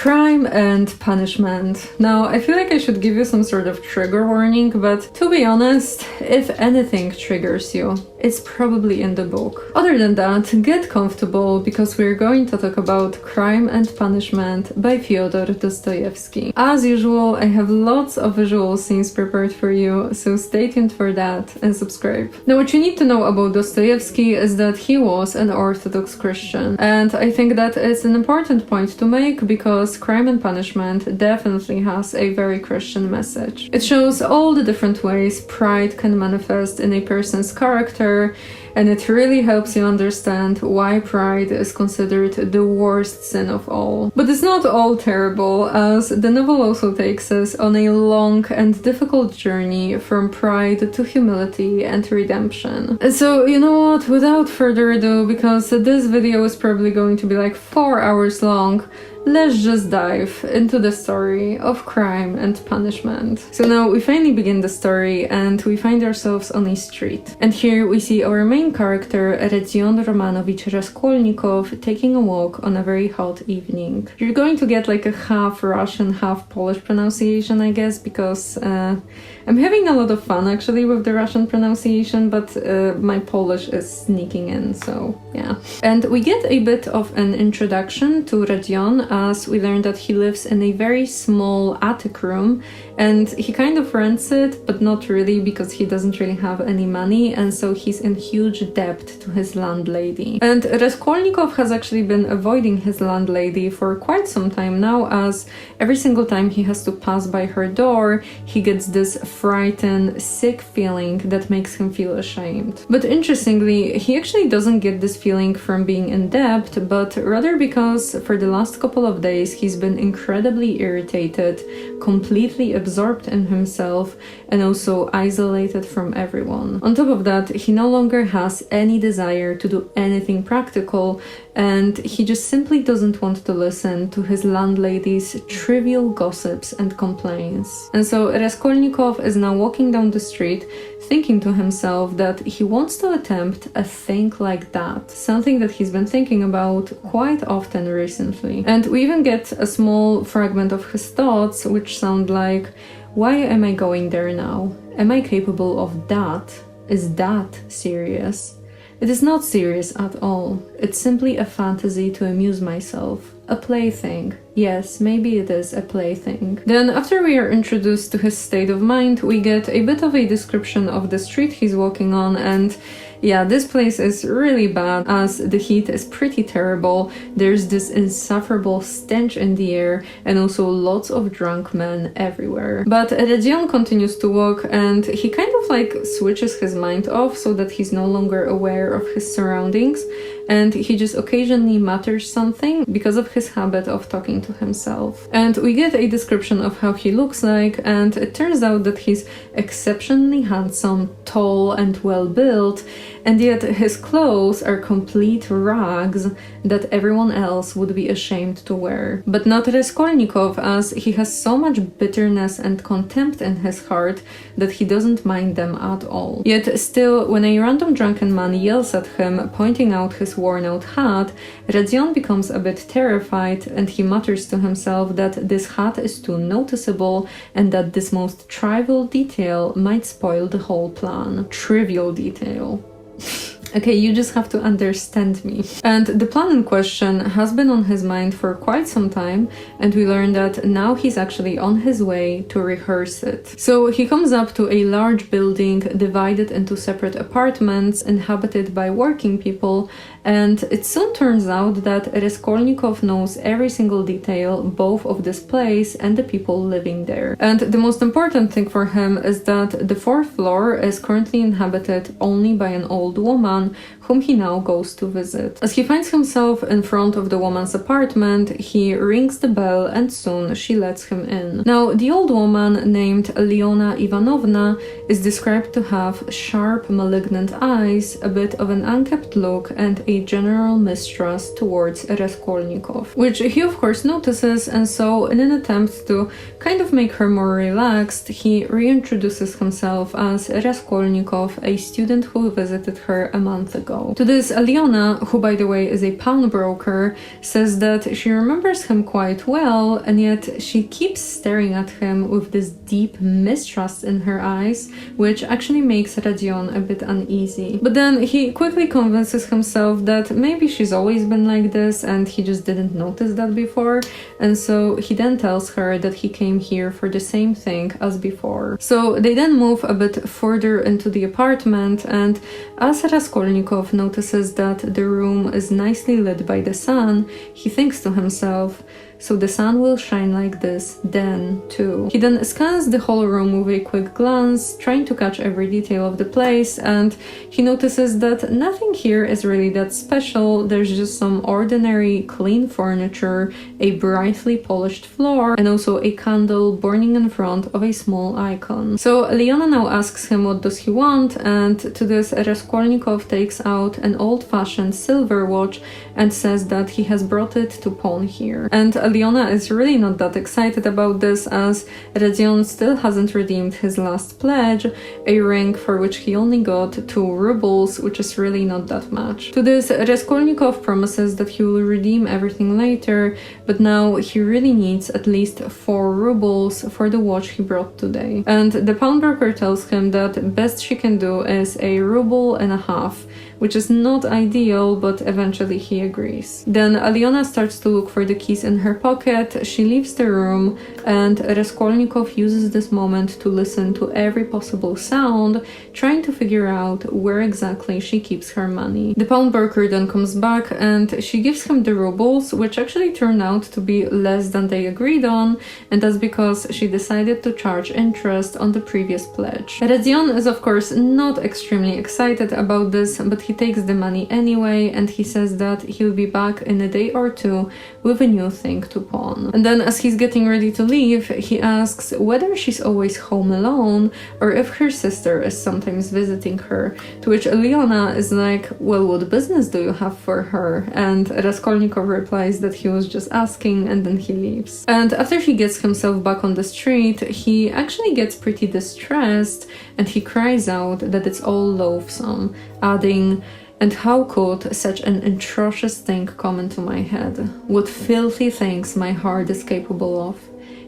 Crime and punishment. Now, I feel like I should give you some sort of trigger warning, but to be honest, if anything triggers you, it's probably in the book. Other than that, get comfortable because we're going to talk about Crime and Punishment by Fyodor Dostoevsky. As usual, I have lots of visual scenes prepared for you, so stay tuned for that and subscribe. Now, what you need to know about Dostoevsky is that he was an Orthodox Christian, and I think that it's an important point to make because Crime and Punishment definitely has a very Christian message. It shows all the different ways pride can manifest in a person's character, and it really helps you understand why pride is considered the worst sin of all. But it's not all terrible, as the novel also takes us on a long and difficult journey from pride to humility and redemption. So, you know what, without further ado, because this video is probably going to be like 4 hours long, let's just dive into the story of Crime and Punishment. So now we finally begin the story and we find ourselves on a street. And here we see our main character, Redzion Romanovich Raskolnikov, taking a walk on a very hot evening. You're going to get like a half Russian, half Polish pronunciation, I guess, because I'm having a lot of fun actually with the Russian pronunciation, but my Polish is sneaking in, so yeah. And we get a bit of an introduction to Redzion, as we learn that he lives in a very small attic room and he kind of rents it, but not really because he doesn't really have any money, and so he's in huge debt to his landlady. And Raskolnikov has actually been avoiding his landlady for quite some time now, as every single time he has to pass by her door, he gets this frightened, sick feeling that makes him feel ashamed. But interestingly, he actually doesn't get this feeling from being in debt, but rather because for the last couple of days he's been incredibly irritated, completely absorbed in himself, and also isolated from everyone. On top of that, he no longer has any desire to do anything practical, and he just simply doesn't want to listen to his landlady's trivial gossips and complaints. And so Raskolnikov is now walking down the street thinking to himself that he wants to attempt a thing like that, something that he's been thinking about quite often recently. And we even get a small fragment of his thoughts which sound like, why am I going there now? Am I capable of that? Is that serious? It is not serious at all. It's simply a fantasy to amuse myself. A plaything. Yes, maybe it is a plaything. Then, after we are introduced to his state of mind, we get a bit of a description of the street he's walking on, and yeah, this place is really bad as the heat is pretty terrible. There's this insufferable stench in the air and also lots of drunk men everywhere. But Redzion continues to walk and he kind of like switches his mind off so that he's no longer aware of his surroundings, and he just occasionally mutters something because of his habit of talking to himself. And we get a description of how he looks like, and it turns out that he's exceptionally handsome, tall and well built, and yet his clothes are complete rags that everyone else would be ashamed to wear. But not Raskolnikov, as he has so much bitterness and contempt in his heart that he doesn't mind them at all. Yet still, when a random drunken man yells at him, pointing out his worn-out hat, Redzion becomes a bit terrified and he mutters to himself that this hat is too noticeable and that this most trivial detail might spoil the whole plan. Trivial detail. Okay, you just have to understand me. And the plan in question has been on his mind for quite some time, and we learn that now he's actually on his way to rehearse it. So he comes up to a large building divided into separate apartments inhabited by working people, and it soon turns out that Raskolnikov knows every single detail both of this place and the people living there. And the most important thing for him is that the fourth floor is currently inhabited only by an old woman whom he now goes to visit. As he finds himself in front of the woman's apartment, he rings the bell and soon she lets him in. Now, the old woman, named Leona Ivanovna, is described to have sharp, malignant eyes, a bit of an unkempt look, and a general mistrust towards Raskolnikov, which he of course notices, and so in an attempt to kind of make her more relaxed, he reintroduces himself as Raskolnikov, a student who visited her a month ago. To this, Aliona, who by the way is a pawnbroker, says that she remembers him quite well, and yet she keeps staring at him with this deep mistrust in her eyes, which actually makes Rodion a bit uneasy. But then he quickly convinces himself that maybe she's always been like this and he just didn't notice that before, and so he then tells her that he came here for the same thing as before. So they then move a bit further into the apartment, and as Raskolnikov notices that the room is nicely lit by the sun, he thinks to himself, so the sun will shine like this then too. He then scans the whole room with a quick glance, trying to catch every detail of the place, and he notices that nothing here is really that special. There's just some ordinary clean furniture, a brightly polished floor, and also a candle burning in front of a small icon. So Leona now asks him what does he want, and to this Raskolnikov takes out an old-fashioned silver watch and says that he has brought it to pawn here. And Leona is really not that excited about this, as Rodion still hasn't redeemed his last pledge, a ring for which he only got 2 rubles, which is really not that much. To this, Raskolnikov promises that he will redeem everything later, but now he really needs at least 4 rubles for the watch he brought today. And the pawnbroker tells him that best she can do is 1.5 rubles, which is not ideal, but eventually he agrees. Then Aliona starts to look for the keys in her pocket, she leaves the room, and Raskolnikov uses this moment to listen to every possible sound, trying to figure out where exactly she keeps her money. The pawnbroker then comes back and she gives him the rubles, which actually turn out to be less than they agreed on, and that's because she decided to charge interest on the previous pledge. Rodion is of course not extremely excited about this, but he takes the money anyway, and he says that he'll be back in a day or 2 with a new thing to pawn. And then as he's getting ready to leave, he asks whether she's always home alone or if her sister is sometimes visiting her, to which Aliona is like, well, what business do you have for her? And Raskolnikov replies that he was just asking, and then he leaves. And after he gets himself back on the street, he actually gets pretty distressed and he cries out that it's all loathsome, adding, and how could such an atrocious thing come into my head? What filthy things my heart is capable of.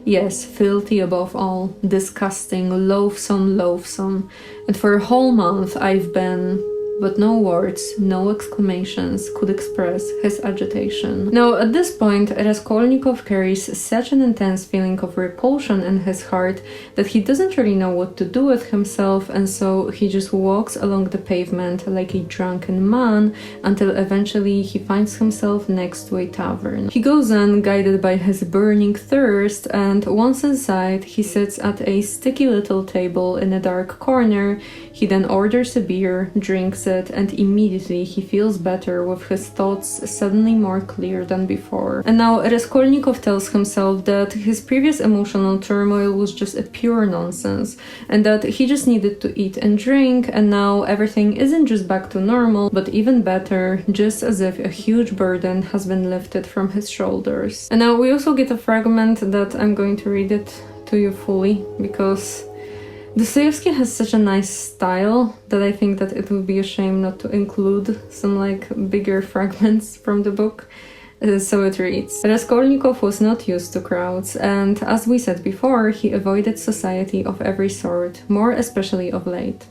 Yes, filthy above all, disgusting, loathsome, loathsome. And for a whole month I've been... But no words, no exclamations could express his agitation. Now, at this point, Raskolnikov carries such an intense feeling of repulsion in his heart that he doesn't really know what to do with himself, and so he just walks along the pavement like a drunken man until eventually he finds himself next to a tavern. He goes in, guided by his burning thirst, and once inside, he sits at a sticky little table in a dark corner. He then orders a beer, drinks it, and immediately he feels better, with his thoughts suddenly more clear than before. And now Raskolnikov tells himself that his previous emotional turmoil was just a pure nonsense, and that he just needed to eat and drink, and now everything isn't just back to normal, but even better, just as if a huge burden has been lifted from his shoulders. And now we also get a fragment that I'm going to read it to you fully, because Dostoevsky has such a nice style that I think that it would be a shame not to include some bigger fragments from the book. So it reads: Raskolnikov was not used to crowds, and as we said before, he avoided society of every sort, more especially of late.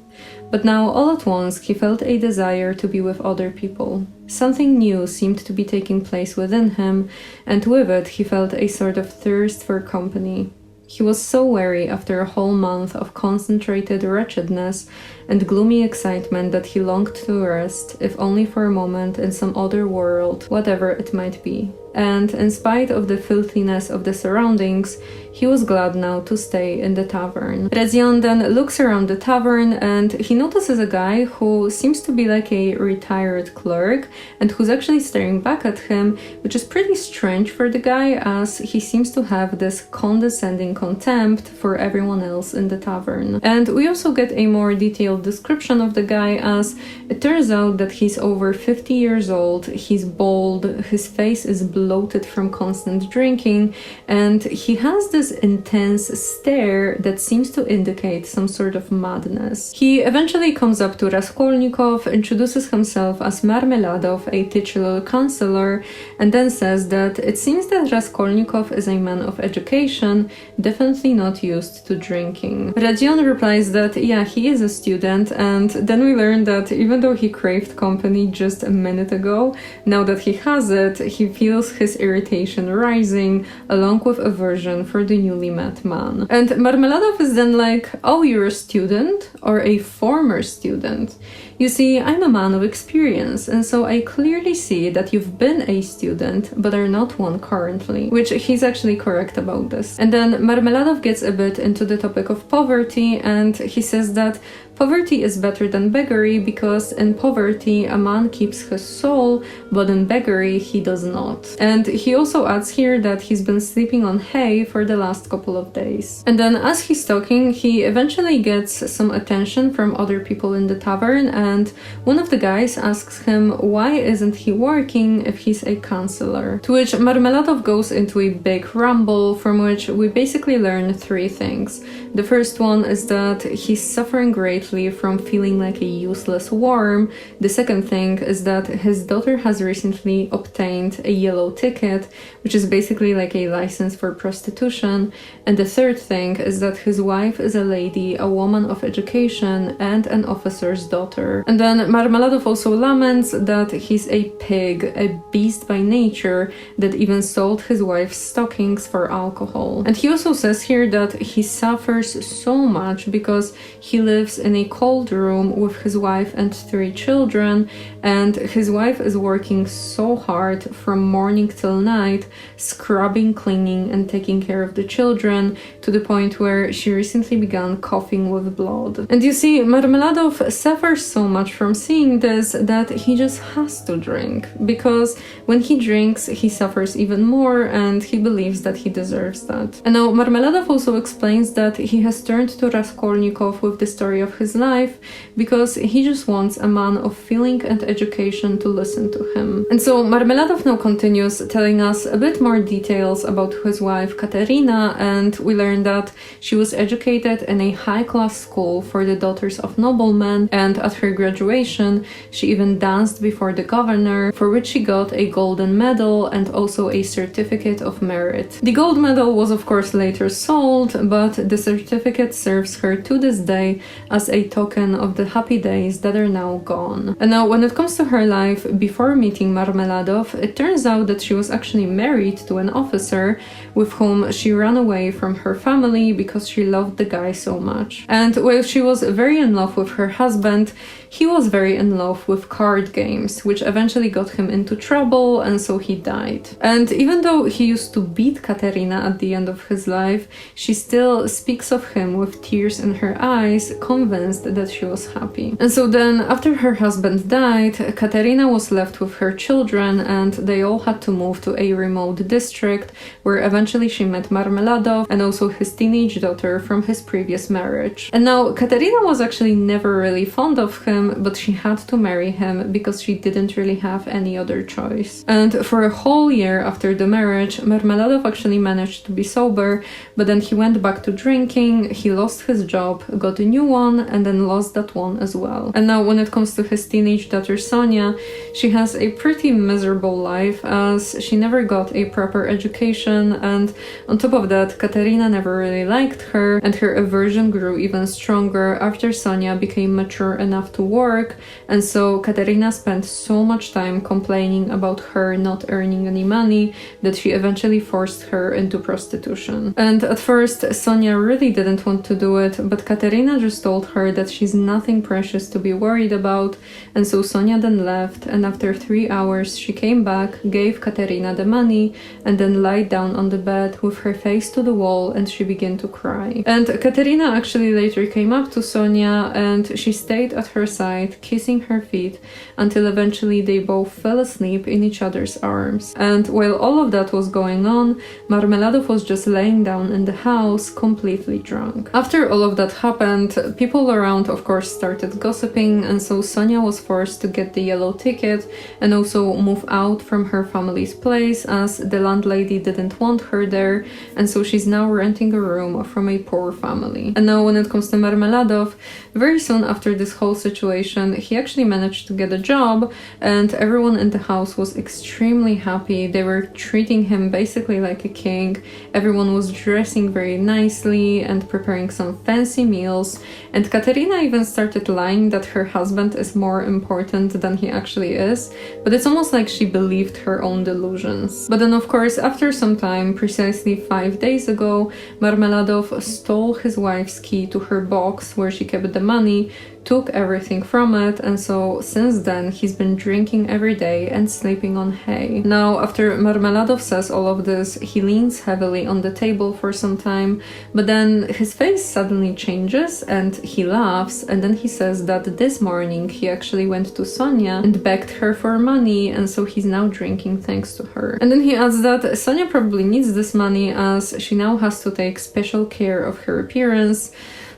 But now, all at once, he felt a desire to be with other people. Something new seemed to be taking place within him, and with it he felt a sort of thirst for company. He was so weary after a whole month of concentrated wretchedness and gloomy excitement that he longed to rest, if only for a moment, in some other world, whatever it might be. and in spite of the filthiness of the surroundings, he was glad now to stay in the tavern. Rezyon then looks around the tavern and he notices a guy who seems to be like a retired clerk and who's actually staring back at him, which is pretty strange for the guy as he seems to have this condescending contempt for everyone else in the tavern. And we also get a more detailed description of the guy as it turns out that he's over 50 years old, he's bald, his face is bloated from constant drinking, and he has this intense stare that seems to indicate some sort of madness. He eventually comes up to Raskolnikov, introduces himself as Marmeladov, a titular counselor, and then says that it seems that Raskolnikov is a man of education, definitely not used to drinking. Rezyon replies that yeah, he is a student, and then we learn that even though he craved company just a minute ago, now that he has it, he feels his irritation rising along with aversion for the newly met man. And Marmeladov is then like, oh, you're a student or a former student? You see, I'm a man of experience, and so I clearly see that you've been a student, but are not one currently, which he's actually correct about this. And then Marmeladov gets a bit into the topic of poverty, and he says that poverty is better than beggary because in poverty a man keeps his soul, but in beggary he does not. And he also adds here that he's been sleeping on hay for the last couple of days. And then as he's talking, he eventually gets some attention from other people in the tavern, and one of the guys asks him why isn't he working if he's a counselor. To which Marmeladov goes into a big ramble from which we basically learn three things. The first one is that he's suffering greatly from feeling like a useless worm. The second thing is that his daughter has recently obtained a yellow ticket, which is basically like a license for prostitution. And the third thing is that his wife is a lady, a woman of education, and an officer's daughter. And then Marmeladov also laments that he's a pig, a beast by nature, that even sold his wife's stockings for alcohol. And he also says here that he suffers so much because he lives in a cold room with his wife and 3 children, and his wife is working so hard from morning till night, scrubbing, cleaning, and taking care of the children, to the point where she recently began coughing with blood. And you see, Marmeladov suffers so much from seeing this that he just has to drink, because when he drinks, he suffers even more, and he believes that he deserves that. And now Marmeladov also explains that he has turned to Raskolnikov with the story of his life because he just wants a man of feeling and education to listen to him. And so Marmeladov now continues telling us a bit more details about his wife Katerina, and we learn that she was educated in a high-class school for the daughters of noblemen, and at her graduation she even danced before the governor, for which she got a golden medal and also a certificate of merit. The gold medal was of course later sold, but the certificate serves her to this day as a token of the happy days that are now gone. And now when it comes to her life before meeting Marmeladov, it turns out that she was actually married to an officer with whom she ran away from her family because she loved the guy so much. And while she was very in love with her husband, he was very in love with card games, which eventually got him into trouble, and so he died. And even though he used to beat Katerina at the end of his life, she still speaks of him with tears in her eyes, convinced that she was happy. And so then, after her husband died, Katerina was left with her children, and they all had to move to a remote district, where eventually she met Marmeladov and also his teenage daughter from his previous marriage. And now, Katerina was actually never really fond of him, but she had to marry him because she didn't really have any other choice. And for a whole year after the marriage, Marmeladov actually managed to be sober, but then he went back to drinking, he lost his job, got a new one, and then lost that one as well. And now when it comes to his teenage daughter Sonia, she has a pretty miserable life as she never got a proper education, and on top of that, Katerina never really liked her, and her aversion grew even stronger after Sonia became mature enough to work, and so Katerina spent so much time complaining about her not earning any money that she eventually forced her into prostitution. And at first, Sonia really didn't want to do it, but Katerina just told her that she's nothing precious to be worried about, and so Sonia then left, and after 3 hours she came back, gave Katerina the money, and then lied down on the bed with her face to the wall, and she began to cry. And Katerina actually later came up to Sonia, and she stayed at her side, kissing her feet, until eventually they both fell asleep in each other's arms. And while all of that was going on, Marmeladov was just laying down in the house, completely drunk. After all of that happened, people around of course started gossiping, and so Sonia was forced to get the yellow ticket and also move out from her family's place, as the landlady didn't want her there, and so she's now renting a room from a poor family. And now when it comes to Marmeladov, very soon after this whole situation, he actually managed to get a job, and everyone in the house was extremely happy. They were treating him basically like a king. Everyone was dressing very nicely and preparing some fancy meals, and Katerina even started lying that her husband is more important than he actually is, but it's almost like she believed her own delusions. But then of course, after some time, precisely 5 days ago, Marmeladov stole his wife's key to her box where she kept the money, took everything from it, and so since then he's been drinking every day and sleeping on hay. Now, after Marmeladov says all of this, he leans heavily on the table for some time, but then his face suddenly changes and he laughs, and then he says that this morning he actually went to Sonia and begged her for money, and so he's now drinking thanks to her. And then he adds that Sonia probably needs this money as she now has to take special care of her appearance,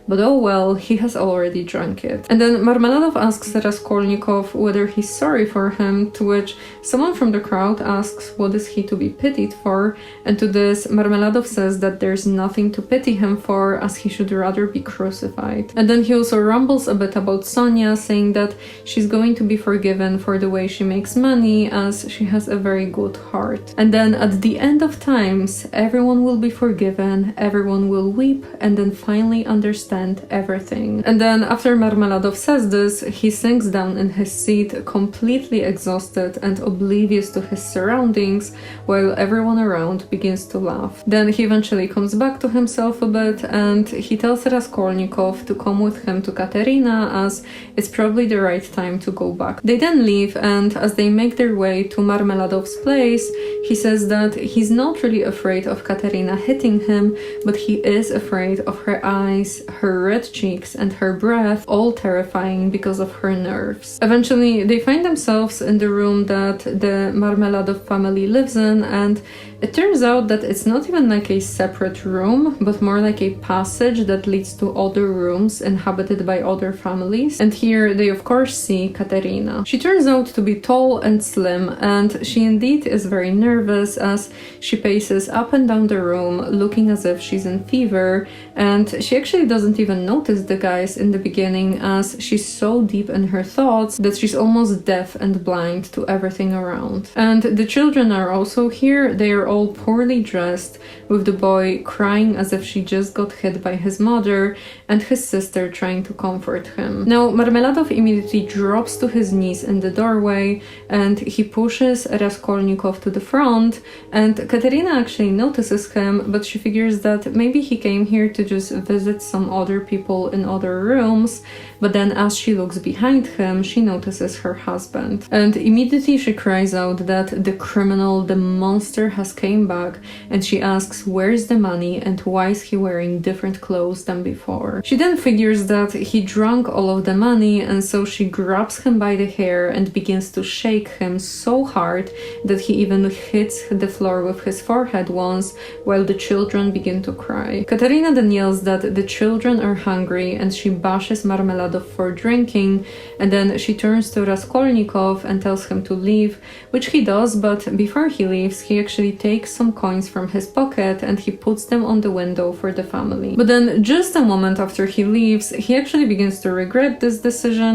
but oh well, he has already drunk it. And then Marmeladov asks Raskolnikov whether he's sorry for him, to which someone from the crowd asks what is he to be pitied for, and to this Marmeladov says that there's nothing to pity him for, as he should rather be crucified. And then he also rumbles a bit about Sonia, saying that she's going to be forgiven for the way she makes money, as she has a very good heart. And then at the end of times, everyone will be forgiven, everyone will weep, and then finally understand everything. And then after Marmeladov says this, he sinks down in his seat, completely exhausted and oblivious to his surroundings, while everyone around begins to laugh. Then he eventually comes back to himself a bit, and he tells Raskolnikov to come with him to Katerina, as it's probably the right time to go back. They then leave, and as they make their way to Marmeladov's place, he says that he's not really afraid of Katerina hitting him, but he is afraid of her eyes, her red cheeks, and her breath, all terrifying because of her nerves. Eventually, they find themselves in the room that the Marmeladov family lives in, and it turns out that it's not even like a separate room, but more like a passage that leads to other rooms inhabited by other families. And here they of course see Katerina. She turns out to be tall and slim, and she indeed is very nervous as she paces up and down the room, looking as if she's in fever, and she actually doesn't even notice the guys in the beginning, as she's so deep in her thoughts that she's almost deaf and blind to everything around. And the children are also here. They are all poorly dressed, with the boy crying as if she just got hit by his mother, and his sister trying to comfort him. Now Marmeladov immediately drops to his knees in the doorway, and he pushes Raskolnikov to the front, and Katerina actually notices him, but she figures that maybe he came here to just visit some other people in other rooms, but then as she looks behind him, she notices her husband. And immediately she cries out that the criminal, the monster, has came back, and she asks where's the money and why is he wearing different clothes than before. She then figures that he drank all of the money, and so she grabs him by the hair and begins to shake him so hard that he even hits the floor with his forehead once, while the children begin to cry. Katerina then yells that the children are hungry, and she bashes Marmeladov for drinking, and then she turns to Raskolnikov and tells him to leave, which he does, but before he leaves, he actually takes some coins from his pocket and he puts them on the window for the family. But then just a moment after he leaves, he actually begins to regret this decision,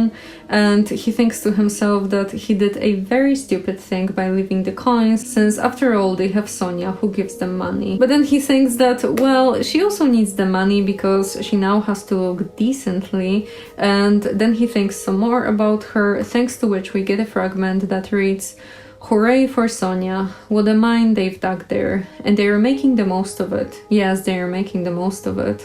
and he thinks to himself that he did a very stupid thing by leaving the coins, since after all they have Sonia who gives them money. But then he thinks that, well, she also needs the money because she now has to look decently, and then he thinks some more about her, thanks to which we get a fragment that reads, "Hooray for Sonia, what a mine they've dug there, and they are making the most of it." Yes, they are making the most of it.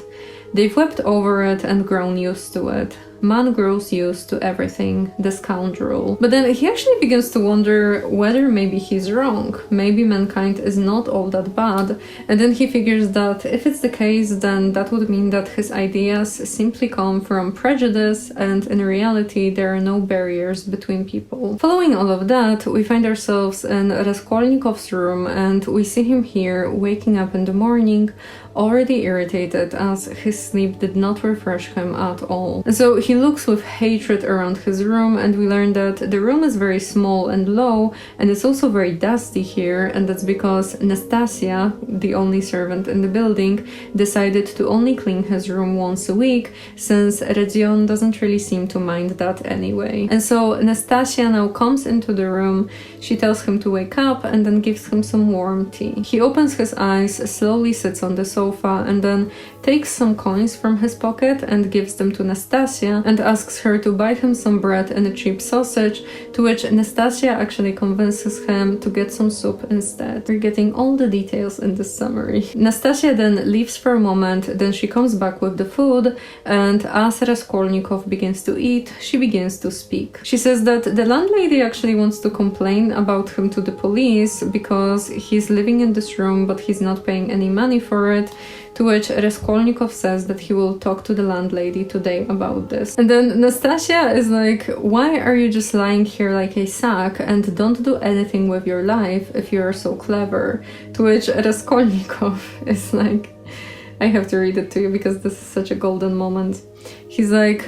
They've wept over it and grown used to it. Man grows used to everything, the scoundrel. But then he actually begins to wonder whether maybe he's wrong. Maybe mankind is not all that bad. And then he figures that if it's the case, then that would mean that his ideas simply come from prejudice, and in reality there are no barriers between people. Following all of that, we find ourselves in Raskolnikov's room, and we see him here waking up in the morning, already irritated as his sleep did not refresh him at all. And so he looks with hatred around his room, and we learn that the room is very small and low, and it's also very dusty here, and that's because Nastasia, the only servant in the building, decided to only clean his room once a week, since Rodion doesn't really seem to mind that anyway. And so Nastasia now comes into the room, she tells him to wake up and then gives him some warm tea. He opens his eyes, slowly sits on the sofa, and then takes some coins from his pocket and gives them to Nastasia and asks her to buy him some bread and a cheap sausage, to which Nastasia actually convinces him to get some soup instead. We're getting all the details in this summary. Nastasia then leaves for a moment, then she comes back with the food, and as Raskolnikov begins to eat, she begins to speak. She says that the landlady actually wants to complain about him to the police because he's living in this room but he's not paying any money for it, to which Raskolnikov says that he will talk to the landlady today about this. And then Nastasia is like, why are you just lying here like a sack and don't do anything with your life if you are so clever? To which Raskolnikov is like, I have to read it to you because this is such a golden moment. He's like,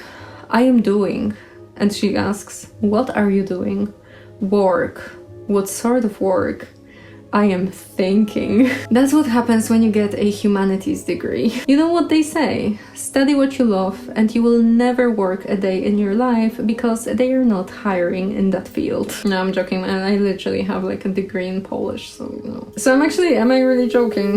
I am doing. And she asks, what are you doing? Work. What sort of work? I am thinking. That's what happens when you get a humanities degree. You know what they say? Study what you love and you will never work a day in your life because they are not hiring in that field. No, I'm joking, man. I literally have like a degree in Polish, so you know. So am I really joking?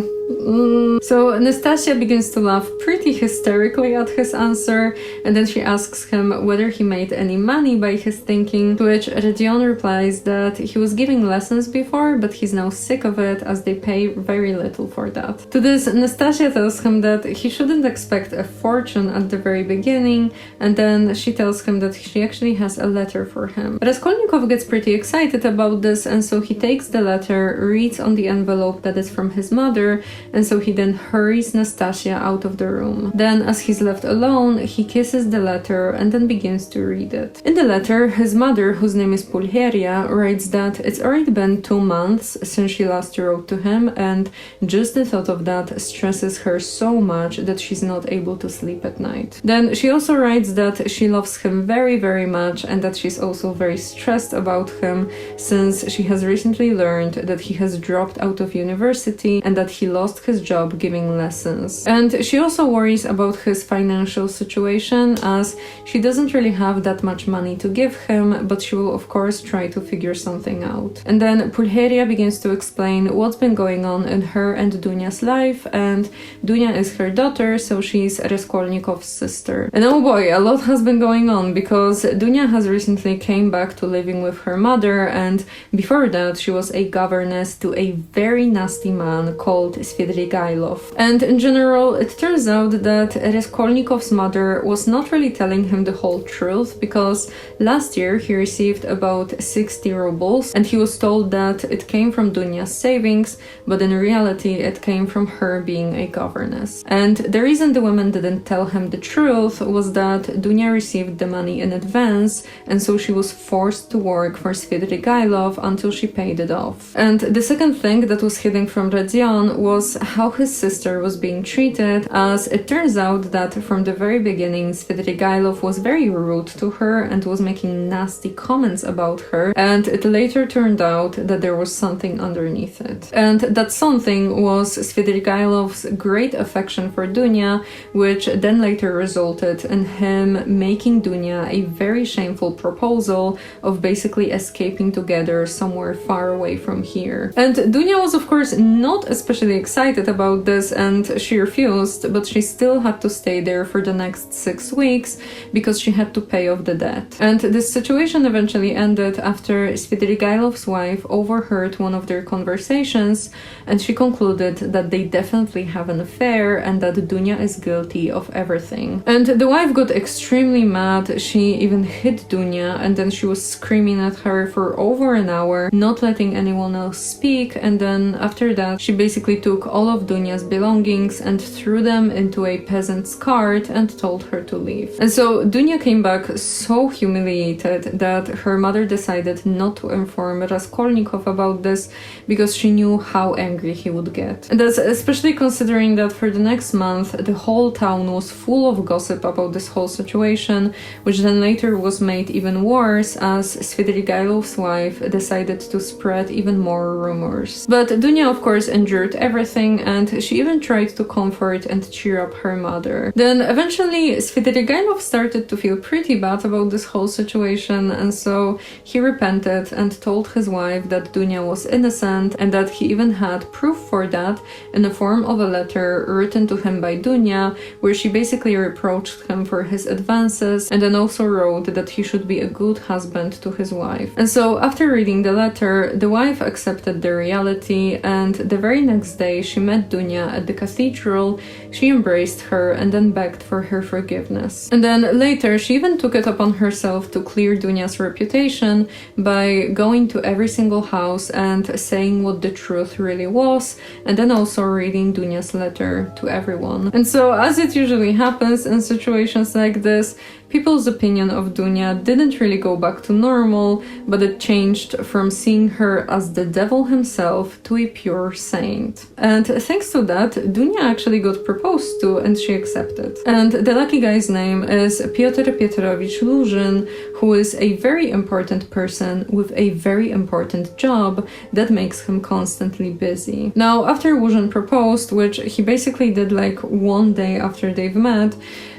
So Nastasia begins to laugh pretty hysterically at his answer, and then she asks him whether he made any money by his thinking, to which Rodion replies that he was giving lessons before, but he's now sick of it as they pay very little for that. To this, Nastasia tells him that he shouldn't expect a fortune at the very beginning, and then she tells him that she actually has a letter for him. Raskolnikov gets pretty excited about this, and so he takes the letter, reads on the envelope that is from his mother, and so he then hurries Nastasia out of the room. Then, as he's left alone, he kisses the letter and then begins to read it. In the letter, his mother, whose name is Pulcheria, writes that it's already been 2 months since she last wrote to him, and just the thought of that stresses her so much that she's not able to sleep at night. Then she also writes that she loves him very, very much, and that she's also very stressed about him since she has recently learned that he has dropped out of university and that he lost his job giving lessons. And she also worries about his financial situation, as she doesn't really have that much money to give him, but she will of course try to figure something out. And then Pulcheria begins to explain what's been going on in her and Dunya's life, and Dunya is her daughter, so she's Raskolnikov's sister. And oh boy, a lot has been going on, because Dunya has recently came back to living with her mother, and before that she was a governess to a very nasty man called Svidrigailov. And in general, it turns out that Raskolnikov's mother was not really telling him the whole truth, because last year he received about 60 rubles and he was told that it came from Dunya's savings, but in reality it came from her being a governess. And the reason the woman didn't tell him the truth was that Dunya received the money in advance, and so she was forced to work for Svidrigailov until she paid it off. And the second thing that was hidden from Rodion was was how his sister was being treated, as it turns out that from the very beginning Svidrigailov was very rude to her and was making nasty comments about her, and it later turned out that there was something underneath it. And that something was Svidrigailov's great affection for Dunya, which then later resulted in him making Dunya a very shameful proposal of basically escaping together somewhere far away from here. And Dunya was of course not especially excited about this, and she refused, but she still had to stay there for the next 6 weeks because she had to pay off the debt. And this situation eventually ended after Svidrigailov's wife overheard one of their conversations, and she concluded that they definitely have an affair and that Dunya is guilty of everything. And the wife got extremely mad. She even hit Dunya, and then she was screaming at her for over an hour, not letting anyone else speak, and then after that she basically took all of Dunya's belongings and threw them into a peasant's cart and told her to leave. And so Dunya came back so humiliated that her mother decided not to inform Raskolnikov about this because she knew how angry he would get. And that's especially considering that for the next month the whole town was full of gossip about this whole situation, which then later was made even worse as Svidrigailov's wife decided to spread even more rumors. But Dunya of course endured everything, and she even tried to comfort and cheer up her mother. Then eventually Svidrigailov started to feel pretty bad about this whole situation, and so he repented and told his wife that Dunya was innocent, and that he even had proof for that in the form of a letter written to him by Dunya, where she basically reproached him for his advances, and then also wrote that he should be a good husband to his wife. And so after reading the letter, the wife accepted the reality, and the very next day she met Dunya at the cathedral. She embraced her and then begged for her forgiveness. And then later she even took it upon herself to clear Dunya's reputation by going to every single house and saying what the truth really was, and then also reading Dunya's letter to everyone. And so, as it usually happens in situations like this, people's opinion of Dunya didn't really go back to normal, but it changed from seeing her as the devil himself to a pure saint. And thanks to that, Dunya actually got proposed to, and she accepted. And the lucky guy's name is Pyotr Petrovich Luzhin, who is a very important person with a very important job that makes him constantly busy. Now, after Luzhin proposed, which he basically did like one day after they've met,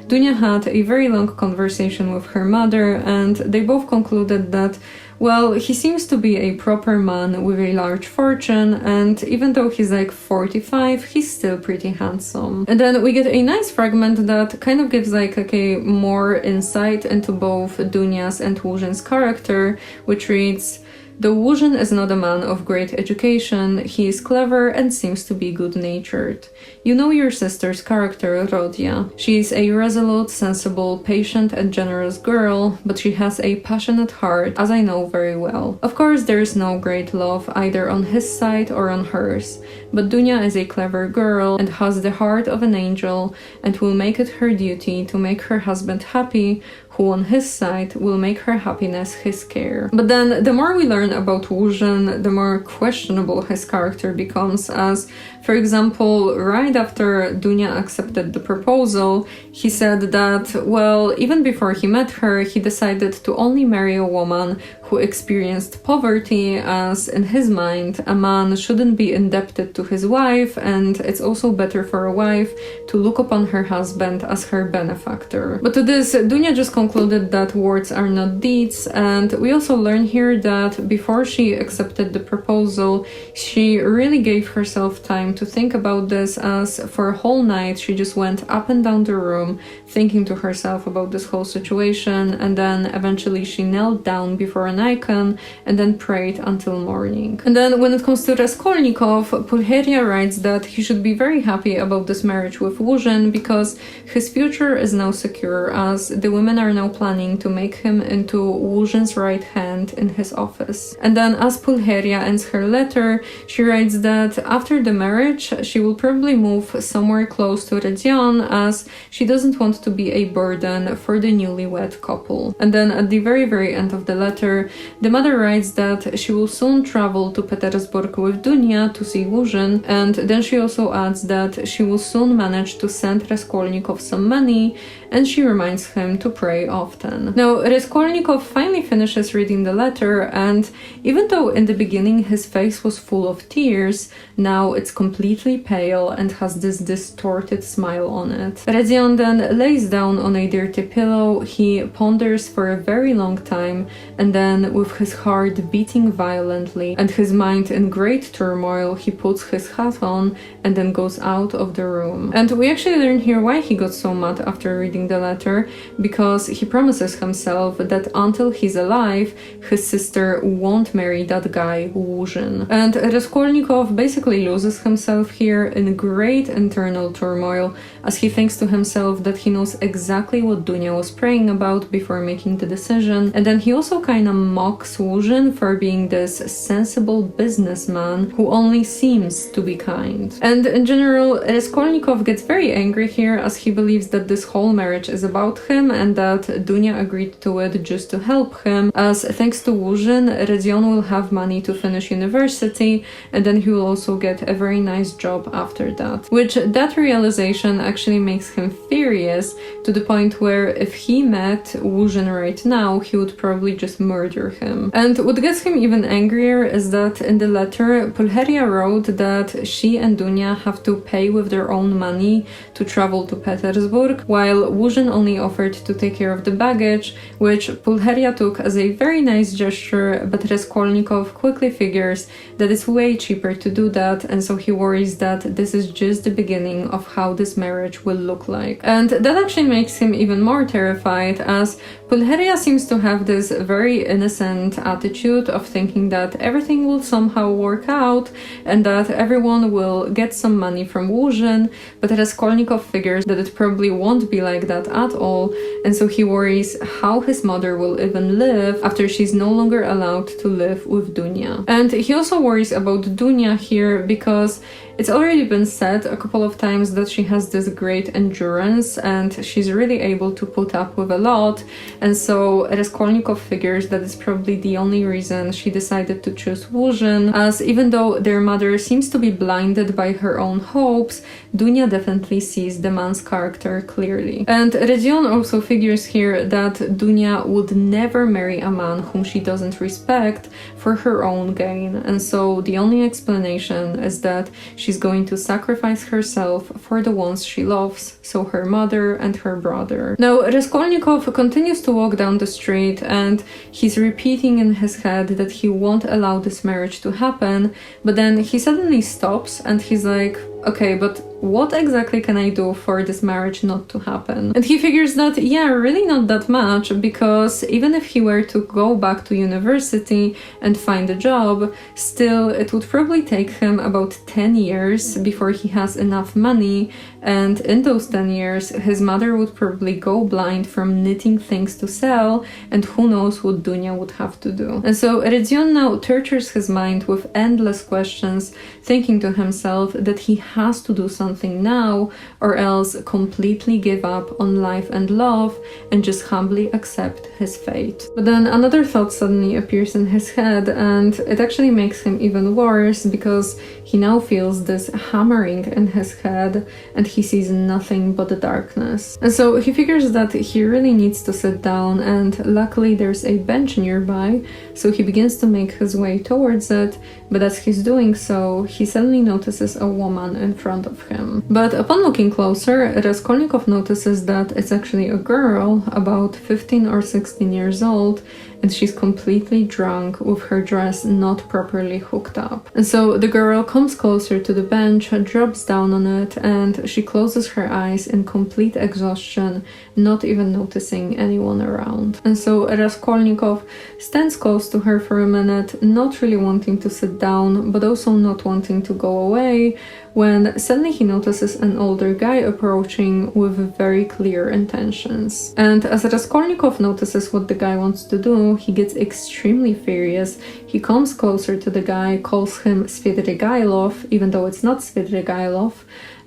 Dunya had a very long conversation with her mother, and they both concluded that, well, he seems to be a proper man with a large fortune, and even though he's like 45, he's still pretty handsome. And then we get a nice fragment that kind of gives like a more insight into both Dunya's and Luzhin's character, which reads, "Though Luzhin is not a man of great education, he is clever and seems to be good-natured. You know your sister's character, Rodia. She is a resolute, sensible, patient and generous girl, but she has a passionate heart, as I know very well. Of course, there is no great love either on his side or on hers, but Dunya is a clever girl and has the heart of an angel and will make it her duty to make her husband happy, who on his side will make her happiness his care." But then the more we learn about Luzhin, the more questionable his character becomes, as, for example, right after Dunya accepted the proposal, he said that, well, even before he met her, he decided to only marry a woman who experienced poverty, as in his mind, a man shouldn't be indebted to his wife, and it's also better for a wife to look upon her husband as her benefactor. But to this, Dunya just concluded that words are not deeds, and we also learn here that before she accepted the proposal, she really gave herself time to think about this, as for a whole night she just went up and down the room thinking to herself about this whole situation, and then eventually she knelt down before an icon and then prayed until morning. And then when it comes to Raskolnikov, Pulcheria writes that he should be very happy about this marriage with Luzhin because his future is now secure, as the women are now planning to make him into Luzhin's right hand in his office. And then as Pulcheria ends her letter, she writes that after the marriage marriage, she will probably move somewhere close to Radzion, as she doesn't want to be a burden for the newlywed couple. And then at the very end of the letter, the mother writes that she will soon travel to Petersburg with Dunya to see Luzhin, and then she also adds that she will soon manage to send Raskolnikov some money, and she reminds him to pray often. Now, Raskolnikov finally finishes reading the letter, and even though in the beginning his face was full of tears, now it's completely pale and has this distorted smile on it. Radzion then lays down on a dirty pillow, he ponders for a very long time, and then with his heart beating violently and his mind in great turmoil, he puts his hat on and then goes out of the room. And we actually learn here why he got so mad after reading the letter, because he promises himself that until he's alive, his sister won't marry that guy Luzhin. And Raskolnikov basically loses himself here in great internal turmoil, as he thinks to himself that he knows exactly what Dunya was praying about before making the decision, and then he also kinda mocks Luzhin for being this sensible businessman who only seems to be kind. And in general, Raskolnikov gets very angry here, as he believes that this whole marriage is about him and that Dunya agreed to it just to help him, as thanks to Luzhin, Radzion will have money to finish university, and then he will also get a very nice job after that. Which, that realization actually makes him furious, to the point where if he met Luzhin right now, he would probably just murder him. And what gets him even angrier is that in the letter, Pulcheria wrote that she and Dunya have to pay with their own money to travel to Petersburg, while Luzhin only offered to take care of the baggage, which Pulcheria took as a very nice gesture, but Raskolnikov quickly figures that it's way cheaper to do that, and so he worries that this is just the beginning of how this marriage will look like. And that actually makes him even more terrified, as Pulcheria seems to have this very innocent attitude of thinking that everything will somehow work out and that everyone will get some money from Luzhin, but Raskolnikov figures that it probably won't be like that at all, and so he worries how his mother will even live after she's no longer allowed to live with Dunya. And he also worries about Dunya here because it's already been said a couple of times that she has this great endurance and she's really able to put up with a lot, and so Raskolnikov figures that it's probably the only reason she decided to choose Luzhin, as even though their mother seems to be blinded by her own hopes, Dunya definitely sees the man's character clearly. And Radzion also figures here that Dunya would never marry a man whom she doesn't respect for her own gain, and so the only explanation is that she's going to sacrifice herself for the ones she loves, so her mother and her brother. Now, Raskolnikov continues to walk down the street and he's repeating in his head that he won't allow this marriage to happen, but then he suddenly stops and he's like, okay, but what exactly can I do for this marriage not to happen? And he figures that, yeah, really not that much, because even if he were to go back to university and find a job, still it would probably take him about 10 years before he has enough money, and in those 10 years his mother would probably go blind from knitting things to sell, and who knows what Dunya would have to do. And so Radzion now tortures his mind with endless questions, thinking to himself that he has to do something now, or else completely give up on life and love and just humbly accept his fate. But then another thought suddenly appears in his head, and it actually makes him even worse, because he now feels this hammering in his head and he sees nothing but the darkness. And so he figures that he really needs to sit down, and luckily there's a bench nearby, so he begins to make his way towards it, but as he's doing so, he suddenly notices a woman in front of him. But upon looking closer, Raskolnikov notices that it's actually a girl, about 15 or 16 years old, and she's completely drunk with her dress not properly hooked up. And so the girl comes closer to the bench, drops down on it, and she closes her eyes in complete exhaustion, not even noticing anyone around. And so Raskolnikov stands close to her for a minute, not really wanting to sit down, but also not wanting to go away, when suddenly he notices an older guy approaching with very clear intentions. And as Raskolnikov notices what the guy wants to do, so he gets extremely furious. He comes closer to the guy, calls him Svidrigailov, even though it's not Svidrigailov,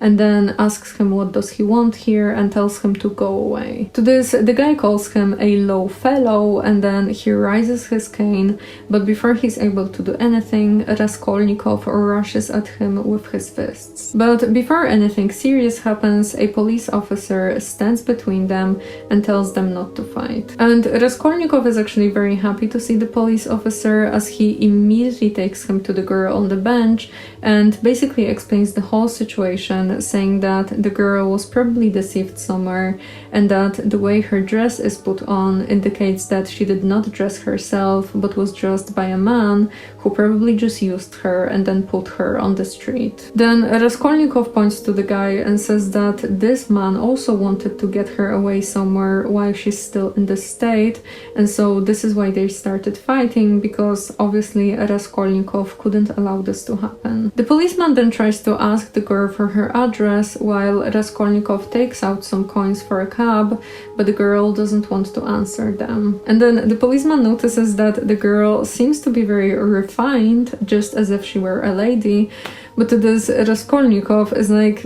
and then asks him what does he want here and tells him to go away. To this, the guy calls him a low fellow, and then he raises his cane, but before he's able to do anything, Raskolnikov rushes at him with his fists. But before anything serious happens, a police officer stands between them and tells them not to fight. And Raskolnikov is actually very happy to see the police officer, as he immediately takes him to the girl on the bench and basically explains the whole situation, saying that the girl was probably deceived somewhere and that the way her dress is put on indicates that she did not dress herself but was dressed by a man who probably just used her and then put her on the street. Then Raskolnikov points to the guy and says that this man also wanted to get her away somewhere while she's still in the state, and so this is why they started fighting, because obviously Raskolnikov couldn't allow this to happen. The policeman then tries to ask the girl for her address while Raskolnikov takes out some coins for a cab, but the girl doesn't want to answer them. And then the policeman notices that the girl seems to be very refined, just as if she were a lady, but to this Raskolnikov is like,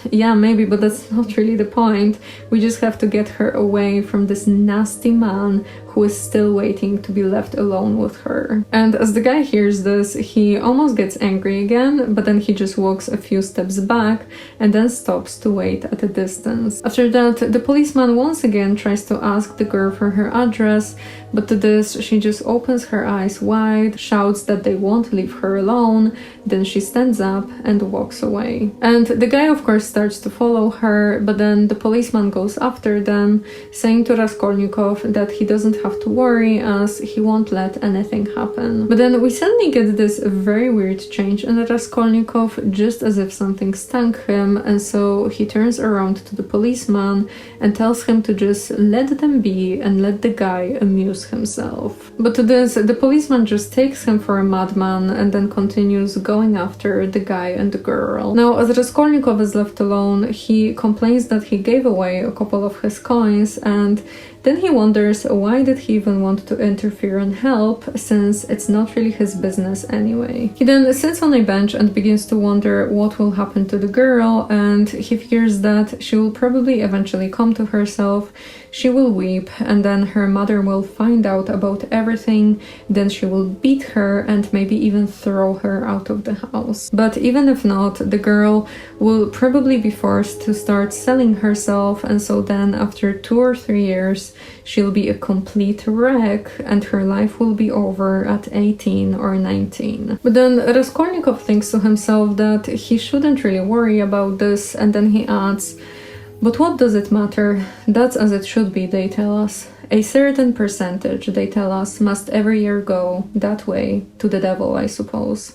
yeah, maybe, but that's not really the point. We just have to get her away from this nasty man who is still waiting to be left alone with her. And as the guy hears this, he almost gets angry again, but then he just walks a few steps back and then stops to wait at a distance. After that, the policeman once again tries to ask the girl for her address, but to this, she just opens her eyes wide, shouts that they won't leave her alone, then she stands up and walks away. And the guy, of course, starts to follow her, but then the policeman goes after them, saying to Raskolnikov that he doesn't have to worry as he won't let anything happen. But then we suddenly get this very weird change in Raskolnikov, just as if something stung him, and so he turns around to the policeman and tells him to just let them be and let the guy amuse himself. But to this, the policeman just takes him for a madman and then continues going after the guy and the girl. Now, as Raskolnikov is left alone, he complains that he gave away a couple of his coins, and then he wonders why did he even want to interfere and help, since it's not really his business anyway. He then sits on a bench and begins to wonder what will happen to the girl, and he fears that she will probably eventually come to herself, she will weep, and then her mother will find out about everything, then she will beat her and maybe even throw her out of the house. But even if not, the girl will probably be forced to start selling herself, and so then after 2 or 3 years, she'll be a complete wreck and her life will be over at 18 or 19. But then Raskolnikov thinks to himself that he shouldn't really worry about this, and then he adds, "But what does it matter? That's as it should be, they tell us. A certain percentage, they tell us, must every year go that way to the devil, I suppose,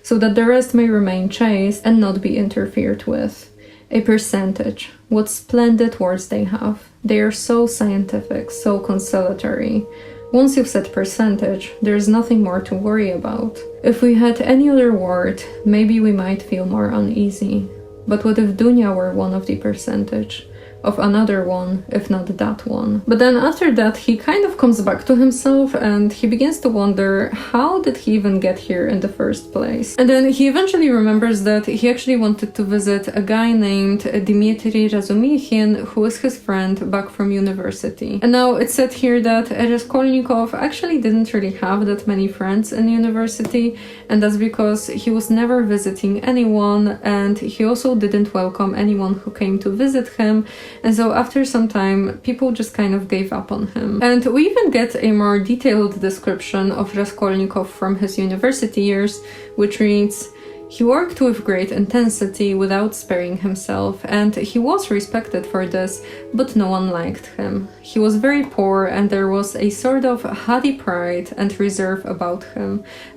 so that the rest may remain chaste and not be interfered with. A percentage. What splendid words they have. They are so scientific, so consolatory. Once you've said percentage, there's nothing more to worry about. If we had any other word, maybe we might feel more uneasy. But what if Dunya were one of the percentage? Of another one, if not that one." But then after that, he kind of comes back to himself and he begins to wonder, how did he even get here in the first place? And then he eventually remembers that he actually wanted to visit a guy named Dmitry Razumikhin, who was his friend back from university. And now it's said here that Raskolnikov actually didn't really have that many friends in university, and that's because he was never visiting anyone, and he also didn't welcome anyone who came to visit him. And so after some time, people just kind of gave up on him. And we even get a more detailed description of Raskolnikov from his university years, which reads, "He worked with great intensity without sparing himself, and he was respected for this, but no one liked him. He was very poor, and there was a sort of haughty pride and reserve about him,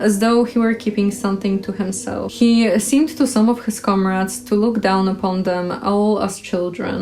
as though he were keeping something to himself. He seemed to some of his comrades to look down upon them all as children,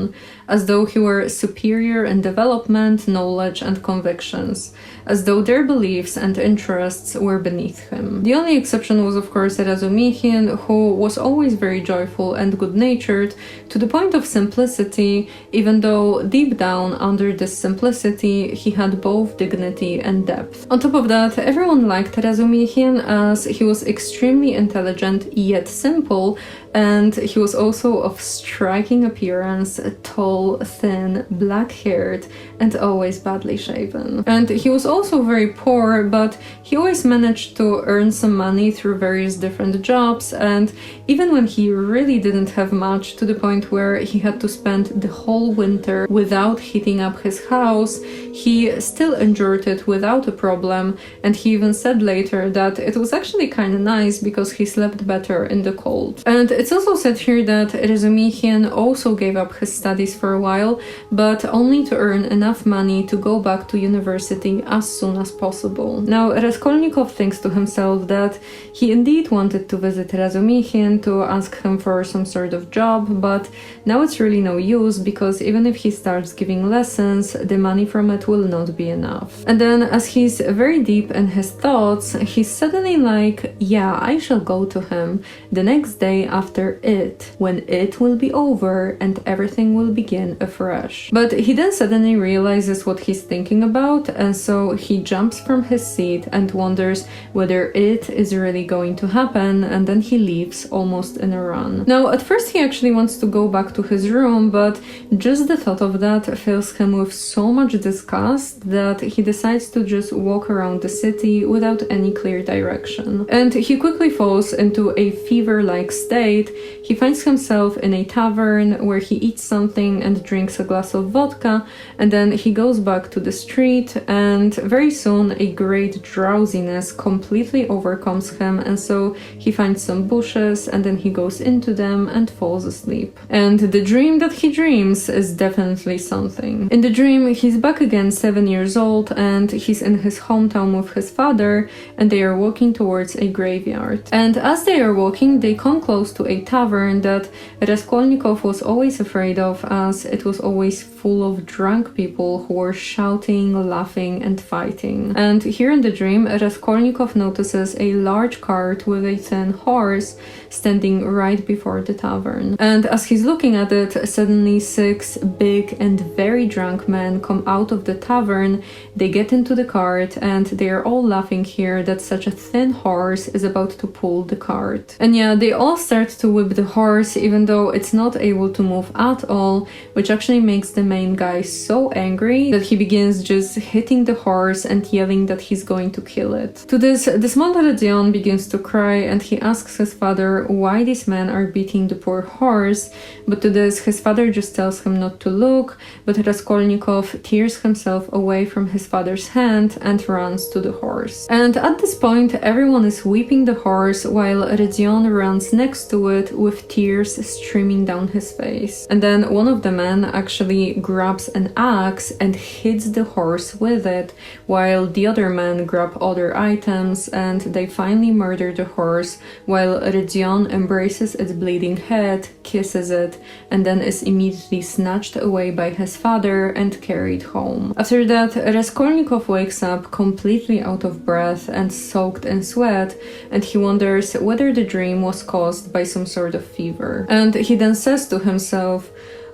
as though he were superior in development, knowledge, and convictions, as though their beliefs and interests were beneath him." The only exception was, of course, Razumikhin, Razumihin, who was always very joyful and good-natured, to the point of simplicity, even though deep down under this simplicity he had both dignity and depth. On top of that, everyone liked Razumihin as he was extremely intelligent yet simple, and he was also of striking appearance, tall, thin, black-haired, and always badly shaven. And he was also very poor, but he always managed to earn some money through various different jobs, and even when he really didn't have much, to the point where he had to spend the whole winter without heating up his house, he still endured it without a problem, and he even said later that it was actually kind of nice because he slept better in the cold. And it's also said here that Razumihin also gave up his studies for a while, but only to earn enough money to go back to university as soon as possible. Now, Raskolnikov thinks to himself that he indeed wanted to visit Razumihin to ask him for some sort of job, but now it's really no use because even if he starts giving lessons, the money from it will not be enough. And then, as he's very deep in his thoughts, he's suddenly like, yeah, I shall go to him the next day after it, when it will be over and everything will begin afresh. But he then suddenly realizes what he's thinking about, and so he jumps from his seat and wonders whether it is really going to happen, and then he leaves almost in a run. Now, at first he actually wants to go back to his room, but just the thought of that fills him with so much disgust that he decides to just walk around the city without any clear direction. And he quickly falls into a fever-like state. He finds himself in a tavern where he eats something and drinks a glass of vodka, and then he goes back to the street, and very soon a great drowsiness completely overcomes him, and so he finds some bushes and then he goes into them and falls asleep. And the dream that he dreams is definitely something. In the dream, he's back again 7 years old, and he's in his hometown with his father, and they are walking towards a graveyard. And as they are walking, they come close to a tavern that Raskolnikov was always afraid of, as it was always full of drunk people who were shouting, laughing, and fighting. And here in the dream, Raskolnikov notices a large cart with a thin horse standing right before the tavern. And as he's looking at it, suddenly 6 big and very drunk men come out of the tavern. They get into the cart, and they are all laughing here that such a thin horse is about to pull the cart. And yeah, they all start to whip the horse, even though it's not able to move at all, which actually makes the main guy so angry that he begins just hitting the horse and yelling that he's going to kill it. To this, the small Rodion begins to cry, and he asks his father why these men are beating the poor horse, but to this, his father just tells him not to look, but Raskolnikov tears himself away from his father's hand and runs to the horse. And at this point, everyone is weeping the horse while Rodion runs next to it with tears streaming down his face. And then one of the men actually grabs an axe and hits the horse with it, while the other men grab other items, and they finally murder the horse, while Rodion embraces its bleeding head, kisses it, and then is immediately snatched away by his father and carried home. After that, Raskolnikov wakes up completely out of breath and soaked in sweat, and he wonders whether the dream was caused by some sort of fever. And he then says to himself,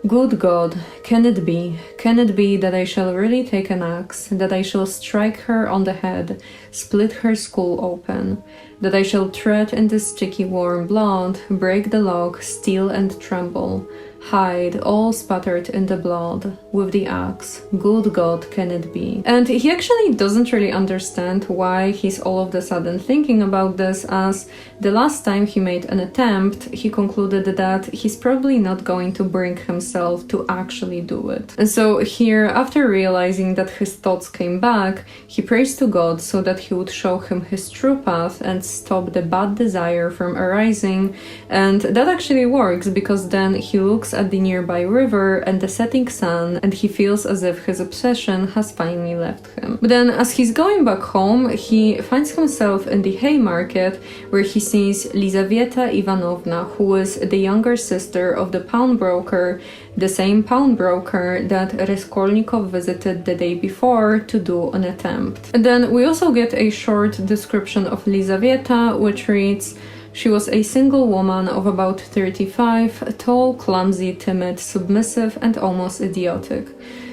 "Good God, can it be? Can it be that I shall really take an axe, that I shall strike her on the head, split her skull open, that I shall tread in the sticky warm blood, break the lock, steal and tremble, hide, all spattered in the blood, with the axe. Good God, can it be?" And he actually doesn't really understand why he's all of a sudden thinking about this, as the last time he made an attempt, he concluded that he's probably not going to bring himself to actually do it. And so here, after realizing that his thoughts came back, he prays to God so that he would show him his true path and stop the bad desire from arising, and that actually works, because then he looks at the nearby river and the setting sun, and he feels as if his obsession has finally left him. But then, as he's going back home, he finds himself in the Haymarket, where he sees Lizaveta Ivanovna, who is the younger sister of the pawnbroker, the same pawnbroker that Raskolnikov visited the day before to do an attempt. And then we also get a short description of Lizaveta, which reads, She was a single woman of about 35, tall, clumsy, timid, submissive, and almost idiotic.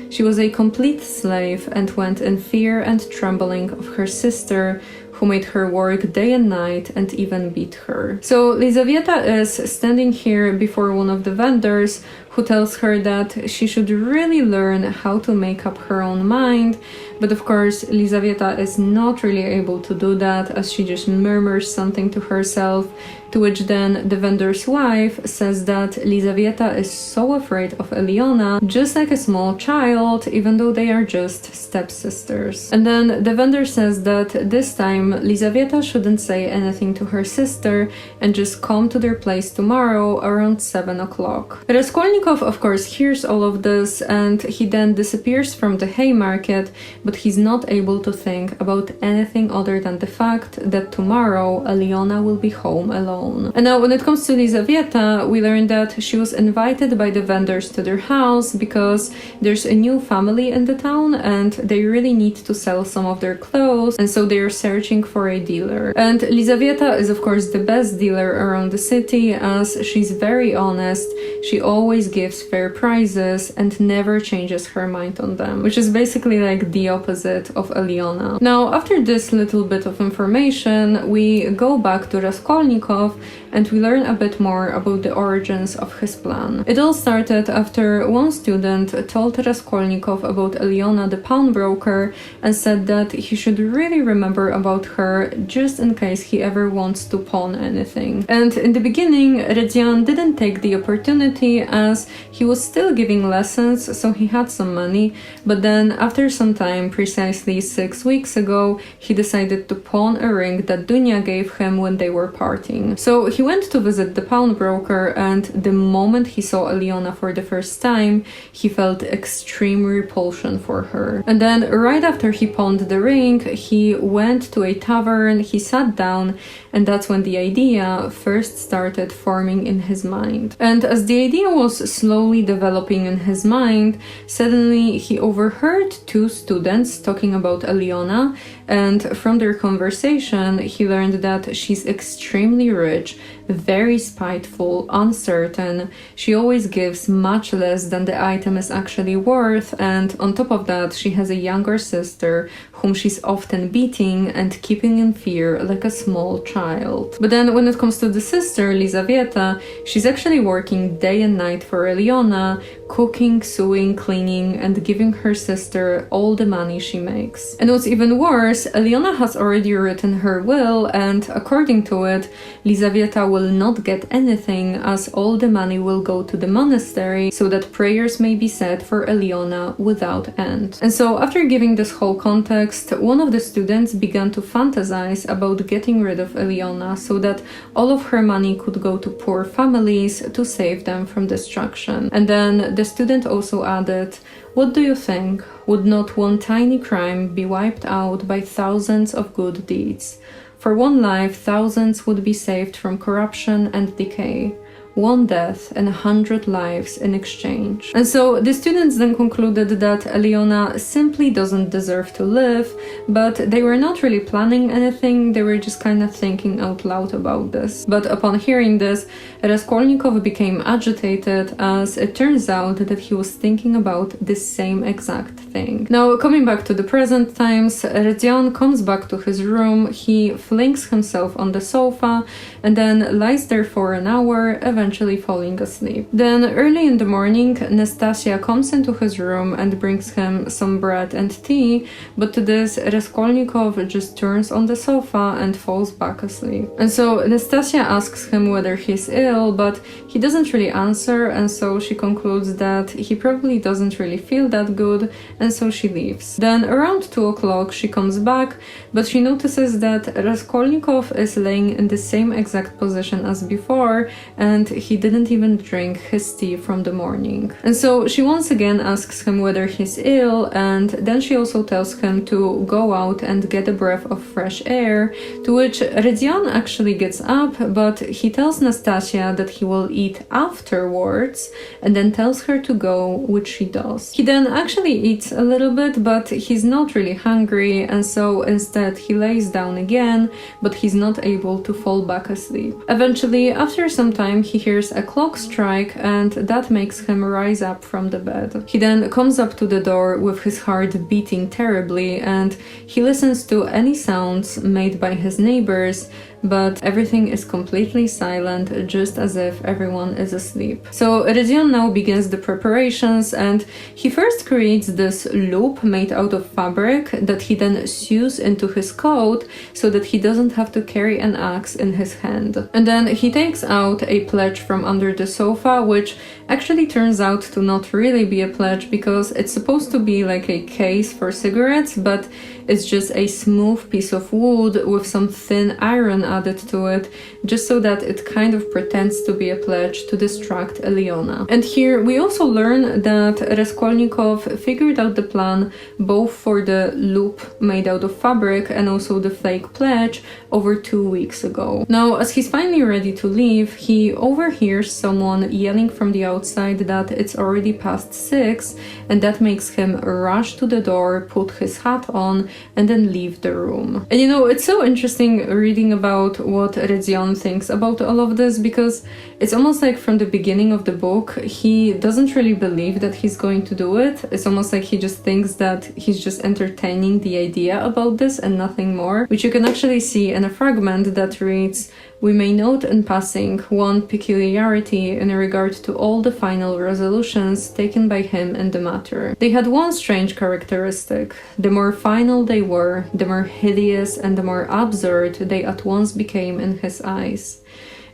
She was a complete slave and went in fear and trembling of her sister, who made her work day and night and even beat her. So Lizaveta is standing here before one of the vendors, who tells her that she should really learn how to make up her own mind, but of course Lizaveta is not really able to do that, as she just murmurs something to herself, to which then the vendor's wife says that Lizaveta is so afraid of Eliona, just like a small child, even though they are just stepsisters. And then the vendor says that this time Lizaveta shouldn't say anything to her sister and just come to their place tomorrow around 7 o'clock. Raskolnikov, of course, hears all of this, and he then disappears from the Haymarket, but he's not able to think about anything other than the fact that tomorrow Eliona will be home alone. And now when it comes to Lizaveta, we learn that she was invited by the vendors to their house because there's a new family in the town and they really need to sell some of their clothes, and so they're searching for a dealer. And Lizaveta is of course the best dealer around the city, as she's very honest, she always gives fair prices and never changes her mind on them, which is basically like the opposite of Eliona. Now, after this little bit of information, we go back to Raskolnikov and we learn a bit more about the origins of his plan. It all started after one student told Raskolnikov about Eliona the pawnbroker and said that he should really remember about her just in case he ever wants to pawn anything. And in the beginning, Redian didn't take the opportunity, as he was still giving lessons, so he had some money, but then after some time, precisely 6 weeks ago, he decided to pawn a ring that Dunya gave him when they were partying. So he went to visit the pawnbroker, and the moment he saw Eliona for the first time, he felt extreme repulsion for her. And then right after he pawned the ring, he went to a tavern, he sat down, and that's when the idea first started forming in his mind. And as the idea was slowly developing in his mind, suddenly he overheard two students talking about Eliona, and from their conversation he learned that she's extremely rich, very spiteful, uncertain, she always gives much less than the item is actually worth, and on top of that she has a younger sister whom she's often beating and keeping in fear like a small child. But then when it comes to the sister, Lizaveta, she's actually working day and night for Eliona, cooking, sewing, cleaning, and giving her sister all the money she makes. And what's even worse, Eliona has already written her will, and according to it, Lizaveta will not get anything, as all the money will go to the monastery so that prayers may be said for Eliona without end. And so after giving this whole context, one of the students began to fantasize about getting rid of Eliona so that all of her money could go to poor families to save them from destruction. And then the student also added, "What do you think? Would not one tiny crime be wiped out by thousands of good deeds? For one life, thousands would be saved from corruption and decay. One death and 100 lives in exchange." And so the students then concluded that Eliona simply doesn't deserve to live, but they were not really planning anything, they were just kind of thinking out loud about this. But upon hearing this, Raskolnikov became agitated, as it turns out that he was thinking about the same exact thing. Now, coming back to the present times, Redian comes back to his room, he flings himself on the sofa, and then lies there for an hour, eventually falling asleep. Then early in the morning, Nastasia comes into his room and brings him some bread and tea, but to this, Raskolnikov just turns on the sofa and falls back asleep. And so Nastasia asks him whether he's ill, but he doesn't really answer, and so she concludes that he probably doesn't really feel that good, and so she leaves. Then around 2 o'clock she comes back, but she notices that Raskolnikov is laying in the same exact position as before, and he didn't even drink his tea from the morning. And so she once again asks him whether he's ill, and then she also tells him to go out and get a breath of fresh air, to which Redian actually gets up, but he tells Nastasia that he will eat afterwards, and then tells her to go, which she does. He then actually eats a little bit, but he's not really hungry, and so instead he lays down again, but he's not able to fall back asleep. Eventually, after some time, he hears a clock strike, and that makes him rise up from the bed. He then comes up to the door with his heart beating terribly, and he listens to any sounds made by his neighbors, but everything is completely silent, just as if everyone is asleep. So Rydzian now begins the preparations, and he first creates this loop made out of fabric that he then sews into his coat so that he doesn't have to carry an axe in his hand. And then he takes out a pledge from under the sofa, which actually turns out to not really be a pledge because it's supposed to be like a case for cigarettes, but it's just a smooth piece of wood with some thin iron added to it, just so that it kind of pretends to be a pledge to distract Eliona. And here we also learn that Raskolnikov figured out the plan both for the loop made out of fabric and also the fake pledge over 2 weeks ago. Now, as he's finally ready to leave, he overhears someone yelling from the outside that it's already past 6, and that makes him rush to the door, put his hat on, and then leave the room. And you know, it's so interesting reading about what Rydzian thinks about all of this, because it's almost like from the beginning of the book, he doesn't really believe that he's going to do it. It's almost like he just thinks that he's just entertaining the idea about this and nothing more, which you can actually see in a fragment that reads, "We may note in passing one peculiarity in regard to all the final resolutions taken by him in the matter. They had one strange characteristic. The more final they were, the more hideous and the more absurd they at once became in his eyes.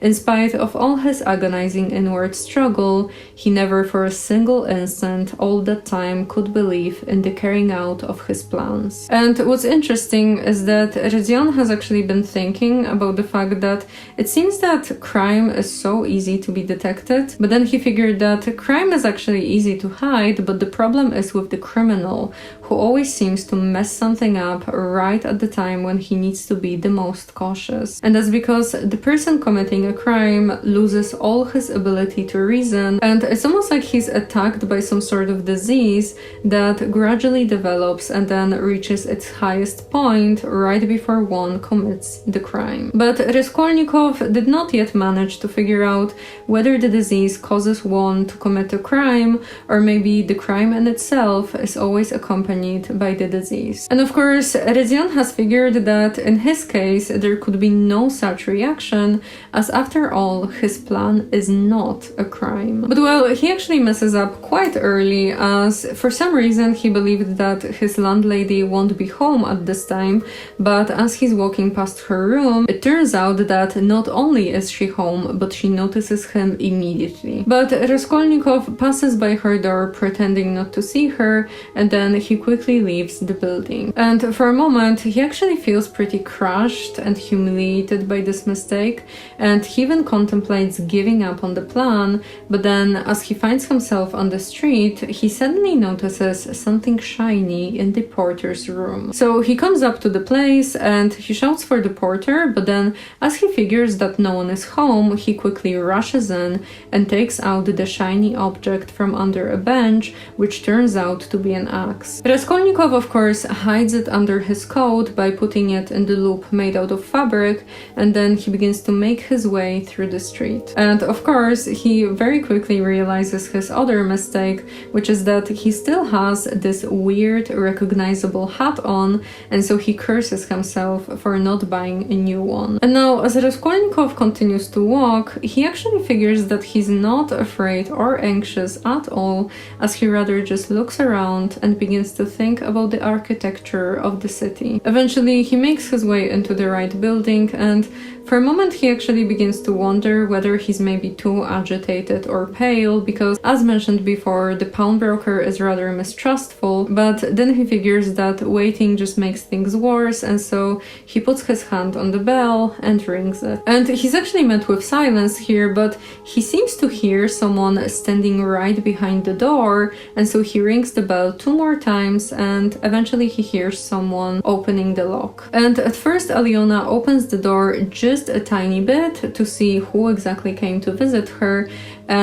In spite of all his agonizing inward struggle, he never for a single instant all that time could believe in the carrying out of his plans." And what's interesting is that Rydzian has actually been thinking about the fact that it seems that crime is so easy to be detected, but then he figured that crime is actually easy to hide, but the problem is with the criminal, who always seems to mess something up right at the time when he needs to be the most cautious. And that's because the person committing a crime loses all his ability to reason, and it's almost like he's attacked by some sort of disease that gradually develops and then reaches its highest point right before one commits the crime. But Raskolnikov did not yet manage to figure out whether the disease causes one to commit a crime, or maybe the crime in itself is always accompanied by the disease. And of course, Rydzian has figured that in his case there could be no such reaction, as after all, his plan is not a crime. But well, he actually messes up quite early, as for some reason he believed that his landlady won't be home at this time, but as he's walking past her room, it turns out that not only is she home, but she notices him immediately. But Raskolnikov passes by her door pretending not to see her, and then he quickly leaves the building. And for a moment, he actually feels pretty crushed and humiliated by this mistake, and he even contemplates giving up on the plan, but then as he finds himself on the street, he suddenly notices something shiny in the porter's room. So he comes up to the place and he shouts for the porter, but then as he figures that no one is home, he quickly rushes in and takes out the shiny object from under a bench, which turns out to be an axe. Raskolnikov, of course, hides it under his coat by putting it in the loop made out of fabric, and then he begins to make his way through the street. And of course, he very quickly realizes his other mistake, which is that he still has this weird, recognizable hat on, and so he curses himself for not buying a new one. And now, as Raskolnikov continues to walk, he actually figures that he's not afraid or anxious at all, as he rather just looks around and begins to think about the architecture of the city. Eventually, he makes his way into the right building, and for a moment he actually begins to wonder whether he's maybe too agitated or pale, because as mentioned before, the pawnbroker is rather mistrustful, but then he figures that waiting just makes things worse, and so he puts his hand on the bell and rings it. And he's actually met with silence here, but he seems to hear someone standing right behind the door, and so he rings the bell 2 more times, and eventually he hears someone opening the lock. And at first Aliona opens the door just just a tiny bit to see who exactly came to visit her,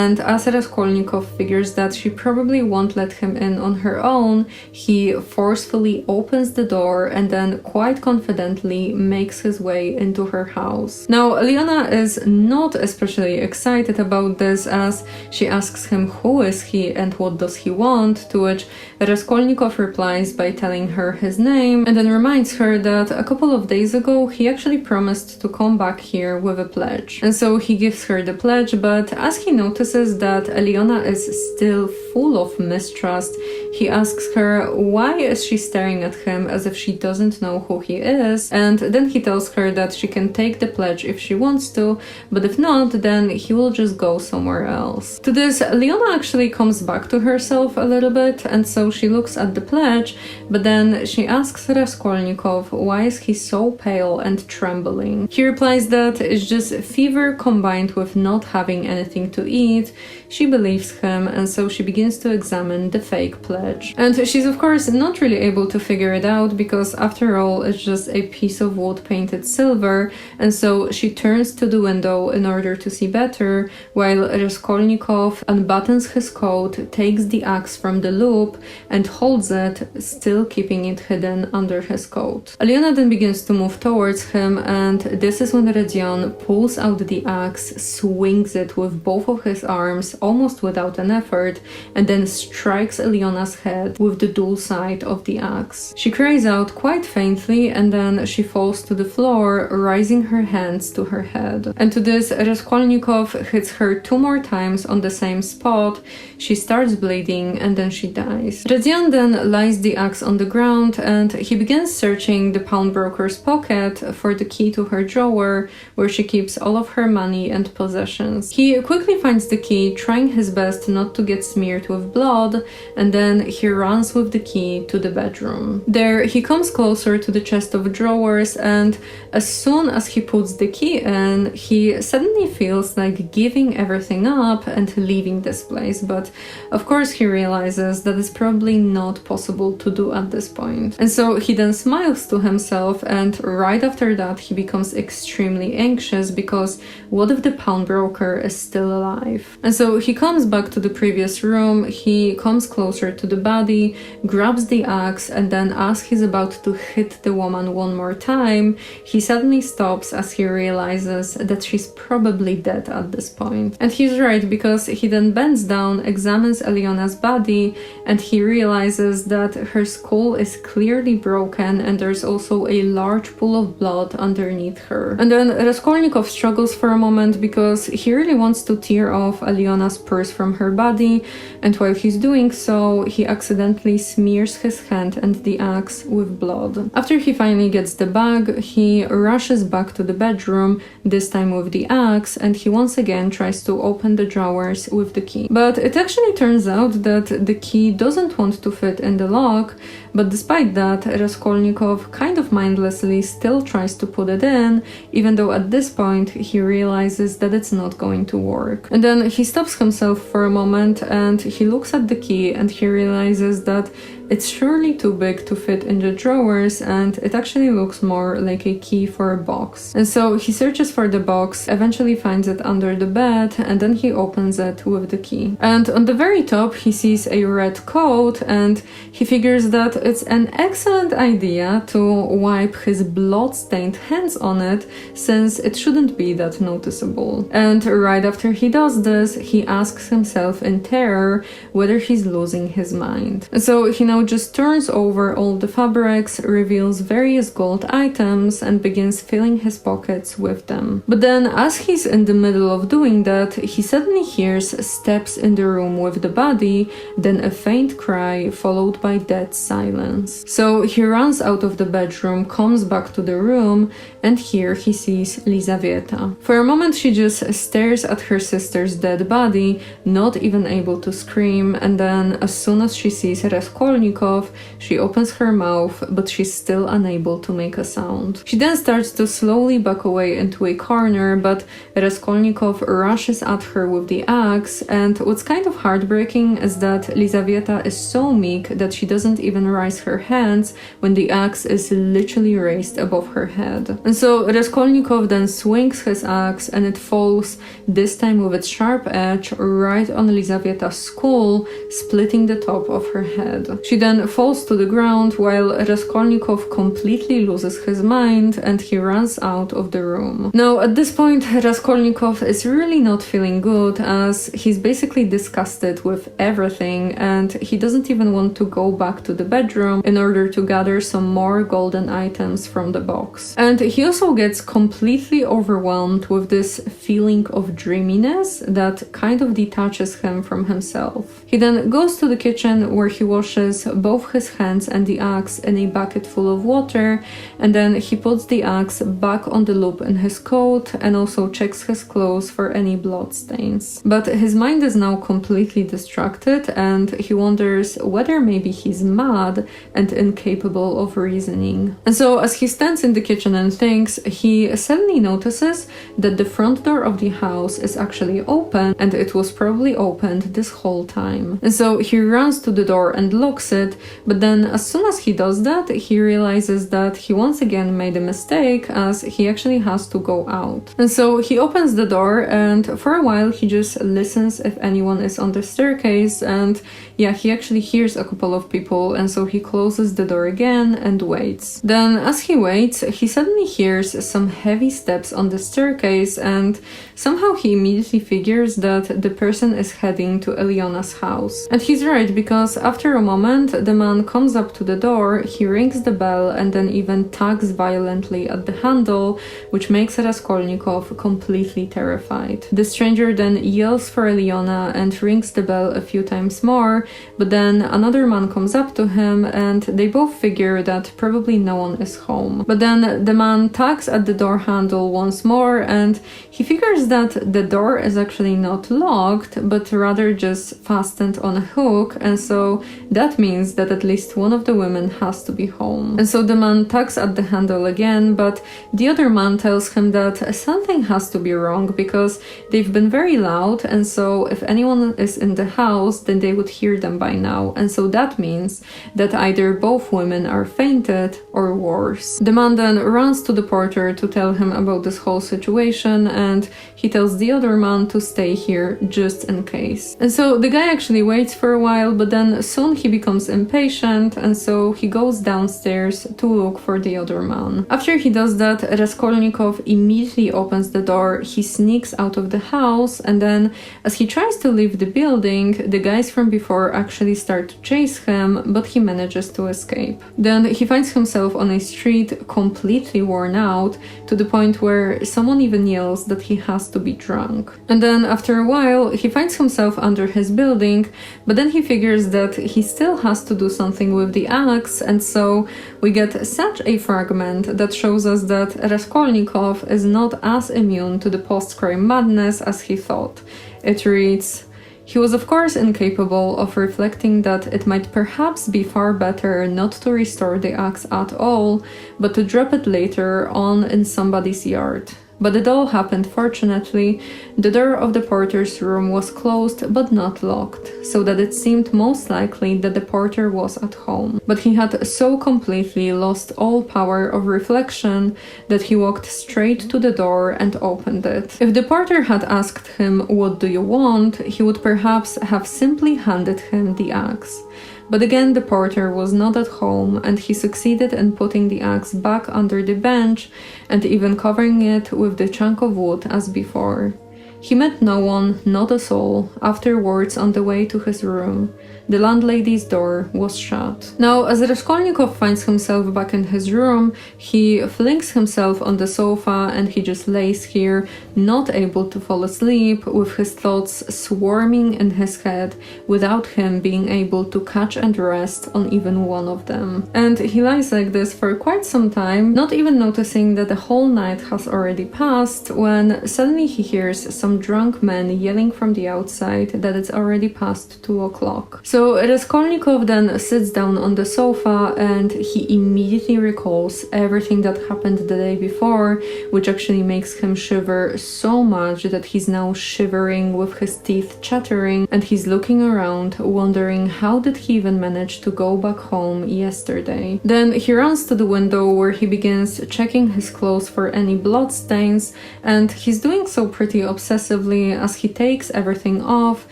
and as Raskolnikov figures that she probably won't let him in on her own, he forcefully opens the door and then quite confidently makes his way into her house. Now, Aliona is not especially excited about this, as she asks him who is he and what does he want, to which Raskolnikov replies by telling her his name and then reminds her that a couple of days ago he actually promised to come back here with a pledge. And so he gives her the pledge, but as he notices that Aliona is still full of mistrust, he asks her why is she staring at him as if she doesn't know who he is, and then he tells her that she can take the pledge if she wants to, but if not, then he will just go somewhere else. To this, Aliona actually comes back to herself a little bit, and so she looks at the pledge, but then she asks Raskolnikov why is he so pale and trembling. He replies that it's just fever combined with not having anything to eat. She believes him, and so she begins to examine the fake pledge. And she's of course not really able to figure it out, because after all it's just a piece of wood painted silver, and so she turns to the window in order to see better, while Raskolnikov unbuttons his coat, takes the axe from the loop, and holds it, still keeping it hidden under his coat. Aliona then begins to move towards him, and this is when Rodion pulls out the axe, swings it with both of his arms almost without an effort, and then strikes Aliona's head with the dual side of the axe. She cries out quite faintly, and then she falls to the floor, raising her hands to her head. And to this, Raskolnikov hits her 2 more times on the same spot. She starts bleeding, and then she dies. Rodion then lies the axe on the ground, and he begins searching the pawnbroker's pocket for the key to her drawer, where she keeps all of her money and possessions. He quickly finds the key, trying his best not to get smeared with blood, and then he runs with the key to the bedroom. There, he comes closer to the chest of drawers, and as soon as he puts the key in, he suddenly feels like giving everything up and leaving this place, but of course he realizes that it's probably not possible to do at this point. And so he then smiles to himself, and right after that he becomes extremely anxious, because what if the pawnbroker is still alive? And so he comes back to the previous room, he comes closer to the body, grabs the axe, and then as he's about to hit the woman 1 more time, he suddenly stops as he realizes that she's probably dead at this point. And he's right, because he then bends down, examines Aliona's body, and he realizes that her skull is clearly broken, and there's also a large pool of blood underneath her. And then Raskolnikov struggles for a moment, because he really wants to tear off Aliona's purse from her body, and while he's doing so, he accidentally smears his hand and the axe with blood. After he finally gets the bag, he rushes back to the bedroom, this time with the axe, and he once again tries to open the drawers with the key. But it actually turns out that the key doesn't want to fit in the lock, but despite that, Raskolnikov kind of mindlessly still tries to put it in, even though at this point he realizes that it's not going to work. And then he stops himself for a moment, and he looks at the key, and he realizes that it's surely too big to fit in the drawers, and it actually looks more like a key for a box. And so he searches for the box, eventually finds it under the bed, and then he opens it with the key. And on the very top he sees a red coat, and he figures that it's an excellent idea to wipe his blood-stained hands on it, since it shouldn't be that noticeable. And right after he does this, he asks himself in terror whether he's losing his mind. And so he now just turns over all the fabrics, reveals various gold items, and begins filling his pockets with them. But then, as he's in the middle of doing that, he suddenly hears steps in the room with the body, then a faint cry followed by dead silence. So he runs out of the bedroom, comes back to the room, and here he sees Lizaveta. For a moment she just stares at her sister's dead body, not even able to scream, and then as soon as she sees Raskolnikov, Raskolnikov, she opens her mouth, but she's still unable to make a sound. She then starts to slowly back away into a corner, but Raskolnikov rushes at her with the axe, and what's kind of heartbreaking is that Lizaveta is so meek that she doesn't even raise her hands when the axe is literally raised above her head. And so Raskolnikov then swings his axe, and it falls, this time with its sharp edge, right on Lizaveta's skull, splitting the top of her head. She then falls to the ground while Raskolnikov completely loses his mind and he runs out of the room. Now, at this point, Raskolnikov is really not feeling good, as he's basically disgusted with everything and he doesn't even want to go back to the bedroom in order to gather some more golden items from the box. And he also gets completely overwhelmed with this feeling of dreaminess that kind of detaches him from himself. He then goes to the kitchen where he washes both his hands and the axe in a bucket full of water, and then he puts the axe back on the loop in his coat and also checks his clothes for any blood stains. But his mind is now completely distracted and he wonders whether maybe he's mad and incapable of reasoning. And so as he stands in the kitchen and thinks, he suddenly notices that the front door of the house is actually open, and it was probably opened this whole time. And so he runs to the door and locks it, but then as soon as he does that, he realizes that he once again made a mistake, as he actually has to go out. And so he opens the door, and for a while he just listens if anyone is on the staircase, and yeah, he actually hears a couple of people, and so he closes the door again and waits. Then as he waits, he suddenly hears some heavy steps on the staircase, and somehow he immediately figures that the person is heading to Elyona's house. And he's right, because after a moment, the man comes up to the door, he rings the bell and then even tugs violently at the handle, which makes Raskolnikov completely terrified. The stranger then yells for Elyona and rings the bell a few times more, but then another man comes up to him and they both figure that probably no one is home. But then the man tugs at the door handle once more and he figures that the door is actually not locked, but rather just fastened on a hook, and so that means that at least one of the women has to be home. And so the man tugs at the handle again, but the other man tells him that something has to be wrong because they've been very loud, and so if anyone is in the house, then they would hear them by now, and so that means that either both women are fainted or worse. The man then runs to the porter to tell him about this whole situation, and he tells the other man to stay here just in case. And so the guy actually waits for a while, but then soon he becomes impatient, and so he goes downstairs to look for the other man. After he does that, Raskolnikov immediately opens the door, he sneaks out of the house, and then as he tries to leave the building, the guys from before actually start to chase him, but he manages to escape. Then he finds himself on a street completely worn out, to the point where someone even yells that he has to be drunk. And then after a while, he finds himself under his building, but then he figures that he still has to do something with the axe, and so we get such a fragment that shows us that Raskolnikov is not as immune to the post-crime madness as he thought. It reads, "He was of course incapable of reflecting that it might perhaps be far better not to restore the axe at all, but to drop it later on in somebody's yard. But it all happened fortunately. The door of the porter's room was closed but not locked, so that it seemed most likely that the porter was at home. But he had so completely lost all power of reflection that he walked straight to the door and opened it. If the porter had asked him, 'What do you want?' he would perhaps have simply handed him the axe. But again the porter was not at home, and he succeeded in putting the axe back under the bench and even covering it with the chunk of wood as before. He met no one, not a soul, afterwards on the way to his room. The landlady's door was shut." Now, as Raskolnikov finds himself back in his room, he flings himself on the sofa and he just lays here, not able to fall asleep, with his thoughts swarming in his head, without him being able to catch and rest on even one of them. And he lies like this for quite some time, not even noticing that the whole night has already passed, when suddenly he hears some drunk men yelling from the outside that it's already past 2 o'clock. So Raskolnikov then sits down on the sofa and he immediately recalls everything that happened the day before, which actually makes him shiver so much that he's now shivering with his teeth chattering, and he's looking around wondering how did he even manage to go back home yesterday. Then he runs to the window where he begins checking his clothes for any blood stains, and he's doing so pretty obsessively as he takes everything off.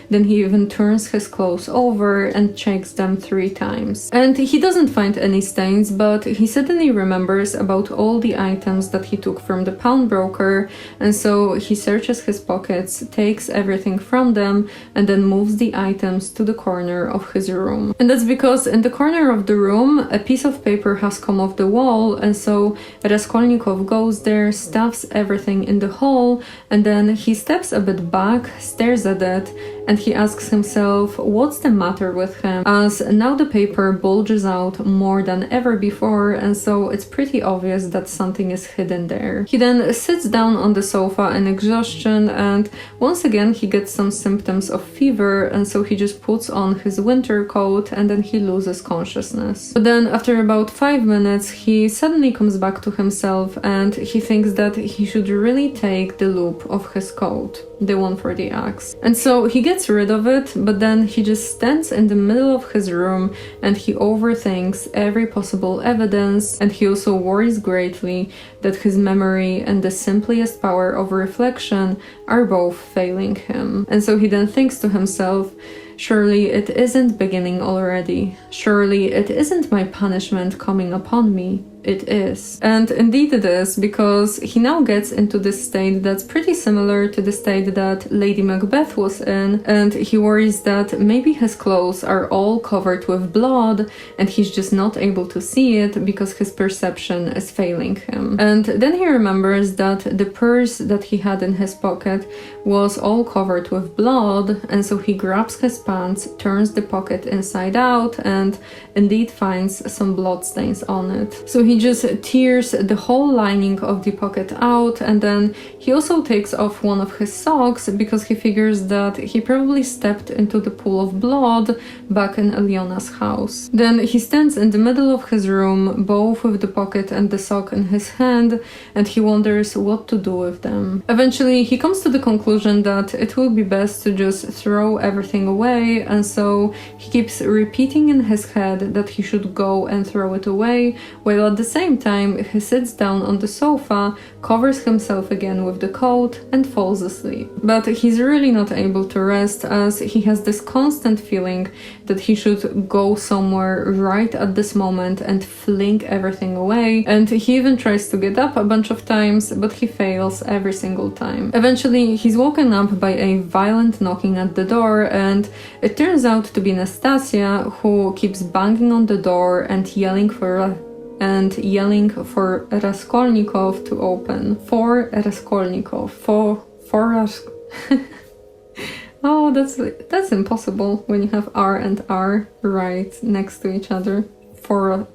Then he even turns his clothes over and checks them 3 times. And he doesn't find any stains, but he suddenly remembers about all the items that he took from the pawnbroker, and so he searches his pockets, takes everything from them, and then moves the items to the corner of his room. And that's because in the corner of the room, a piece of paper has come off the wall, and so Raskolnikov goes there, stuffs everything in the hole, and then he steps a bit back, stares at it, and he asks himself what's the matter with him, as now the paper bulges out more than ever before, and so it's pretty obvious that something is hidden there. He then sits down on the sofa in exhaustion, and once again he gets some symptoms of fever, and so he just puts on his winter coat and then he loses consciousness. But then after about 5 minutes he suddenly comes back to himself and he thinks that he should really take the loop of his coat, the one for the axe. And so he gets rid of it, but then he just stands in the middle of his room and he overthinks every possible evidence, and he also worries greatly that his memory and the simplest power of reflection are both failing him. And so he then thinks to himself, surely it isn't beginning already. Surely it isn't my punishment coming upon me. It is. And indeed it is, because he now gets into this state that's pretty similar to the state that Lady Macbeth was in, and he worries that maybe his clothes are all covered with blood and he's just not able to see it because his perception is failing him. And then he remembers that the purse that he had in his pocket was all covered with blood, and so he grabs his pants, turns the pocket inside out, and indeed finds some blood stains on it. So he just tears the whole lining of the pocket out, and then he also takes off one of his socks because he figures that he probably stepped into the pool of blood back in Alyona's house. Then he stands in the middle of his room, both with the pocket and the sock in his hand, and he wonders what to do with them. Eventually he comes to the conclusion that it will be best to just throw everything away, and so he keeps repeating in his head that he should go and throw it away, while at the same time he sits down on the sofa, covers himself again with the coat, and falls asleep. But he's really not able to rest, as he has this constant feeling that he should go somewhere right at this moment and fling everything away, and he even tries to get up a bunch of times, but he fails every single time. Eventually he's woken up by a violent knocking at the door, and it turns out to be Nastasia, who keeps banging on the door and yelling for Raskolnikov to open. For Raskolnikov. Oh, that's impossible when you have R and R right next to each other. For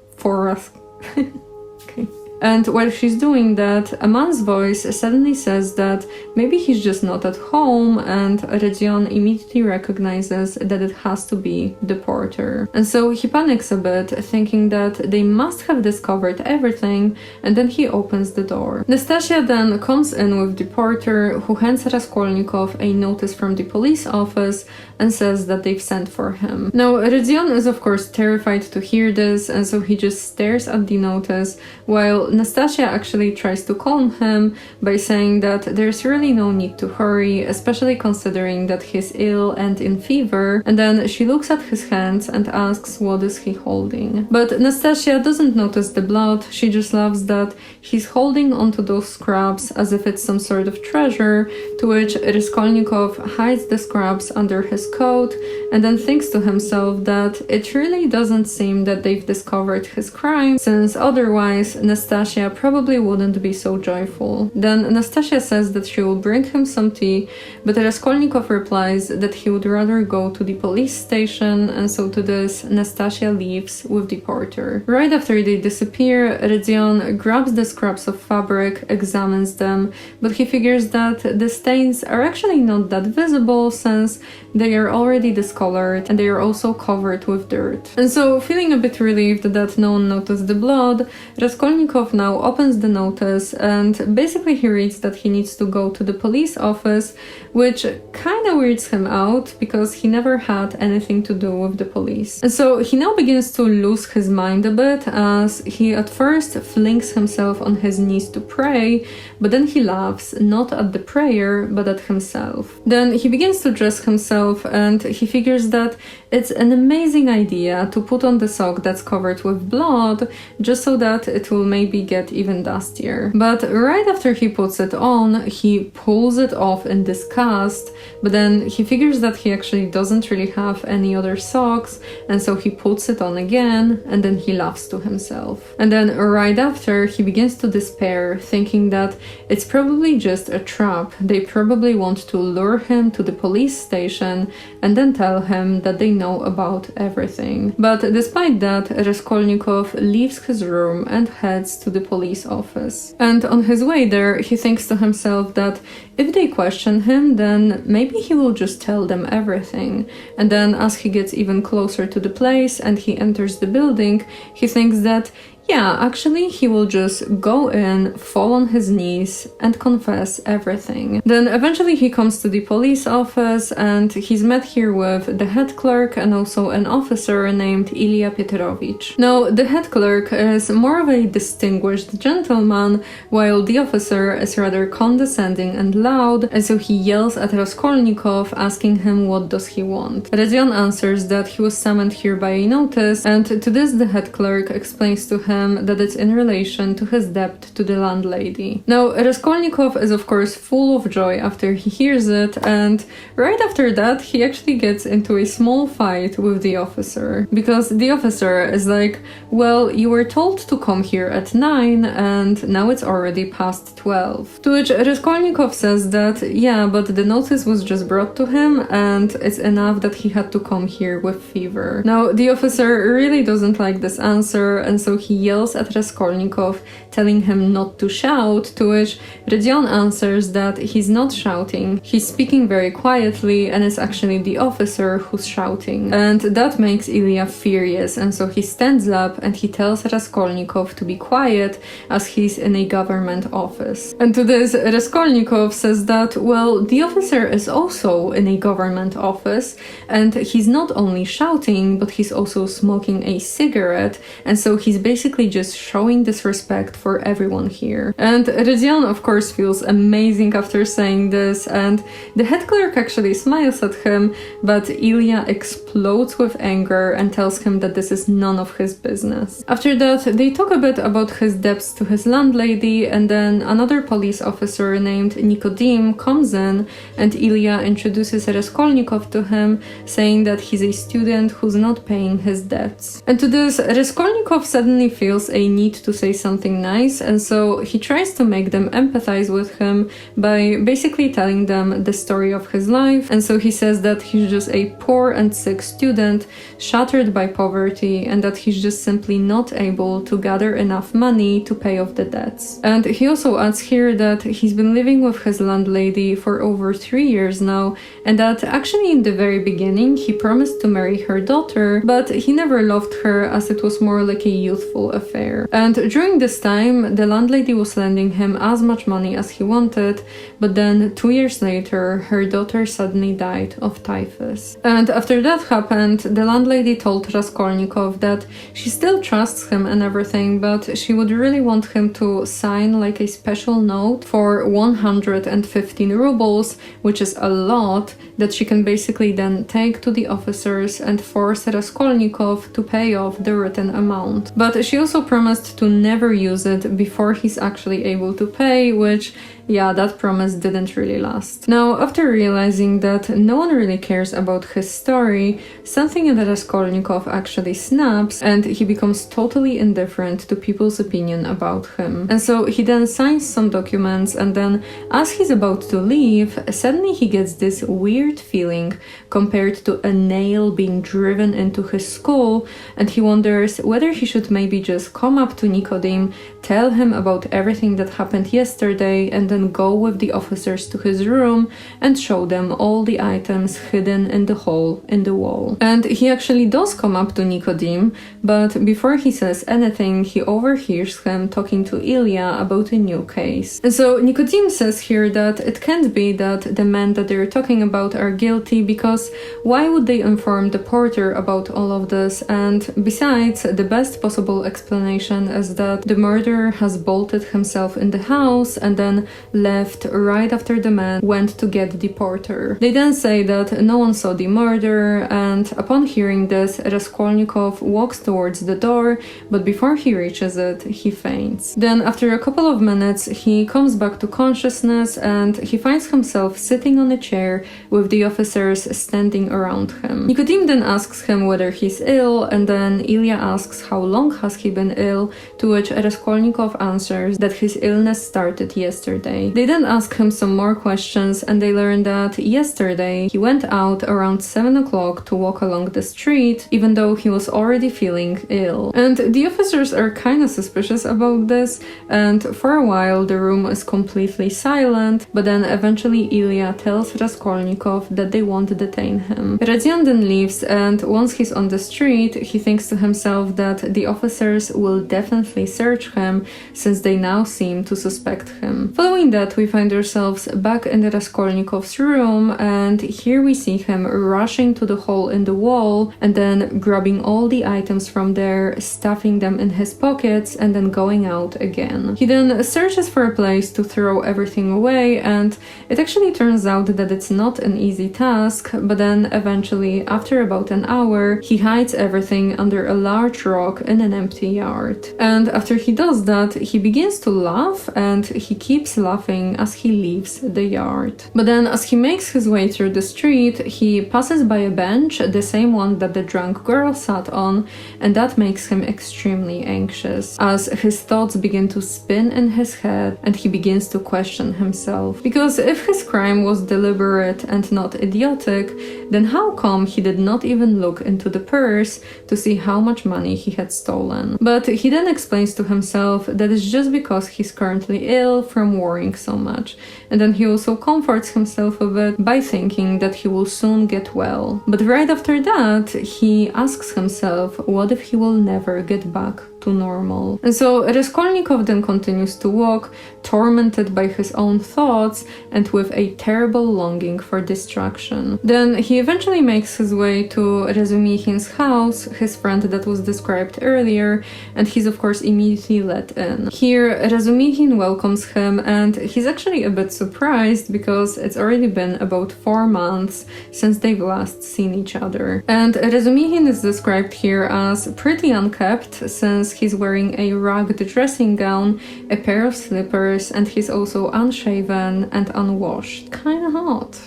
okay. And while she's doing that, a man's voice suddenly says that maybe he's just not at home, and Rodion immediately recognizes that it has to be the porter. And so he panics a bit, thinking that they must have discovered everything, and then he opens the door. Nastasia then comes in with the porter, who hands Raskolnikov a notice from the police office and says that they've sent for him. Now, Rodion is of course terrified to hear this, and so he just stares at the notice, while Nastasia actually tries to calm him by saying that there's really no need to hurry, especially considering that he's ill and in fever, and then she looks at his hands and asks what is he holding. But Nastasia doesn't notice the blood, she just loves that he's holding onto those scraps as if it's some sort of treasure, to which Raskolnikov hides the scraps under his coat, and then thinks to himself that it really doesn't seem that they've discovered his crime, since otherwise Nastasia probably wouldn't be so joyful. Then Nastasia says that she will bring him some tea, but Raskolnikov replies that he would rather go to the police station, and so to this, Nastasia leaves with the porter. Right after they disappear, Redzion grabs the scraps of fabric, examines them, but he figures that the stains are actually not that visible since they are already discolored and they are also covered with dirt. And so, feeling a bit relieved that no one noticed the blood, Raskolnikov now opens the notice and basically he reads that he needs to go to the police office, which kinda weirds him out because he never had anything to do with the police. And so he now begins to lose his mind a bit as he at first flings himself on his knees to pray, but then he laughs, not at the prayer, but at himself. Then he begins to dress himself and he figures that it's an amazing idea to put on the sock that's covered with blood just so that it will maybe get even dustier. But right after he puts it on, he pulls it off in disgust, but then he figures that he actually doesn't really have any other socks, and so he puts it on again, and then he laughs to himself. And then right after, he begins to despair, thinking that it's probably just a trap. They probably want to lure him to the police station and then tell him that they know about everything. But despite that, Raskolnikov leaves his room and heads to the police office. And on his way there, he thinks to himself that if they question him, then maybe he will just tell them everything. And then as he gets even closer to the place and he enters the building, he thinks that yeah, actually, he will just go in, fall on his knees, and confess everything. Then eventually he comes to the police office and he's met here with the head clerk and also an officer named Ilya Petrovich. Now, the head clerk is more of a distinguished gentleman, while the officer is rather condescending and loud, and so he yells at Raskolnikov, asking him what does he want. Redzion answers that he was summoned here by a notice, and to this the head clerk explains to him that it's in relation to his debt to the landlady. Now, Raskolnikov is of course full of joy after he hears it, and right after that he actually gets into a small fight with the officer, because the officer is like, well, you were told to come here at 9 and now it's already past 12. To which Raskolnikov says that, yeah, but the notice was just brought to him and it's enough that he had to come here with fever. Now, the officer really doesn't like this answer, and so he yells at Raskolnikov, telling him not to shout, to which Redzion answers that he's not shouting, he's speaking very quietly and it's actually the officer who's shouting. And that makes Ilya furious, and so he stands up and he tells Raskolnikov to be quiet as he's in a government office. And to this, Raskolnikov says that, well, the officer is also in a government office and he's not only shouting, but he's also smoking a cigarette, and so he's basically just showing disrespect for everyone here. And Redzion of course feels amazing after saying this, and the head clerk actually smiles at him, but Ilya explodes with anger and tells him that this is none of his business. After that, they talk a bit about his debts to his landlady, and then another police officer named Nikodim comes in and Ilya introduces Raskolnikov to him, saying that he's a student who's not paying his debts. And to this, Raskolnikov suddenly feels a need to say something nice, and so he tries to make them empathize with him by basically telling them the story of his life. And so he says that he's just a poor and sick student, shattered by poverty, and that he's just simply not able to gather enough money to pay off the debts. And he also adds here that he's been living with his landlady for over 3 years now, and that actually in the very beginning he promised to marry her daughter, but he never loved her as it was more like a youthful affair. And during this time, the landlady was lending him as much money as he wanted, but then 2 years later, her daughter suddenly died of typhus. And after that happened, the landlady told Raskolnikov that she still trusts him and everything, but she would really want him to sign like a special note for 115 rubles, which is a lot, that she can basically then take to the officers and force Raskolnikov to pay off the written amount. But she also promised to never use it before he's actually able to pay, which, yeah, that promise didn't really last. Now, after realizing that no one really cares about his story, something in Raskolnikov actually snaps and he becomes totally indifferent to people's opinion about him. And so he then signs some documents, and then as he's about to leave, suddenly he gets this weird feeling compared to a nail being driven into his skull, and he wonders whether he should maybe just come up to Nikodim, tell him about everything that happened yesterday, and then go with the officers to his room and show them all the items hidden in the hole in the wall. And he actually does come up to Nikodim, but before he says anything, he overhears him talking to Ilya about a new case. And so Nikodim says here that it can't be that the men that they're talking about are guilty, because why would they inform the porter about all of this? And besides, the best possible explanation is that the murderer has bolted himself in the house and then left right after the man went to get the porter. They then say that no one saw the murder, and upon hearing this, Raskolnikov walks towards the door, but before he reaches it, he faints. Then after a couple of minutes, he comes back to consciousness and he finds himself sitting on a chair with the officers standing around him. Nikodim then asks him whether he's ill, and then Ilya asks how long has he been ill, to which Raskolnikov answers that his illness started yesterday. They then ask him some more questions, and they learn that yesterday he went out around 7 o'clock to walk along the street, even though he was already feeling ill. And the officers are kind of suspicious about this, and for a while the room is completely silent, but then eventually Ilya tells Raskolnikov that they won't detain him. Radion then leaves, and once he's on the street, he thinks to himself that the officers will definitely search him, since they now seem to suspect him. Following that, we find ourselves back in the Raskolnikov's room, and here we see him rushing to the hole in the wall and then grabbing all the items from there, stuffing them in his pockets, and then going out again. He then searches for a place to throw everything away, and it actually turns out that it's not an easy task, but then eventually, after about an hour, he hides everything under a large rock in an empty yard. And after he does that, he begins to laugh, and he keeps laughing as he leaves the yard. But then as he makes his way through the street, he passes by a bench, the same one that the drunk girl sat on, and that makes him extremely anxious, as his thoughts begin to spin in his head and he begins to question himself. Because if his crime was deliberate and not idiotic, then how come he did not even look into the purse to see how much money he had stolen? But he then explains to himself that it's just because he's currently ill from worrying so much, and then he also comforts himself a bit by thinking that he will soon get well. But right after that, he asks himself, what if he will never get back to normal? And so Raskolnikov then continues to walk, tormented by his own thoughts and with a terrible longing for distraction. Then he eventually makes his way to Razumikhin's house, his friend that was described earlier, and he's of course immediately let in. Here, Razumikhin welcomes him, and he's actually a bit surprised because it's already been about 4 months since they've last seen each other. And Razumikhin is described here as pretty unkept, since he's wearing a ragged dressing gown, a pair of slippers, and he's also unshaven and unwashed. Kinda hot.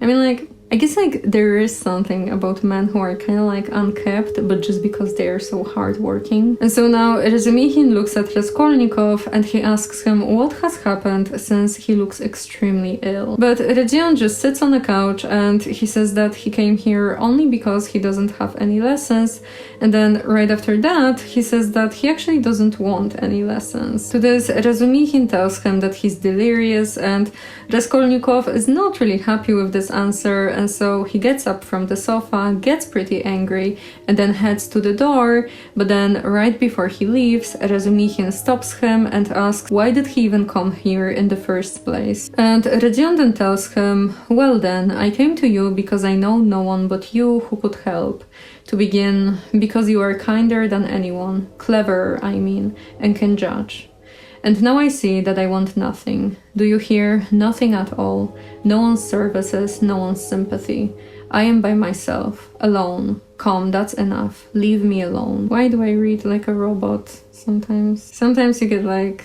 I mean, like, I guess like there is something about men who are kind of like unkept, but just because they are so hardworking. And so now Razumikhin looks at Raskolnikov and he asks him what has happened, since he looks extremely ill. But Rodion just sits on the couch and he says that he came here only because he doesn't have any lessons, and then right after that he says that he actually doesn't want any lessons. To this, Razumikhin tells him that he's delirious, and Raskolnikov is not really happy with this answer, and so he gets up from the sofa, gets pretty angry, and then heads to the door. But then right before he leaves, Razumikhin stops him and asks why did he even come here in the first place. And Rodion then tells him, well then, I came to you because I know no one but you who could help. To begin, because you are kinder than anyone, cleverer I mean, and can judge. And now I see that I want nothing. Do you hear? Nothing at all. No one's services, no one's sympathy. I am by myself, alone. Come, that's enough. Leave me alone. Why do I read like a robot sometimes? Sometimes you get like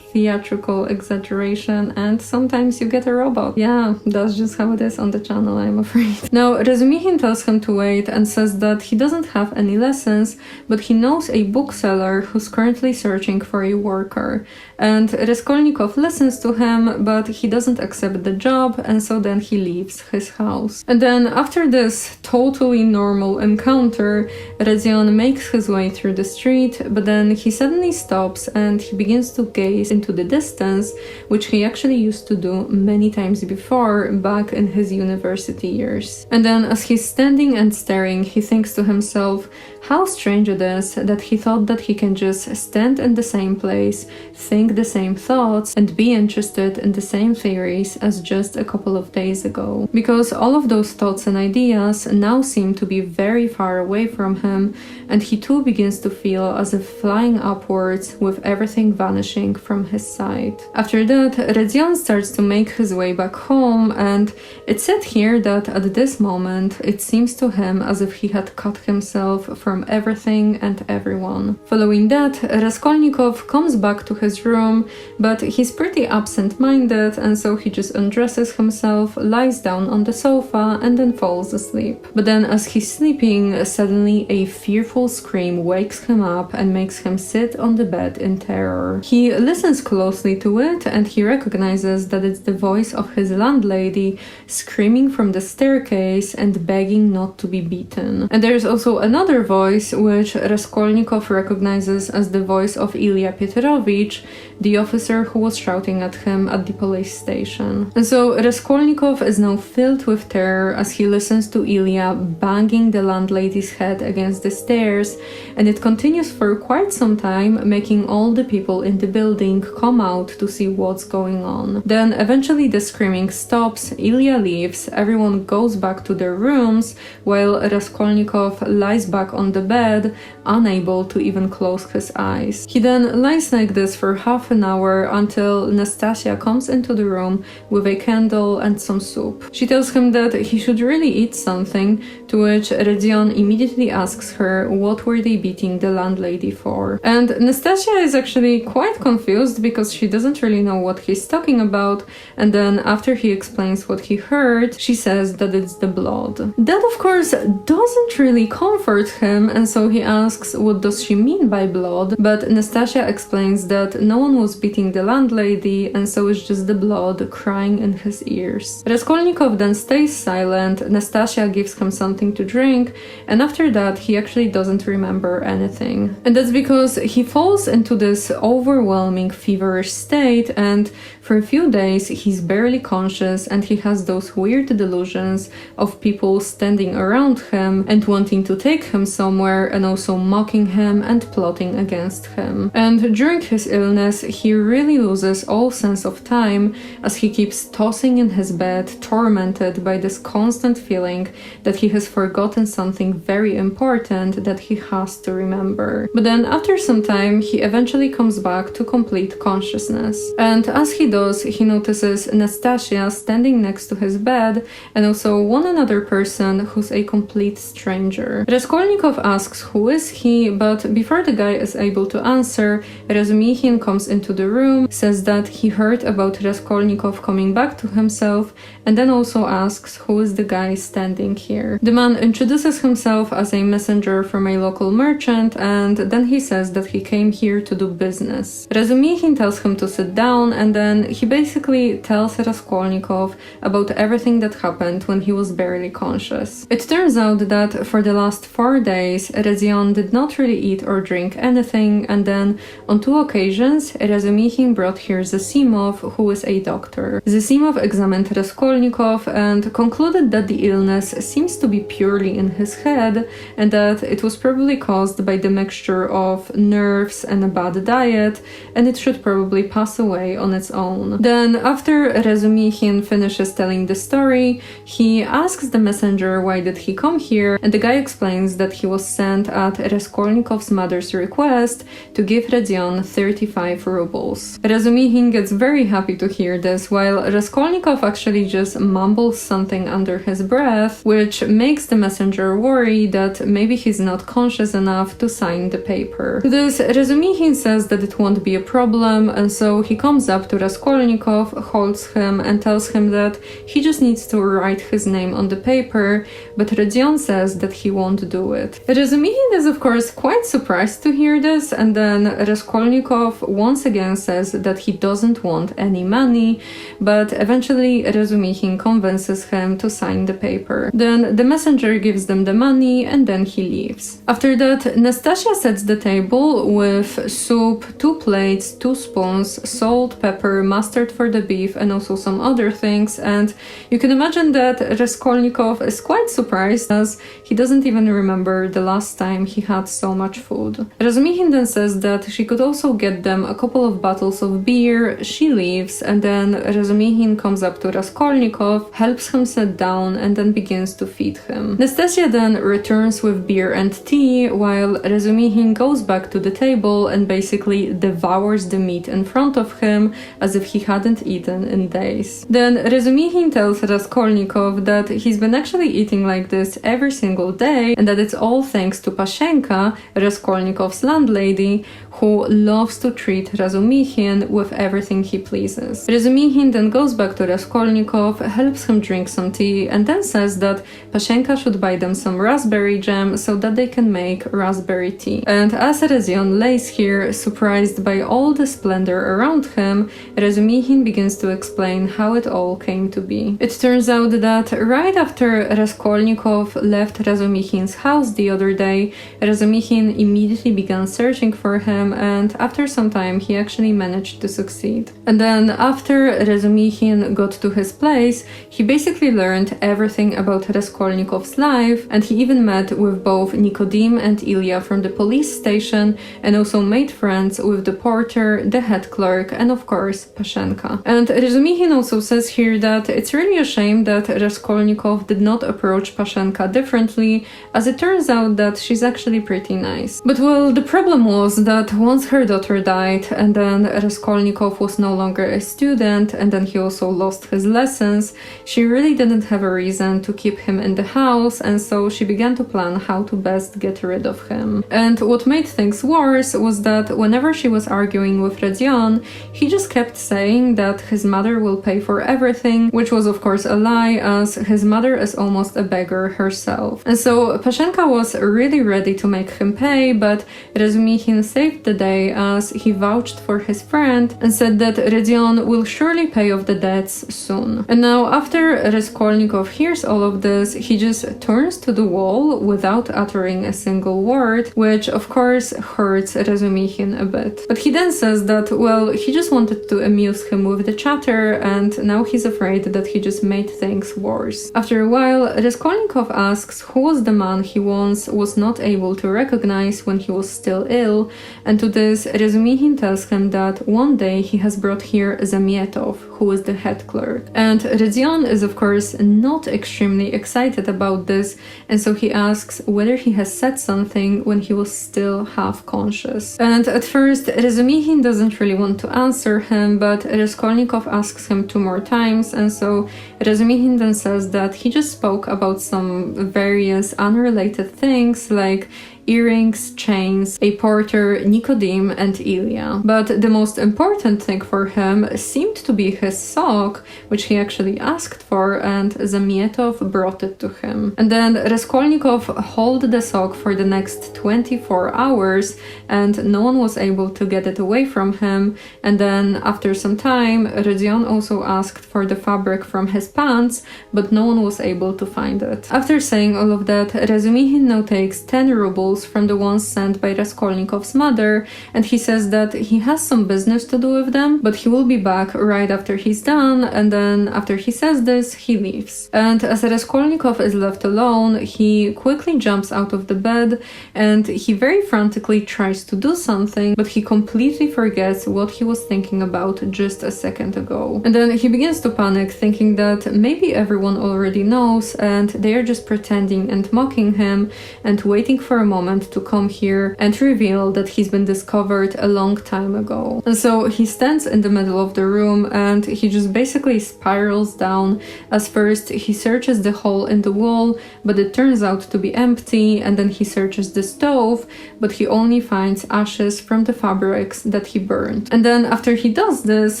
theatrical exaggeration, and sometimes you get a robot. Yeah, that's just how it is on the channel, I'm afraid. Now, Razumihin tells him to wait and says that he doesn't have any lessons, but he knows a bookseller who's currently searching for a worker. And Raskolnikov listens to him, but he doesn't accept the job, and so then he leaves his house. And then after this totally normal encounter, Radzion makes his way through the street, but then he suddenly stops and he begins to gaze into the distance, which he actually used to do many times before, back in his university years. And then as he's standing and staring, he thinks to himself how strange it is that he thought that he can just stand in the same place, think the same thoughts, and be interested in the same theories as just a couple of days ago. Because all of those thoughts and ideas now seem to be very far away from him, and he too begins to feel as if flying upwards with everything vanishing from his sight. After that, Radzion starts to make his way back home, and it's said here that at this moment it seems to him as if he had cut himself from everything and everyone. Following that, Raskolnikov comes back to his room, but he's pretty absent-minded, and so he just undresses himself, lies down on the sofa, and then falls asleep. But then as he's sleeping, suddenly a fearful scream wakes him up and makes him sit on the bed in terror. He listens closely to it, and he recognizes that it's the voice of his landlady screaming from the staircase and begging not to be beaten. And there's also another voice which Raskolnikov recognizes as the voice of Ilya Petrovich, the officer who was shouting at him at the police station. And so Raskolnikov is now filled with terror as he listens to Ilya banging the landlady's head against the stairs, and it continues for quite some time, making all the people in the building come out to see what's going on. Then eventually the screaming stops, Ilya leaves, everyone goes back to their rooms, while Raskolnikov lies back on the bed, unable to even close his eyes. He then lies like this for half an hour until Nastasia comes into the room with a candle and some soup. She tells him that he should really eat something, to which Radzion immediately asks her what were they beating the landlady for. And Nastasia is actually quite confused because she doesn't really know what he's talking about, and then after he explains what he heard, she says that it's the blood. That of course doesn't really comfort him, and so he asks what does she mean by blood, but Nastasia explains that no one was beating the landlady, and so it's just the blood crying in his ears. Raskolnikov then stays silent, Nastasia gives him something to drink, and after that he actually doesn't remember anything. And that's because he falls into this overwhelming feverish state, and for a few days he's barely conscious, and he has those weird delusions of people standing around him and wanting to take him somewhere, and also mocking him and plotting against him. And during his illness, he really loses all sense of time as he keeps tossing in his bed, tormented by this constant feeling that he has forgotten something very important that he has to remember. But then after some time, he eventually comes back to complete consciousness. And as he does, he notices Nastasia standing next to his bed, and also one another person who's a complete stranger. Raskolnikov asks who is he, but before the guy is able to answer, Razumihin comes into the room, says that he heard about Raskolnikov coming back to himself, and then also asks who is the guy standing here. The man introduces himself as a messenger from a local merchant, and then he says that he came here to do business. Razumihin tells him to sit down, and then he basically tells Raskolnikov about everything that happened when he was barely conscious. It turns out that for the last 4 days, Radzion did not really eat or drink anything, and then on 2 occasions, Razumihin brought here Zesimov, who is a doctor. Zesimov examined Raskolnikov and concluded that the illness seems to be purely in his head, and that it was probably caused by the mixture of nerves and a bad diet, and it should probably pass away on its own. Then, after Razumihin finishes telling the story, he asks the messenger why did he come here, and the guy explains that he was sent at Raskolnikov's mother's request to give Radzion 35 rubles. Razumihin gets very happy to hear this, while Raskolnikov actually just mumbles something under his breath, which makes the messenger worry that maybe he's not conscious enough to sign the paper. To this, Razumihin says that it won't be a problem, problem, and so he comes up to Raskolnikov, holds him, and tells him that he just needs to write his name on the paper, but Rodion says that he won't do it. Razumihin is of course quite surprised to hear this, and then Raskolnikov once again says that he doesn't want any money, but eventually Razumihin convinces him to sign the paper. Then the messenger gives them the money, and then he leaves. After that, Nastasia sets the table with soup, 2 plates, 2 spoons, salt, pepper, mustard for the beef, and also some other things, and you can imagine that Raskolnikov is quite surprised as he doesn't even remember the last time he had so much food. Razumihin then says that she could also get them a couple of bottles of beer, she leaves, and then Razumihin comes up to Raskolnikov, helps him sit down, and then begins to feed him. Nastasia then returns with beer and tea, while Razumihin goes back to the table and basically devours the meat in front of him as if he hadn't eaten in days. Then Razumihin tells Raskolnikov that he's been actually eating like this every single day, and that it's all thanks to Pashenka, Raskolnikov's landlady, who loves to treat Razumihin with everything he pleases. Razumihin then goes back to Raskolnikov, helps him drink some tea, and then says that Pashenka should buy them some raspberry jam so that they can make raspberry tea. And as Razion lays here, surprised by all the splendor around him, Razumihin begins to explain how it all came to be. It turns out that right after Raskolnikov left Razumihin's house the other day, Razumihin immediately began searching for him, and after some time he actually managed to succeed. And then after Razumihin got to his place, he basically learned everything about Raskolnikov's life, and he even met with both Nikodim and Ilya from the police station, and also made friends with the porter, the head clerk, and of course Pashenka. And Razumihin also says here that it's really a shame that Raskolnikov did not approach Pashenka differently, as it turns out that she's actually pretty nice. But well, the problem was that once her daughter died, and then Raskolnikov was no longer a student, and then he also lost his lessons, she really didn't have a reason to keep him in the house, and so she began to plan how to best get rid of him. And what made things worse was that whenever she was arguing with Rodion, he just kept saying that his mother will pay for everything, which was of course a lie, as his mother is almost a beggar herself. And so Pashenka was really ready to make him pay, but Razumihin saved the day as he vouched for his friend and said that Rodion will surely pay off the debts soon. And now after Raskolnikov hears all of this, he just turns to the wall without uttering a single word, which of course hurts Razumihin a bit. But he then says that, well, he just wanted to amuse him with the chatter, and now he's afraid that he just made things worse. After a while, Raskolnikov asks who was the man he once was not able to recognize when he was still ill, and to this, Razumihin tells him that one day he has brought here Zamietov, who is the head clerk. And Rodion is of course not extremely excited about this, and so he asks whether he has said something when he was still half conscious. And at first, Razumihin doesn't really want to answer him, but Raskolnikov asks him 2 more times, and so Razumihin then says that he just spoke about some various unrelated things like earrings, chains, a porter, Nikodim, and Ilya. But the most important thing for him seemed to be his sock, which he actually asked for, and Zamietov brought it to him. And then Raskolnikov held the sock for the next 24 hours, and no one was able to get it away from him. And then after some time, Rodion also asked for the fabric from his pants, but no one was able to find it. After saying all of that, Razumihin now takes 10 rubles from the ones sent by Raskolnikov's mother, and he says that he has some business to do with them, but he will be back right after he's done, and then after he says this, he leaves. And as Raskolnikov is left alone, he quickly jumps out of the bed, and he very frantically tries to do something, but he completely forgets what he was thinking about just a second ago. And then he begins to panic, thinking that maybe everyone already knows, and they are just pretending and mocking him, and waiting for a moment moment to come here and reveal that he's been discovered a long time ago. And so he stands in the middle of the room and he just basically spirals down, as first he searches the hole in the wall, but it turns out to be empty, and then he searches the stove, but he only finds ashes from the fabrics that he burned. And then after he does this,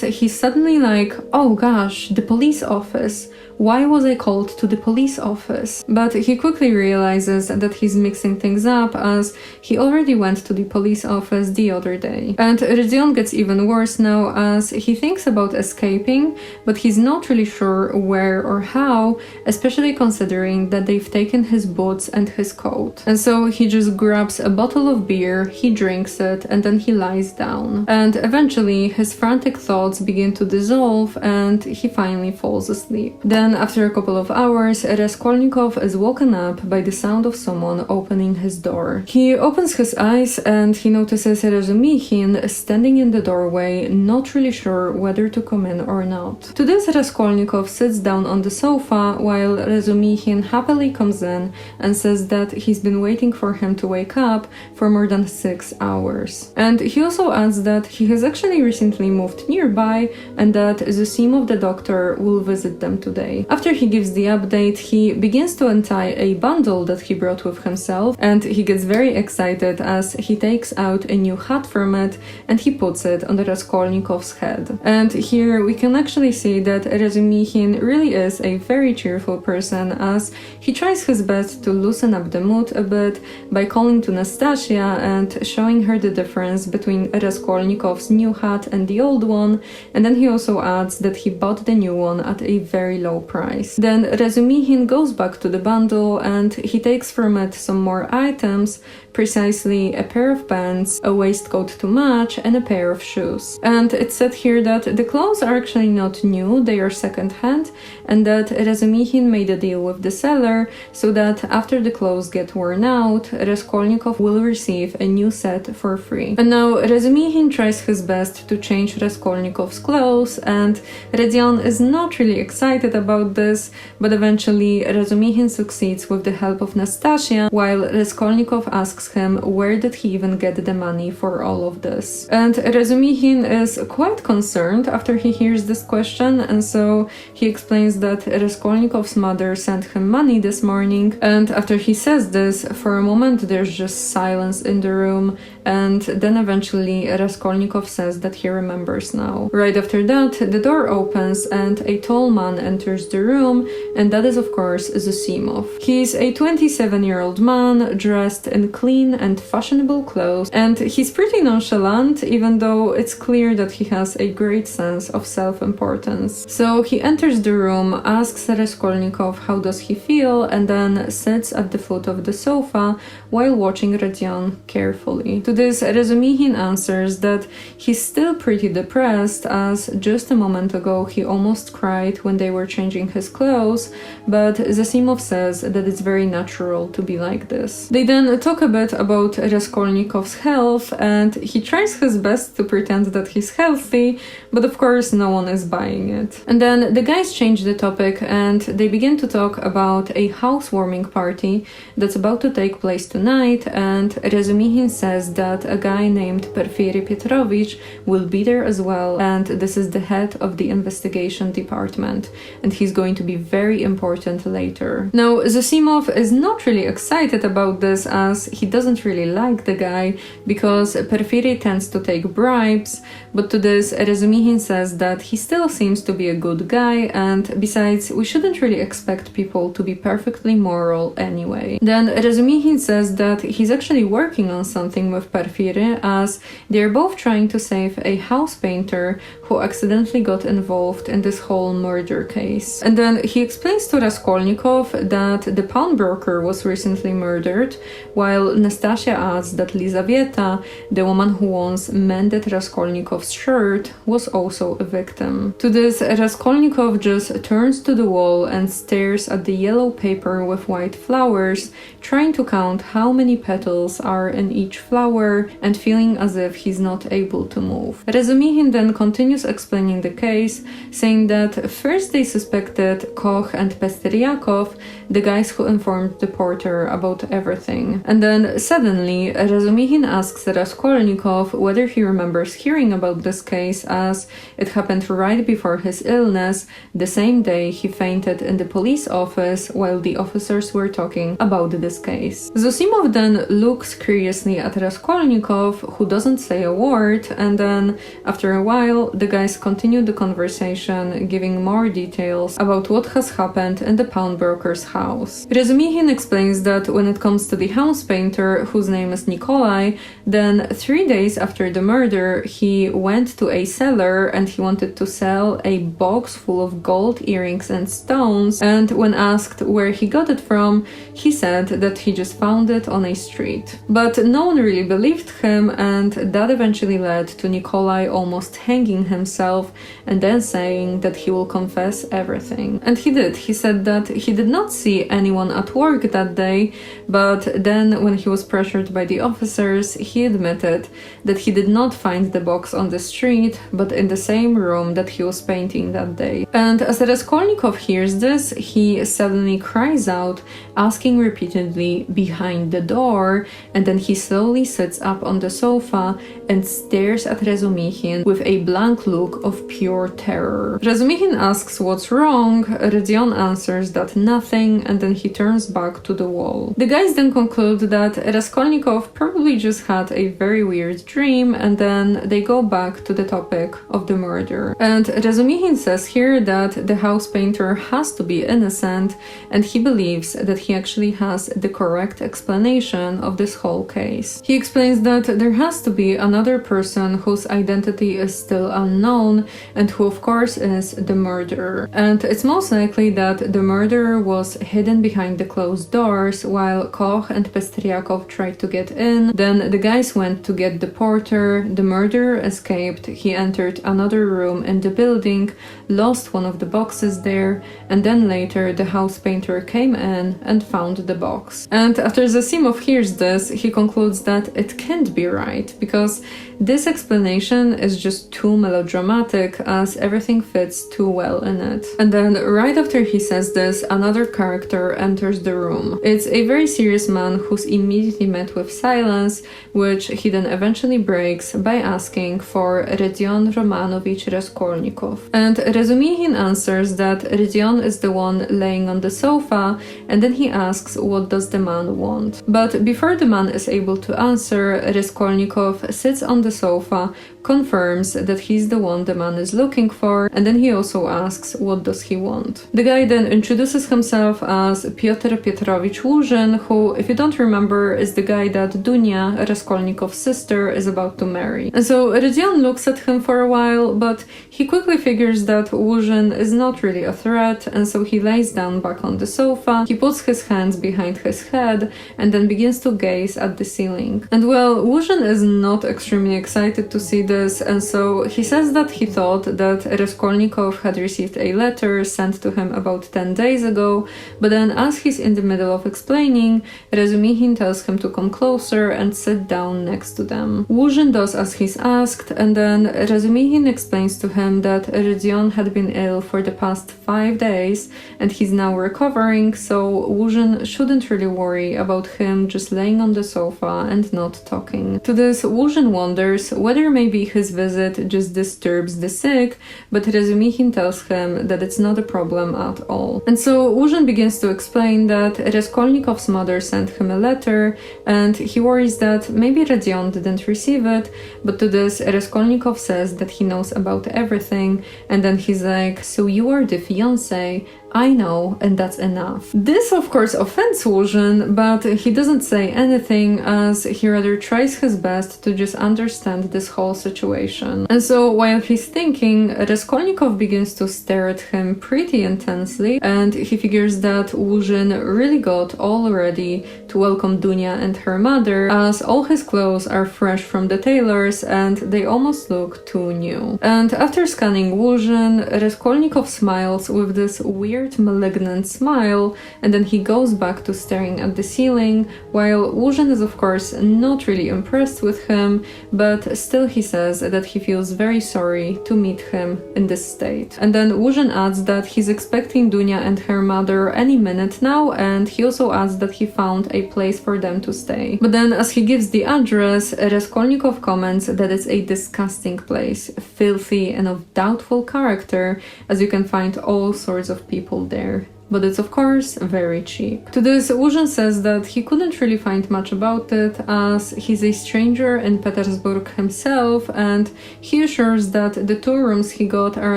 he's suddenly like, oh gosh, the police office. Why was I called to the police office? But he quickly realizes that he's mixing things up, as he already went to the police office the other day. And Rodion gets even worse now, as he thinks about escaping, but he's not really sure where or how, especially considering that they've taken his boots and his coat. And so he just grabs a bottle of beer, he drinks it, and then he lies down. And eventually his frantic thoughts begin to dissolve and he finally falls asleep. Then after a couple of hours, Raskolnikov is woken up by the sound of someone opening his door. He opens his eyes and he notices Razumikhin standing in the doorway, not really sure whether to come in or not. To this, Raskolnikov sits down on the sofa while Razumikhin happily comes in and says that he's been waiting for him to wake up for more than 6 hours. And he also adds that he has actually recently moved nearby and that Zosimov the doctor will visit them today. After he gives the update, he begins to untie a bundle that he brought with himself, and he gets very excited as he takes out a new hat from it and he puts it on the Raskolnikov's head. And here we can actually see that Razumikhin really is a very cheerful person, as he tries his best to loosen up the mood a bit by calling to Nastasia and showing her the difference between Raskolnikov's new hat and the old one, and then he also adds that he bought the new one at a very low price. Then Razumikhin goes back to the bundle and he takes from it some more items, precisely a pair of pants, a waistcoat to match, and a pair of shoes. And it's said here that the clothes are actually not new, they are second-hand, and that Razumikhin made a deal with the seller so that after the clothes get worn out, Raskolnikov will receive a new set for free. And now Razumikhin tries his best to change Raskolnikov's clothes, and Rodion is not really excited about this, but eventually Razumikhin succeeds with the help of Nastasia, while Raskolnikov asks him where did he even get the money for all of this. And Razumikhin is quite concerned after he hears this question, and so he explains that Raskolnikov's mother sent him money this morning. And after he says this, for a moment there's just silence in the room, and then eventually Raskolnikov says that he remembers now. Right after that, the door opens and a tall man enters the room, and that is of course Zosimov. He's a 27-year-old man dressed in clean and fashionable clothes, and he's pretty nonchalant, even though it's clear that he has a great sense of self-importance. So he enters the room, asks Raskolnikov how does he feel, and then sits at the foot of the sofa while watching Rodion carefully. To this, Razumikhin answers that he's still pretty depressed, as just a moment ago he almost cried when they were changing his clothes, but Zosimov says that it's very natural to be like this. They then talk a bit about Raskolnikov's health, and he tries his best to pretend that he's healthy, but of course no one is buying it. And then the guys change the topic and they begin to talk about a housewarming party that's about to take place tonight, and Razumikhin says that a guy named Porfiry Petrovich will be there as well, and this is the head of the investigation department, and he's going to be very important later. Now, Zosimov is not really excited about this, as he doesn't really like the guy because Porfiry tends to take bribes, but to this Razumikhin says that he still seems to be a good guy, and besides, we shouldn't really expect people to be perfectly moral anyway. Then Razumikhin says that he's actually working on something with Porfiry, as they're both trying to save a house painter who accidentally got involved in this whole murder case. And then he explains to Raskolnikov that the pawnbroker was recently murdered, while Nastasia adds that Lizaveta, the woman who once mended Raskolnikov's shirt, was also a victim. To this, Raskolnikov just turns to the wall and stares at the yellow paper with white flowers, trying to count how many petals are in each flower and feeling as if he's not able to move. Razumikhin then continues explaining the case, saying that first they suspected Koch and Pesteryakov, the guys who informed the porter about everything. And then then suddenly Razumihin asks Raskolnikov whether he remembers hearing about this case, as it happened right before his illness, the same day he fainted in the police office while the officers were talking about this case. Zosimov then looks curiously at Raskolnikov, who doesn't say a word, and then after a while the guys continue the conversation, giving more details about what has happened in the pawnbroker's house. Razumihin explains that when it comes to the house painter, whose name is Nikolai, then 3 days after the murder he went to a cellar and he wanted to sell a box full of gold earrings and stones, and when asked where he got it from, he said that he just found it on a street. But no one really believed him, and that eventually led to Nikolai almost hanging himself and then saying that he will confess everything. And he did. He said that he did not see anyone at work that day, but then when he was pressured by the officers, he admitted that he did not find the box on the street, but in the same room that he was painting that day. And as Raskolnikov hears this, he suddenly cries out, asking repeatedly, "Behind the door?" and then he slowly sits up on the sofa and stares at Razumihin with a blank look of pure terror. Razumihin asks what's wrong, Rodion answers that nothing, and then he turns back to the wall. The guys then conclude that Raskolnikov probably just had a very weird dream, and then they go back to the topic of the murder. And Razumihin says here that the house painter has to be innocent, and he believes that he actually has the correct explanation of this whole case. He explains that there has to be another person whose identity is still unknown, and who of course is the murderer. And it's most likely that the murderer was hidden behind the closed doors while Koch and Pestriakov tried to get in. Then the guys went to get the porter, the murderer escaped, he entered another room in the building, lost one of the boxes there, and then later the house painter came in and found the box. And after Zosimov hears this, he concludes that it can't be right, because this explanation is just too melodramatic, as everything fits too well in it. And then right after he says this, another character enters the room. It's a very serious man who's immediately met with silence, which he then eventually breaks by asking for Rodion Romanovich Raskolnikov. And Razumihin answers that Rodion is the one laying on the sofa, and then he asks what does the man want. But before the man is able to answer, Raskolnikov sits on the sofa, confirms that he's the one the man is looking for, and then he also asks what does he want. The guy then introduces himself as Piotr Petrovich Łuzhin, who, if you don't remember, is the guy that Dunya, Raskolnikov's sister, is about to marry. And so Rodion looks at him for a while, but he quickly figures that Łuzhin is not really a threat, and so he lays down back on the sofa, he puts his hands behind his head, and then begins to gaze at the ceiling. And well, Łuzhin is not extremely excited to see this, and so he says that he thought that Raskolnikov had received a letter sent to him about 10 days ago, but then as he's in the middle of explaining, Razumihin tells him to come closer and sit down next to them. Łuzhin does as he's asked, and then Razumihin explains to him that Rodion had been ill for the past 5 days and he's now recovering, so Łuzhin shouldn't really worry about him just laying on the sofa and not talking. To this, Łuzhin wonders whether maybe his visit just disturbs the sick, but Razumihin tells him that it's not a problem at all. And so Łuzhin begins to explain that Raskolnikov's mother sent him a letter, and he worries that maybe Rodion didn't receive it, but to this Raskolnikov says that he knows about everything, and then he's like, "So you are the fiancé? I know, and that's enough." This of course offends Łuzhin, but he doesn't say anything, as he rather tries his best to just understand this whole situation. And so while he's thinking, Raskolnikov begins to stare at him pretty intensely, and he figures that Łuzhin really got all ready to welcome Dunya and her mother, as all his clothes are fresh from the tailor's and they almost look too new. And after scanning Łuzhin, Raskolnikov smiles with this weird weird malignant smile, and then he goes back to staring at the ceiling, while Wuzhen is of course not really impressed with him, but still he says that he feels very sorry to meet him in this state. And then Wuzhen adds that he's expecting Dunya and her mother any minute now, and he also adds that he found a place for them to stay. But then as he gives the address, Raskolnikov comments that it's a disgusting place, filthy and of doubtful character, as you can find all sorts of people there. But it's of course very cheap. To this, Wuzhen says that he couldn't really find much about it, as he's a stranger in Petersburg himself, and he assures that the 2 rooms he got are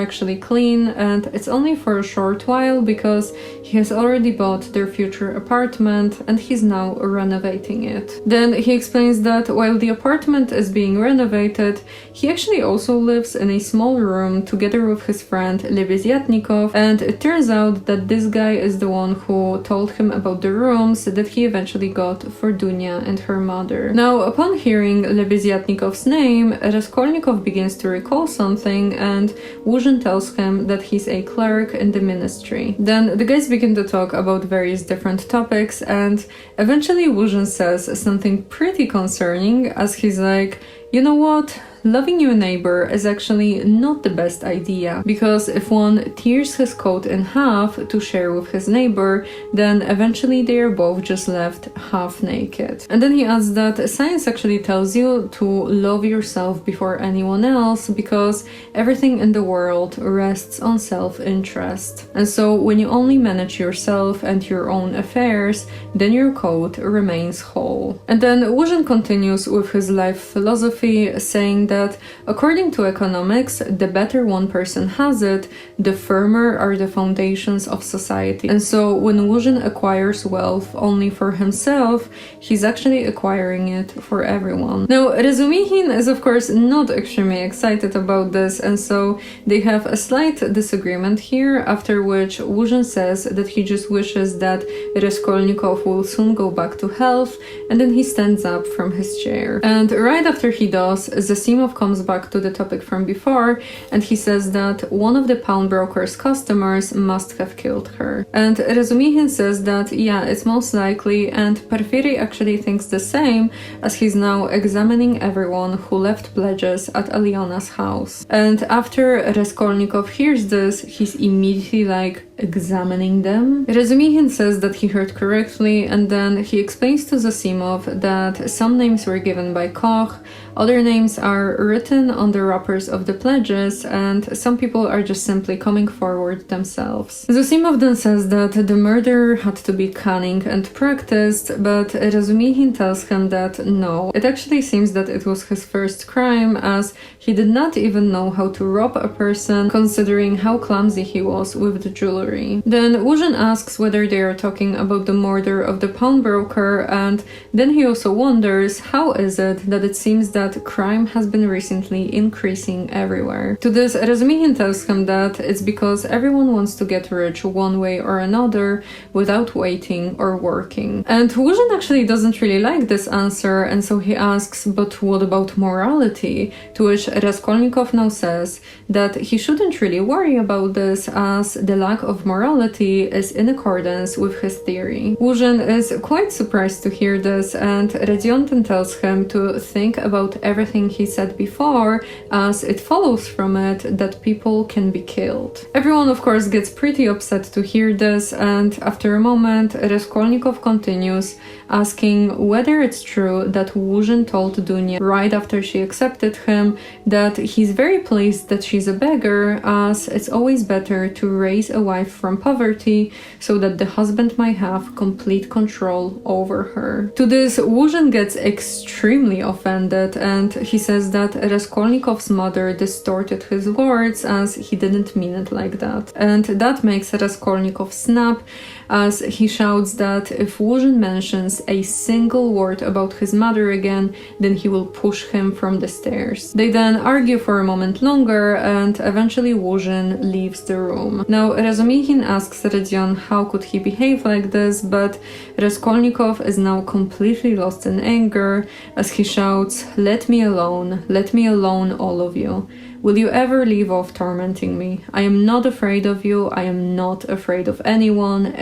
actually clean, and it's only for a short while because he has already bought their future apartment and he's now renovating it. Then he explains that while the apartment is being renovated, he actually also lives in a small room together with his friend Lebeziatnikov, and it turns out that this guy is the one who told him about the rooms that he eventually got for Dunya and her mother. Now, upon hearing Lebeziatnikov's name, Raskolnikov begins to recall something, and Wuzhen tells him that he's a clerk in the ministry. Then the guys begin to talk about various different topics, and eventually Wuzhen says something pretty concerning, as he's like, you know what? Loving your neighbor is actually not the best idea, because if one tears his coat in half to share with his neighbor, then eventually they are both just left half naked. And then he adds that science actually tells you to love yourself before anyone else, because everything in the world rests on self-interest. And so when you only manage yourself and your own affairs, then your coat remains whole. And then Wuzhen continues with his life philosophy, saying that according to economics, the better one person has it, the firmer are the foundations of society. And so when Wuzhen acquires wealth only for himself, he's actually acquiring it for everyone. Now, Razumihin is of course not extremely excited about this, and so they have a slight disagreement here, after which Wuzhen says that he just wishes that Raskolnikov will soon go back to health, and then he stands up from his chair. And right after he does, Zasimov comes back to the topic from before, and he says that one of the pawnbroker's customers must have killed her. And Razumihin says that yeah, it's most likely, and Porfiry actually thinks the same, as he's now examining everyone who left pledges at Aliona's house. And after Raskolnikov hears this, he's immediately like, examining them? Razumihin says that he heard correctly, and then he explains to Zasimov that some names were given by Koch, other names are written on the wrappers of the pledges, and some people are just simply coming forward themselves. Zasimov then says that the murder had to be cunning and practiced, but Razumihin tells him that no, it actually seems that it was his first crime, as he did not even know how to rob a person, considering how clumsy he was with the jewelry. Then Wuzhen asks whether they are talking about the murder of the pawnbroker, and then he also wonders how is it that it seems that crime has been recently increasing everywhere. To this, Razumihin tells him that it's because everyone wants to get rich one way or another without waiting or working. And Wuzhen actually doesn't really like this answer, and so he asks, but what about morality? To which Raskolnikov now says that he shouldn't really worry about this, as the lack of morality is in accordance with his theory. Wuzhen is quite surprised to hear this, and Radionten tells him to think about everything he said before, as it follows from it that people can be killed. Everyone of course gets pretty upset to hear this, and after a moment Raskolnikov continues, asking whether it's true that Wuzhen told Dunya right after she accepted him that he's very pleased that she's a beggar, as it's always better to raise a wife from poverty so that the husband might have complete control over her. To this, Wuzhen gets extremely offended, and he says that Raskolnikov's mother distorted his words, as he didn't mean it like that. And that makes Raskolnikov snap, as he shouts that if Wuzhin mentions a single word about his mother again, then he will push him from the stairs. They then argue for a moment longer, and eventually Wuzhin leaves the room. Now, Razumixin asks Rodion how could he behave like this, but Raskolnikov is now completely lost in anger as he shouts, let me alone, all of you. Will you ever leave off tormenting me? I am not afraid of you, I am not afraid of anyone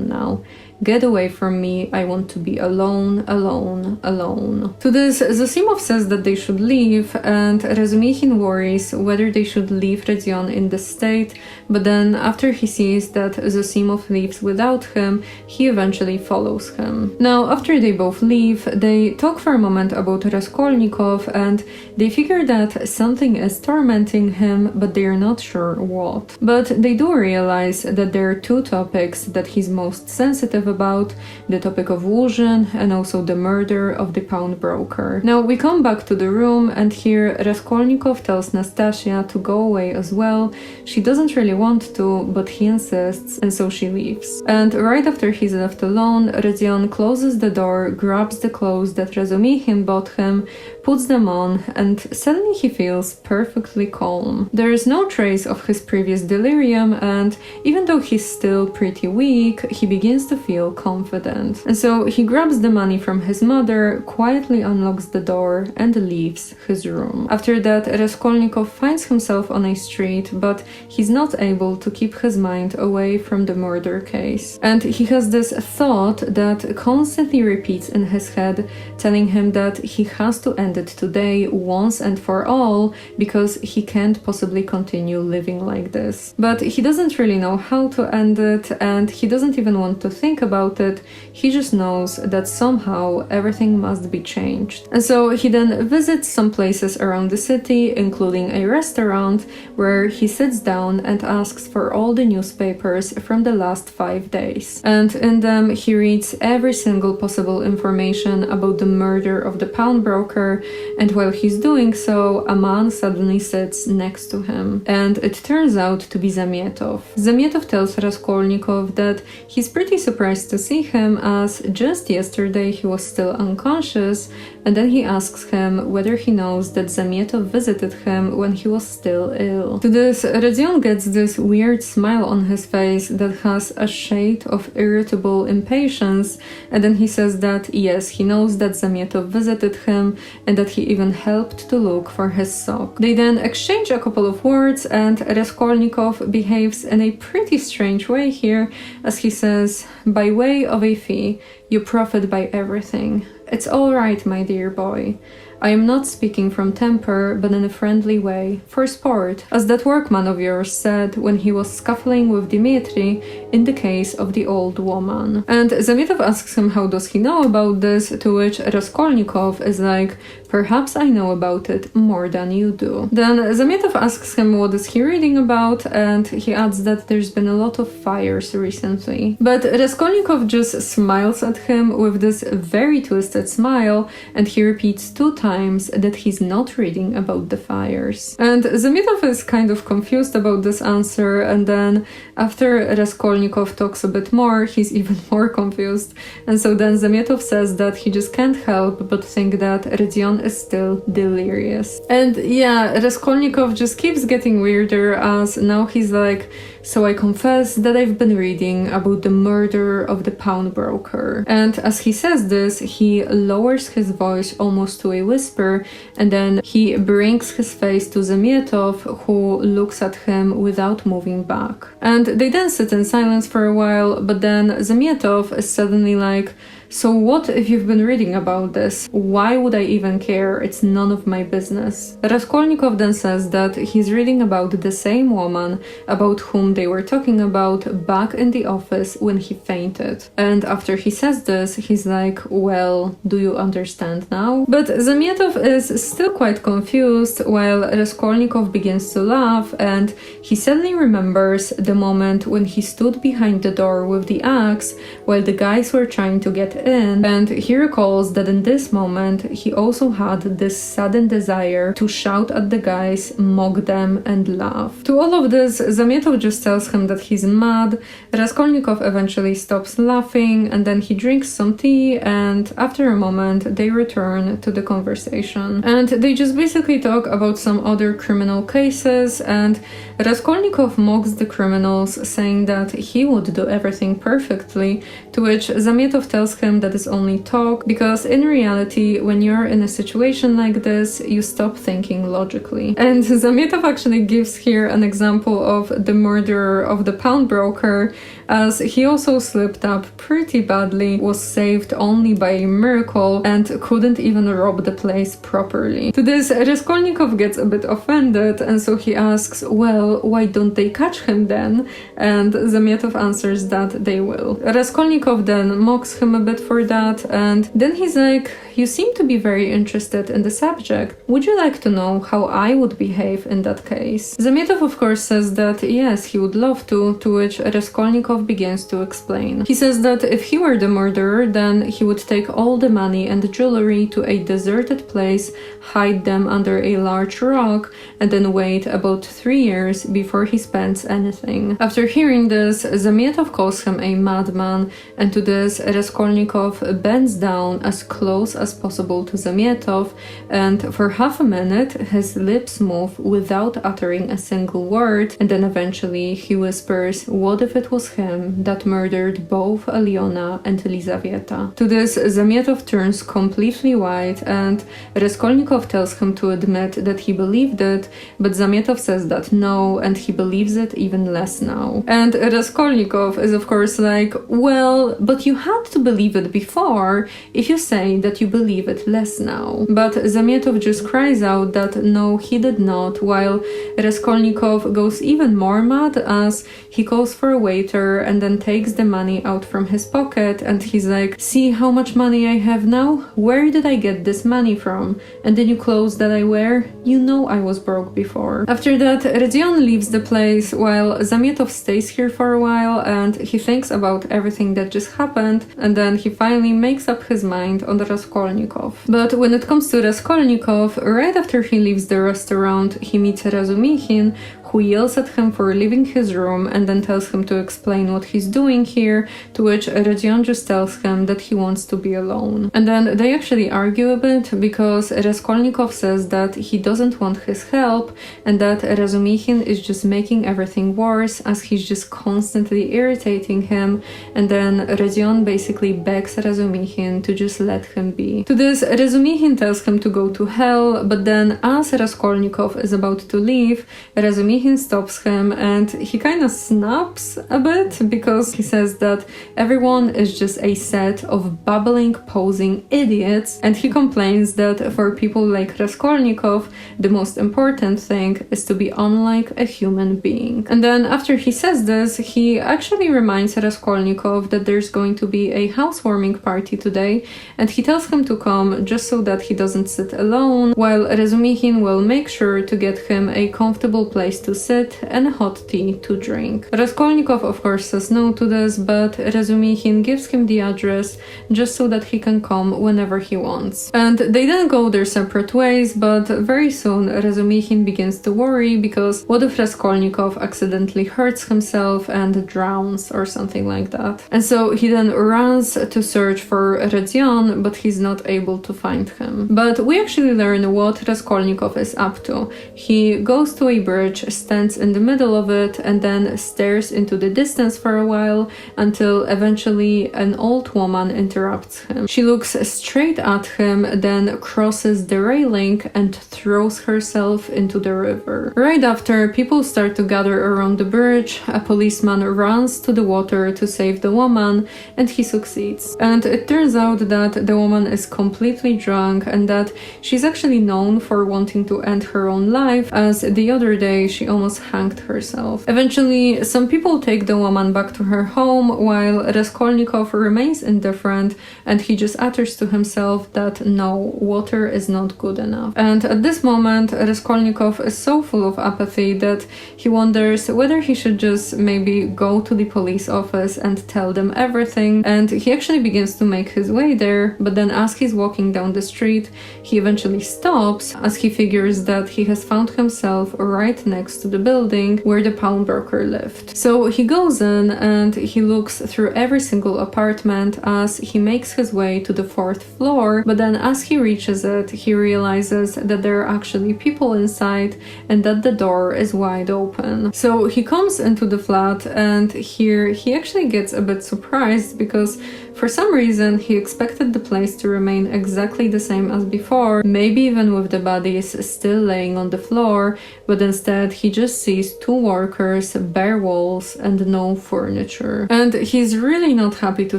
now. Get away from me, I want to be alone. To this, Zosimov says that they should leave, and Razumixin worries whether they should leave Rodion in this state, but then after he sees that Zosimov leaves without him, he eventually follows him. Now, after they both leave, they talk for a moment about Raskolnikov, and they figure that something is tormenting him, but they are not sure what. But they do realize that there are two topics that he's most sensitive about, the topic of Wuzhin and also the murder of the pawnbroker. Now we come back to the room, and here Raskolnikov tells Nastasia to go away as well. She doesn't really want to, but he insists, and so she leaves. And right after he's left alone, Rodion closes the door, grabs the clothes that Razumixin bought him, puts them on, and suddenly he feels perfectly calm. There is no trace of his previous delirium, and even though he's still pretty weak, he begins to feel confident. And so he grabs the money from his mother, quietly unlocks the door, and leaves his room. After that, Raskolnikov finds himself on a street, but he's not able to keep his mind away from the murder case. And he has this thought that constantly repeats in his head, telling him that he has to end it today once and for all, because he can't possibly continue living like this. But he doesn't really know how to end it, and he doesn't even want to think about it. He just knows that somehow everything must be changed. And so he then visits some places around the city, including a restaurant, where he sits down and asks for all the newspapers from the last 5 days. And in them he reads every single possible information about the murder of the pawnbroker, and while he's doing so, a man suddenly sits next to him. And it turns out to be Zamietov. Zamietov tells Raskolnikov that he's pretty surprised to see him, as just yesterday he was still unconscious, and then he asks him whether he knows that Zamietov visited him when he was still ill. To this, Rodion gets this weird smile on his face that has a shade of irritable impatience, and then he says that yes, he knows that Zamietov visited him and that he even helped to look for his sock. They then exchange a couple of words, and Raskolnikov behaves in a pretty strange way here, as he says, by way of a fee, you profit by everything. It's all right, my dear boy. I am not speaking from temper, but in a friendly way, for sport, as that workman of yours said when he was scuffling with Dmitri in the case of the old woman. And Zamietov asks him how does he know about this, to which Raskolnikov is like, perhaps I know about it more than you do. Then Zamietov asks him what is he reading about, and he adds that there's been a lot of fires recently. But Raskolnikov just smiles at him with this very twisted smile, and he repeats 2 times that he's not reading about the fires. And Zamietov is kind of confused about this answer, and then after Raskolnikov talks a bit more, he's even more confused. And so then Zamietov says that he just can't help but think that Rodion is still delirious. And yeah, Raskolnikov just keeps getting weirder, as now he's like, so I confess that I've been reading about the murder of the pawnbroker. And as he says this, he lowers his voice almost to a whisper, and then he brings his face to Zamietov, who looks at him without moving back. And they then sit in silence for a while, but then Zamietov is suddenly like, so what if you've been reading about this? Why would I even care? It's none of my business. Raskolnikov then says that he's reading about the same woman about whom they were talking about back in the office when he fainted. And after he says this, he's like, well, do you understand now? But Zamietov is still quite confused, while Raskolnikov begins to laugh, and he suddenly remembers the moment when he stood behind the door with the axe while the guys were trying to get in, and he recalls that in this moment he also had this sudden desire to shout at the guys, mock them, and laugh. To all of this, Zamietow just tells him that he's mad. Raskolnikov eventually stops laughing, and then he drinks some tea, and after a moment they return to the conversation. And they just basically talk about some other criminal cases, and Raskolnikov mocks the criminals, saying that he would do everything perfectly, to which Zamietow tells him that is only talk, because in reality, when you're in a situation like this, you stop thinking logically. And Zamietow actually gives here an example of the murderer of the pawnbroker, as he also slipped up pretty badly, was saved only by a miracle, and couldn't even rob the place properly. To this, Raskolnikov gets a bit offended, and so he asks, well, why don't they catch him then? And Zamietow answers that they will. Raskolnikov then mocks him a bit for that, and then he's like, you seem to be very interested in the subject. Would you like to know how I would behave in that case? Zamietow of course says that yes, he would love to which Raskolnikov begins to explain. He says that if he were the murderer, then he would take all the money and jewelry to a deserted place, hide them under a large rock, and then wait about 3 years before he spends anything. After hearing this, Zamietow calls him a madman, and to this, Raskolnikov bends down as close as possible to Zamietow, and for half a minute his lips move without uttering a single word, and then eventually he whispers, what if it was him that murdered both Aliona and Elizaveta? To this, Zamietow turns completely white, and Raskolnikov tells him to admit that he believed it, but Zamietow says that no, and he believes it even less now. And Raskolnikov is of course like, well, but you had to believe it before if you say that you believe it less now. But Zamietow just cries out that no, he did not, while Raskolnikov goes even more mad as he calls for a waiter and then takes the money out from his pocket, and he's like, see how much money I have now? Where did I get this money from? And the new clothes that I wear? You know I was broke before. After that, Rodion leaves the place while Zamietow stays here for a while, and he thinks about everything that just happened, and then he finally makes up his mind on Raskolnikov. But when it comes to Raskolnikov, right after he leaves the restaurant, he meets Razumikhin, who yells at him for leaving his room and then tells him to explain what he's doing here, to which Rodion just tells him that he wants to be alone. And then they actually argue a bit, because Raskolnikov says that he doesn't want his help and that Razumikhin is just making everything worse as he's just constantly irritating him, and then Rodion basically begs Razumikhin to just let him be. To this, Razumikhin tells him to go to hell, but then as Raskolnikov is about to leave, Razumikhin stops him and he kind of snaps a bit, because he says that everyone is just a set of babbling, posing idiots, and he complains that for people like Raskolnikov, the most important thing is to be unlike a human being. And then after he says this, he actually reminds Raskolnikov that there's going to be a housewarming party today, and he tells him to come just so that he doesn't sit alone, while Razumikhin will make sure to get him a comfortable place to sit and hot tea to drink. Raskolnikov of course says no to this, but Razumikhin gives him the address just so that he can come whenever he wants. And they then go their separate ways, but very soon Razumikhin begins to worry, because what if Raskolnikov accidentally hurts himself and drowns or something like that? And so he then runs to search for Rodion, but he's not able to find him. But we actually learn what Raskolnikov is up to. He goes to a bridge, stands in the middle of it, and then stares into the distance for a while until eventually an old woman interrupts him. She looks straight at him, then crosses the railing and throws herself into the river. Right after, people start to gather around the bridge. A policeman runs to the water to save the woman, and he succeeds. And it turns out that the woman is completely drunk and that she's actually known for wanting to end her own life, as the other day she almost hanged herself. Eventually, some people take the woman back to her home, while Raskolnikov remains indifferent, and he just utters to himself that no, water is not good enough. And at this moment, Raskolnikov is so full of apathy that he wonders whether he should just maybe go to the police office and tell them everything, and he actually begins to make his way there, but then as he's walking down the street, he eventually stops as he figures that he has found himself right next to the building where the pawnbroker lived. So he goes in and he looks through every single apartment as he makes his way to the 4th floor, but then as he reaches it, he realizes that there are actually people inside and that the door is wide open. So he comes into the flat, and here he actually gets a bit surprised because for some reason he expected the place to remain exactly the same as before, maybe even with the bodies still laying on the floor, but instead he just sees 2 workers, bare walls, and no furniture. And he's really not happy to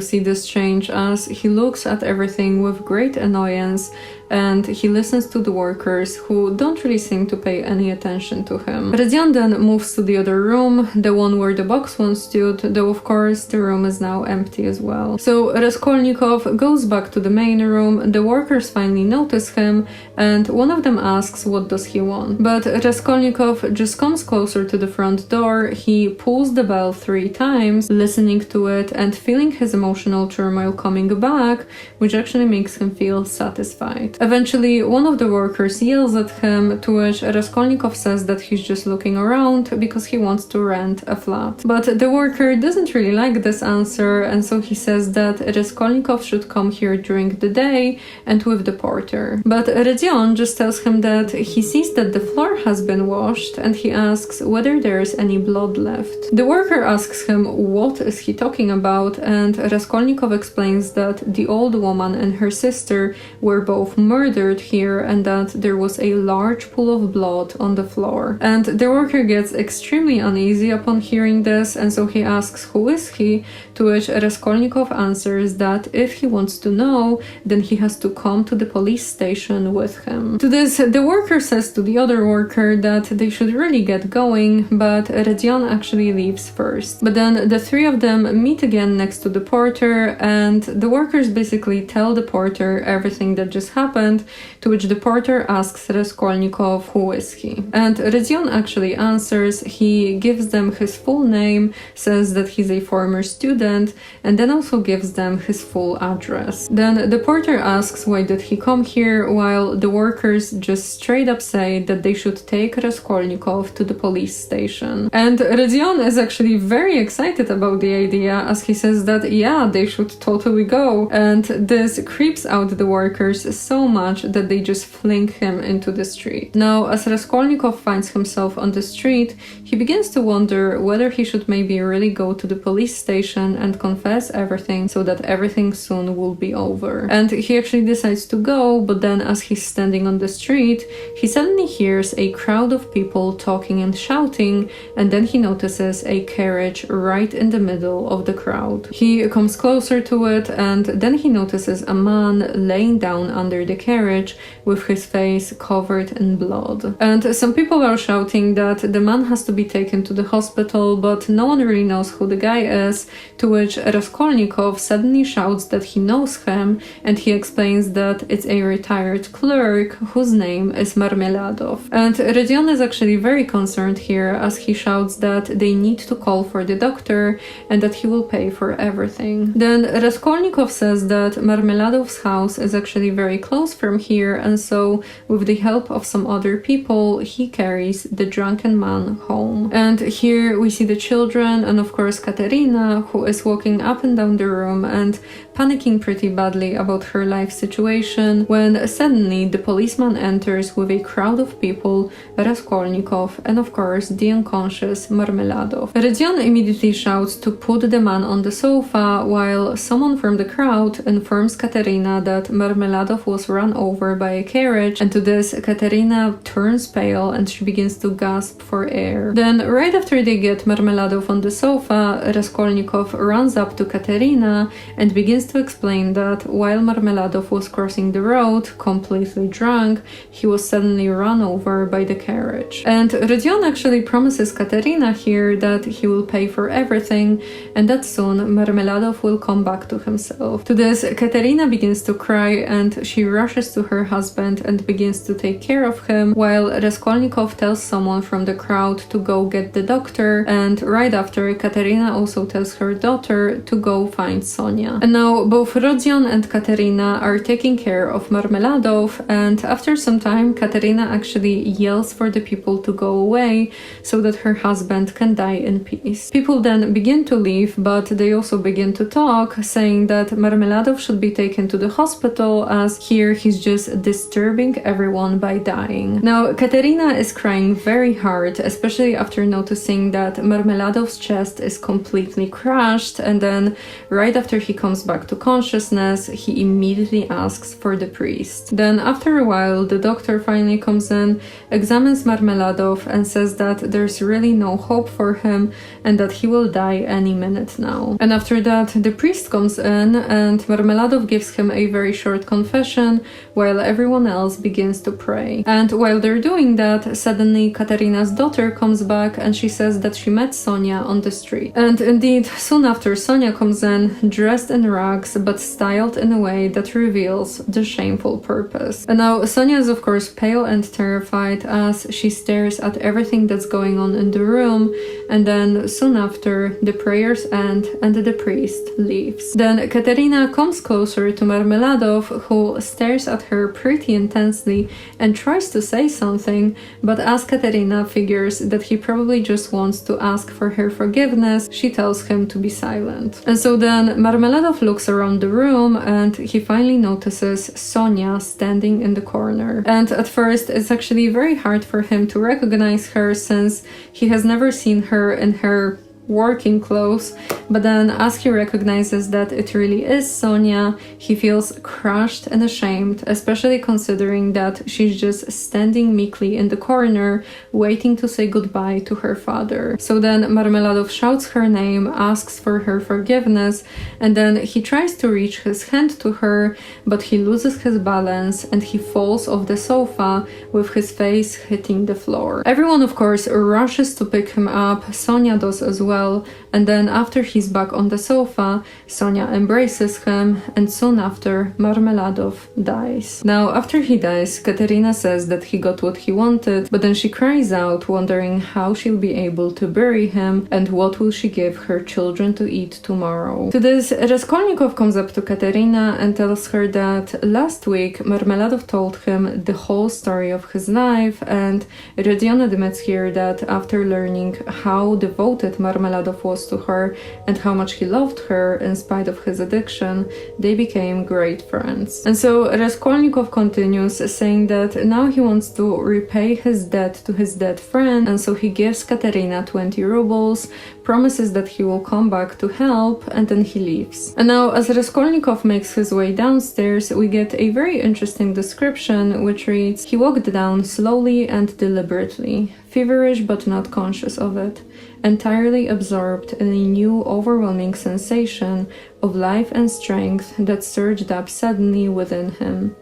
see this change as he looks at everything with great annoyance, and he listens to the workers who don't really seem to pay any attention to him. Rodion then moves to the other room, the one where the box once stood, though of course the room is now empty as well. So Raskolnikov goes back to the main room, the workers finally notice him, and one of them asks what does he want. But Raskolnikov just comes closer to the front door, he pulls the bell 3 times, listening to it and feeling his emotional turmoil coming back, which actually makes him feel satisfied. Eventually, one of the workers yells at him, to which Raskolnikov says that he's just looking around because he wants to rent a flat. But the worker doesn't really like this answer, and so he says that Raskolnikov should come here during the day and with the porter. But Rodion just tells him that he sees that the floor has been washed, and he asks whether there is any blood left. The worker asks him what is he talking about, and Raskolnikov explains that the old woman and her sister were both murdered here and that there was a large pool of blood on the floor. And the worker gets extremely uneasy upon hearing this, and so he asks who is he, to which Raskolnikov answers that if he wants to know, then he has to come to the police station with him. To this, the worker says to the other worker that they should really get going, but Rodion actually leaves first. But then the 3 of them meet again next to the porter, and the workers basically tell the porter everything that just happened, to which the porter asks Raskolnikov who is he. And Rodion actually answers, he gives them his full name, says that he's a former student, and then also gives them his full address. Then the porter asks why did he come here, while the workers just straight up say that they should take Raskolnikov to the police station. And Rodion is actually very excited about the idea as he says that yeah, they should totally go, and this creeps out the workers so much that they just fling him into the street. Now, as Raskolnikov finds himself on the street, he begins to wonder whether he should maybe really go to the police station and confess everything so that everything soon will be over. And he actually decides to go, but then as he's standing on the street, he suddenly hears a crowd of people talking and shouting, and then he notices a carriage right in the middle of the crowd. He comes closer to it, and then he notices a man laying down under the carriage with his face covered in blood. And some people are shouting that the man has to be taken to the hospital, but no one really knows who the guy is, to which Raskolnikov suddenly shouts that he knows him, and he explains that it's a retired clerk whose name is Marmeladov. And Rodion is actually very concerned here as he shouts that they need to call for the doctor and that he will pay for everything. Then Raskolnikov says that Marmeladov's house is actually very close from here, and so with the help of some other people, he carries the drunken man home. And here we see the children and of course Katerina, who is walking up and down the room and panicking pretty badly about her life situation, when suddenly the policeman enters with a crowd of people, Raskolnikov, and of course the unconscious Marmeladov. Rodion immediately shouts to put the man on the sofa, while someone from the crowd informs Katerina that Marmeladov was run over by a carriage, and to this Katerina turns pale and she begins to gasp for air. Then right after they get Marmeladov on the sofa, Raskolnikov runs up to Katerina and begins tries to explain that while Marmeladov was crossing the road, completely drunk, he was suddenly run over by the carriage. And Rodion actually promises Katerina here that he will pay for everything and that soon Marmeladov will come back to himself. To this, Katerina begins to cry and she rushes to her husband and begins to take care of him, while Raskolnikov tells someone from the crowd to go get the doctor, and right after, Katerina also tells her daughter to go find Sonia. And now both Rodion and Katerina are taking care of Marmeladov, and after some time Katerina actually yells for the people to go away so that her husband can die in peace. People then begin to leave, but they also begin to talk, saying that Marmeladov should be taken to the hospital as here he's just disturbing everyone by dying. Now Katerina is crying very hard, especially after noticing that Marmeladov's chest is completely crushed, and then right after he comes back to consciousness, he immediately asks for the priest. Then after a while, the doctor finally comes in, examines Marmeladov and says that there's really no hope for him and that he will die any minute now. And after that, the priest comes in and Marmeladov gives him a very short confession while everyone else begins to pray. And while they're doing that, suddenly Katerina's daughter comes back and she says that she met Sonia on the street. And indeed, soon after, Sonia comes in, dressed in rags but styled in a way that reveals the shameful purpose. And now Sonia is of course pale and terrified as she stares at everything that's going on in the room, and then soon after the prayers end and the priest leaves. Then Katerina comes closer to Marmeladov, who stares at her pretty intensely and tries to say something, but as Katerina figures that he probably just wants to ask for her forgiveness, she tells him to be silent. And so then Marmeladov looks around the room and he finally notices Sonia standing in the corner. And at first it's actually very hard for him to recognize her since he has never seen her in her working clothes, but then as he recognizes that it really is Sonia, he feels crushed and ashamed, especially considering that she's just standing meekly in the corner waiting to say goodbye to her father. So then Marmeladov shouts her name, asks for her forgiveness, and then he tries to reach his hand to her, but he loses his balance and he falls off the sofa with his face hitting the floor. Everyone of course rushes to pick him up, Sonia does as well, and then after he's back on the sofa, Sonia embraces him, and soon after, Marmeladov dies. Now, after he dies, Katerina says that he got what he wanted, but then she cries out, wondering how she'll be able to bury him, and what will she give her children to eat tomorrow. To this, Raskolnikov comes up to Katerina and tells her that last week, Marmeladov told him the whole story of his life, and Rodion admits here that after learning how devoted Marmeladov was to her and how much he loved her in spite of his addiction, they became great friends. And so Raskolnikov continues saying that now he wants to repay his debt to his dead friend, and so he gives Katerina 20 rubles, promises that he will come back to help, and then he leaves. And now as Raskolnikov makes his way downstairs, we get a very interesting description which reads, "He walked down slowly and deliberately, feverish but not conscious of it, entirely absorbed in a new overwhelming sensation of life and strength that surged up suddenly within him.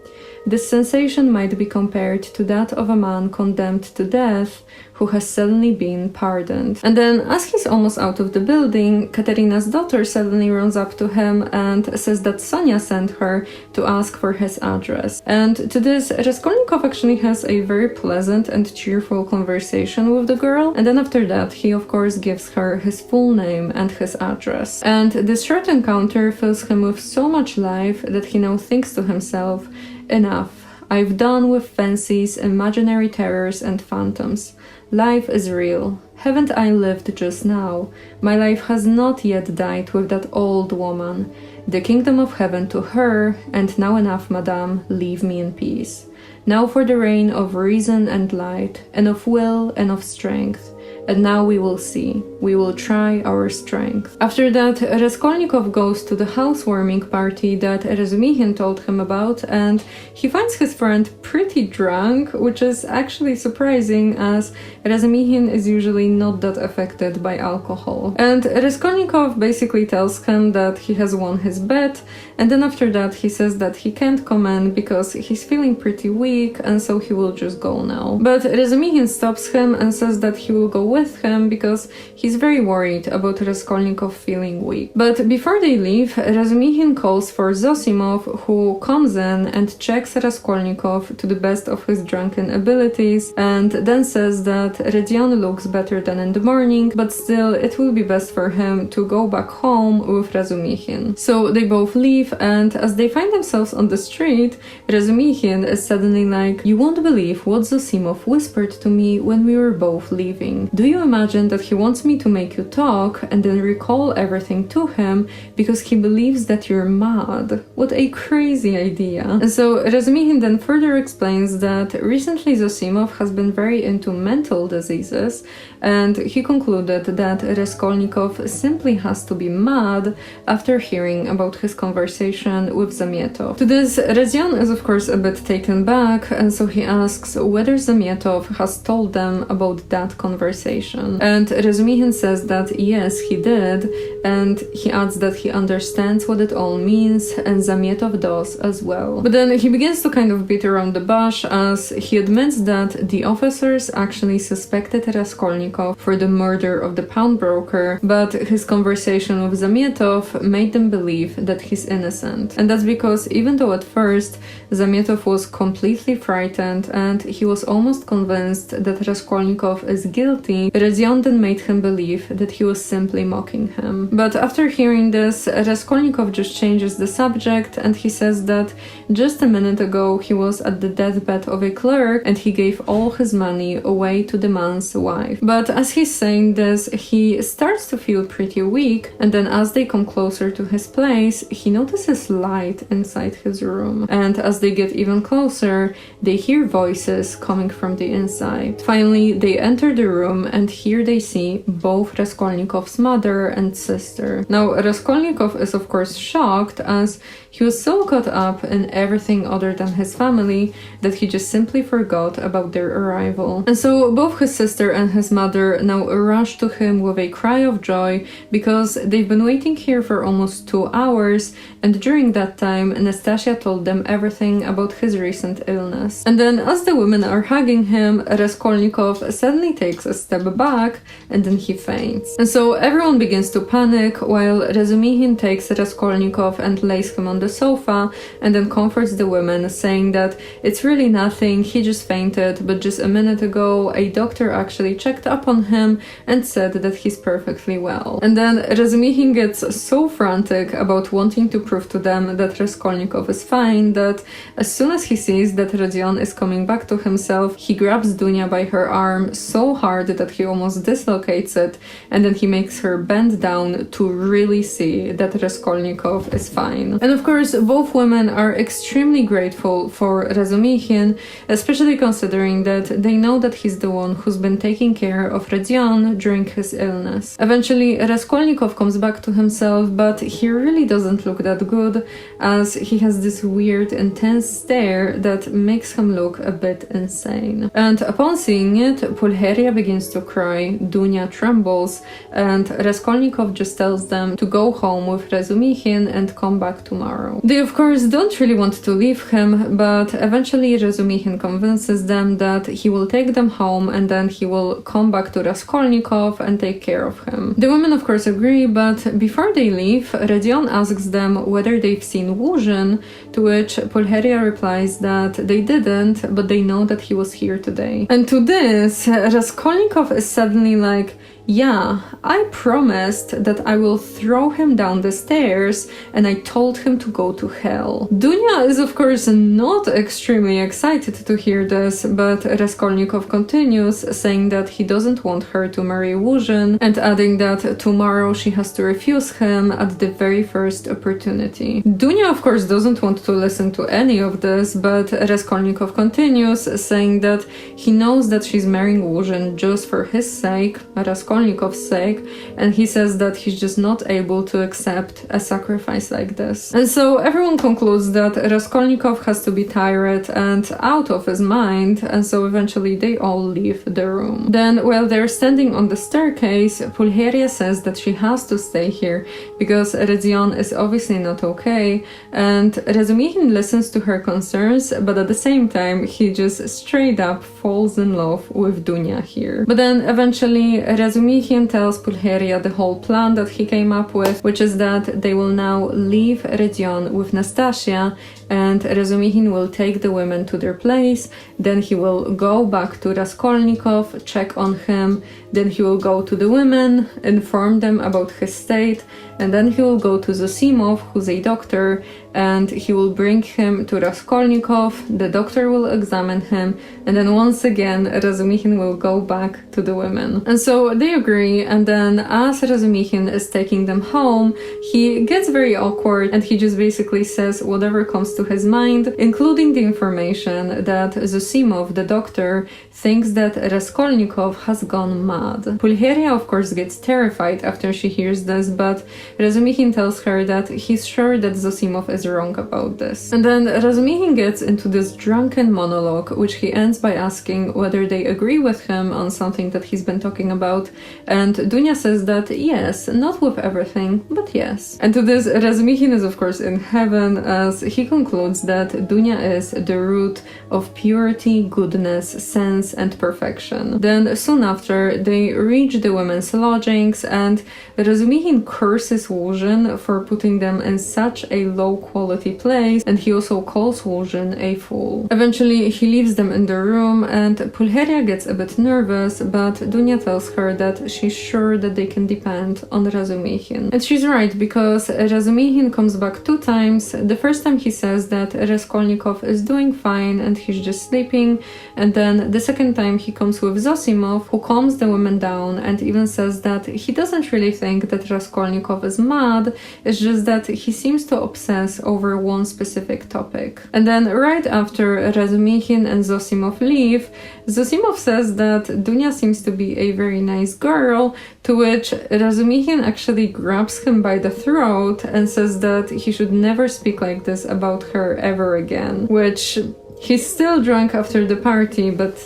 This sensation might be compared to that of a man condemned to death who has suddenly been pardoned." And then as he's almost out of the building, Katerina's daughter suddenly runs up to him and says that Sonia sent her to ask for his address. And to this, Raskolnikov actually has a very pleasant and cheerful conversation with the girl, and then after that he of course gives her his full name and his address. And this short encounter fills him with so much life that he now thinks to himself, "Enough. I've done with fancies, imaginary terrors and phantoms. Life is real. Haven't I lived just now? My life has not yet died with that old woman. The kingdom of heaven to her, and now enough, madame, leave me in peace. Now for the reign of reason and light, and of will and of strength. And now we will see. We will try our strength. After that, Raskolnikov goes to the housewarming party that Razumihin told him about, and he finds his friend pretty drunk, which is actually surprising as Razumihin is usually not that affected by alcohol. And Raskolnikov basically tells him that he has won his bet, and then after that he says that he can't come in because he's feeling pretty weak, and so he will just go now. But Razumihin stops him and says that he will go with him because he's very worried about Raskolnikov feeling weak. But before they leave, Razumihin calls for Zosimov, who comes in and checks Raskolnikov to the best of his drunken abilities, and then says that Rodion looks better than in the morning, but still it will be best for him to go back home with Razumihin. So they both leave, and as they find themselves on the street, Razumihin is suddenly like, "You won't believe what Zosimov whispered to me when we were both leaving. Do you imagine that he wants me to make you talk and then recall everything to him because he believes that you're mad? What a crazy idea." And so Razumihin then further explains that recently Zosimov has been very into mental diseases, and he concluded that Raskolnikov simply has to be mad after hearing about his conversation with Zamietov. To this, Razion is of course a bit taken back, and so he asks whether Zamietov has told them about that conversation. And Razumihin says that yes, he did, and he adds that he understands what it all means, and Zamietov does as well. But then he begins to kind of beat around the bush as he admits that the officers actually suspected Raskolnikov for the murder of the pawnbroker, but his conversation with Zamietov made them believe that he's innocent. And that's because even though at first Zamietov was completely frightened and he was almost convinced that Raskolnikov is guilty, Razion then made him believe that he was simply mocking him. But after hearing this, Raskolnikov just changes the subject and he says that just a minute ago he was at the deathbed of a clerk and he gave all his money away to the man's wife. But as he's saying this, he starts to feel pretty weak, and then as they come closer to his place, he notices light inside his room. And as they get even closer, they hear voices coming from the inside. Finally, they enter the room and here they see both Raskolnikov's mother and sister. Now, Raskolnikov is of course shocked as he was so caught up in everything other than his family that he just simply forgot about their arrival. And so both his sister and his mother now rush to him with a cry of joy because they've been waiting here for almost 2 hours, and during that time Nastasia told them everything about his recent illness. And then as the women are hugging him, Raskolnikov suddenly takes a step back and then he faints. And so everyone begins to panic while Razumihin takes Raskolnikov and lays him on the sofa and then comforts the women, saying that it's really nothing, he just fainted, but just a minute ago a doctor actually checked up on him and said that he's perfectly well. And then Razumihin gets so frantic about wanting to prove to them that Raskolnikov is fine that as soon as he sees that Rodion is coming back to himself, he grabs Dunya by her arm so hard that he almost dislocates it, and then he makes her bend down to really see that Raskolnikov is fine. And of course, both women are extremely grateful for Razumihin, especially considering that they know that he's the one who's been taking care of Rodion during his illness. Eventually, Raskolnikov comes back to himself, but he really doesn't look that good, as he has this weird, intense stare that makes him look a bit insane. And upon seeing it, Pulcheria begins to cry, Dunya trembles, and Raskolnikov just tells them to go home with Razumihin and come back tomorrow. They of course don't really want to leave him, but eventually Razumihin convinces them that he will take them home and then he will come back to Raskolnikov and take care of him. The women of course agree, but before they leave, Rodion asks them whether they've seen Wuzhin, to which Pulcheria replies that they didn't, but they know that he was here today. And to this, Raskolnikov is suddenly like, yeah, I promised that I will throw him down the stairs and I told him to go to hell. Dunya is of course not extremely excited to hear this, but Raskolnikov continues, saying that he doesn't want her to marry Wuzhin and adding that tomorrow she has to refuse him at the very first opportunity. Dunya of course doesn't want to listen to any of this, but Raskolnikov continues, saying that he knows that she's marrying Luzhin just for his sake, Raskolnikov's sake, and he says that he's just not able to accept a sacrifice like this. And so everyone concludes that Raskolnikov has to be tired and out of his mind, and so eventually they all leave the room. Then, while they're standing on the staircase, Pulcheria says that she has to stay here because Redzion is obviously not okay, and Razumixin listens to her concerns, but at the same time he just straight up falls in love with Dunya here. But then eventually Razumixin tells Pulcheria the whole plan that he came up with, which is that they will now leave Redzion with Nastasia, and Razumixin will take the women to their place, then he will go back to Raskolnikov, check on him, then he will go to the women, inform them about his state, and then he will go to Zosimov, who's a doctor, and he will bring him to Raskolnikov, the doctor will examine him, and then once again Razumixin will go back to the women. And so they agree, and then as Razumixin is taking them home, he gets very awkward and he just basically says whatever comes to his mind, including the information that Zosimov, the doctor, thinks that Raskolnikov has gone mad. Pulcheria of course gets terrified after she hears this, but Razumixin tells her that he's sure that Zosimov is wrong about this. And then Razumixin gets into this drunken monologue, which he ends by asking whether they agree with him on something that he's been talking about, and Dunya says that yes, not with everything, but yes. And to this, Razumixin is of course in heaven, as he concludes that Dunya is the root of purity, goodness, sense, and perfection. Then soon after, they reach the women's lodgings, and Razumixin curses Luzhin for putting them in such a low-quality place, and he also calls Luzhin a fool. Eventually, he leaves them in the room, and Pulcheria gets a bit nervous, but Dunya tells her that she's sure that they can depend on Razumixin. And she's right, because Razumixin comes back 2 times. The first time he says that Raskolnikov is doing fine and he's just sleeping, and then the second time he comes with Zosimov, who calms the women down and even says that he doesn't really think that Raskolnikov is mad, it's just that he seems to obsess over one specific topic. And then right after Razumixin and Zosimov leave, Zosimov says that Dunya seems to be a very nice girl, to which Razumixin actually grabs him by the throat and says that he should never speak like this about her ever again, which he's still drunk after the party, but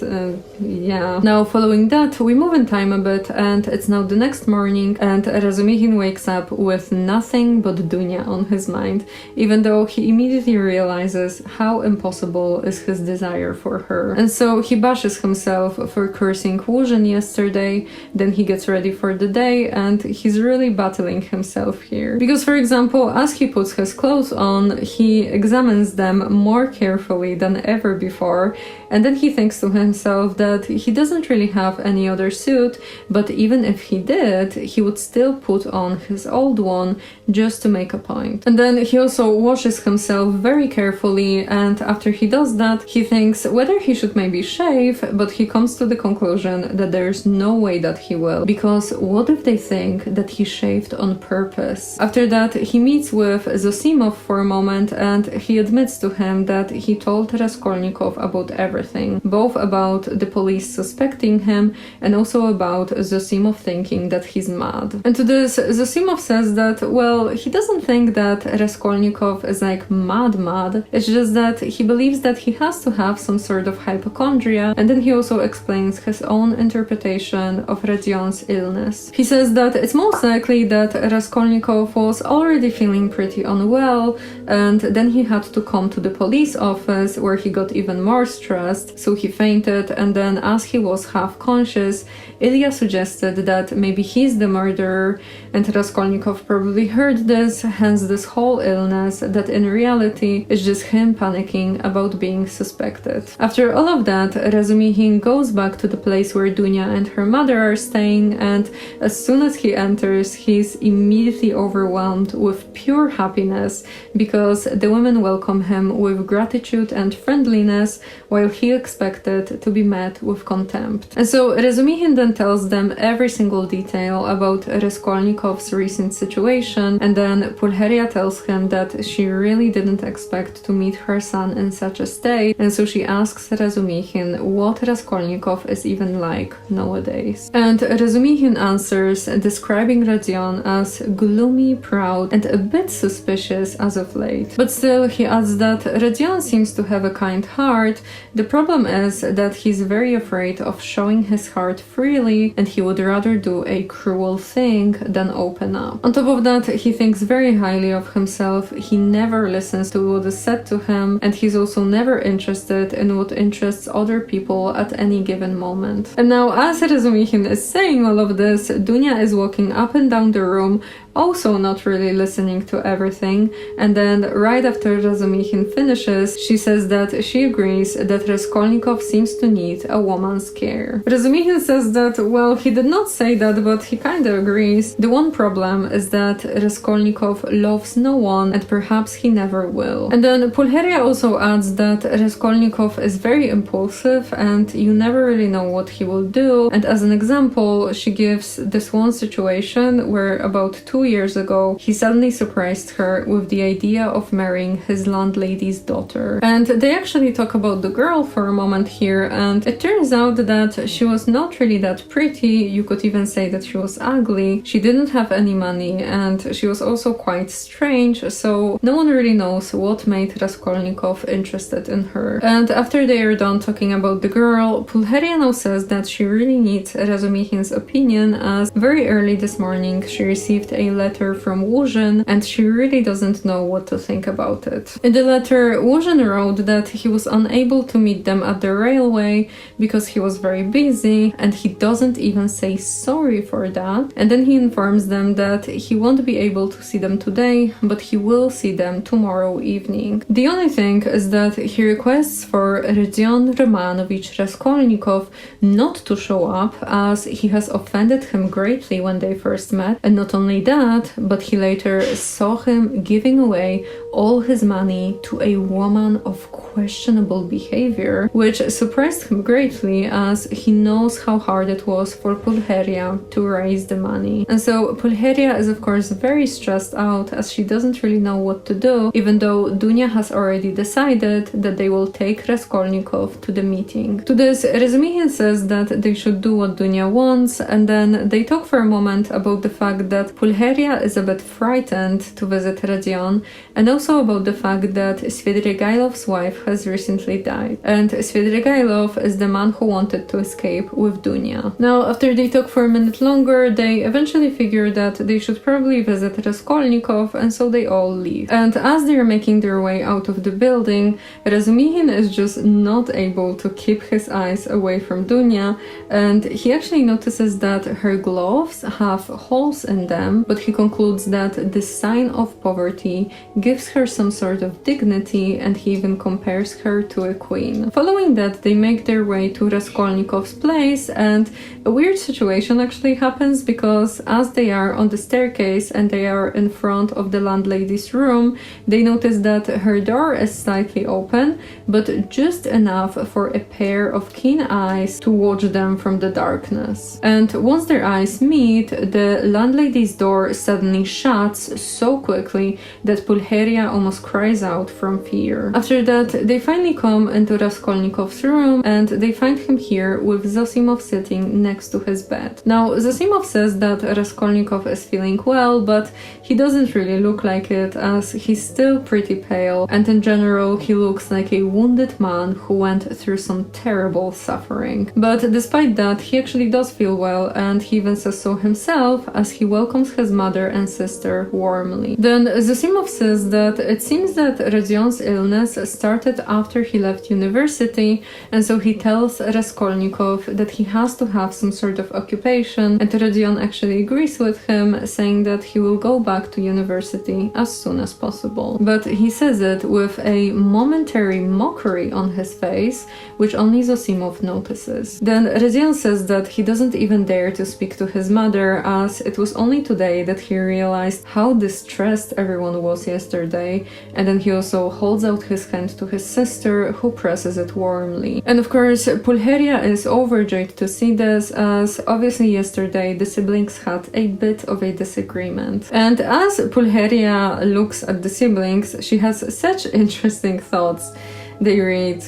yeah. Now, following that, we move in time a bit, and it's now the next morning, and Razumixin wakes up with nothing but Dunya on his mind, even though he immediately realizes how impossible is his desire for her. And so he bashes himself for cursing Luzhin yesterday, then he gets ready for the day, and he's really battling himself here. Because, for example, as he puts his clothes on, he examines them more carefully than ever before, and then he thinks to himself that he doesn't really have any other suit, but even if he did, he would still put on his old one just to make a point. And then he also washes himself very carefully, and after he does that, he thinks whether he should maybe shave, but he comes to the conclusion that there's no way that he will, because what if they think that he shaved on purpose? After that, he meets with Zosimov for a moment, and he admits to him that he told Raskolnikov about everything, both about the police suspecting him and also about Zosimov thinking that he's mad. And to this, Zosimov says that, well, he doesn't think that Raskolnikov is like mad, it's just that he believes that he has to have some sort of hypochondria, and then he also explains his own interpretation of Redzion's illness. He says that it's most likely that Raskolnikov was already feeling pretty unwell, and then he had to come to the police office where he got even more stressed, so he fainted, and then as he was half conscious, Ilya suggested that maybe he's the murderer, and Raskolnikov probably heard this, hence this whole illness, that in reality is just him panicking about being suspected. After all of that, Razumixin goes back to the place where Dunya and her mother are staying, and as soon as he enters, he's immediately overwhelmed with pure happiness, because the women welcome him with gratitude and friendship, friendliness, while he expected to be met with contempt. And so Razumihin then tells them every single detail about Raskolnikov's recent situation, and then Pulcheria tells him that she really didn't expect to meet her son in such a state, and so she asks Razumihin what Raskolnikov is even like nowadays. And Razumihin answers, describing Rodion as gloomy, proud, and a bit suspicious as of late. But still, he adds that Rodion seems to have a kind heart. The problem is that he's very afraid of showing his heart freely, and he would rather do a cruel thing than open up. On top of that, he thinks very highly of himself. He never listens to what is said to him, and he's also never interested in what interests other people at any given moment. And now, as Razumihin is saying all of this, Dunya is walking up and down the room, also not really listening to everything, and then right after Razumihin finishes, she says that she agrees that Raskolnikov seems to need a woman's care. Razumihin says that, well, he did not say that, but he kinda agrees. The one problem is that Raskolnikov loves no one, and perhaps he never will. And then Pulcheria also adds that Raskolnikov is very impulsive, and you never really know what he will do, and as an example, she gives this one situation where about 2 years ago, he suddenly surprised her with the idea of marrying his landlady's daughter. And they actually talk about the girl for a moment here, and it turns out that she was not really that pretty. You could even say that she was ugly. She didn't have any money, and she was also quite strange, so no one really knows what made Raskolnikov interested in her. And after they are done talking about the girl, Pulcheria now says that she really needs Razumihin's opinion, as very early this morning she received a letter from Łóżyn, and she really doesn't know what to think about it. In the letter, Łóżyn wrote that he was unable to meet them at the railway because he was very busy, and he doesn't even say sorry for that. And then he informs them that he won't be able to see them today, but he will see them tomorrow evening. The only thing is that he requests for Rodion Romanovich Raskolnikov not to show up, as he has offended him greatly when they first met, and not only that, but he later saw him giving away all his money to a woman of questionable behavior, which surprised him greatly, as he knows how hard it was for Pulcheria to raise the money. And so Pulcheria is of course very stressed out, as she doesn't really know what to do, even though Dunya has already decided that they will take Raskolnikov to the meeting. To this, Razumihin says that they should do what Dunya wants, and then they talk for a moment about the fact that Pulcheria is a bit frightened to visit Rodion, and also about the fact that Svidrigailov's wife has recently died. And Svidrigailov is the man who wanted to escape with Dunya. Now, after they talk for a minute longer, they eventually figure that they should probably visit Raskolnikov, and so they all leave. And as they are making their way out of the building, Razumihin is just not able to keep his eyes away from Dunya, and he actually notices that her gloves have holes in them, but he concludes that this sign of poverty gives her some sort of dignity, and he even compares her to a queen. Following that, they make their way to Raskolnikov's place, and a weird situation actually happens, because as they are on the staircase and they are in front of the landlady's room, they notice that her door is slightly open, but just enough for a pair of keen eyes to watch them from the darkness. And once their eyes meet, the landlady's door suddenly shuts so quickly that Pulcheria almost cries out from fear. After that, they finally come into Raskolnikov's room, and they find him here with Zosimov sitting next to his bed. Now, Zosimov says that Raskolnikov is feeling well, but he doesn't really look like it, as he's still pretty pale, and in general he looks like a wounded man who went through some terrible suffering. But despite that, he actually does feel well, and he even says so himself, as he welcomes his mother and sister warmly. Then Zosimov says that it seems that Rodion's illness started after he left university, and so he tells Raskolnikov that he has to have some sort of occupation, and Rodion actually agrees with him, saying that he will go back to university as soon as possible. But he says it with a momentary mockery on his face, which only Zosimov notices. Then Rodion says that he doesn't even dare to speak to his mother, as it was only today that he realized how distressed everyone was yesterday today, and then he also holds out his hand to his sister, who presses it warmly. And of course, Pulcheria is overjoyed to see this, as obviously yesterday the siblings had a bit of a disagreement. And as Pulcheria looks at the siblings, she has such interesting thoughts. They read,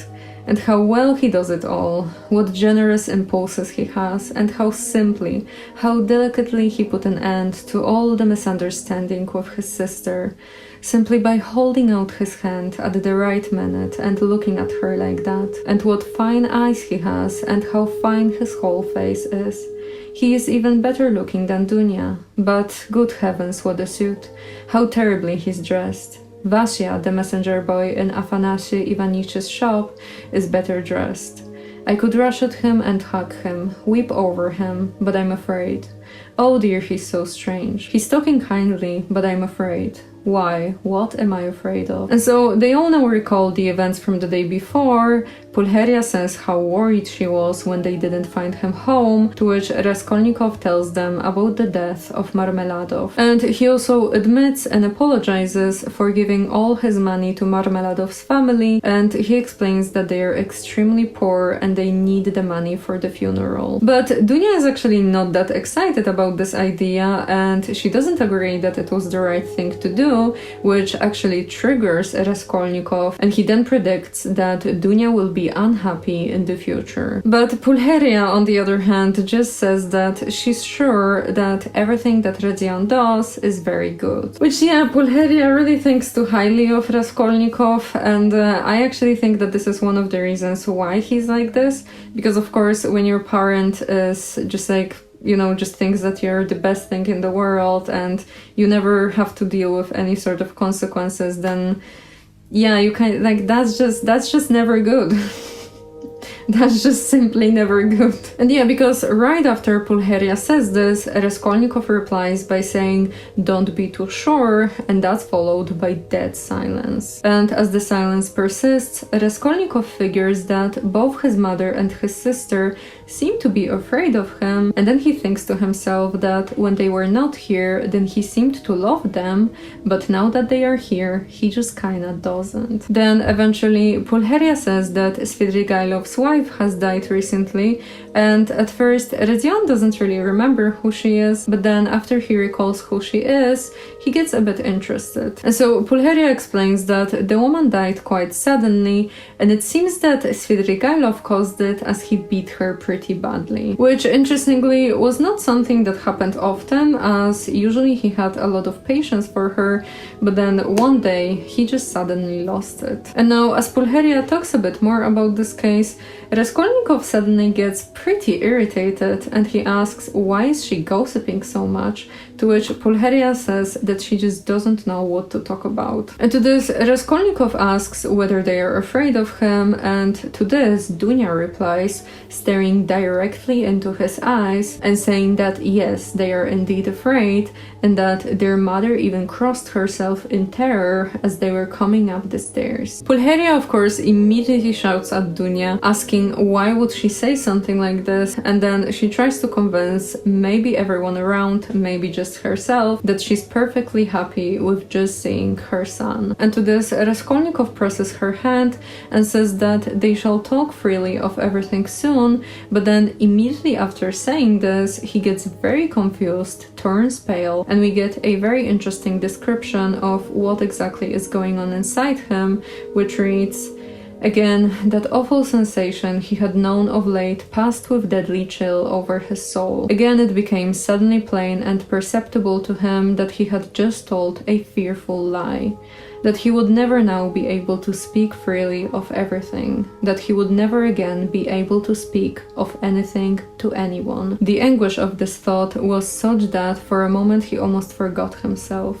"And how well he does it all, what generous impulses he has, and how simply, how delicately he put an end to all the misunderstanding with his sister, simply by holding out his hand at the right minute and looking at her like that. And what fine eyes he has, and how fine his whole face is. He is even better looking than Dunya. But, good heavens, what a suit! How terribly he's dressed. Vasya, the messenger boy in Afanasy Ivanich's shop, is better dressed. I could rush at him and hug him, weep over him, but I'm afraid. Oh dear, he's so strange. He's talking kindly, but I'm afraid. Why? What am I afraid of?" And so they all now recall the events from the day before. Pulcheria says how worried she was when they didn't find him home, to which Raskolnikov tells them about the death of Marmeladov. And he also admits and apologizes for giving all his money to Marmeladov's family, and he explains that they are extremely poor and they need the money for the funeral. But Dunya is actually not that excited about this idea, and she doesn't agree that it was the right thing to do, which actually triggers Raskolnikov, and he then predicts that Dunya will be unhappy in the future. But Pulcheria, on the other hand, just says that she's sure that everything that Redzian does is very good. Which, yeah, Pulcheria really thinks too highly of Raskolnikov, and I actually think that this is one of the reasons why he's like this, because of course when your parent is just like, you know, just thinks that you're the best thing in the world and you never have to deal with any sort of consequences, then yeah, you can, like, that's just never good. That's just simply never good. And yeah, because right after Pulcheria says this, Raskolnikov replies by saying, "Don't be too sure," and that's followed by dead silence. And as the silence persists, Raskolnikov figures that both his mother and his sister seem to be afraid of him, and then he thinks to himself that when they were not here, then he seemed to love them, but now that they are here, he just kinda doesn't. Then eventually Pulcheria says that Svidrigailov's wife has died recently, and at first Redzian doesn't really remember who she is, but then after he recalls who she is, he gets a bit interested. And so Pulcheria explains that the woman died quite suddenly, and it seems that Svidrigailov caused it as he beat her pretty badly. Which, interestingly, was not something that happened often, as usually he had a lot of patience for her, but then one day he just suddenly lost it. And now, as Pulcheria talks a bit more about this case, Raskolnikov suddenly gets pretty irritated, and he asks why is she gossiping so much, to which Pulcheria says that she just doesn't know what to talk about. And to this, Raskolnikov asks whether they are afraid of him, and to this, Dunya replies, staring directly into his eyes and saying that yes, they are indeed afraid, and that their mother even crossed herself in terror as they were coming up the stairs. Pulcheria, of course, immediately shouts at Dunya, asking why would she say something like this, and then she tries to convince maybe everyone around, maybe just herself, that she's perfectly happy with just seeing her son. And to this, Raskolnikov presses her hand and says that they shall talk freely of everything soon, but then immediately after saying this, he gets very confused, turns pale, and we get a very interesting description of what exactly is going on inside him, which reads, "Again, that awful sensation he had known of late passed with deadly chill over his soul. Again it became suddenly plain and perceptible to him that he had just told a fearful lie, that he would never now be able to speak freely of everything, that he would never again be able to speak of anything to anyone." The anguish of this thought was such that for a moment he almost forgot himself.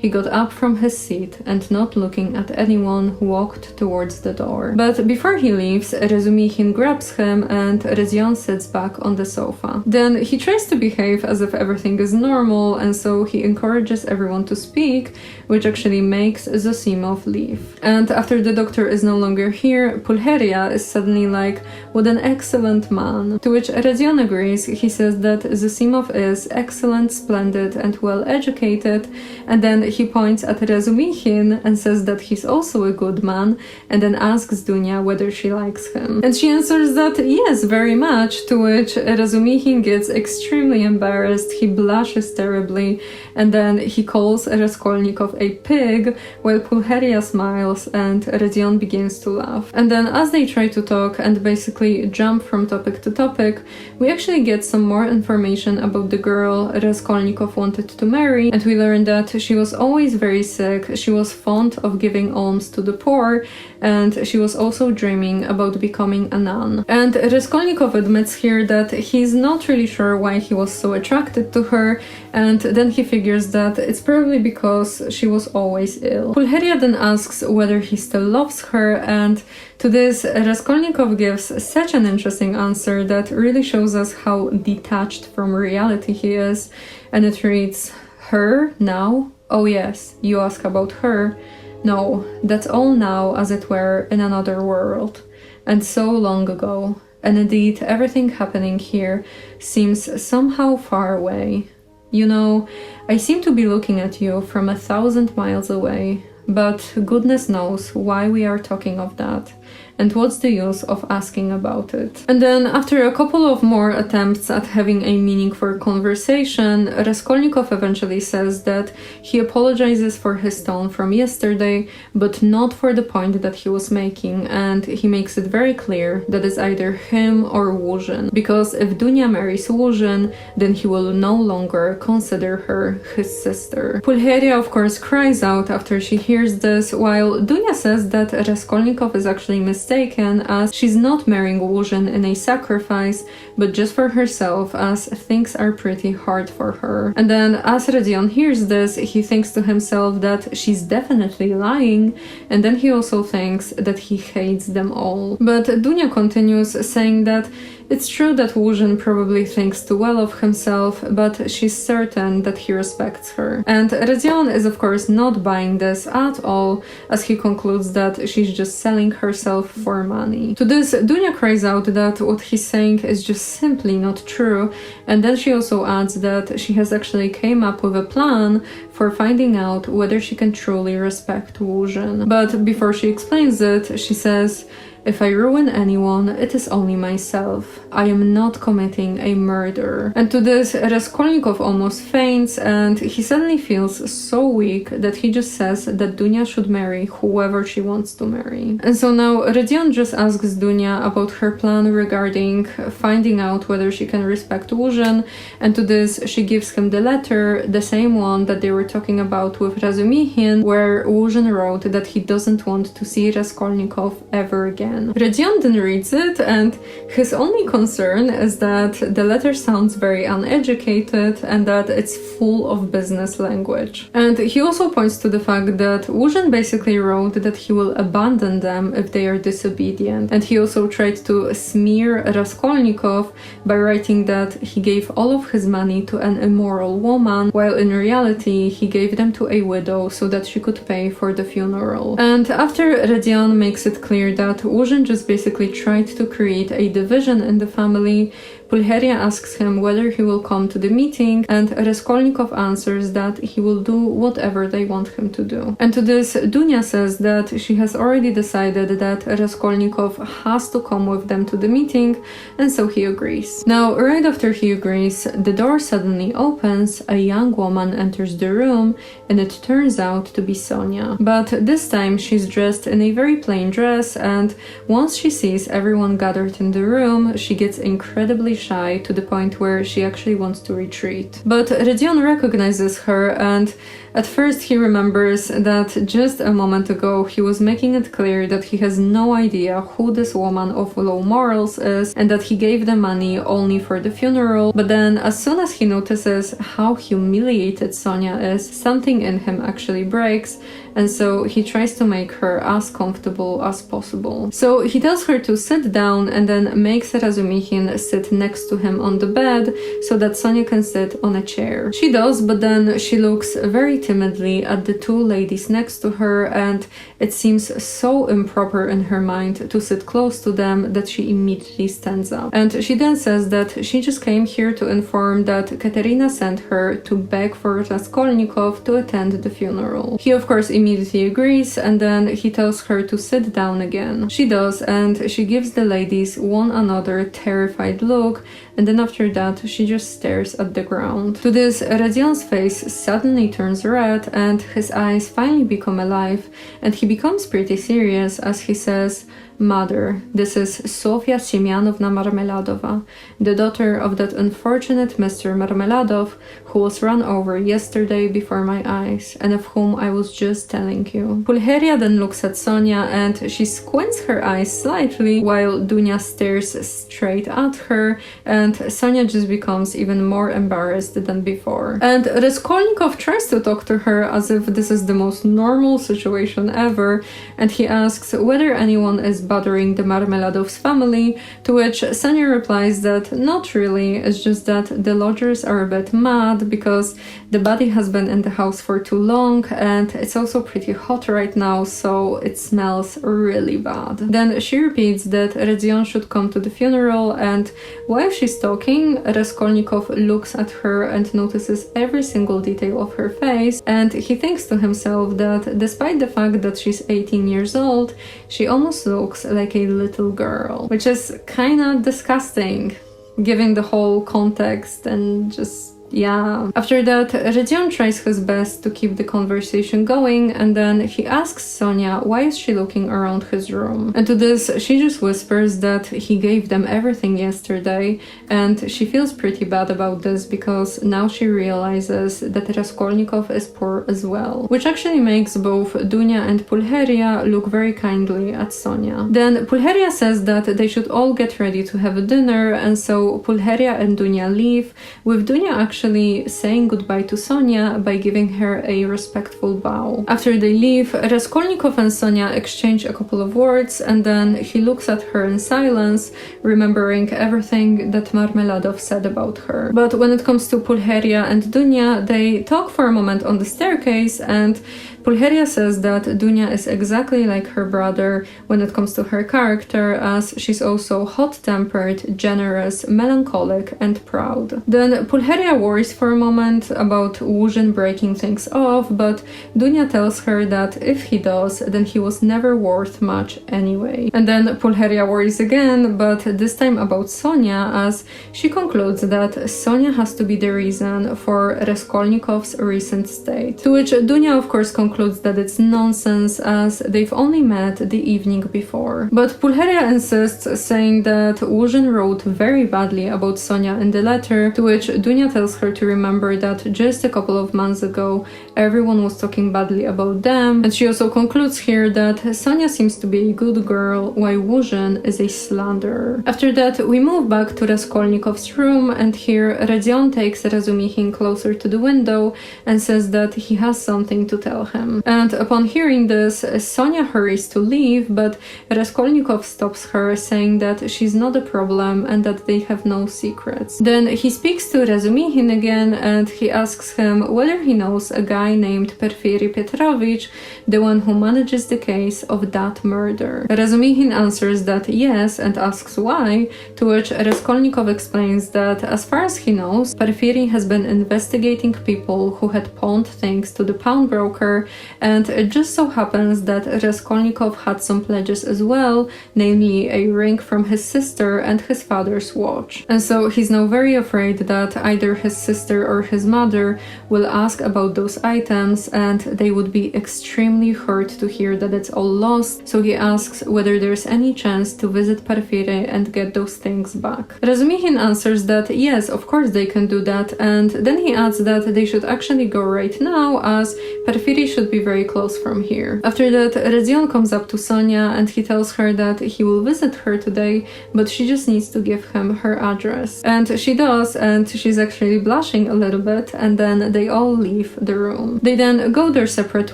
He got up from his seat and, not looking at anyone, walked towards the door. But before he leaves, Razumikhin grabs him and Redzian sits back on the sofa. Then he tries to behave as if everything is normal, and so he encourages everyone to speak, which actually makes Zosimov leave. And after the doctor is no longer here, Pulcheria is suddenly like, "What an excellent man." To which Redzian agrees. He says that Zosimov is excellent, splendid, and well educated, and then he points at Razumichin and says that he's also a good man, and then asks Dunya whether she likes him. And she answers that yes, very much, to which Razumichin gets extremely embarrassed, he blushes terribly, and then he calls Raskolnikov a pig, while Pulcheria smiles and Rodion begins to laugh. And then as they try to talk and basically jump from topic to topic, we actually get some more information about the girl Raskolnikov wanted to marry, and we learn that she was always very sick, she was fond of giving alms to the poor, and she was also dreaming about becoming a nun. And Raskolnikov admits here that he's not really sure why he was so attracted to her, and then he figures that it's probably because she was always ill. Pulcheria then asks whether he still loves her, and to this, Raskolnikov gives such an interesting answer that really shows us how detached from reality he is, and it reads, "Her, now? Oh yes, you ask about her. No, that's all now, as it were, in another world, and so long ago, and indeed everything happening here seems somehow far away. You know, I seem to be looking at you from 1,000 miles away, but goodness knows why we are talking of that, and what's the use of asking about it." And then, after a couple of more attempts at having a meaningful conversation, Raskolnikov eventually says that he apologizes for his tone from yesterday, but not for the point that he was making, and he makes it very clear that it's either him or Łóżyn, because if Dunya marries Łóżyn, then he will no longer consider her his sister. Pulcheria, of course, cries out after she hears this, while Dunya says that Raskolnikov is actually mistaken, as she's not marrying Łóżyn in a sacrifice, but just for herself, as things are pretty hard for her. And then as Rodion hears this, he thinks to himself that she's definitely lying, and then he also thinks that he hates them all. But Dunya continues, saying that it's true that Łóżyn probably thinks too well of himself, but she's certain that he respects her. And Rodion is of course not buying this at all, as he concludes that she's just selling herself for money. To this, Dunya cries out that what he's saying is just simply not true, and then she also adds that she has actually came up with a plan for finding out whether she can truly respect Łóżyn. But before she explains it, she says, "If I ruin anyone, it is only myself. I am not committing a murder." And to this, Raskolnikov almost faints, and he suddenly feels so weak that he just says that Dunya should marry whoever she wants to marry. And so now Rodion just asks Dunya about her plan regarding finding out whether she can respect Łóżyn, and to this she gives him the letter, the same one that they were talking about with Razumichin, where Łóżyn wrote that he doesn't want to see Raskolnikov ever again. Rodion then reads it, and his only concern is that the letter sounds very uneducated and that it's full of business language. And he also points to the fact that Łóżyn basically wrote that he will abandon them if they are disobedient. And he also tried to smear Raskolnikov by writing that he gave all of his money to an immoral woman, while in reality he gave them to a widow so that she could pay for the funeral. And after Rodion makes it clear that Łóżyn just basically tried to create a division in the family, Pulcheria asks him whether he will come to the meeting, and Raskolnikov answers that he will do whatever they want him to do. And to this, Dunya says that she has already decided that Raskolnikov has to come with them to the meeting, and so he agrees. Now, right after he agrees, the door suddenly opens, a young woman enters the room, and it turns out to be Sonia. But this time she's dressed in a very plain dress, and once she sees everyone gathered in the room, she gets incredibly shy to the point where she actually wants to retreat. But Rodion recognizes her, and at first he remembers that just a moment ago he was making it clear that he has no idea who this woman of low morals is, and that he gave the money only for the funeral. But then as soon as he notices how humiliated Sonia is, something in him actually breaks, and so he tries to make her as comfortable as possible. So he tells her to sit down and then makes Razumihin sit next to him on the bed so that Sonia can sit on a chair. She does, but then she looks very timidly at the two ladies next to her, and it seems so improper in her mind to sit close to them that she immediately stands up. And she then says that she just came here to inform that Katerina sent her to beg for Raskolnikov to attend the funeral. He of course immediately agrees, and then he tells her to sit down again. She does, and she gives the ladies one another terrified look, and then after that she just stares at the ground. To this, Radion's face suddenly turns red and his eyes finally become alive, and he becomes pretty serious as he says, "Mother, this is Sofia Semyonovna Marmeladova, the daughter of that unfortunate Mr. Marmeladov who was run over yesterday before my eyes, and of whom I was just telling you." Pulcheria then looks at Sonia and she squints her eyes slightly while Dunya stares straight at her, and Sonia just becomes even more embarrassed than before. And Raskolnikov tries to talk to her as if this is the most normal situation ever, and he asks whether anyone is bothering the Marmeladovs family, to which Sonia replies that not really, it's just that the lodgers are a bit mad because the body has been in the house for too long and it's also pretty hot right now, so it smells really bad. Then she repeats that Radion should come to the funeral, and while she's talking, Raskolnikov looks at her and notices every single detail of her face, and he thinks to himself that despite the fact that she's 18 years old, she almost looks like a little girl, which is kinda disgusting given the whole context and just yeah. After that, Radion tries his best to keep the conversation going, and then he asks Sonia why is she looking around his room. And to this, she just whispers that he gave them everything yesterday, and she feels pretty bad about this because now she realizes that Raskolnikov is poor as well, which actually makes both Dunya and Pulcheria look very kindly at Sonia. Then Pulcheria says that they should all get ready to have a dinner, and so Pulcheria and Dunya leave, with Dunya actually saying goodbye to Sonia by giving her a respectful bow. After they leave, Raskolnikov and Sonia exchange a couple of words, and then he looks at her in silence, remembering everything that Marmeladov said about her. But when it comes to Pulcheria and Dunya, they talk for a moment on the staircase, and Pulcheria says that Dunya is exactly like her brother when it comes to her character, as she's also hot-tempered, generous, melancholic, and proud. Then Pulcheria worries for a moment about Łóżyn breaking things off, but Dunya tells her that if he does, then he was never worth much anyway. And then Pulcheria worries again, but this time about Sonia, as she concludes that Sonia has to be the reason for Raskolnikov's recent state. To which Dunya of course concludes that it's nonsense, as they've only met the evening before. But Pulcheria insists, saying that Łóżyn wrote very badly about Sonia in the letter, to which Dunya tells her to remember that just a couple of months ago everyone was talking badly about them, and she also concludes here that Sonia seems to be a good girl while Łóżyn is a slanderer. After that we move back to Raskolnikov's room, and here Radion takes Razumihin closer to the window and says that he has something to tell him. And upon hearing this, Sonia hurries to leave, but Raskolnikov stops her, saying that she's not a problem and that they have no secrets. Then he speaks to Razumihin again, and he asks him whether he knows a guy named Porfiry Petrovich, the one who manages the case of that murder. Razumihin answers that yes, and asks why, to which Raskolnikov explains that as far as he knows, Porfiry has been investigating people who had pawned things to the pawnbroker, and it just so happens that Raskolnikov had some pledges as well, namely a ring from his sister and his father's watch. And so he's now very afraid that either his sister or his mother will ask about those items, and they would be extremely hurt to hear that it's all lost, so he asks whether there's any chance to visit Porfiry and get those things back. Razumihin answers that yes, of course they can do that, and then he adds that they should actually go right now, as Porfiry should should be very close from here. After that, Radzion comes up to Sonia and he tells her that he will visit her today, but she just needs to give him her address. And she does, and she's actually blushing a little bit, and then they all leave the room. They then go their separate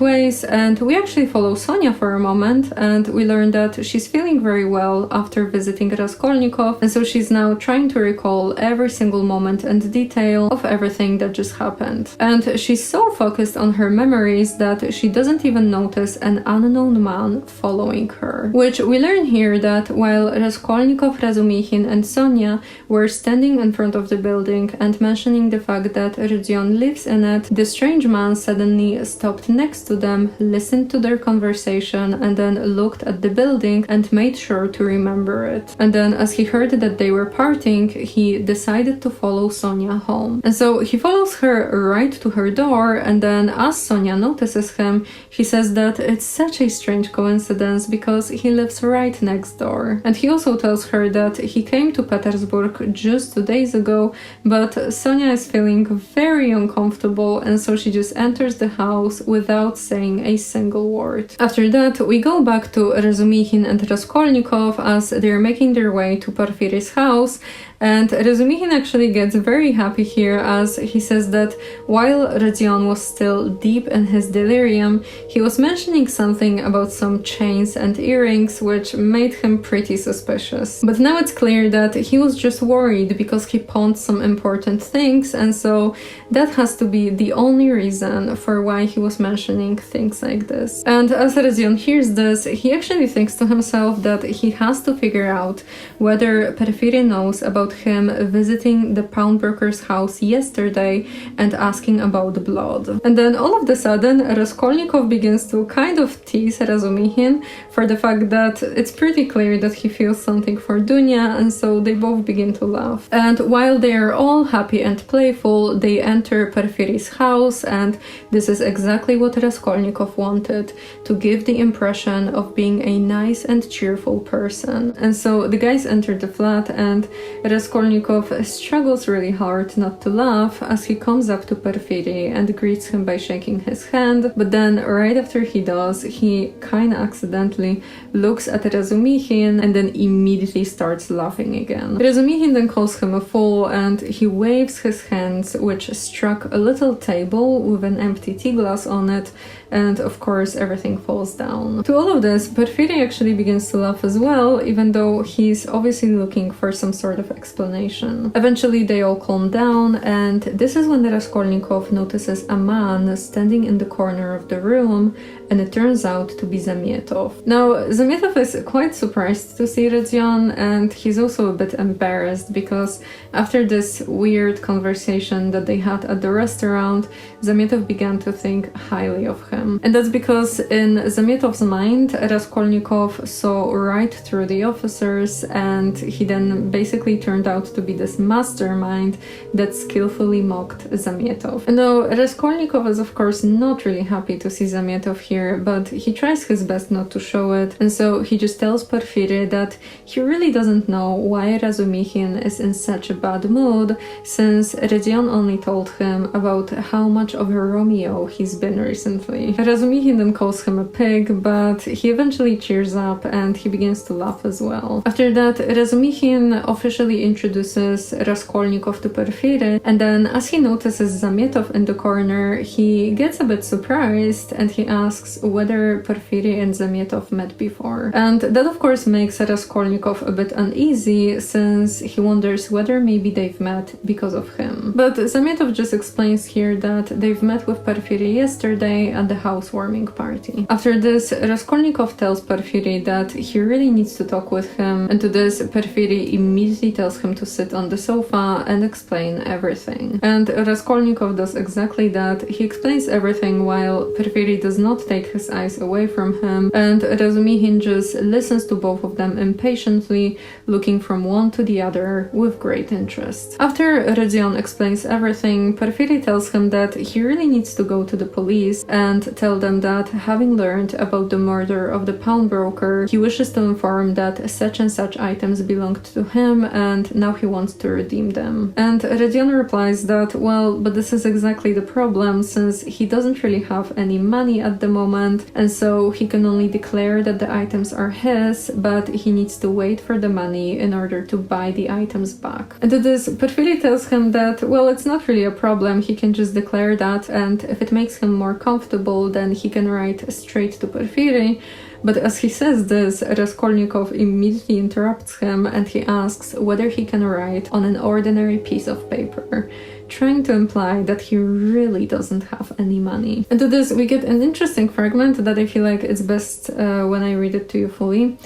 ways, and we actually follow Sonia for a moment, and we learn that she's feeling very well after visiting Raskolnikov, and so she's now trying to recall every single moment and detail of everything that just happened. And she's so focused on her memories that she doesn't even notice an unknown man following her. Which we learn here that while Raskolnikov, Razumikhin and Sonia were standing in front of the building and mentioning the fact that Radzion lives in it, the strange man suddenly stopped next to them, listened to their conversation, and then looked at the building and made sure to remember it. And then as he heard that they were parting, he decided to follow Sonia home. And so he follows her right to her door, and then as Sonia notices him, he says that it's such a strange coincidence because he lives right next door. And he also tells her that he came to Petersburg just 2 days ago, but Sonia is feeling very uncomfortable, and so she just enters the house without saying a single word. After that, we go back to Razumikhin and Raskolnikov as they're making their way to Porfiry's house, and Razumikhin actually gets very happy here as he says that while Radzion was still deep in his delirium, he was mentioning something about some chains and earrings, which made him pretty suspicious. But now it's clear that he was just worried because he pawned some important things, and so that has to be the only reason for why he was mentioning things like this. And as Radzion hears this, he actually thinks to himself that he has to figure out whether Porfiry knows about him visiting the pawnbroker's house yesterday and asking about the blood. And then all of a sudden, Raskolnikov begins to kind of tease Razumikhin for the fact that it's pretty clear that he feels something for Dunya, and so they both begin to laugh. And while they are all happy and playful, they enter Porfiry's house, and this is exactly what Raskolnikov wanted, to give the impression of being a nice and cheerful person. And so the guys enter the flat, and Raskolnikov struggles really hard not to laugh as he comes up to Porfiry and greets him by shaking his hand, but then right after he does, he kinda accidentally looks at Razumikhin and then immediately starts laughing again. Razumikhin then calls him a fool and he waves his hands, which struck a little table with an empty tea glass on it, and of course everything falls down. To all of this, Porfiry actually begins to laugh as well, even though he's obviously looking for some sort of explanation. Eventually they all calm down, and this is when Raskolnikov notices a man standing in the corner of the room, and it turns out to be Zamietov. Now, Zamietov is quite surprised to see Radzion, and he's also a bit embarrassed because after this weird conversation that they had at the restaurant, Zamietov began to think highly of him. And that's because in Zamietov's mind, Raskolnikov saw right through the officers, and he then basically turned out to be this mastermind that skillfully mocked Zamietov. And though Raskolnikov is of course not really happy to see Zamietov here, but he tries his best not to show it, and so he just tells Porfiry that he really doesn't know why Razumikhin is in such a bad mood, since Radzion only told him about how much of a Romeo he's been recently. Razumikhin then calls him a pig, but he eventually cheers up and he begins to laugh as well. After that, Razumikhin officially introduces Raskolnikov to Porfiry, and then as he notices Zamietov in the corner, he gets a bit surprised and he asks whether Porfiry and Zamietov met before. And that of course makes Raskolnikov a bit uneasy, since he wonders whether maybe they've met because of him. But Zamietov just explains here that they've met with Porfiry yesterday at the housewarming party. After this, Raskolnikov tells Porfiry that he really needs to talk with him, and to this, Porfiry immediately tells him to sit on the sofa and explain everything. And Raskolnikov does exactly that. He explains everything while Porfiry does not take his eyes away from him, and Razumikhin just listens to both of them impatiently, looking from one to the other with great interest. After Radzion explains everything, Porfiry tells him that he really needs to go to the police and tell them that, having learned about the murder of the pawnbroker, he wishes to inform that such and such items belonged to him, and and now he wants to redeem them. And Rodion replies that, well, but this is exactly the problem, since he doesn't really have any money at the moment, and so he can only declare that the items are his, but he needs to wait for the money in order to buy the items back. And to this, Porfiry tells him that, well, it's not really a problem, he can just declare that, and if it makes him more comfortable, then he can write straight to Porfiry. But as he says this, Raskolnikov immediately interrupts him and he asks whether he can write on an ordinary piece of paper, trying to imply that he really doesn't have any money. And to this, we get an interesting fragment that I feel like it's best when I read it to you fully.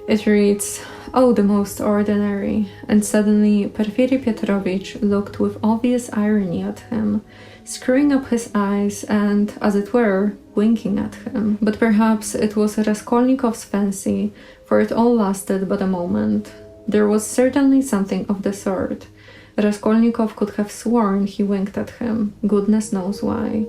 It reads, "Oh, the most ordinary." And suddenly Porfiry Petrovich looked with obvious irony at him, screwing up his eyes and, as it were, winking at him. But perhaps it was Raskolnikov's fancy, for it all lasted but a moment. There was certainly something of the sort. Raskolnikov could have sworn he winked at him, goodness knows why.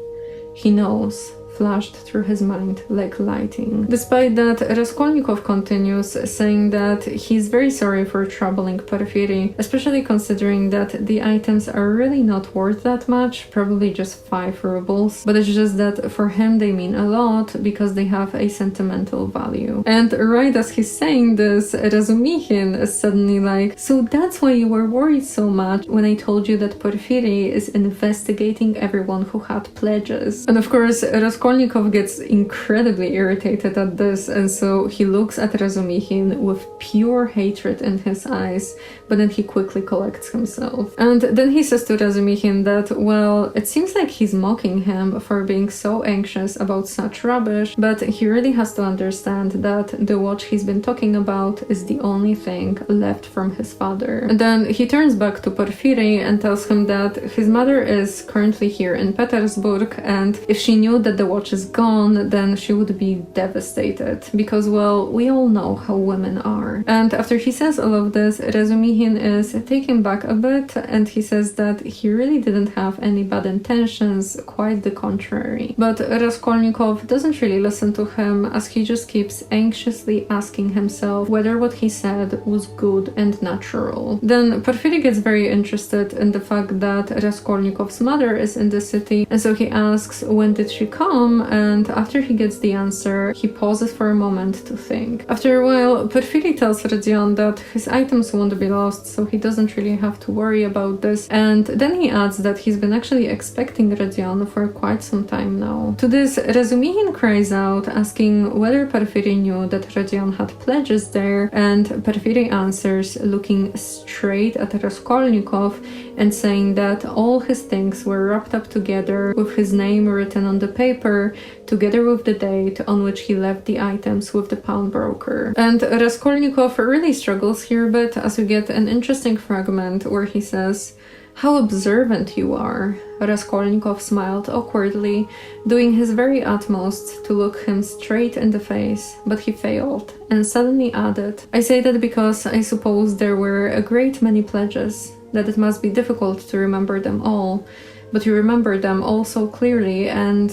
He knows, flashed through his mind like lightning. Despite that, Raskolnikov continues, saying that he's very sorry for troubling Porfiry, especially considering that the items are really not worth that much, probably just 5 rubles, but it's just that for him they mean a lot because they have a sentimental value. And right as he's saying this, Razumikhin is suddenly like, "So that's why you were worried so much when I told you that Porfiry is investigating everyone who had pledges." And of course, Raskolnikov gets incredibly irritated at this, and so he looks at Razumikhin with pure hatred in his eyes, but then he quickly collects himself. And then he says to Razumikhin that, well, it seems like he's mocking him for being so anxious about such rubbish, but he really has to understand that the watch he's been talking about is the only thing left from his father. And then he turns back to Porfiry and tells him that his mother is currently here in Petersburg, and if she knew that the watch is gone, then she would be devastated, because, well, we all know how women are. And after he says all of this, Razumikhin is taken back a bit, and he says that he really didn't have any bad intentions, quite the contrary. But Raskolnikov doesn't really listen to him, as he just keeps anxiously asking himself whether what he said was good and natural. Then Porfiry gets very interested in the fact that Raskolnikov's mother is in the city, and so he asks when did she come, and after he gets the answer, he pauses for a moment to think. After a while, Porfiry tells Rodion that his items won't be lost, so he doesn't really have to worry about this, and then he adds that he's been actually expecting Rodion for quite some time now. To this, Razumikhin cries out, asking whether Porfiry knew that Rodion had pledges there, and Porfiry answers, looking straight at Raskolnikov and saying that all his things were wrapped up together with his name written on the paper, together with the date on which he left the items with the pawnbroker. And Raskolnikov really struggles here a bit, as we get an interesting fragment where he says, "How observant you are." Raskolnikov smiled awkwardly, doing his very utmost to look him straight in the face, but he failed, and suddenly added, "I say that because I suppose there were a great many pledges, that it must be difficult to remember them all, but you remember them all so clearly, and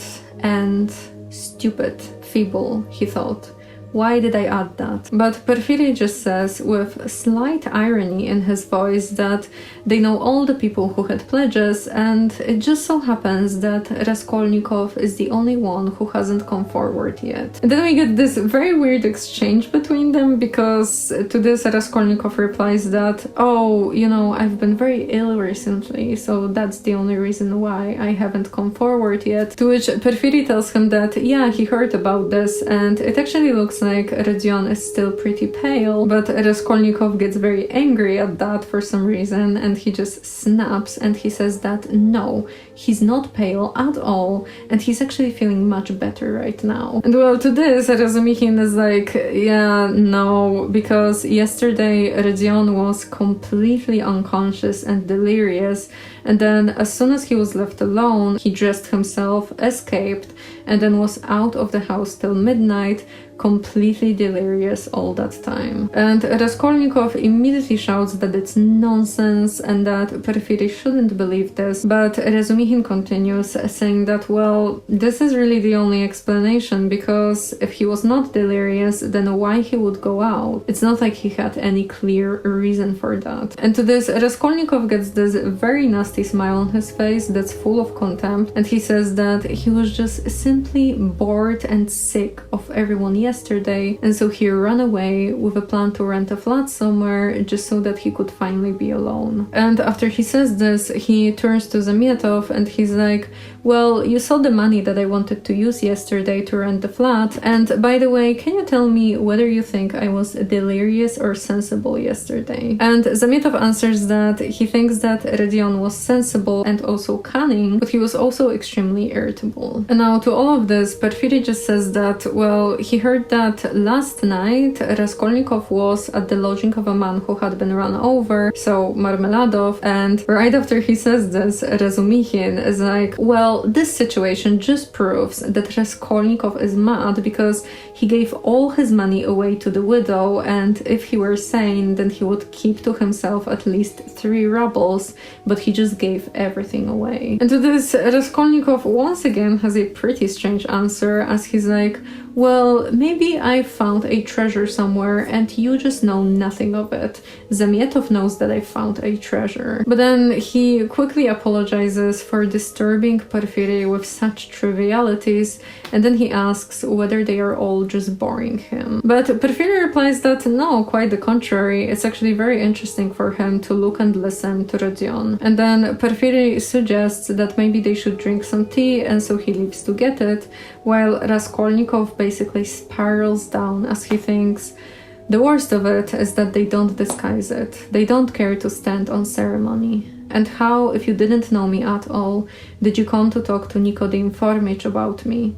stupid, feeble," he thought. Why did I add that? But Porfiry just says, with slight irony in his voice, that they know all the people who had pledges, and it just so happens that Raskolnikov is the only one who hasn't come forward yet. And then we get this very weird exchange between them, because to this Raskolnikov replies that, "Oh, you know, I've been very ill recently, so that's the only reason why I haven't come forward yet." To which Porfiry tells him that, yeah, he heard about this, and it actually looks like Rodion is still pretty pale, but Raskolnikov gets very angry at that for some reason, and he just snaps and he says that no, he's not pale at all, and he's actually feeling much better right now. And well, to this, Razumikhin is like, yeah, no, because yesterday Rodion was completely unconscious and delirious, and then as soon as he was left alone, he dressed himself, escaped, and then was out of the house till midnight, completely delirious all that time. And Raskolnikov immediately shouts that it's nonsense and that Porfiry shouldn't believe this, but Razumixin continues, saying that, well, this is really the only explanation, because if he was not delirious, then why he would go out? It's not like he had any clear reason for that. And to this, Raskolnikov gets this very nasty smile on his face that's full of contempt, and he says that he was just simply bored and sick of everyone yesterday, and so he ran away with a plan to rent a flat somewhere just so that he could finally be alone. And after he says this, he turns to Zamietov and he's like, well, you saw the money that I wanted to use yesterday to rent the flat, and by the way, can you tell me whether you think I was delirious or sensible yesterday? And Zamietov answers that he thinks that Rodion was sensible and also cunning, but he was also extremely irritable. And now to all of this, Porfiry just says that, well, he heard that last night Raskolnikov was at the lodging of a man who had been run over, so Marmeladov, and right after he says this, Razumixin is like, well, this situation just proves that Raskolnikov is mad because he gave all his money away to the widow, and if he were sane, then he would keep to himself at least 3 rubles, but he just gave everything away. And to this, Raskolnikov once again has a pretty strange answer, as he's like, well, maybe I found a treasure somewhere and you just know nothing of it. Zamietov knows that I found a treasure. But then he quickly apologizes for disturbing Porfiry with such trivialities, and then he asks whether they are all just boring him. But Porfiry replies that no, quite the contrary, it's actually very interesting for him to look and listen to Rodion. And then Porfiry suggests that maybe they should drink some tea, and so he leaves to get it, while Raskolnikov basically spirals down as he thinks, the worst of it is that they don't disguise it. They don't care to stand on ceremony. And how, if you didn't know me at all, did you come to talk to Nikodim Formich about me?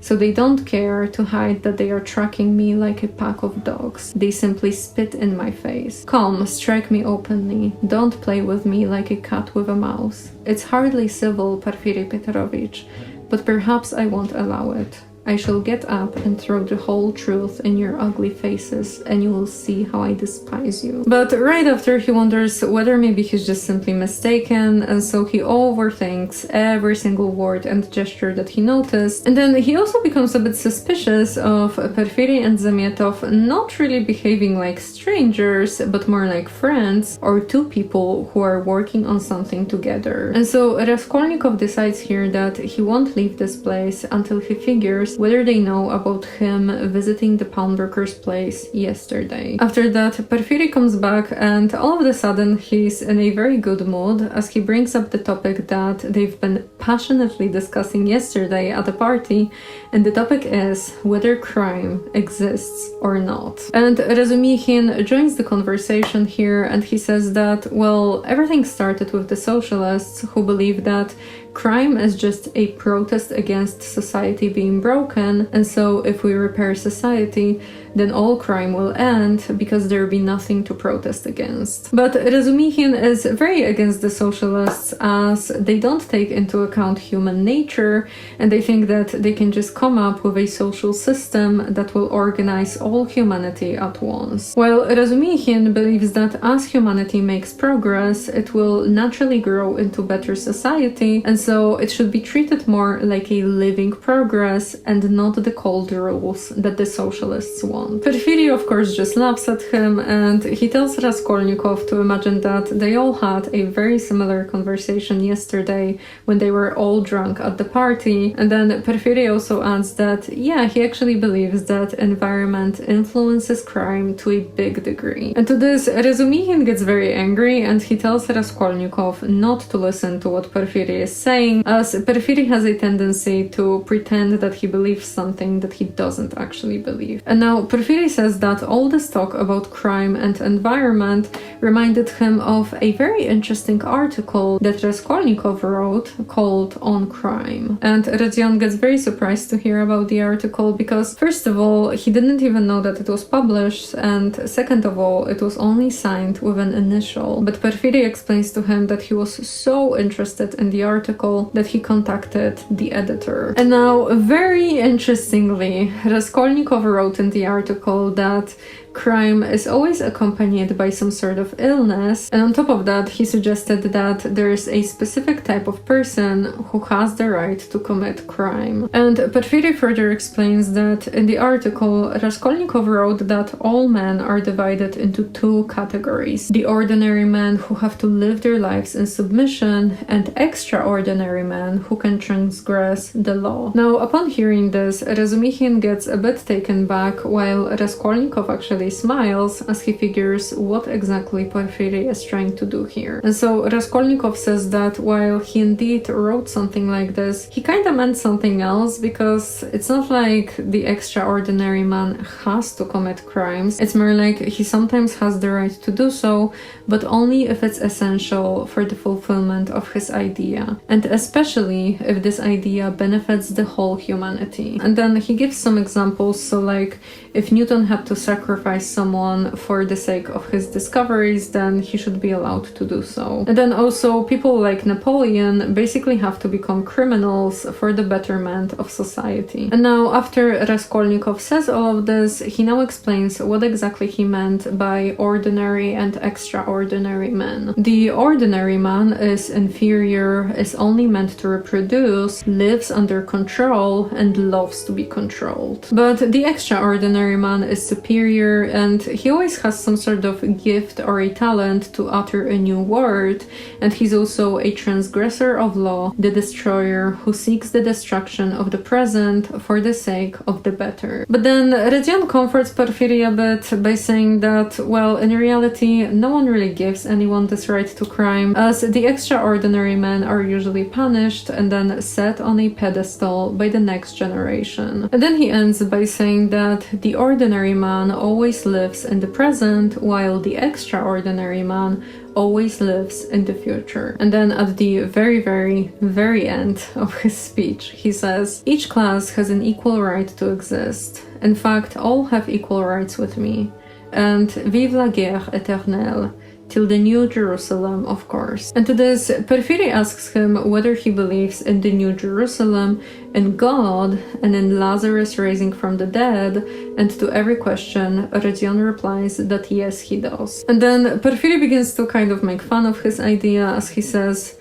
So they don't care to hide that they are tracking me like a pack of dogs. They simply spit in my face. Come, strike me openly. Don't play with me like a cat with a mouse. It's hardly civil, Porfiry Petrovich, but perhaps I won't allow it. I shall get up and throw the whole truth in your ugly faces, and you will see how I despise you. But right after, he wonders whether maybe he's just simply mistaken, and so he overthinks every single word and gesture that he noticed. And then he also becomes a bit suspicious of Porfiry and Zamietov not really behaving like strangers, but more like friends, or 2 people who are working on something together. And so Raskolnikov decides here that he won't leave this place until he figures whether they know about him visiting the pawnbroker's place yesterday. After that, Porfiry comes back, and all of a sudden he's in a very good mood as he brings up the topic that they've been passionately discussing yesterday at the party, and the topic is whether crime exists or not. And Razumixin joins the conversation here, and he says that, well, everything started with the socialists who believe that crime is just a protest against society being broken, and so if we repair society, then all crime will end because there will be nothing to protest against. But Razumixin is very against the socialists, as they don't take into account human nature, and they think that they can just come up with a social system that will organize all humanity at once. While Razumixin believes that as humanity makes progress, it will naturally grow into better society, and so it should be treated more like a living progress and not the cold rules that the socialists want. Porfiry, of course, just laughs at him, and he tells Raskolnikov to imagine that they all had a very similar conversation yesterday when they were all drunk at the party. And then Porfiry also adds that, yeah, he actually believes that environment influences crime to a big degree. And to this, Razumixin gets very angry, and he tells Raskolnikov not to listen to what Porfiry is saying, as Porfiry has a tendency to pretend that he believes something that he doesn't actually believe. And now Porfiry says that all this talk about crime and environment reminded him of a very interesting article that Raskolnikov wrote called On Crime. And Rodion gets very surprised to hear about the article because, first of all, he didn't even know that it was published, and second of all, it was only signed with an initial. But Porfiry explains to him that he was so interested in the article that he contacted the editor. And now, very interestingly, Raskolnikov wrote in the article that crime is always accompanied by some sort of illness, and on top of that he suggested that there is a specific type of person who has the right to commit crime. And Porfiry further explains that in the article Raskolnikov wrote that all men are divided into two categories: the ordinary men who have to live their lives in submission, and extraordinary men who can transgress the law. Now, upon hearing this, Razumikhin gets a bit taken back, while Raskolnikov actually smiles as he figures what exactly Porfiry is trying to do here. And so Raskolnikov says that while he indeed wrote something like this, he kinda meant something else, because it's not like the extraordinary man has to commit crimes. It's more like he sometimes has the right to do so, but only if it's essential for the fulfillment of his idea, and especially if this idea benefits the whole humanity. And then he gives some examples. So like, if Newton had to sacrifice someone for the sake of his discoveries, then he should be allowed to do so. And then also people like Napoleon basically have to become criminals for the betterment of society. And now, after Raskolnikov says all of this, he now explains what exactly he meant by ordinary and extraordinary men. The ordinary man is inferior, is only meant to reproduce, lives under control, and loves to be controlled. But the extraordinary man is superior, and he always has some sort of gift or a talent to utter a new word, and he's also a transgressor of law, the destroyer who seeks the destruction of the present for the sake of the better. But then Rodion comforts Porfiry a bit by saying that, well, in reality, no one really gives anyone this right to crime, as the extraordinary men are usually punished and then set on a pedestal by the next generation. And then he ends by saying that the ordinary man always lives in the present, while the extraordinary man always lives in the future. And then at the very end of his speech, he says, "Each class has an equal right to exist. In fact, all have equal rights with me. And vive la guerre éternelle, till the New Jerusalem, of course." And to this, Porfiry asks him whether he believes in the New Jerusalem, in God, and in Lazarus rising from the dead, and to every question, Rodion replies that yes, he does. And then Porfiry begins to kind of make fun of his idea as he says,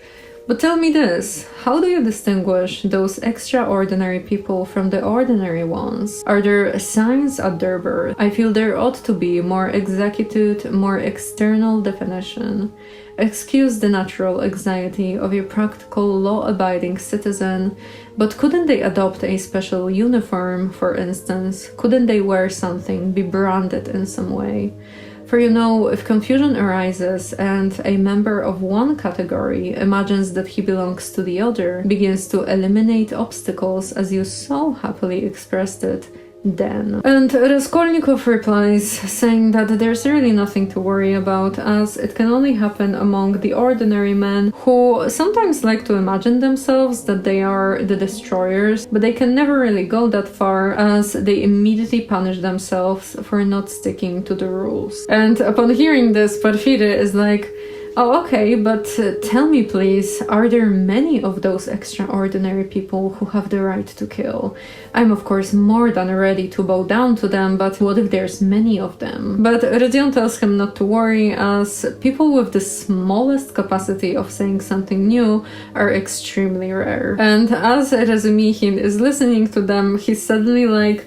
"But tell me this, how do you distinguish those extraordinary people from the ordinary ones? Are there signs at their birth? I feel there ought to be more executed, more external definition. Excuse the natural anxiety of a practical, law-abiding citizen, but couldn't they adopt a special uniform, for instance? Couldn't they wear something, be branded in some way? For you know, if confusion arises and a member of one category imagines that he belongs to the other, begins to eliminate obstacles as you so happily expressed it, then." And Raskolnikov replies, saying that there's really nothing to worry about, as it can only happen among the ordinary men who sometimes like to imagine themselves that they are the destroyers, but they can never really go that far, as they immediately punish themselves for not sticking to the rules. And upon hearing this, Porfiry is like, "Oh, okay, but tell me please, are there many of those extraordinary people who have the right to kill? I'm of course more than ready to bow down to them, but what if there's many of them?" But Rodion tells him not to worry, as people with the smallest capacity of saying something new are extremely rare. And as Razumikhin is listening to them, he's suddenly like,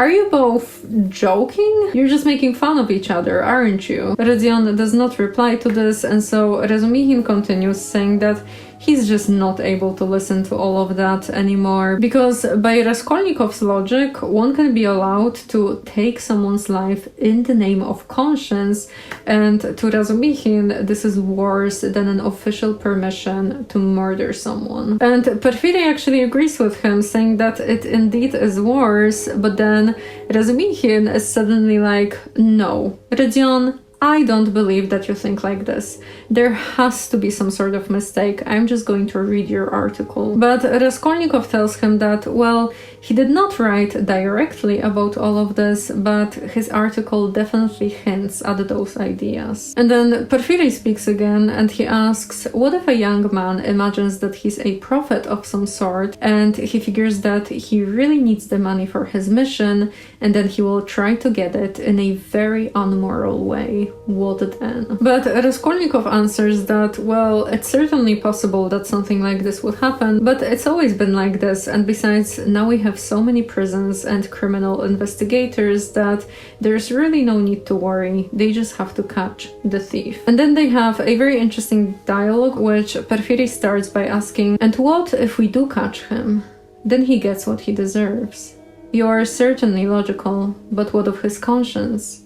"Are you both joking? You're just making fun of each other, aren't you?" Rodion does not reply to this, and so Razumikhin continues, saying that he's just not able to listen to all of that anymore, because by Raskolnikov's logic, one can be allowed to take someone's life in the name of conscience, and to Razumikhin, this is worse than an official permission to murder someone. And Porfiry actually agrees with him, saying that it indeed is worse, but then then Razumikhin is suddenly like, no, Rodion, I don't believe that you think like this. There has to be some sort of mistake. I'm just going to read your article. But Raskolnikov tells him that, well, he did not write directly about all of this, but his article definitely hints at those ideas. And then Porfiry speaks again, and he asks, what if a young man imagines that he's a prophet of some sort, and he figures that he really needs the money for his mission, and then he will try to get it in a very unmoral way? What then? But Raskolnikov answers that, well, it's certainly possible that something like this would happen, but it's always been like this, and besides, now we have so many prisons and criminal investigators that there's really no need to worry. They just have to catch the thief. And then they have a very interesting dialogue, which Porfiry starts by asking, and what if we do catch him? Then he gets what he deserves. You are certainly logical, but what of his conscience?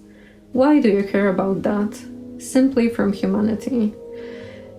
Why do you care about that? Simply from humanity.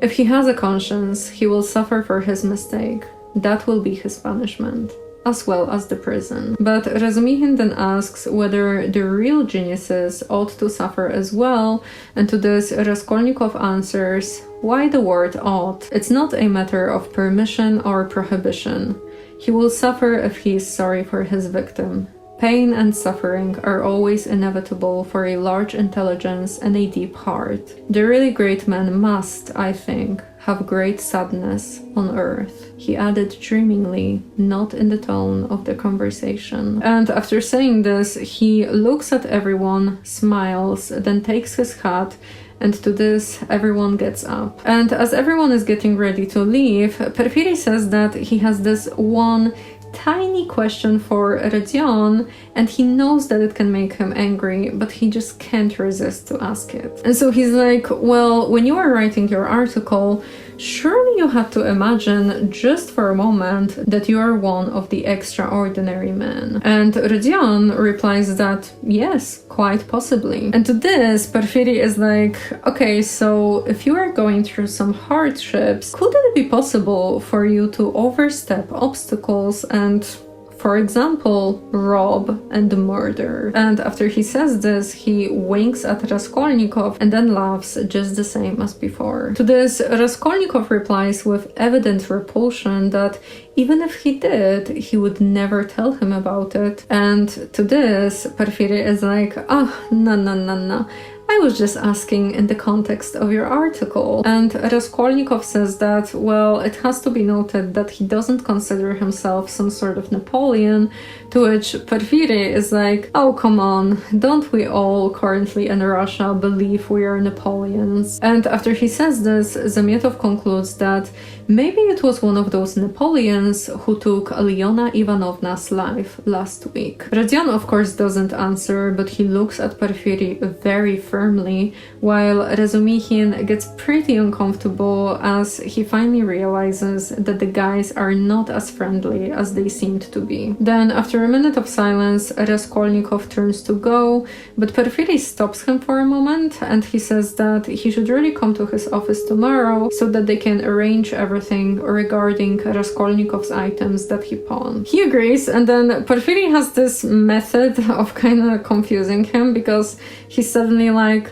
If he has a conscience, he will suffer for his mistake. That will be his punishment, as well as the prison. But Razumikhin then asks whether the real geniuses ought to suffer as well, and to this Raskolnikov answers, why the word ought? It's not a matter of permission or prohibition. He will suffer if he is sorry for his victim. Pain and suffering are always inevitable for a large intelligence and a deep heart. The really great man must, I think, have great sadness on earth, he added dreamingly, not in the tone of the conversation. And after saying this, he looks at everyone, smiles, then takes his hat, and to this, everyone gets up. And as everyone is getting ready to leave, Porfiry says that he has this one tiny question for Rodion, and he knows that it can make him angry, but he just can't resist to ask it. And so he's like, well, when you are writing your article, surely you have to imagine just for a moment that you are one of the extraordinary men. And Rodion replies that, yes, quite possibly. And to this, Porfiry is like, okay, so if you are going through some hardships, could it be possible for you to overstep obstacles and, for example, rob and murder? And after he says this, he winks at Raskolnikov and then laughs just the same as before. To this, Raskolnikov replies with evident repulsion that even if he did, he would never tell him about it. And to this, Porfiry is like, no. I was just asking in the context of your article. And Raskolnikov says that, well, it has to be noted that he doesn't consider himself some sort of Napoleon, to which Porfiry is like, oh, come on, don't we all currently in Russia believe we are Napoleons? And after he says this, Zamyatov concludes that maybe it was one of those Napoleons who took Alyona Ivanovna's life last week. Rodion, of course, doesn't answer, but he looks at Porfiry very firmly, while Razumikhin gets pretty uncomfortable as he finally realizes that the guys are not as friendly as they seemed to be. Then, after a minute of silence, Raskolnikov turns to go, but Porfiry stops him for a moment, and he says that he should really come to his office tomorrow so that they can arrange everything regarding Raskolnikov's items that he pawned. He agrees, and then Porfiry has this method of kind of confusing him, because he's suddenly like,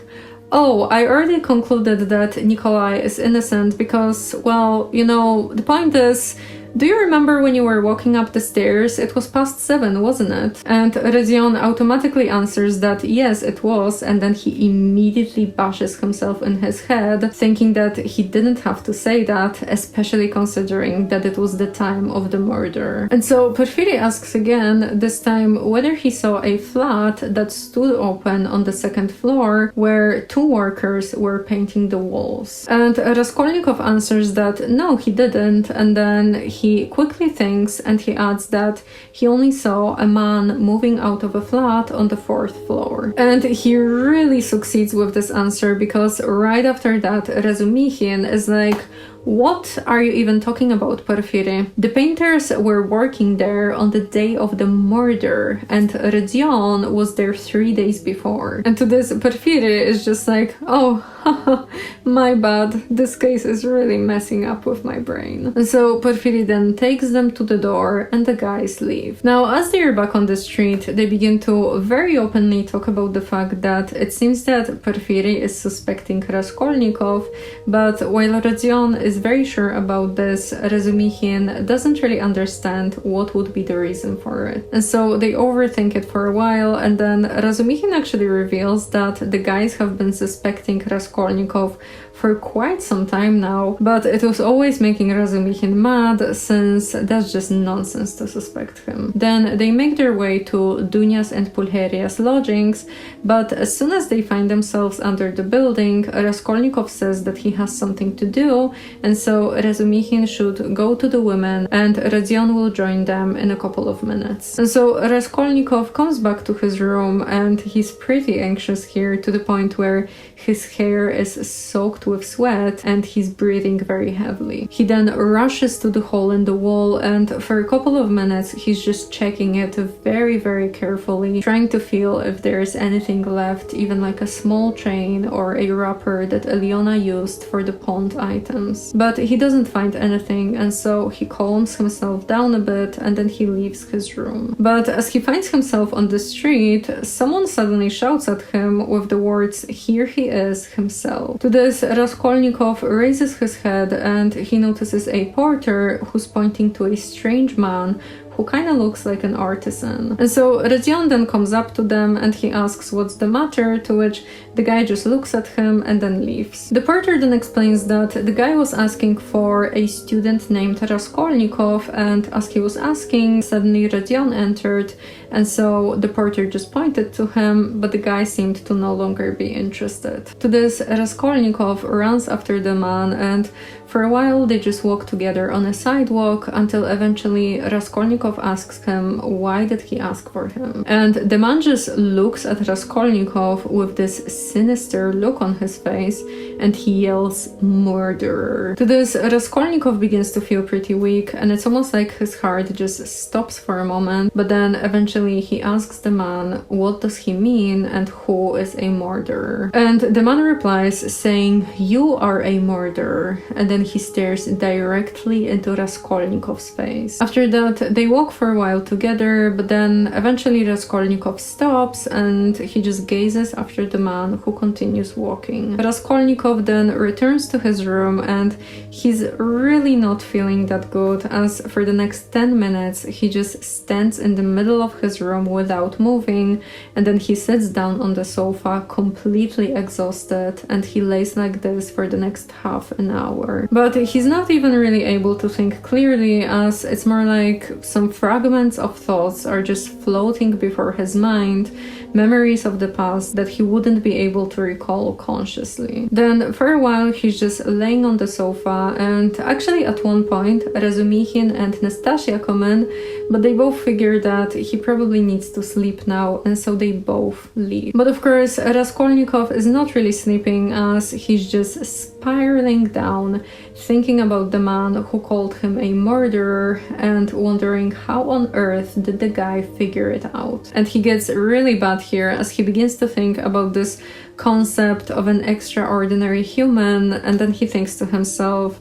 oh, I already concluded that Nikolai is innocent because, well, you know, the point is, do you remember when you were walking up the stairs? It was past 7, wasn't it? And Rodion automatically answers that yes, it was, and then he immediately bashes himself in his head, thinking that he didn't have to say that, especially considering that it was the time of the murder. And so Porfiry asks again, this time whether he saw a flat that stood open on the 2nd floor where 2 workers were painting the walls. And Raskolnikov answers that no, he didn't, and then he quickly thinks and he adds that he only saw a man moving out of a flat on the 4th floor. And he really succeeds with this answer, because right after that Razumikhin is like, What are you even talking about, Porfiry? The painters were working there on the day of the murder, and Rodion was there 3 days before. And to this, Porfiry is just like, oh, haha, my bad, this case is really messing up with my brain. And so Porfiry then takes them to the door and the guys leave. Now, as they are back on the street, they begin to very openly talk about the fact that it seems that Porfiry is suspecting Raskolnikov, but while Rodion is very sure about this, Razumikhin doesn't really understand what would be the reason for it. And so they overthink it for a while, and then Razumikhin actually reveals that the guys have been suspecting Raskolnikov for quite some time now, but it was always making Razumikhin mad, since that's just nonsense to suspect him. Then they make their way to Dunya's and Pulcheria's lodgings, but as soon as they find themselves under the building, Raskolnikov says that he has something to do, and so Razumikhin should go to the women, and Rodion will join them in a couple of minutes. And so Raskolnikov comes back to his room, and he's pretty anxious here, to the point where his hair is soaked with sweat and he's breathing very heavily. He then rushes to the hole in the wall, and for a couple of minutes he's just checking it very carefully, trying to feel if there's anything left, even like a small chain or a wrapper that Eliona used for the pawned items. But he doesn't find anything, and so he calms himself down a bit and then he leaves his room. But as he finds himself on the street, someone suddenly shouts at him with the words, "Here he is himself." To this, Raskolnikov raises his head and he notices a porter who's pointing to a strange man who kind of looks like an artisan. And so Rodion then comes up to them and he asks what's the matter, to which the guy just looks at him and then leaves. The porter then explains that the guy was asking for a student named Raskolnikov, and as he was asking, suddenly Rodion entered, and so the porter just pointed to him, but the guy seemed to no longer be interested. To this, Raskolnikov runs after the man, and for a while they just walk together on a sidewalk until eventually Raskolnikov asks him why did he ask for him. And the man just looks at Raskolnikov with this sinister look on his face and he yells, "Murderer." To this, Raskolnikov begins to feel pretty weak, and it's almost like his heart just stops for a moment, but then eventually he asks the man what does he mean and who is a murderer. And the man replies saying, "You are a murderer," and then he stares directly into Raskolnikov's face. After that, they walk for a while together, but then eventually Raskolnikov stops and he just gazes after the man who continues walking. Raskolnikov then returns to his room and he's really not feeling that good, as for the next 10 minutes he just stands in the middle of his room without moving, and then he sits down on the sofa completely exhausted and he lays like this for the next half an hour. But he's not even really able to think clearly, as it's more like some fragments of thoughts are just floating before his mind, memories of the past that he wouldn't be able to recall consciously. Then for a while he's just laying on the sofa, and actually at one point Razumikhin and Nastasia come in, but they both figure that he probably needs to sleep now, and so they both leave. But of course Raskolnikov is not really sleeping, as he's just spiraling down, thinking about the man who called him a murderer and wondering how on earth did the guy figure it out. And he gets really bad here as he begins to think about this concept of an extraordinary human, and then he thinks to himself,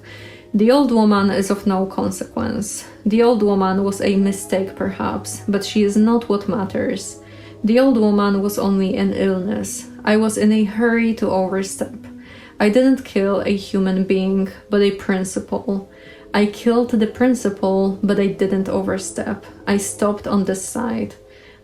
the old woman is of no consequence. The old woman was a mistake perhaps, but she is not what matters. The old woman was only an illness. I was in a hurry to overstep. I didn't kill a human being, but a principle. I killed the principle, but I didn't overstep. I stopped on this side.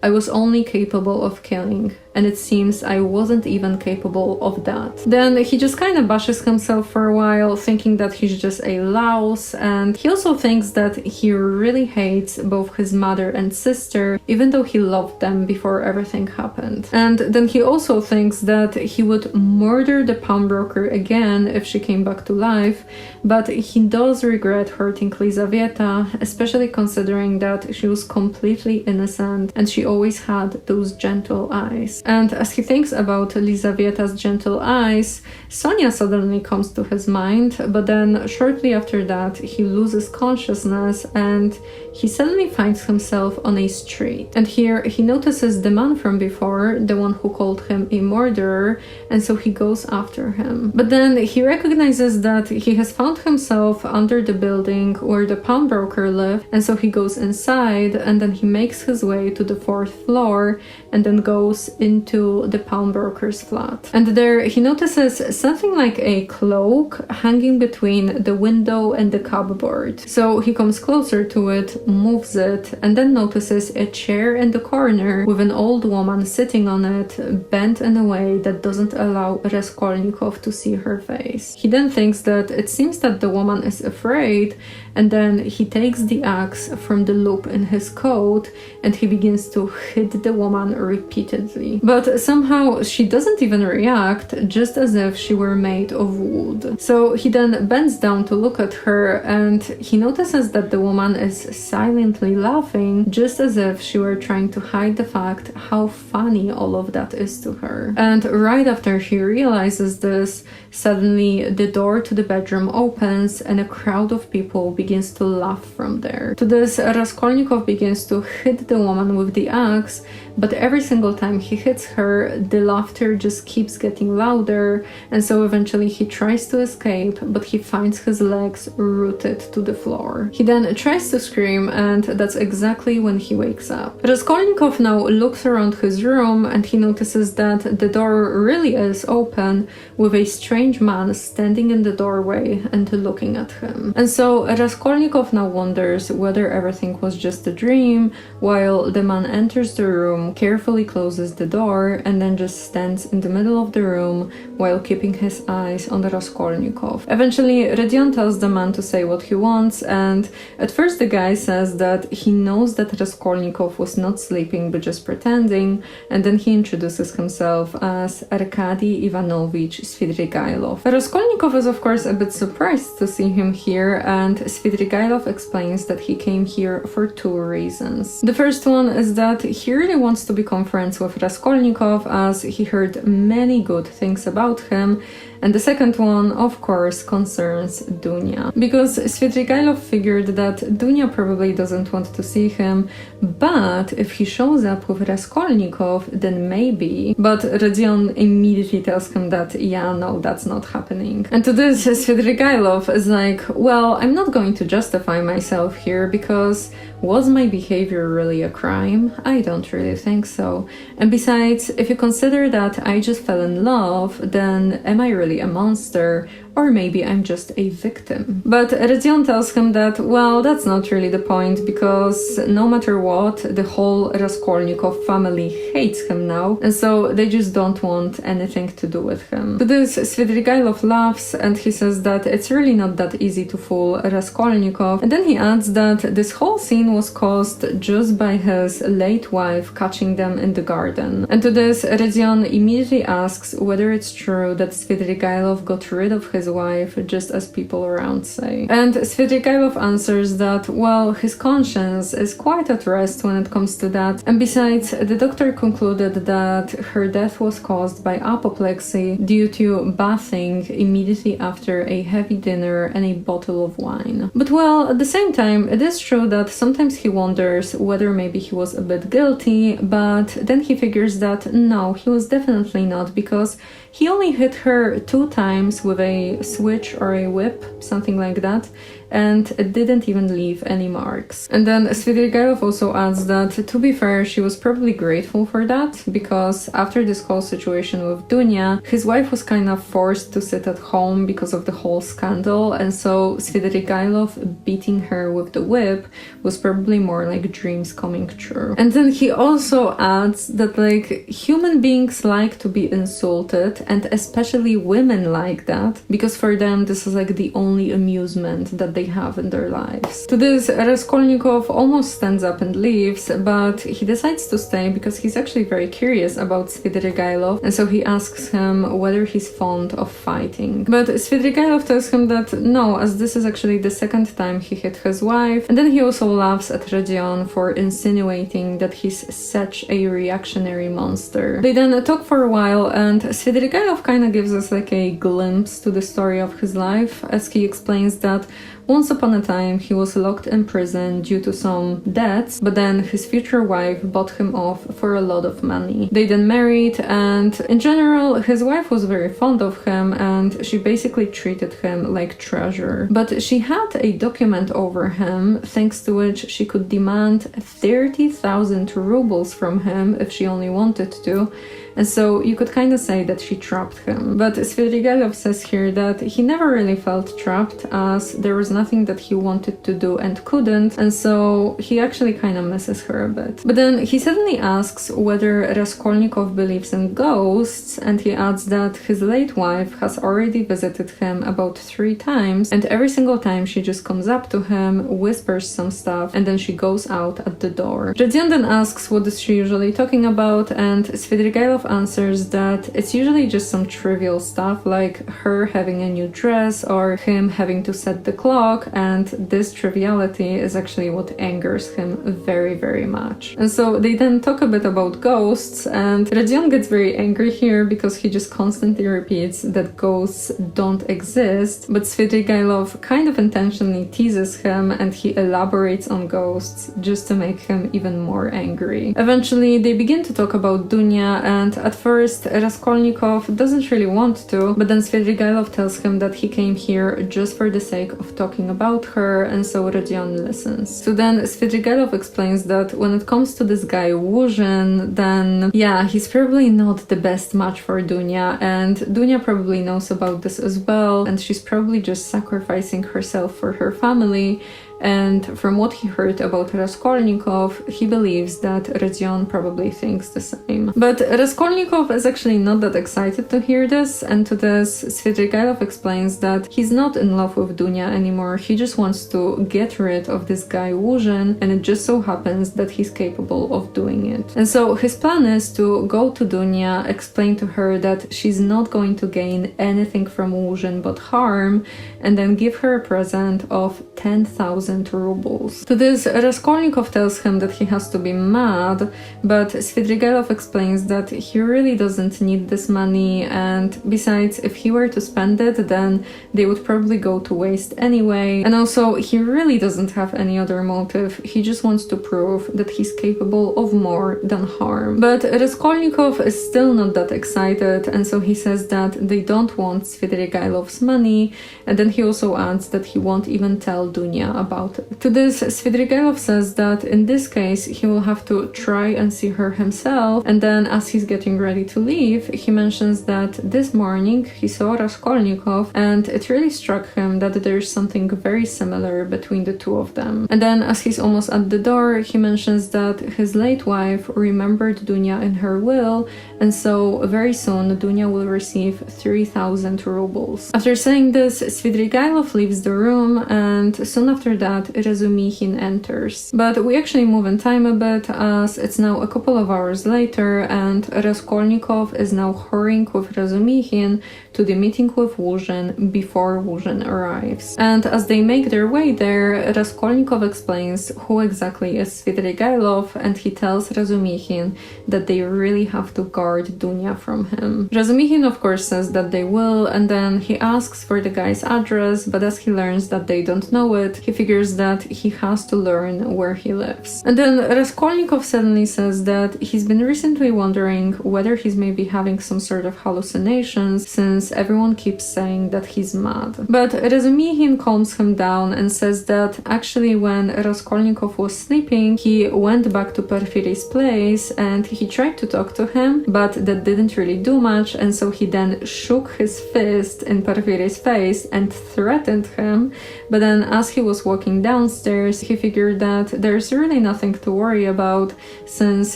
I was only capable of killing, and it seems I wasn't even capable of that. Then he just kind of bashes himself for a while, thinking that he's just a louse, and he also thinks that he really hates both his mother and sister, even though he loved them before everything happened. And then he also thinks that he would murder the pawnbroker again if she came back to life, but he does regret hurting Lizaveta, especially considering that she was completely innocent and she always had those gentle eyes. And as he thinks about Lizaveta's gentle eyes, Sonia suddenly comes to his mind, but then shortly after that he loses consciousness and he suddenly finds himself on a street. And here he notices the man from before, the one who called him a murderer, and so he goes after him. But then he recognizes that he has found himself under the building where the pawnbroker lived, and so he goes inside and then he makes his way to the 4th floor and then goes into the pawnbroker's flat. And there he notices something like a cloak hanging between the window and the cupboard. So he comes closer to it, moves it, and then notices a chair in the corner with an old woman sitting on it, bent in a way that doesn't allow Raskolnikov to see her face. He then thinks that it seems that the woman is afraid, and then he takes the axe from the loop in his coat and he begins to hit the woman repeatedly. But somehow she doesn't even react, just as if she were made of wood. So he then bends down to look at her and he notices that the woman is silently laughing, just as if she were trying to hide the fact how funny all of that is to her. And right after he realizes this, suddenly the door to the bedroom opens and a crowd of people begins to laugh from there. To this, Raskolnikov begins to hit the woman with the axe, but every single time he hits her, the laughter just keeps getting louder, and so eventually he tries to escape, but he finds his legs rooted to the floor. He then tries to scream, and that's exactly when he wakes up. Raskolnikov now looks around his room and he notices that the door really is open, with a strange man standing in the doorway and looking at him. And so Raskolnikov now wonders whether everything was just a dream, while the man enters the room, carefully closes the door, and then just stands in the middle of the room while keeping his eyes on Raskolnikov. Eventually, Rodion tells the man to say what he wants, and at first the guy says that he knows that Raskolnikov was not sleeping but just pretending, and then he introduces himself as Arkady Ivanovich Svidrigailov. Raskolnikov is of course a bit surprised to see him here, and Svidrigailov explains that he came here for 2 reasons. The first one is that he really wants to become friends with Raskolnikov, as he heard many good things about him, and the second one, of course, concerns Dunya. Because Svidrigailov figured that Dunya probably doesn't want to see him, but if he shows up with Raskolnikov, then maybe. But Rodion immediately tells him that, yeah, no, that's not happening. And to this, Svidrigailov is like, well, I'm not going to justify myself here, because was my behavior really a crime? I don't really think so. And besides, if you consider that I just fell in love, then am I really a monster? Or maybe I'm just a victim. But Rodion tells him that, well, that's not really the point, because no matter what, the whole Raskolnikov family hates him now, and so they just don't want anything to do with him. To this, Svidrigailov laughs and he says that it's really not that easy to fool Raskolnikov, and then he adds that this whole scene was caused just by his late wife catching them in the garden. And to this, Rodion immediately asks whether it's true that Svidrigailov got rid of his wife, just as people around say. And Svidrigailov answers that, well, his conscience is quite at rest when it comes to that, and besides, the doctor concluded that her death was caused by apoplexy due to bathing immediately after a heavy dinner and a bottle of wine. But well, at the same time, it is true that sometimes he wonders whether maybe he was a bit guilty, but then he figures that no, he was definitely not, because he only hit her 2 times with a switch or a whip, something like that, and it didn't even leave any marks. And then Svidrigailov also adds that, to be fair, she was probably grateful for that, because after this whole situation with Dunya, his wife was kind of forced to sit at home because of the whole scandal, and so Svidrigailov beating her with the whip was probably more like dreams coming true. And then he also adds that, like, human beings like to be insulted, and especially women like that, because for them this is like the only amusement that they they have in their lives. To this, Raskolnikov almost stands up and leaves, but he decides to stay because he's actually very curious about Svidrigailov, and so he asks him whether he's fond of fighting. But Svidrigailov tells him that no, as this is actually the second time he hit his wife, and then he also laughs at Rodion for insinuating that he's such a reactionary monster. They then talk for a while, and Svidrigailov kind of gives us like a glimpse to the story of his life, as he explains that once upon a time he was locked in prison due to some debts, but then his future wife bought him off for a lot of money. They then married, and in general his wife was very fond of him and she basically treated him like treasure. But she had a document over him thanks to which she could demand 30,000 rubles from him if she only wanted to. And so you could kind of say that she trapped him. But Svidrigailov says here that he never really felt trapped, as there was nothing that he wanted to do and couldn't, and so he actually kind of misses her a bit. But then he suddenly asks whether Raskolnikov believes in ghosts, and he adds that his late wife has already visited him about 3 times, and every single time she just comes up to him, whispers some stuff, and then she goes out at the door. Rodion then asks what is she usually talking about, and Svidrigailov answers that it's usually just some trivial stuff like her having a new dress or him having to set the clock, and this triviality is actually what angers him very, very much. And so they then talk a bit about ghosts, and Rodion gets very angry here because he just constantly repeats that ghosts don't exist, but Svidrigailov kind of intentionally teases him and he elaborates on ghosts just to make him even more angry. Eventually they begin to talk about Dunya, and at first Raskolnikov doesn't really want to, but then Svidrigailov tells him that he came here just for the sake of talking about her, and so Rodion listens. So then Svidrigailov explains that when it comes to this guy Wuzhin, then yeah, he's probably not the best match for Dunya, and Dunya probably knows about this as well, and she's probably just sacrificing herself for her family. And from what he heard about Raskolnikov, he believes that Rodion probably thinks the same. But Raskolnikov is actually not that excited to hear this, and to this, Svidrigailov explains that he's not in love with Dunya anymore, he just wants to get rid of this guy Wuzhin, and it just so happens that he's capable of doing it. And so his plan is to go to Dunya, explain to her that she's not going to gain anything from Wuzhin but harm, and then give her a present of 10,000 rubles. To this, Raskolnikov tells him that he has to be mad, but Svidrigailov explains that he really doesn't need this money, and besides, if he were to spend it, then they would probably go to waste anyway, and also he really doesn't have any other motive, he just wants to prove that he's capable of more than harm. But Raskolnikov is still not that excited, and so he says that they don't want Svidrigailov's money, and then he also adds that he won't even tell Dunya about it. To this, Svidrigailov says that in this case he will have to try and see her himself, and then as he's getting ready to leave, he mentions that this morning he saw Raskolnikov, and it really struck him that there's something very similar between the two of them. And then as he's almost at the door, he mentions that his late wife remembered Dunya in her will, and so very soon Dunya will receive 3,000 rubles. After saying this, Svidrigailov leaves the room, and soon after that Razumikhin enters. But we actually move in time a bit, as it's now a couple of hours later, and Raskolnikov is now hurrying with Razumikhin to the meeting with Wuzhin before Wuzhin arrives. And as they make their way there, Raskolnikov explains who exactly is Svidrigailov, and he tells Razumikhin that they really have to guard Dunya from him. Razumikhin of course says that they will, and then he asks for the guy's address, but as he learns that they don't know it, he figures that he has to learn where he lives. And then Raskolnikov suddenly says that he's been recently wondering whether he's maybe having some sort of hallucinations, since everyone keeps saying that he's mad. But Razumikhin calms him down and says that actually when Raskolnikov was sleeping, he went back to Porfiry's place and he tried to talk to him, but that didn't really do much, and so he then shook his fist in Porfiry's face and threatened him. But then as he was walking downstairs, he figured that there's really nothing to worry about, since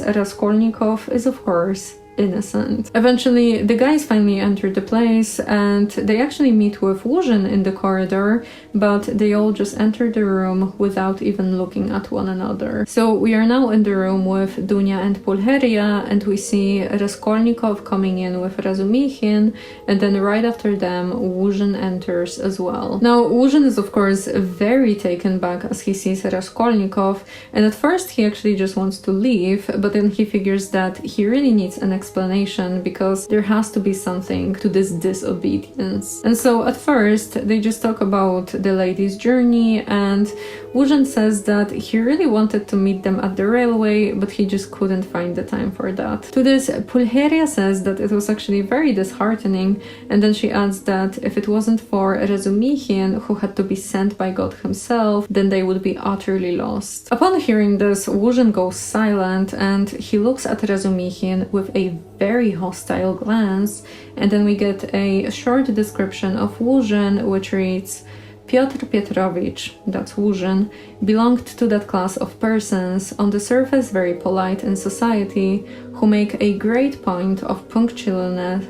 Raskolnikov is of course innocent. Eventually, the guys finally enter the place and they actually meet with Luzhin in the corridor, but they all just enter the room without even looking at one another. So we are now in the room with Dunya and Pulcheria, and we see Raskolnikov coming in with Razumikhin, and then right after them, Luzhin enters as well. Now, Luzhin is of course very taken back as he sees Raskolnikov, and at first he actually just wants to leave, but then he figures that he really needs an explanation because there has to be something to this disobedience. And so at first they just talk about the lady's journey, and Luzhin says that he really wanted to meet them at the railway, but he just couldn't find the time for that. To this, Pulcheria says that it was actually very disheartening, and then she adds that if it wasn't for Razumikhin, who had to be sent by God himself, then they would be utterly lost. Upon hearing this, Luzhin goes silent and he looks at Razumikhin with a very hostile glance, and then we get a short description of Luzhin, which reads, Pyotr Petrovich, that's Luzhin, belonged to that class of persons, on the surface very polite in society, who make a great point of punctiliogusness.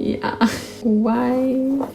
Yeah, why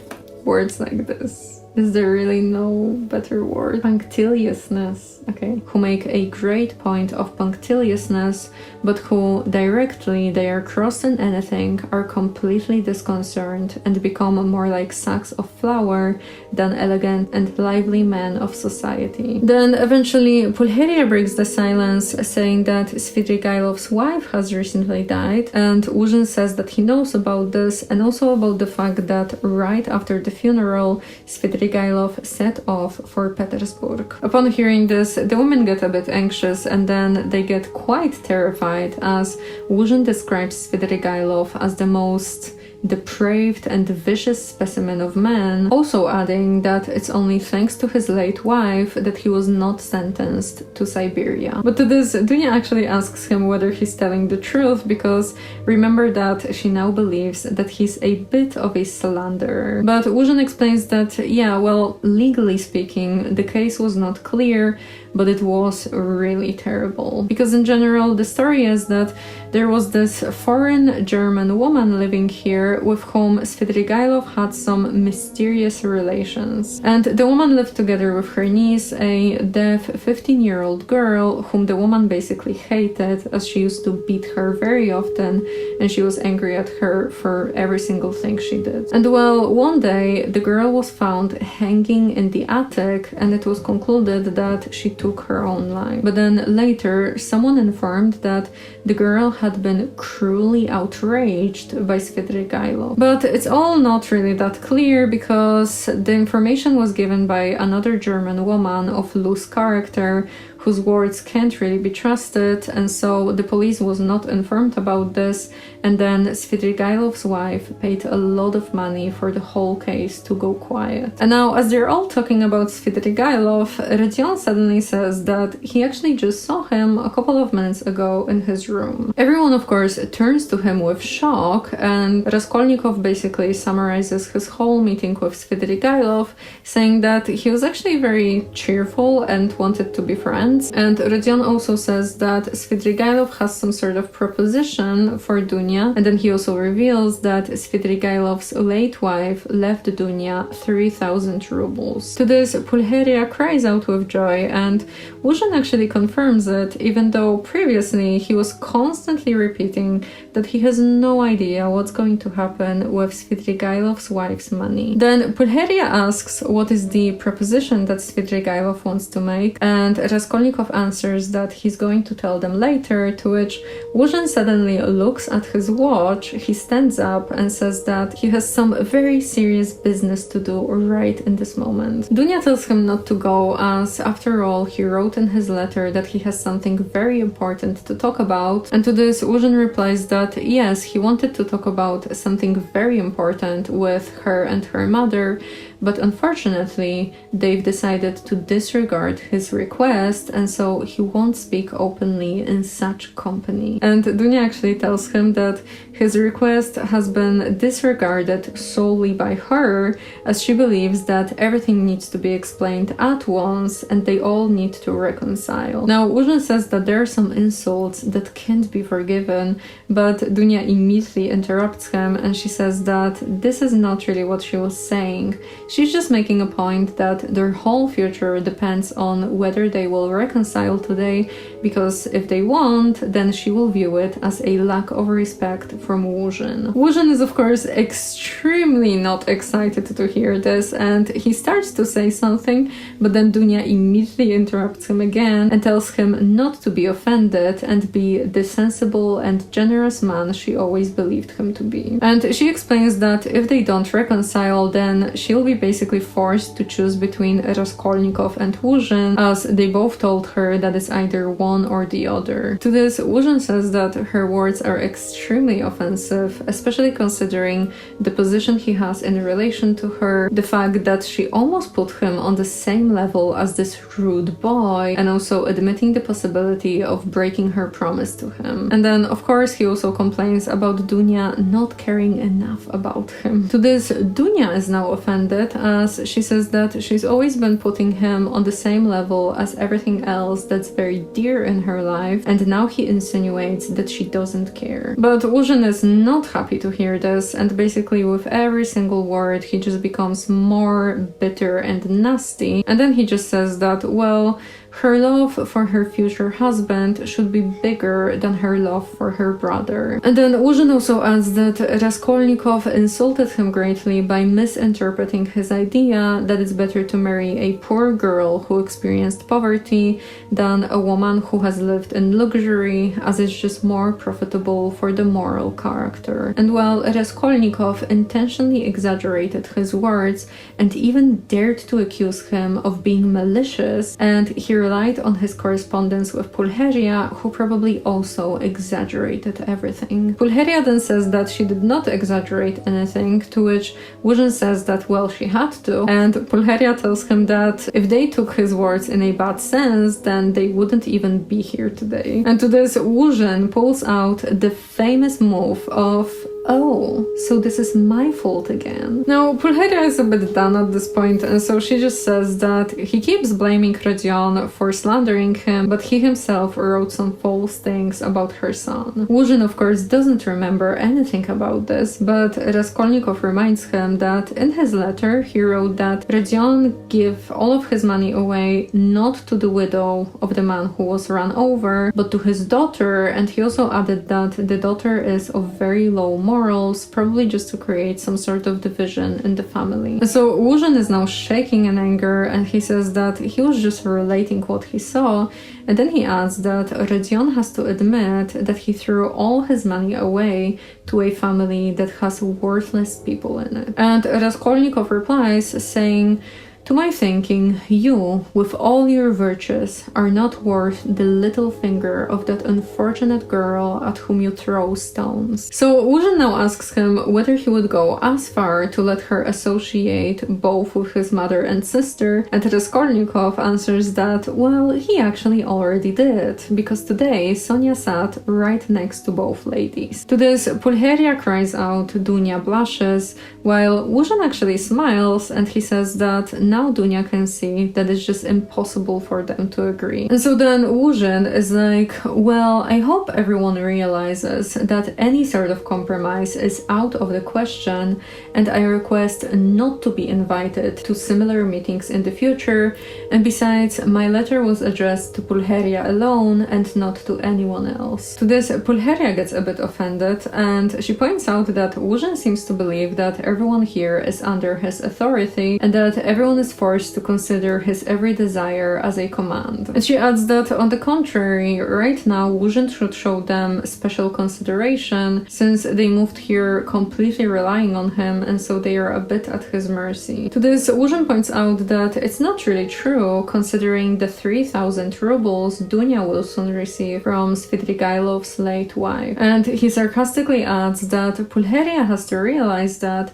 words like this? Is there really no better word? Punctiliousness, okay. Who make a great point of punctiliousness, but who directly they are crossed in anything are completely disconcerted and become more like sacks of flour than elegant and lively men of society. Then eventually Pulcheria breaks the silence, saying that Svidrigailov's wife has recently died, and Luzhin says that he knows about this and also about the fact that right after the funeral, Svidrigailov set off for Petersburg. Upon hearing this, the women get a bit anxious and then they get quite terrified as Luzhin describes Svidrigailov as the most depraved and vicious specimen of man, also adding that it's only thanks to his late wife that he was not sentenced to Siberia. But to this, Dunya actually asks him whether he's telling the truth, because remember that she now believes that he's a bit of a slanderer. But Luzhin explains that, yeah, well, legally speaking, the case was not clear, but it was really terrible. Because in general, the story is that there was this foreign German woman living here with whom Svidrigailov had some mysterious relations. And the woman lived together with her niece, a deaf 15-year-old girl whom the woman basically hated, as she used to beat her very often and she was angry at her for every single thing she did. And well, one day the girl was found hanging in the attic and it was concluded that she took her own life. But then later someone informed that the girl had been cruelly outraged by Svidrigailov. But it's all not really that clear because the information was given by another German woman of loose character whose words can't really be trusted, and so the police was not informed about this, and then Svidrigailov's wife paid a lot of money for the whole case to go quiet. And now, as they're all talking about Svidrigailov, Rodion suddenly says that he actually just saw him a couple of minutes ago in his room. Everyone, of course, turns to him with shock, and Raskolnikov basically summarizes his whole meeting with Svidrigailov, saying that he was actually very cheerful and wanted to be friends. And Rodion also says that Svidrigailov has some sort of proposition for Dunya, and then he also reveals that Svidrigailov's late wife left Dunya 3,000 rubles. To this, Pulcheria cries out with joy, and Luzhin actually confirms it, even though previously he was constantly repeating that he has no idea what's going to happen with Svidrigailov's wife's money. Then Pulcheria asks what is the proposition that Svidrigailov wants to make, and Raskolnikov answers that he's going to tell them later, to which Luzhin suddenly looks at his watch, he stands up and says that he has some very serious business to do right in this moment. Dunya tells him not to go, as after all he wrote in his letter that he has something very important to talk about, and to this Luzhin replies that yes, he wanted to talk about something very important with her and her mother, but unfortunately, they've decided to disregard his request, and so he won't speak openly in such company. And Dunya actually tells him that his request has been disregarded solely by her, as she believes that everything needs to be explained at once and they all need to reconcile. Now, Uzhin says that there are some insults that can't be forgiven, but Dunya immediately interrupts him and she says that this is not really what she was saying. She's just making a point that their whole future depends on whether they will reconcile today, because if they won't, then she will view it as a lack of respect from Uzhin. Uzhin is of course extremely not excited to hear this, and he starts to say something, but then Dunya immediately interrupts him again and tells him not to be offended and be the sensible and generous man she always believed him to be. And she explains that if they don't reconcile, then she'll be basically forced to choose between Raskolnikov and Uzhin, as they both told her that it's either one or the other. To this, Uzhin says that her words are extremely offensive, especially considering the position he has in relation to her, the fact that she almost put him on the same level as this rude boy, and also admitting the possibility of breaking her promise to him. And then, of course, he also complains about Dunya not caring enough about him. To this, Dunya is now offended, as she says that she's always been putting him on the same level as everything else that's very dear in her life, and now he insinuates that she doesn't care. But Uzhin is not happy to hear this, and basically with every single word he just becomes more bitter and nasty, and then he just says that, well, her love for her future husband should be bigger than her love for her brother. And then Uzhin also adds that Raskolnikov insulted him greatly by misinterpreting his idea that it's better to marry a poor girl who experienced poverty than a woman who has lived in luxury, as it's just more profitable for the moral character. And while Raskolnikov intentionally exaggerated his words and even dared to accuse him of being malicious, and he relied on his correspondence with Pulcheria, who probably also exaggerated everything. Pulcheria then says that she did not exaggerate anything, to which Uzhin says that, well, she had to, and Pulcheria tells him that if they took his words in a bad sense, then they wouldn't even be here today. And to this, Uzhin pulls out the famous move of, oh, so this is my fault again. Now, Pulcheria is a bit done at this point, and so she just says that he keeps blaming Rodion for slandering him, but he himself wrote some false things about her son. Uzhin, of course, doesn't remember anything about this, but Raskolnikov reminds him that in his letter he wrote that Rodion gave all of his money away not to the widow of the man who was run over, but to his daughter, and he also added that the daughter is of very low morals, probably just to create some sort of division in the family. And so Uzhin is now shaking in anger, and he says that he was just relating what he saw, and then he adds that Rodion has to admit that he threw all his money away to a family that has worthless people in it. And Raskolnikov replies saying, "To my thinking, you, with all your virtues, are not worth the little finger of that unfortunate girl at whom you throw stones." So Uzhin now asks him whether he would go as far to let her associate both with his mother and sister, and Raskolnikov answers that, well, he actually already did, because today Sonia sat right next to both ladies. To this, Pulcheria cries out, Dunya blushes, while Uzhin actually smiles, and he says that now Dunya can see that it's just impossible for them to agree. And so then Uzhin is like, well, I hope everyone realizes that any sort of compromise is out of the question, and I request not to be invited to similar meetings in the future, and besides, my letter was addressed to Pulcheria alone and not to anyone else. To this, Pulcheria gets a bit offended, and she points out that Uzhin seems to believe that everyone here is under his authority, and that everyone is is forced to consider his every desire as a command. And she adds that, on the contrary, right now Wuzhin should show them special consideration since they moved here completely relying on him, and so they are a bit at his mercy. To this, Wuzhin points out that it's not really true, considering the 3,000 rubles Dunya will soon receive from Svidrigailov's late wife. And he sarcastically adds that Pulcheria has to realize that,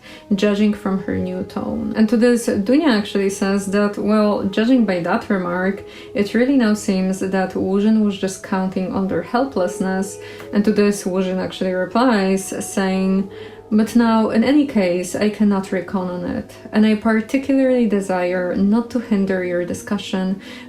judging from her new tone. And to this, Dunya actually says that, well, judging by that remark, it really now seems that Wuzhin was just counting on their helplessness. And to this, Wuzhin actually replies, saying, "But now, in any case, I cannot reckon on it, and I particularly desire not to hinder your discussion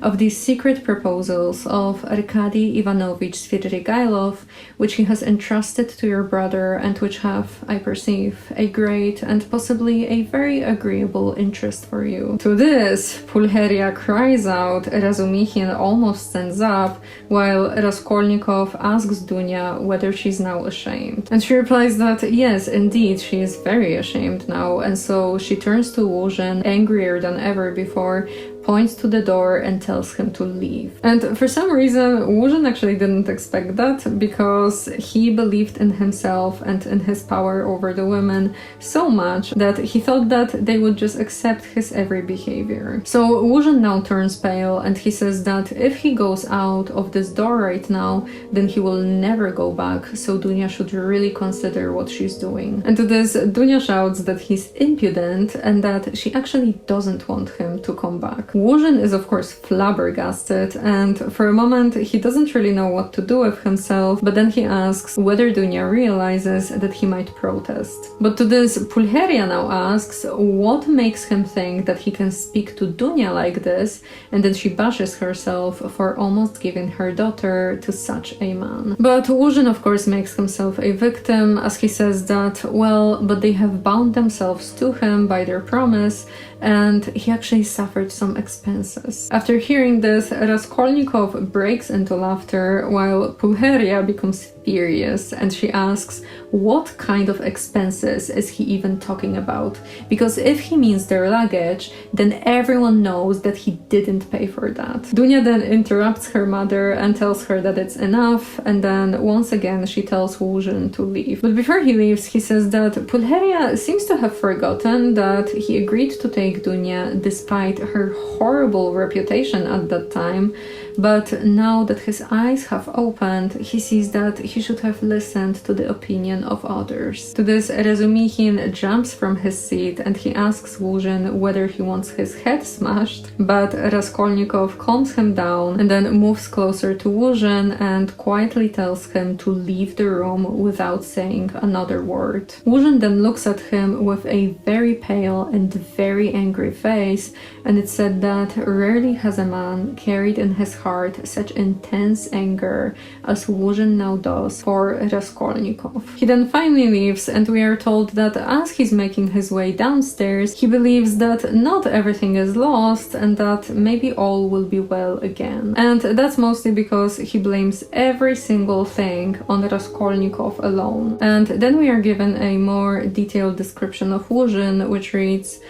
of these secret proposals of Arkady Ivanovich Svidrigailov, which he has entrusted to your brother and which have, I perceive, a great and possibly a very agreeable interest for you." To this, Pulcheria cries out, Razumikhin almost stands up, while Raskolnikov asks Dunya whether she's now ashamed. And she replies that, yes, indeed, she is very ashamed now, and so she turns to Wuzhin, angrier than ever before, points to the door and tells him to leave. And for some reason, Wuzhin actually didn't expect that, because he believed in himself and in his power over the women so much that he thought that they would just accept his every behavior. So Wuzhin now turns pale, and he says that if he goes out of this door right now, then he will never go back, so Dunya should really consider what she's doing. And to this, Dunya shouts that he's impudent and that she actually doesn't want him to come back. Wuzhin is of course flabbergasted, and for a moment he doesn't really know what to do with himself, but then he asks whether Dunya realizes that he might protest. But to this, Pulcheria now asks what makes him think that he can speak to Dunya like this, and then she bashes herself for almost giving her daughter to such a man. But Wuzhin of course makes himself a victim, as he says that, well, but they have bound themselves to him by their promise, and he actually suffered some expenses. After hearing this, Raskolnikov breaks into laughter, while Pulcheria becomes furious, and she asks what kind of expenses is he even talking about, because if he means their luggage, then everyone knows that he didn't pay for that. Dunya then interrupts her mother and tells her that it's enough, and then once again she tells Wuzhin to leave. But before he leaves, he says that Pulcheria seems to have forgotten that he agreed to take Dunya despite her horrible reputation at that time, but now that his eyes have opened, he sees that he should have listened to the opinion of others. To this, Razumikhin jumps from his seat and he asks Wuzhin whether he wants his head smashed, but Raskolnikov calms him down and then moves closer to Wuzhin and quietly tells him to leave the room without saying another word. Wuzhin then looks at him with a very pale and very angry face, and it's said that rarely has a man carried in his heart such intense anger as Wuzhin now does for Raskolnikov. He then finally leaves, and we are told that as he's making his way downstairs, he believes that not everything is lost and that maybe all will be well again. And that's mostly because he blames every single thing on Raskolnikov alone. And then we are given a more detailed description of Wuzhin, which reads,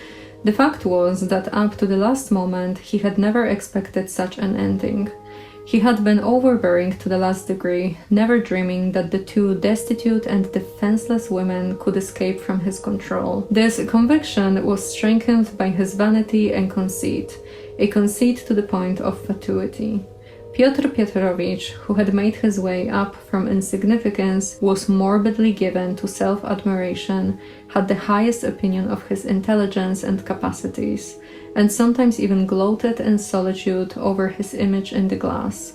"The fact was that up to the last moment he had never expected such an ending. He had been overbearing to the last degree, never dreaming that the two destitute and defenseless women could escape from his control. This conviction was strengthened by his vanity and conceit, a conceit to the point of fatuity. Pyotr Petrovich, who had made his way up from insignificance, was morbidly given to self-admiration, had the highest opinion of his intelligence and capacities, and sometimes even gloated in solitude over his image in the glass.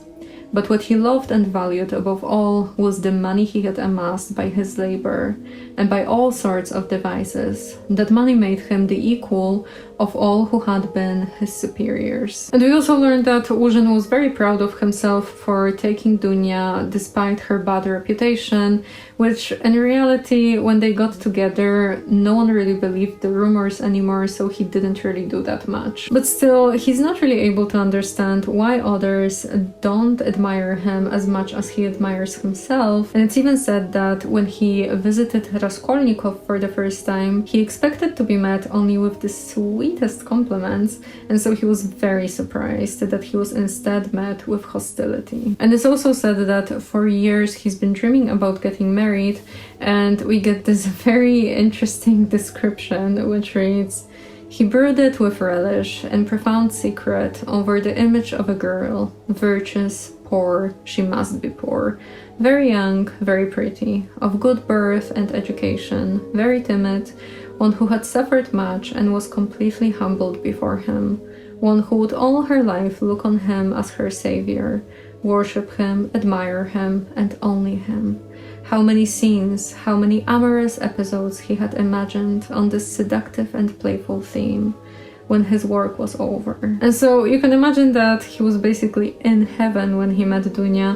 But what he loved and valued above all was the money he had amassed by his labor, and by all sorts of devices. That money made him the equal of all who had been his superiors." And we also learned that Wuzhin was very proud of himself for taking Dunya despite her bad reputation, which in reality, when they got together, no one really believed the rumors anymore, so he didn't really do that much. But still, he's not really able to understand why others don't admire him as much as he admires himself, and it's even said that when he visited Raskolnikov for the first time, he expected to be met only with the sweet sweetest compliments, and so he was very surprised that he was instead met with hostility. And it's also said that for years he's been dreaming about getting married, and we get this very interesting description which reads, "He brooded with relish and profound secret over the image of a girl, virtuous, poor, she must be poor, very young, very pretty, of good birth and education, very timid, one who had suffered much and was completely humbled before him, one who would all her life look on him as her savior, worship him, admire him, and only him." How many scenes, how many amorous episodes he had imagined on this seductive and playful theme when his work was over. And so you can imagine that he was basically in heaven when he met Dunya,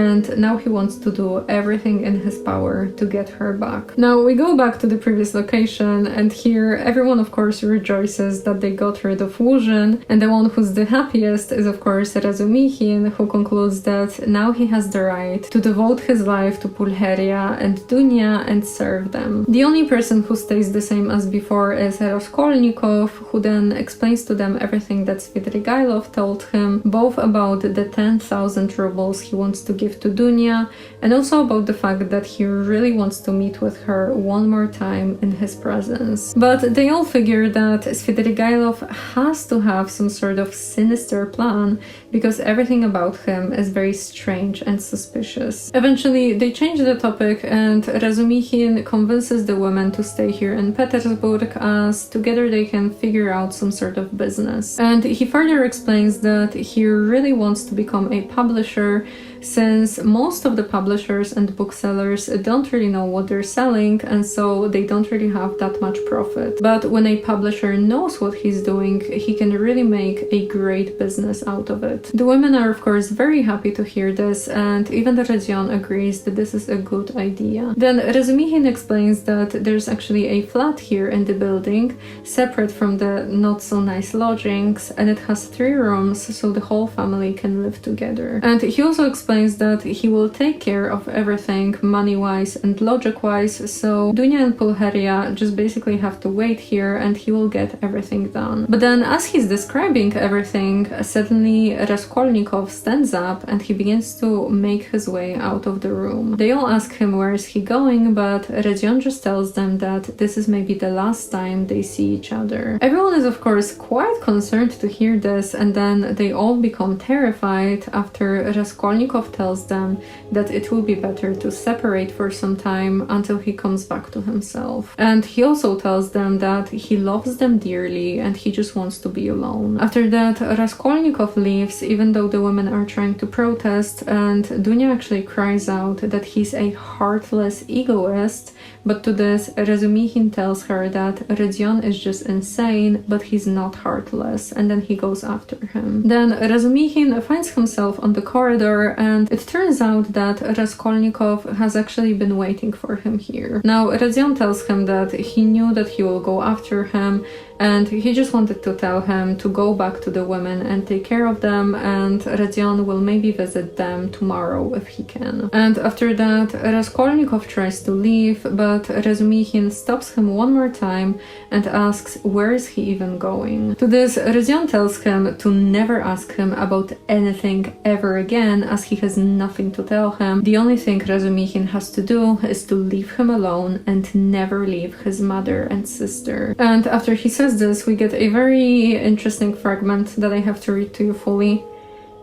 and now he wants to do everything in his power to get her back. Now we go back to the previous location, and here everyone of course rejoices that they got rid of Łóżyn, and the one who's the happiest is of course Razumichin, who concludes that now he has the right to devote his life to Pulcheria and Dunya and serve them. The only person who stays the same as before is Raskolnikov, who then explains to them everything that Svidrigailov told him, both about the 10,000 rubles he wants to give to Dunya, and also about the fact that he really wants to meet with her one more time in his presence. But they all figure that Svidrigailov has to have some sort of sinister plan, because everything about him is very strange and suspicious. Eventually, they change the topic, and Razumichin convinces the women to stay here in Petersburg, as together they can figure out some sort of business. And he further explains that he really wants to become a publisher, since most of the publishers and booksellers don't really know what they're selling, and so they don't really have that much profit. But when a publisher knows what he's doing, he can really make a great business out of it. The women are of course very happy to hear this, and even the Radzion agrees that this is a good idea. Then Razumichin explains that there's actually a flat here in the building, separate from the not so nice lodgings, and it has 3 rooms so the whole family can live together. And he also explains that he will take care of everything money-wise and logic-wise, so Dunya and Pulcheria just basically have to wait here and he will get everything done. But then as he's describing everything, suddenly Raskolnikov stands up and he begins to make his way out of the room. They all ask him where is he going, but Radzion just tells them that this is maybe the last time they see each other. Everyone is of course quite concerned to hear this, and then they all become terrified after Raskolnikov tells them that it will be better to separate for some time until he comes back to himself. And he also tells them that he loves them dearly and he just wants to be alone. After that, Raskolnikov leaves, even though the women are trying to protest, and Dunya actually cries out that he's a heartless egoist, but to this, Razumichin tells her that Radzion is just insane, but he's not heartless, and then he goes after him. Then Razumichin finds himself on the corridor, and it turns out that Raskolnikov has actually been waiting for him here. Now, Radzion tells him that he knew that he will go after him, and he just wanted to tell him to go back to the women and take care of them, and Radzion will maybe visit them tomorrow if he can. And after that, Raskolnikov tries to leave, but Razumichin stops him one more time and asks where is he even going. To this, Radzion tells him to never ask him about anything ever again, as he has nothing to tell him. The only thing Razumichin has to do is to leave him alone and never leave his mother and sister. And after he says this, we get a very interesting fragment that I have to read to you fully,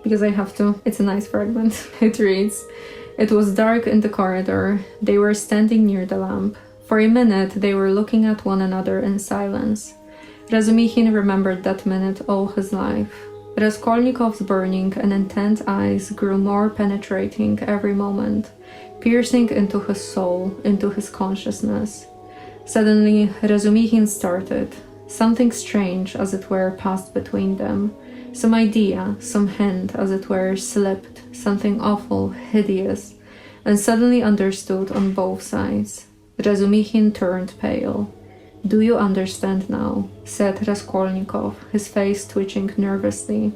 because I have to. It's a nice fragment. It reads, "It was dark in the corridor. They were standing near the lamp. For a minute, they were looking at one another in silence. Razumichin remembered that minute all his life. Raskolnikov's burning and intent eyes grew more penetrating every moment, piercing into his soul, into his consciousness. Suddenly, Razumichin started. Something strange, as it were, passed between them. Some idea, some hint, as it were, slipped, something awful, hideous, and suddenly understood on both sides. Razumichin turned pale. 'Do you understand now?' said Raskolnikov, his face twitching nervously.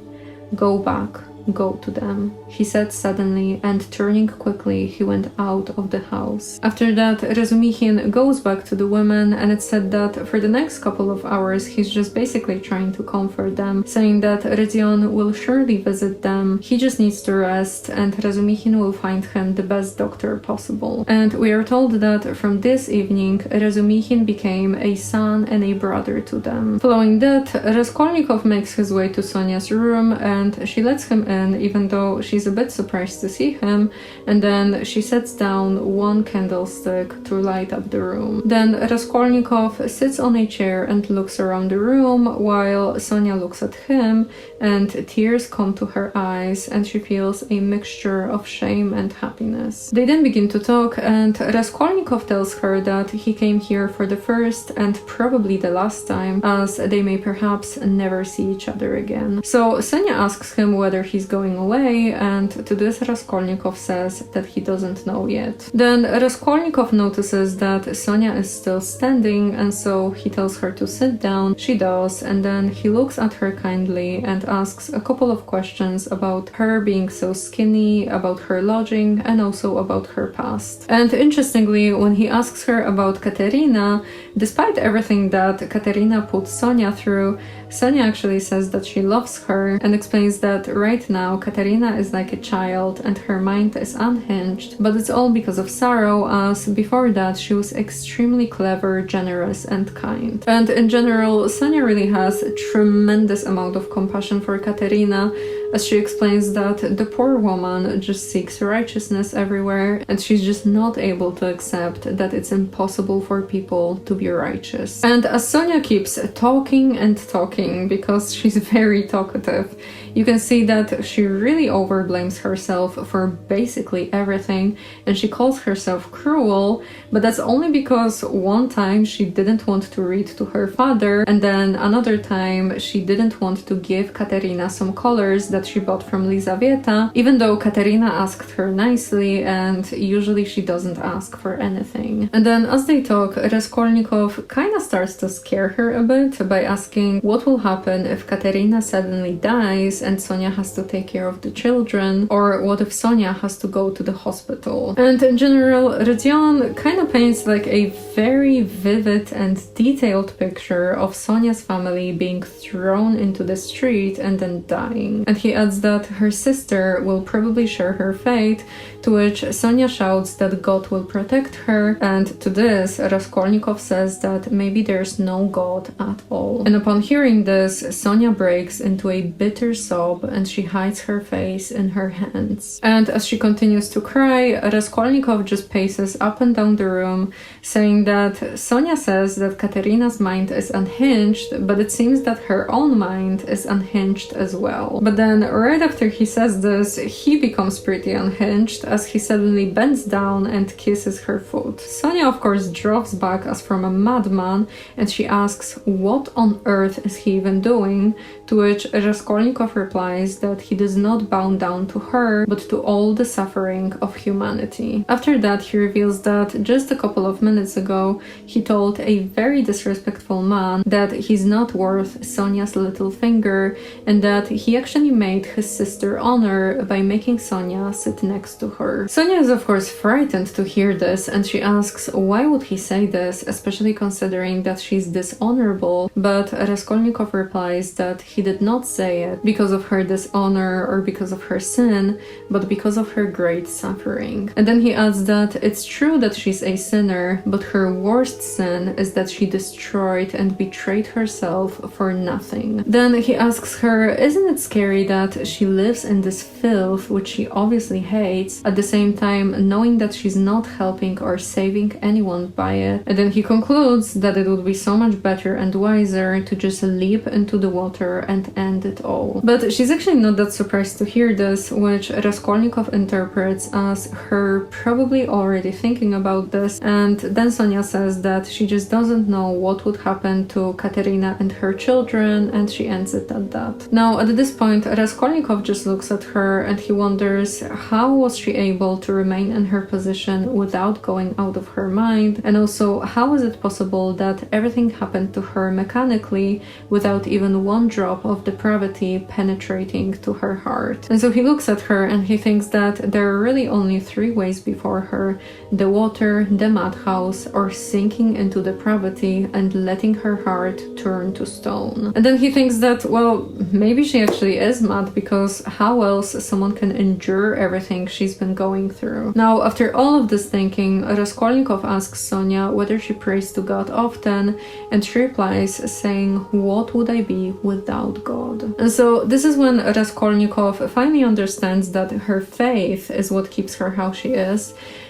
'Go back. go to them," he said suddenly, and turning quickly, he went out of the house. After that, Razumikhin goes back to the women, and it's said that for the next couple of hours, he's just basically trying to comfort them, saying that Rodion will surely visit them, he just needs to rest, and Razumikhin will find him the best doctor possible. And we are told that from this evening, Razumikhin became a son and a brother to them. Following that, Raskolnikov makes his way to Sonia's room, and she lets him in, even though she's a bit surprised to see him, and then she sets down one candlestick to light up the room. Then Raskolnikov sits on a chair and looks around the room, while Sonia looks at him, and tears come to her eyes, and she feels a mixture of shame and happiness. They then begin to talk, and Raskolnikov tells her that he came here for the first and probably the last time, as they may perhaps never see each other again. So Sonia asks him whether he's going away, and to this Raskolnikov says that he doesn't know yet. Then Raskolnikov notices that Sonia is still standing, and so he tells her to sit down. She does, and then he looks at her kindly and asks a couple of questions about her being so skinny, about her lodging, and also about her past. And interestingly, when he asks her about Katerina, despite everything that Katerina put Sonia through, Sonia actually says that she loves her and explains that right now Katerina is like a child and her mind is unhinged, but it's all because of sorrow, as before that she was extremely clever, generous, and kind. And in general, Sonia really has a tremendous amount of compassion for Katerina, as she explains that the poor woman just seeks righteousness everywhere, and she's just not able to accept that it's impossible for people to be righteous. And as Sonia keeps talking and talking, because she's very talkative, you can see that she really overblames herself for basically everything, and she calls herself cruel, but that's only because one time she didn't want to read to her father, and then another time she didn't want to give Katerina some colors that she bought from Lizaveta, even though Katerina asked her nicely, and usually she doesn't ask for anything. And then as they talk, Raskolnikov kinda starts to scare her a bit by asking what will happen if Katerina suddenly dies and Sonia has to take care of the children, or what if Sonia has to go to the hospital. And in general, Rodion kind of paints like a very vivid and detailed picture of Sonia's family being thrown into the street and then dying. And he adds that her sister will probably share her fate, to which Sonia shouts that God will protect her, and to this Raskolnikov says that maybe there's no God at all. And upon hearing this, Sonia breaks into a bitter sob and she hides her face in her hands. And as she continues to cry, Raskolnikov just paces up and down the room, saying that Sonia says that Katerina's mind is unhinged, but it seems that her own mind is unhinged as well. But then right after he says this, he becomes pretty unhinged, as he suddenly bends down and kisses her foot. Sonia of course drops back as from a madman, and she asks what on earth is he even doing, to which Raskolnikov replies that he does not bow down to her, but to all the suffering of humanity. After that, he reveals that just a couple of minutes ago, he told a very disrespectful man that he's not worth Sonia's little finger, and that he actually made his sister honor by making Sonia sit next to her. Sonia is of course frightened to hear this, and she asks why would he say this, especially considering that she's dishonorable, but Raskolnikov replies that he did not say it because of her dishonor or because of her sin, but because of her great suffering. And then he adds that it's true that she's a sinner, but her worst sin is that she destroyed and betrayed herself for nothing. Then he asks her, isn't it scary that she lives in this filth which she obviously hates, at the same time knowing that she's not helping or saving anyone by it? And then he concludes that it would be so much better and wiser to just leap into the water and end it all. But she's actually not that surprised to hear this, which Raskolnikov interprets as her probably already thinking about this, and then Sonia says that she just doesn't know what would happen to Katerina and her children, and she ends it at that. Now at this point, Raskolnikov just looks at her and he wonders how was she able to remain in her position without going out of her mind, and also how is it possible that everything happened to her mechanically without even one drop of depravity penetrating to her heart. And so he looks at her and he thinks that there are really only three ways before her: the water, the madhouse, or sinking into depravity and letting her heart turn to stone. And then he thinks that, well, maybe she actually is mad, because how else someone can endure everything she's been going through. Now, after all of this thinking, Raskolnikov asks Sonia whether she prays to God often, and she replies saying, "What would I be without God?" And so this is when Raskolnikov finally understands that her faith is what keeps her how she is.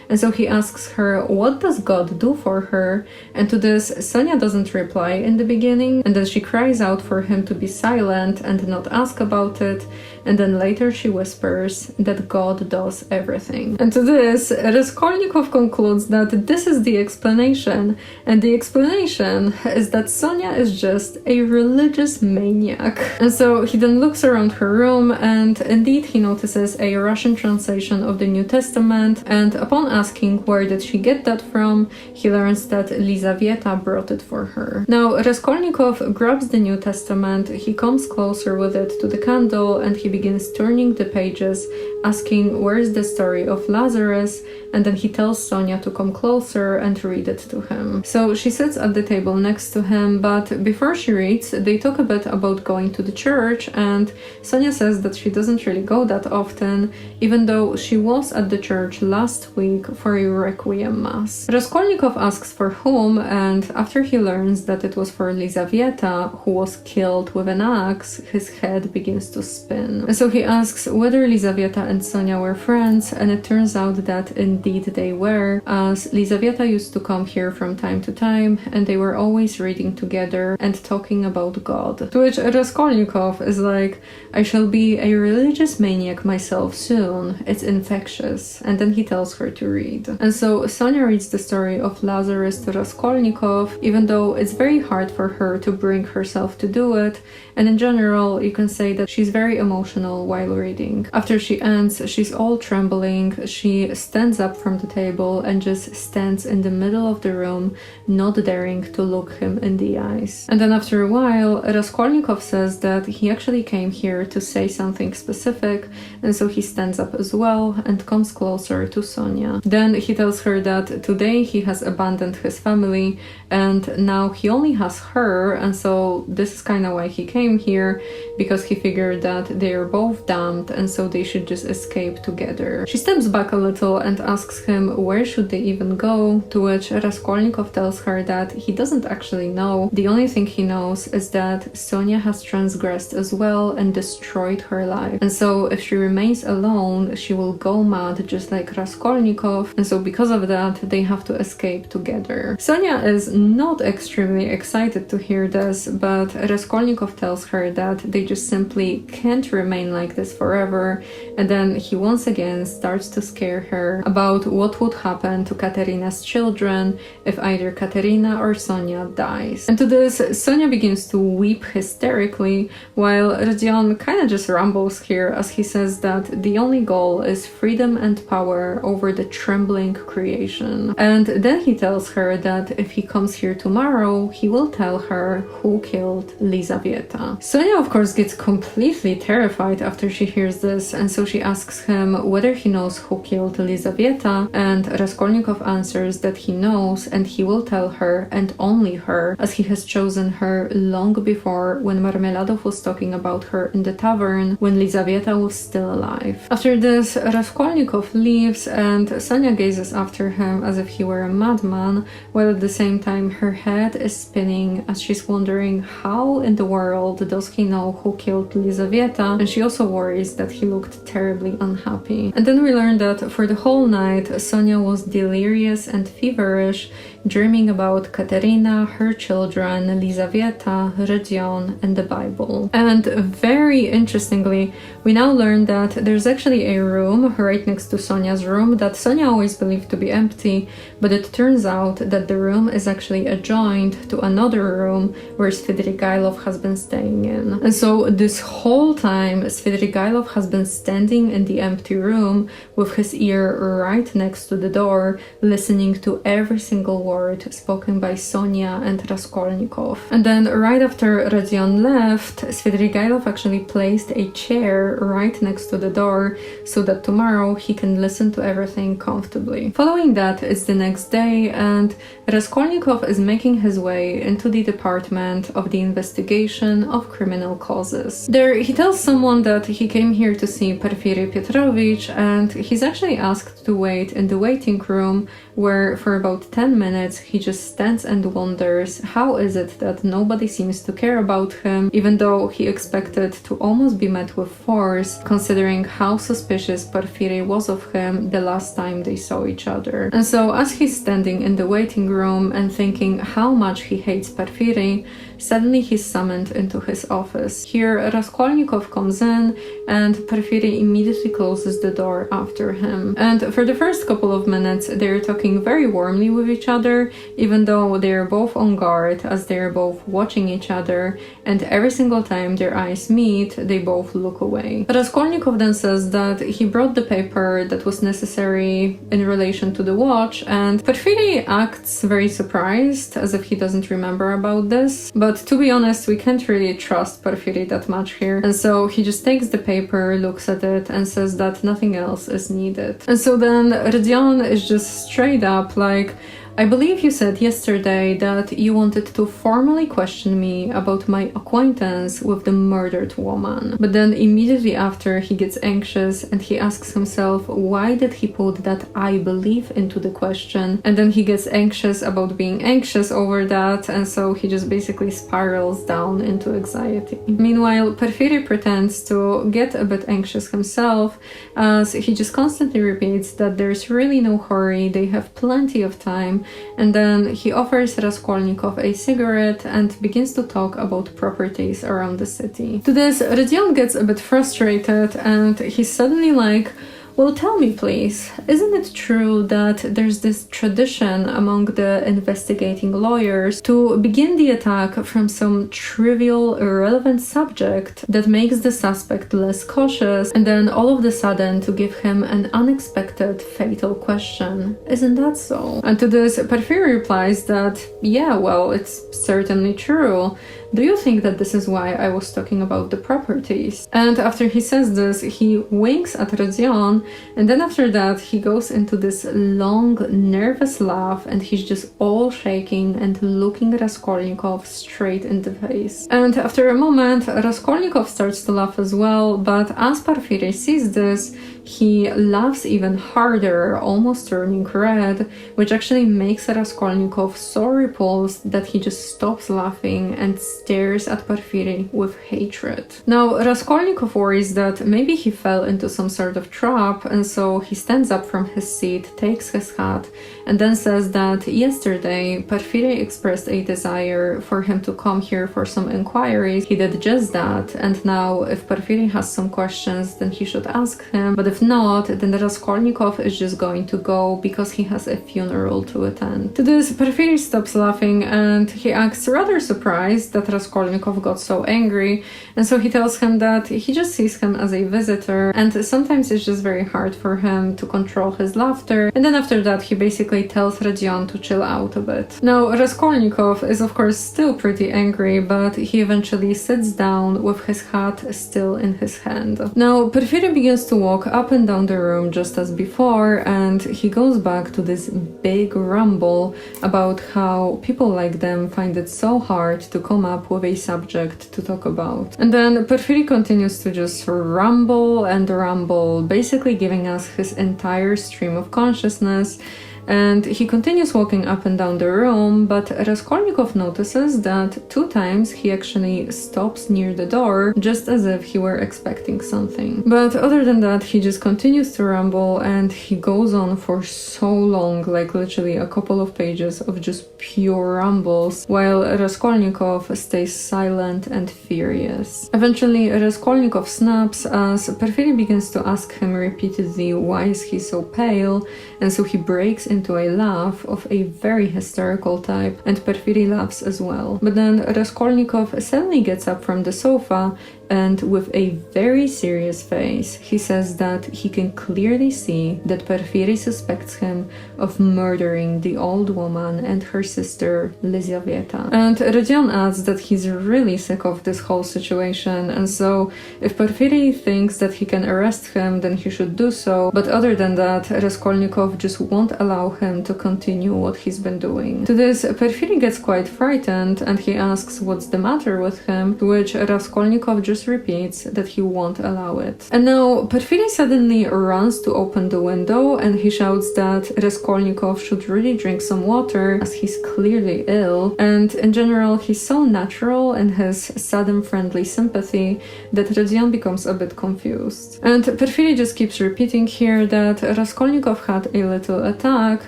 And so he asks her, what does God do for her? And to this, Sonia doesn't reply in the beginning, and then she cries out for him to be silent and not ask about it. And then later she whispers that God does everything. And to this, Raskolnikov concludes that this is the explanation. And the explanation is that Sonia is just a religious maniac. And so he then looks around her room, and indeed he notices a Russian translation of the New Testament. And upon asking where did she get that from, he learns that Lizaveta brought it for her. Now, Raskolnikov grabs the New Testament, he comes closer with it to the candle, and he begins turning the pages, asking where is the story of Lazarus, and then he tells Sonia to come closer and read it to him. So she sits at the table next to him, but before she reads, they talk a bit about going to the church, and Sonia says that she doesn't really go that often, even though she was at the church last week for a requiem mass. Raskolnikov asks for whom, and after he learns that it was for Lizaveta, who was killed with an axe, his head begins to spin. And so he asks whether Lizaveta and Sonia were friends, and it turns out that indeed they were, as Lizaveta used to come here from time to time, and they were always reading together and talking about God. To which Raskolnikov is like, I shall be a religious maniac myself soon, it's infectious. And then he tells her to read. And so Sonia reads the story of Lazarus to Raskolnikov, even though it's very hard for her to bring herself to do it, and in general you can say that she's very emotional while reading. After she ends, she's all trembling, she stands up from the table and just stands in the middle of the room, not daring to look him in the eyes. And then after a while, Raskolnikov says that he actually came here to say something specific, and so he stands up as well and comes closer to Sonia. Then he tells her that today he has abandoned his family and now he only has her, and so this is kind of why he came here, because he figured that they are both damned and so they should just escape together. She steps back a little and asks him where should they even go, to which Raskolnikov tells her that he doesn't actually know. The only thing he knows is that Sonia has transgressed as well and destroyed her life, and so if she remains alone she will go mad just like Raskolnikov, and so because of that they have to escape together. Sonia is not extremely excited to hear this, but Raskolnikov tells her that they just simply can't remain like this forever, and then he once again starts to scare her about what would happen to Katerina's children if either Katerina or Sonia dies. And to this, Sonia begins to weep hysterically, while Rodion kind of just rumbles here as he says that the only goal is freedom and power over the trembling creation. And then he tells her that if he comes here tomorrow, he will tell her who killed Lizaveta. Sonia, of course, gets completely terrified after she hears this, and so she asks him whether he knows who killed Lizaveta, and Raskolnikov answers that he knows and he will tell her, and only her, as he has chosen her long before when Marmeladov was talking about her in the tavern when Lizaveta was still alive. After this, Raskolnikov leaves and Sonia gazes after him as if he were a madman, while at the same time her head is spinning as she's wondering how in the world does he know who killed Lizaveta, and she also worries that he looked terribly unhappy. And then we learn that for the whole night Sonia was delirious and feverish, dreaming about Katerina, her children, Lizaveta, Rodion, and the Bible. And very interestingly, we now learn that there's actually a room right next to Sonia's room that Sonia always believed to be empty, but it turns out that the room is actually adjoined to another room where Svidrigailov has been staying in. And so this whole time Svidrigailov has been standing standing in the empty room with his ear right next to the door, listening to every single word spoken by Sonia and Raskolnikov. And then right after Rodion left, Svidrigailov actually placed a chair right next to the door so that tomorrow he can listen to everything comfortably. Following that, it's the next day, and Raskolnikov is making his way into the department of the investigation of criminal causes. There, he tells someone that he came here to see Porfiry Petrovich, and he's actually asked to wait in the waiting room, where for about 10 minutes he just stands and wonders how is it that nobody seems to care about him, even though he expected to almost be met with force, considering how suspicious Porfiry was of him the last time they saw each other. And so as he's standing in the waiting room and thinking how much he hates Porfiry, suddenly he's summoned into his office. Here Raskolnikov comes in and Porfiry immediately closes the door after him. And for the first couple of minutes they're talking very warmly with each other, even though they're both on guard as they're both watching each other, and every single time their eyes meet they both look away. Raskolnikov then says that he brought the paper that was necessary in relation to the watch, and Porfiry acts very surprised as if he doesn't remember about this. But to be honest, we can't really trust Porfiry that much here. And so he just takes the paper, looks at it, and says that nothing else is needed. And so then Rodion is just straight up like, I believe you said yesterday that you wanted to formally question me about my acquaintance with the murdered woman. But then immediately after he gets anxious and he asks himself why did he put that I believe into the question, and then he gets anxious about being anxious over that, and so he just basically spirals down into anxiety. Meanwhile, Porfiry pretends to get a bit anxious himself as he just constantly repeats that there's really no hurry, they have plenty of time. And then he offers Raskolnikov a cigarette and begins to talk about properties around the city. To this, Rodion gets a bit frustrated and he's suddenly like, well, tell me please, isn't it true that there's this tradition among the investigating lawyers to begin the attack from some trivial, irrelevant subject that makes the suspect less cautious, and then all of a sudden to give him an unexpected, fatal question? Isn't that so? And to this, Porfiry replies that, yeah, well, it's certainly true. Do you think that this is why I was talking about the properties? And after he says this, he winks at Rodion, and then after that he goes into this long, nervous laugh, and he's just all shaking and looking Raskolnikov straight in the face. And after a moment, Raskolnikov starts to laugh as well, but as Porfiry sees this, he laughs even harder, almost turning red, which actually makes Raskolnikov so repulsed that he just stops laughing and stares at Porfiry with hatred. Now, Raskolnikov worries that maybe he fell into some sort of trap, and so he stands up from his seat, takes his hat, and then says that yesterday Porfiry expressed a desire for him to come here for some inquiries. He did just that, and now if Porfiry has some questions, then he should ask him, but if not, then Raskolnikov is just going to go because he has a funeral to attend. To this, Porfiry stops laughing and he acts rather surprised that Raskolnikov got so angry, and so he tells him that he just sees him as a visitor and sometimes it's just very hard for him to control his laughter, and then after that he basically tells Rodion to chill out a bit. Now, Raskolnikov is of course still pretty angry, but he eventually sits down with his hat still in his hand. Now, Porfiry begins to walk up and down the room just as before, and he goes back to this big rumble about how people like them find it so hard to come up with a subject to talk about. And then Porfiry continues to just rumble and rumble, basically giving us his entire stream of consciousness. And he continues walking up and down the room, but Raskolnikov notices that 2 times he actually stops near the door, just as if he were expecting something. But other than that, he just continues to rumble, and he goes on for so long, like literally a couple of pages of just pure rumbles, while Raskolnikov stays silent and furious. Eventually, Raskolnikov snaps as Porfiry begins to ask him repeatedly why is he so pale, and so he breaks into a laugh of a very hysterical type, and Porfiry laughs as well. But then Raskolnikov suddenly gets up from the sofa and with a very serious face, he says that he can clearly see that Porfiry suspects him of murdering the old woman and her sister Lizaveta. And Rodion adds that he's really sick of this whole situation, and so if Porfiry thinks that he can arrest him, then he should do so, but other than that, Raskolnikov just won't allow him to continue what he's been doing. To this, Porfiry gets quite frightened, and he asks what's the matter with him, to which Raskolnikov just repeats that he won't allow it. And now Porfiry suddenly runs to open the window, and he shouts that Raskolnikov should really drink some water as he's clearly ill, and in general he's so natural in his sudden friendly sympathy that Rodion becomes a bit confused. And Porfiry just keeps repeating here that Raskolnikov had a little attack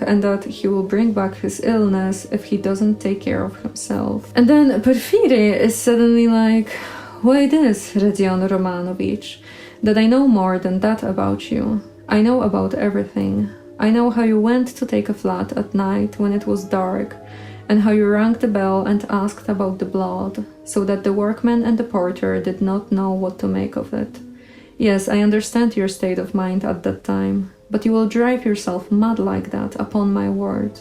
and that he will bring back his illness if he doesn't take care of himself. And then Porfiry is suddenly like, why this, Rodion Romanovich? That I know more than that about you. I know about everything. I know how you went to take a flat at night when it was dark, and how you rang the bell and asked about the blood, so that the workman and the porter did not know what to make of it. Yes, I understand your state of mind at that time, but you will drive yourself mad like that, upon my word.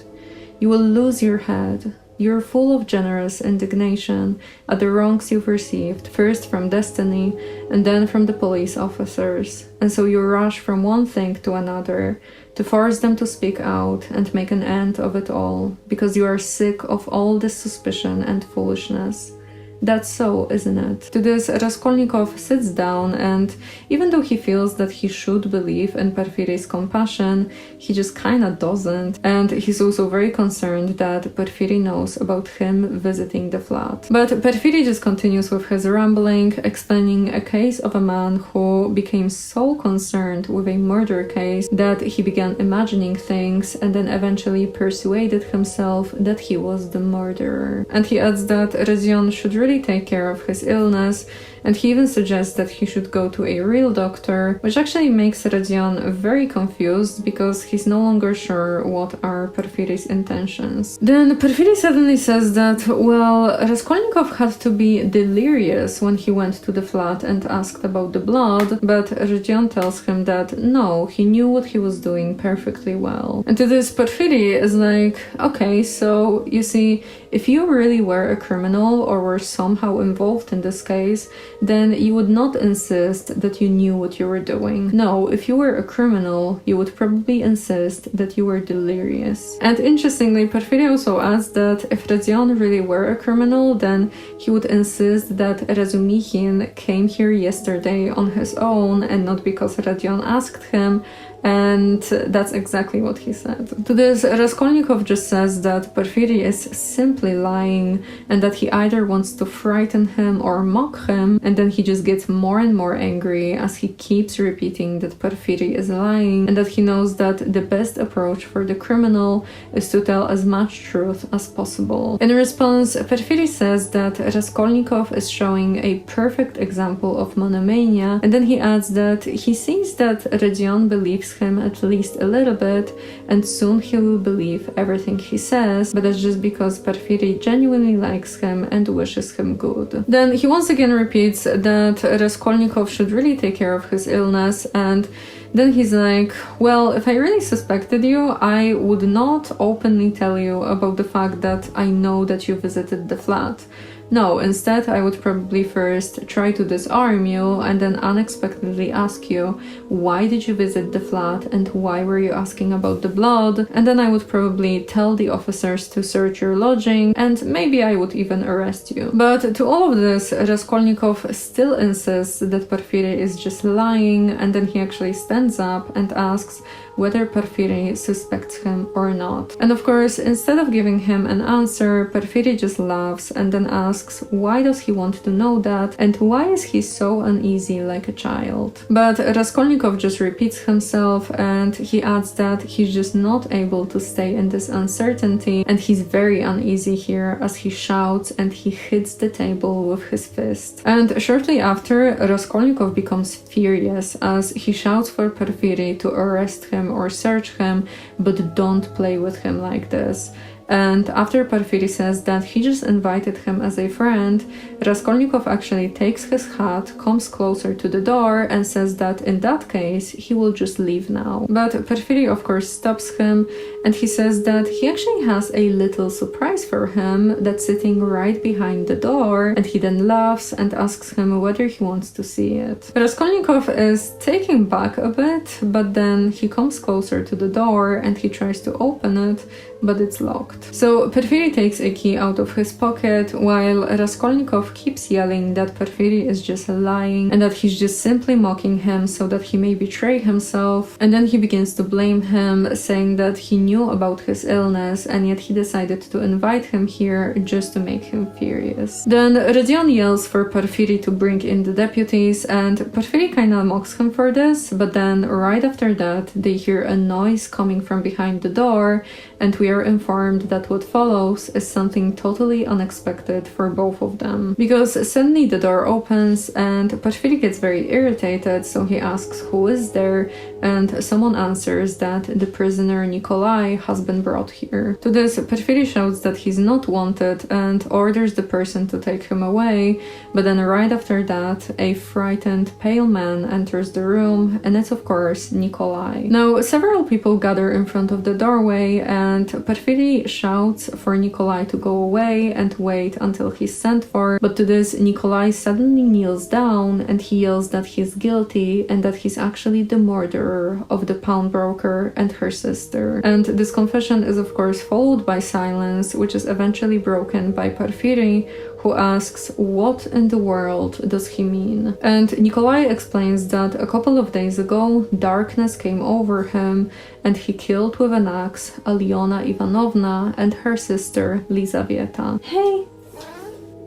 You will lose your head. You're full of generous indignation at the wrongs you've received, first from destiny and then from the police officers, and so you rush from one thing to another to force them to speak out and make an end of it all, because you are sick of all this suspicion and foolishness. That's so, isn't it? To this, Raskolnikov sits down, and even though he feels that he should believe in Porfiry's compassion, he just kinda doesn't, and he's also very concerned that Porfiry knows about him visiting the flat. But Porfiry just continues with his rambling, explaining a case of a man who became so concerned with a murder case that he began imagining things and then eventually persuaded himself that he was the murderer. And he adds that Rodion should really take care of his illness, and he even suggests that he should go to a real doctor, which actually makes Rodion very confused because he's no longer sure what are Porfiry's intentions. Then Porfiry suddenly says that, well, Raskolnikov had to be delirious when he went to the flat and asked about the blood, but Rodion tells him that no, he knew what he was doing perfectly well. And to this, Porfiry is like, okay, so you see, if you really were a criminal or were somehow involved in this case, then you would not insist that you knew what you were doing. No, if you were a criminal, you would probably insist that you were delirious. And interestingly, Porfiry also adds that if Rodion really were a criminal, then he would insist that Razumikhin came here yesterday on his own and not because Rodion asked him, and that's exactly what he said. To this, Raskolnikov just says that Porfiry is simply lying and that he either wants to frighten him or mock him, and then he just gets more and more angry as he keeps repeating that Porfiry is lying and that he knows that the best approach for the criminal is to tell as much truth as possible. In response, Porfiry says that Raskolnikov is showing a perfect example of monomania, and then he adds that he sees that Rodion believes him at least a little bit, and soon he will believe everything he says, but that's just because Porfiry genuinely likes him and wishes him good. Then he once again repeats that Raskolnikov should really take care of his illness, and then he's like, well, if I really suspected you, I would not openly tell you about the fact that I know that you visited the flat. No, instead I would probably first try to disarm you and then unexpectedly ask you, why did you visit the flat and why were you asking about the blood? And then I would probably tell the officers to search your lodging and maybe I would even arrest you. But to all of this, Raskolnikov still insists that Porfiry is just lying, and then he actually stands up and asks whether Porfiry suspects him or not. And of course, instead of giving him an answer, Porfiry just laughs and then asks why does he want to know that and why is he so uneasy like a child. But Raskolnikov just repeats himself and he adds that he's just not able to stay in this uncertainty, and he's very uneasy here as he shouts and he hits the table with his fist. And shortly after, Raskolnikov becomes furious as he shouts for Porfiry to arrest him or search him, but don't play with him like this. And after Porfiry says that he just invited him as a friend, Raskolnikov actually takes his hat, comes closer to the door, and says that in that case, he will just leave now. But Porfiry, of course, stops him, and he says that he actually has a little surprise for him that's sitting right behind the door, and he then laughs and asks him whether he wants to see it. Raskolnikov is taken back a bit, but then he comes closer to the door and he tries to open it, but it's locked. So Porfiry takes a key out of his pocket, while Raskolnikov keeps yelling that Porfiry is just lying and that he's just simply mocking him so that he may betray himself. And then he begins to blame him, saying that he knew about his illness and yet he decided to invite him here just to make him furious. Then Rodion yells for Porfiry to bring in the deputies, and Porfiry kinda mocks him for this, but then right after that they hear a noise coming from behind the door, and we are informed that what follows is something totally unexpected for both of them. Because suddenly the door opens and Porfiry gets very irritated, so he asks who is there, and someone answers that the prisoner Nikolai has been brought here. To this, Porfiry shouts that he's not wanted and orders the person to take him away, but then right after that, a frightened, pale man enters the room, and it's of course Nikolai. Now, several people gather in front of the doorway, and Porfiry shouts for Nikolai to go away and wait until he's sent for, but to this, Nikolai suddenly kneels down and he yells that he's guilty and that he's actually the murderer of the pawnbroker and her sister. And this confession is of course followed by silence, which is eventually broken by Porfiry, who asks what in the world does he mean. And Nikolai explains that a couple of days ago darkness came over him and he killed with an axe Aliona Ivanovna and her sister Lizaveta. Hey,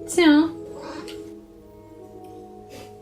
tiens.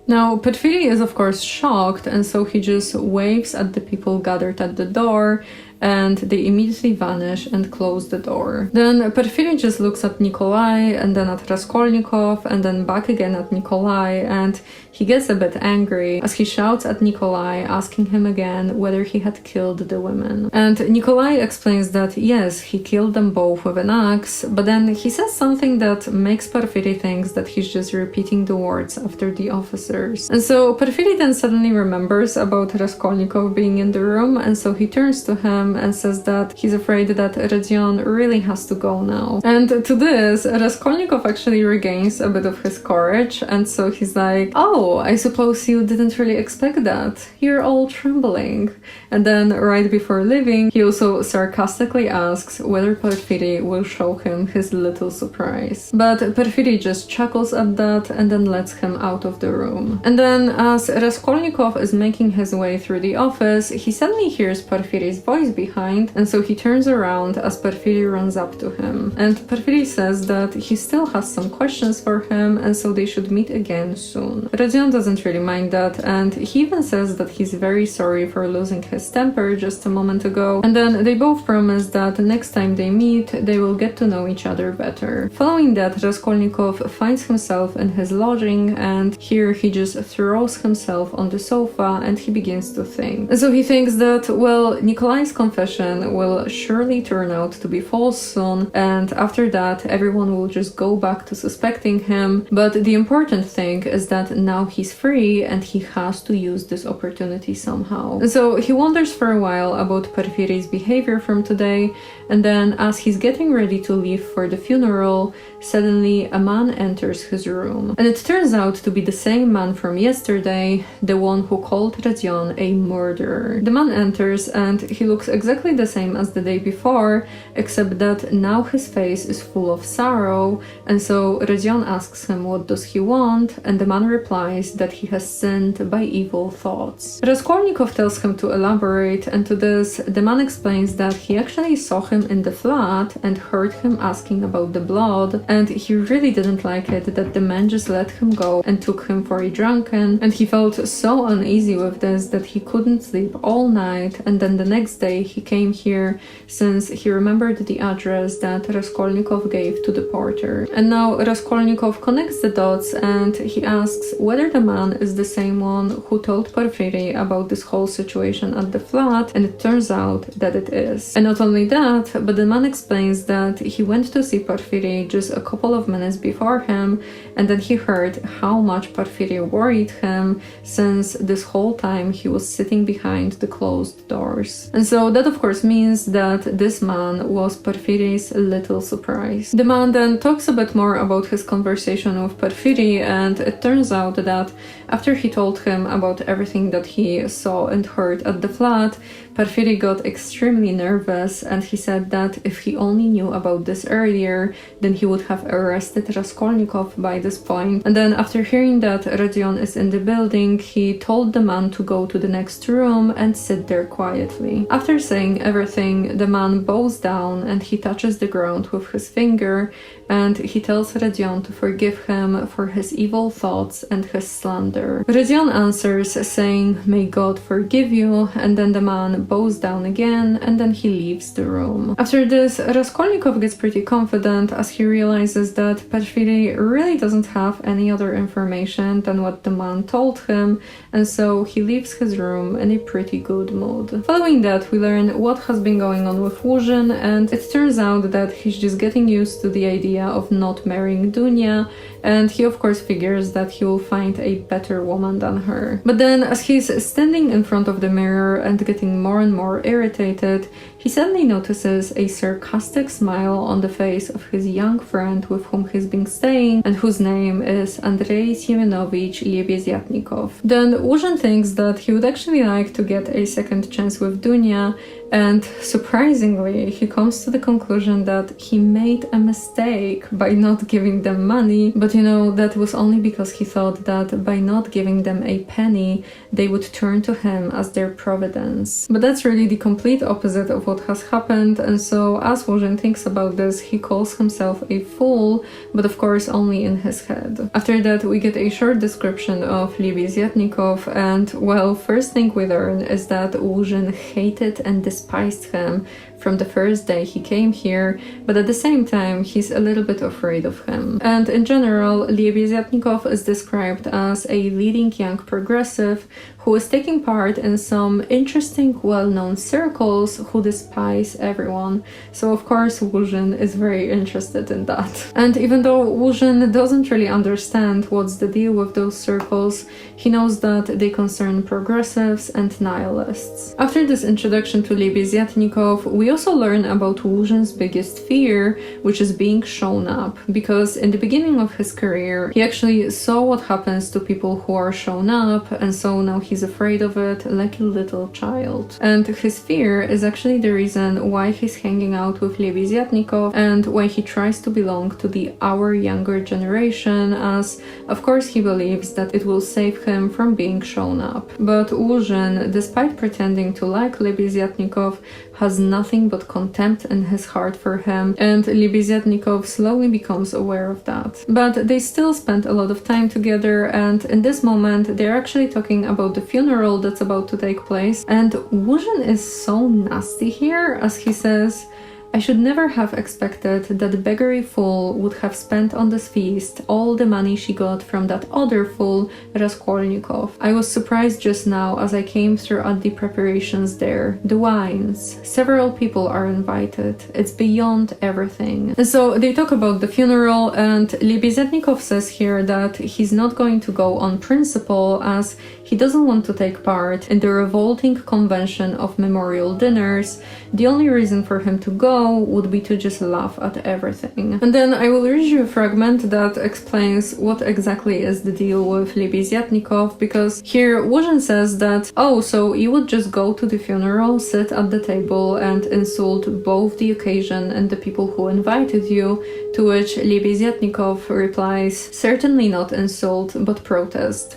Now, Porfiry is of course shocked, and so he just waves at the people gathered at the door, and they immediately vanish and close the door. Then Porfiry just looks at Nikolai and then at Raskolnikov and then back again at Nikolai, and he gets a bit angry as he shouts at Nikolai, asking him again whether he had killed the women. And Nikolai explains that yes, he killed them both with an axe, but then he says something that makes Porfiry think that he's just repeating the words after the officers. And so Porfiry then suddenly remembers about Raskolnikov being in the room, and so he turns to him and says that he's afraid that Rodion really has to go now. And to this, Raskolnikov actually regains a bit of his courage, and so he's like, oh, I suppose you didn't really expect that. You're all trembling. And then right before leaving, he also sarcastically asks whether Porfiry will show him his little surprise. But Porfiry just chuckles at that and then lets him out of the room. And then as Raskolnikov is making his way through the office, he suddenly hears Porfiry's voice behind, and so he turns around as Porfiry runs up to him. And Porfiry says that he still has some questions for him, and so they should meet again soon. Rodion doesn't really mind that, and he even says that he's very sorry for losing his temper just a moment ago, and then they both promise that next time they meet, they will get to know each other better. Following that, Raskolnikov finds himself in his lodging, and here he just throws himself on the sofa and he begins to think. And so he thinks that, well, Nikolai's confession will surely turn out to be false soon, and after that everyone will just go back to suspecting him, but the important thing is that now he's free and he has to use this opportunity somehow. And so he wonders for a while about Porfiry's behavior from today, and then as he's getting ready to leave for the funeral, suddenly a man enters his room. And it turns out to be the same man from yesterday, the one who called Rodion a murderer. The man enters and he looks exactly the same as the day before, except that now his face is full of sorrow, and so Rodion asks him what does he want, and the man replies that he has sinned by evil thoughts. Raskolnikov tells him to elaborate, and to this, the man explains that he actually saw him in the flat and heard him asking about the blood, and he really didn't like it that the man just let him go and took him for a drunken, and he felt so uneasy with this that he couldn't sleep all night, and then the next day he came here, since he remembered the address that Raskolnikov gave to the porter. And now Raskolnikov connects the dots and he asks whether the man is the same one who told Porfiry about this whole situation at the flat, and it turns out that it is. And not only that, but the man explains that he went to see Porfiry just a couple of minutes before him, and then he heard how much Porfiry worried him, since this whole time he was sitting behind the closed doors. And so that of course means that this man was Porfiry's little surprise. The man then talks a bit more about his conversation with Porfiry, and it turns out that after he told him about everything that he saw and heard at the flat, Porfiry got extremely nervous, and he said that if he only knew about this earlier, then he would have arrested Raskolnikov by this point. And then after hearing that Rodion is in the building, he told the man to go to the next room and sit there quietly. After saying everything, the man bows down and he touches the ground with his finger, and he tells Rodion to forgive him for his evil thoughts and his slander. Rodion answers saying, "May God forgive you," and then the man bows down again, and then he leaves the room. After this, Raskolnikov gets pretty confident as he realizes that Porfiry really doesn't have any other information than what the man told him, and so he leaves his room in a pretty good mood. Following that, we learn what has been going on with Łóżyn, and it turns out that he's just getting used to the idea of not marrying Dunya, and he of course figures that he will find a better woman than her. But then, as he's standing in front of the mirror and getting more and more irritated, he suddenly notices a sarcastic smile on the face of his young friend with whom he's been staying, and whose name is Andrei Semyonovich Lebezhyatnikov. Then Łóżyn thinks that he would actually like to get a second chance with Dunya, and surprisingly, he comes to the conclusion that he made a mistake by not giving them money, but that was only because he thought that by not giving them a penny, they would turn to him as their providence. But that's really the complete opposite of what has happened, and so as Łóżyn thinks about this, he calls himself a fool, but of course only in his head. After that, we get a short description of Lebezhyatnikov, and well, first thing we learn is that Łóżyn hated and despised him from the first day he came here, but at the same time, he's a little bit afraid of him. And in general, Lebezhyatnikov is described as a leading young progressive who is taking part in some interesting, well-known circles who despise everyone. So of course, Łóżyn is very interested in that. And even though Łóżyn doesn't really understand what's the deal with those circles, he knows that they concern progressives and nihilists. After this introduction to Lebezhyatnikov, we also learn about Łóżyn's biggest fear, which is being shown up, because in the beginning of his career, he actually saw what happens to people who are shown up, and so now he's afraid of it like a little child. And his fear is actually the reason why he's hanging out with Lebezhyatnikov and why he tries to belong to the our younger generation, as of course he believes that it will save him from being shown up. But Łóżyn, despite pretending to like Lebezhyatnikov, has nothing but contempt in his heart for him, and Lebezhyatnikov slowly becomes aware of that. But they still spend a lot of time together, and in this moment they're actually talking about the funeral that's about to take place, and Łóżyn is so nasty here, as he says, "I should never have expected that the beggarly fool would have spent on this feast all the money she got from that other fool, Raskolnikov. I was surprised just now as I came throughout the preparations there. The wines. Several people are invited. It's beyond everything." And so they talk about the funeral, and Lebezhyatnikov says here that he's not going to go on principle, as he doesn't want to take part in the revolting convention of memorial dinners. The only reason for him to go would be to just laugh at everything. And then I will read you a fragment that explains what exactly is the deal with Lebezhyatnikov, because here Łóżyn says that, "Oh, so you would just go to the funeral, sit at the table and insult both the occasion and the people who invited you," to which Lebezhyatnikov replies, "Certainly not insult, but protest.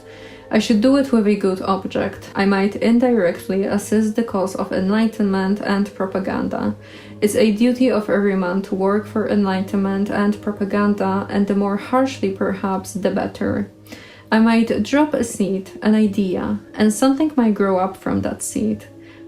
I should do it with a good object. I might indirectly assist the cause of enlightenment and propaganda. It's a duty of every man to work for enlightenment and propaganda, and the more harshly perhaps, the better. I might drop a seed, an idea, and something might grow up from that seed.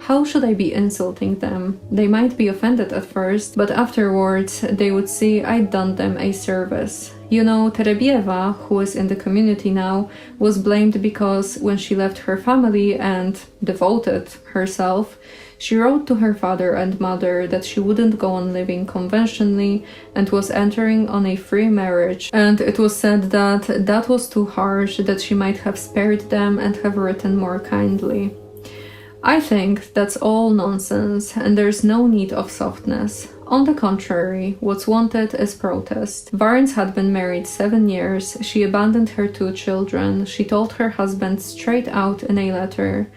How should I be insulting them? They might be offended at first, but afterwards they would see I'd done them a service. You know, Terebieva, who is in the community now, was blamed because when she left her family and devoted herself, she wrote to her father and mother that she wouldn't go on living conventionally and was entering on a free marriage, and it was said that that was too harsh, that she might have spared them and have written more kindly. I think that's all nonsense, and there's no need of softness. On the contrary, what's wanted is protest. Varens had been married 7 years, she abandoned her 2 children, she told her husband straight out in a letter,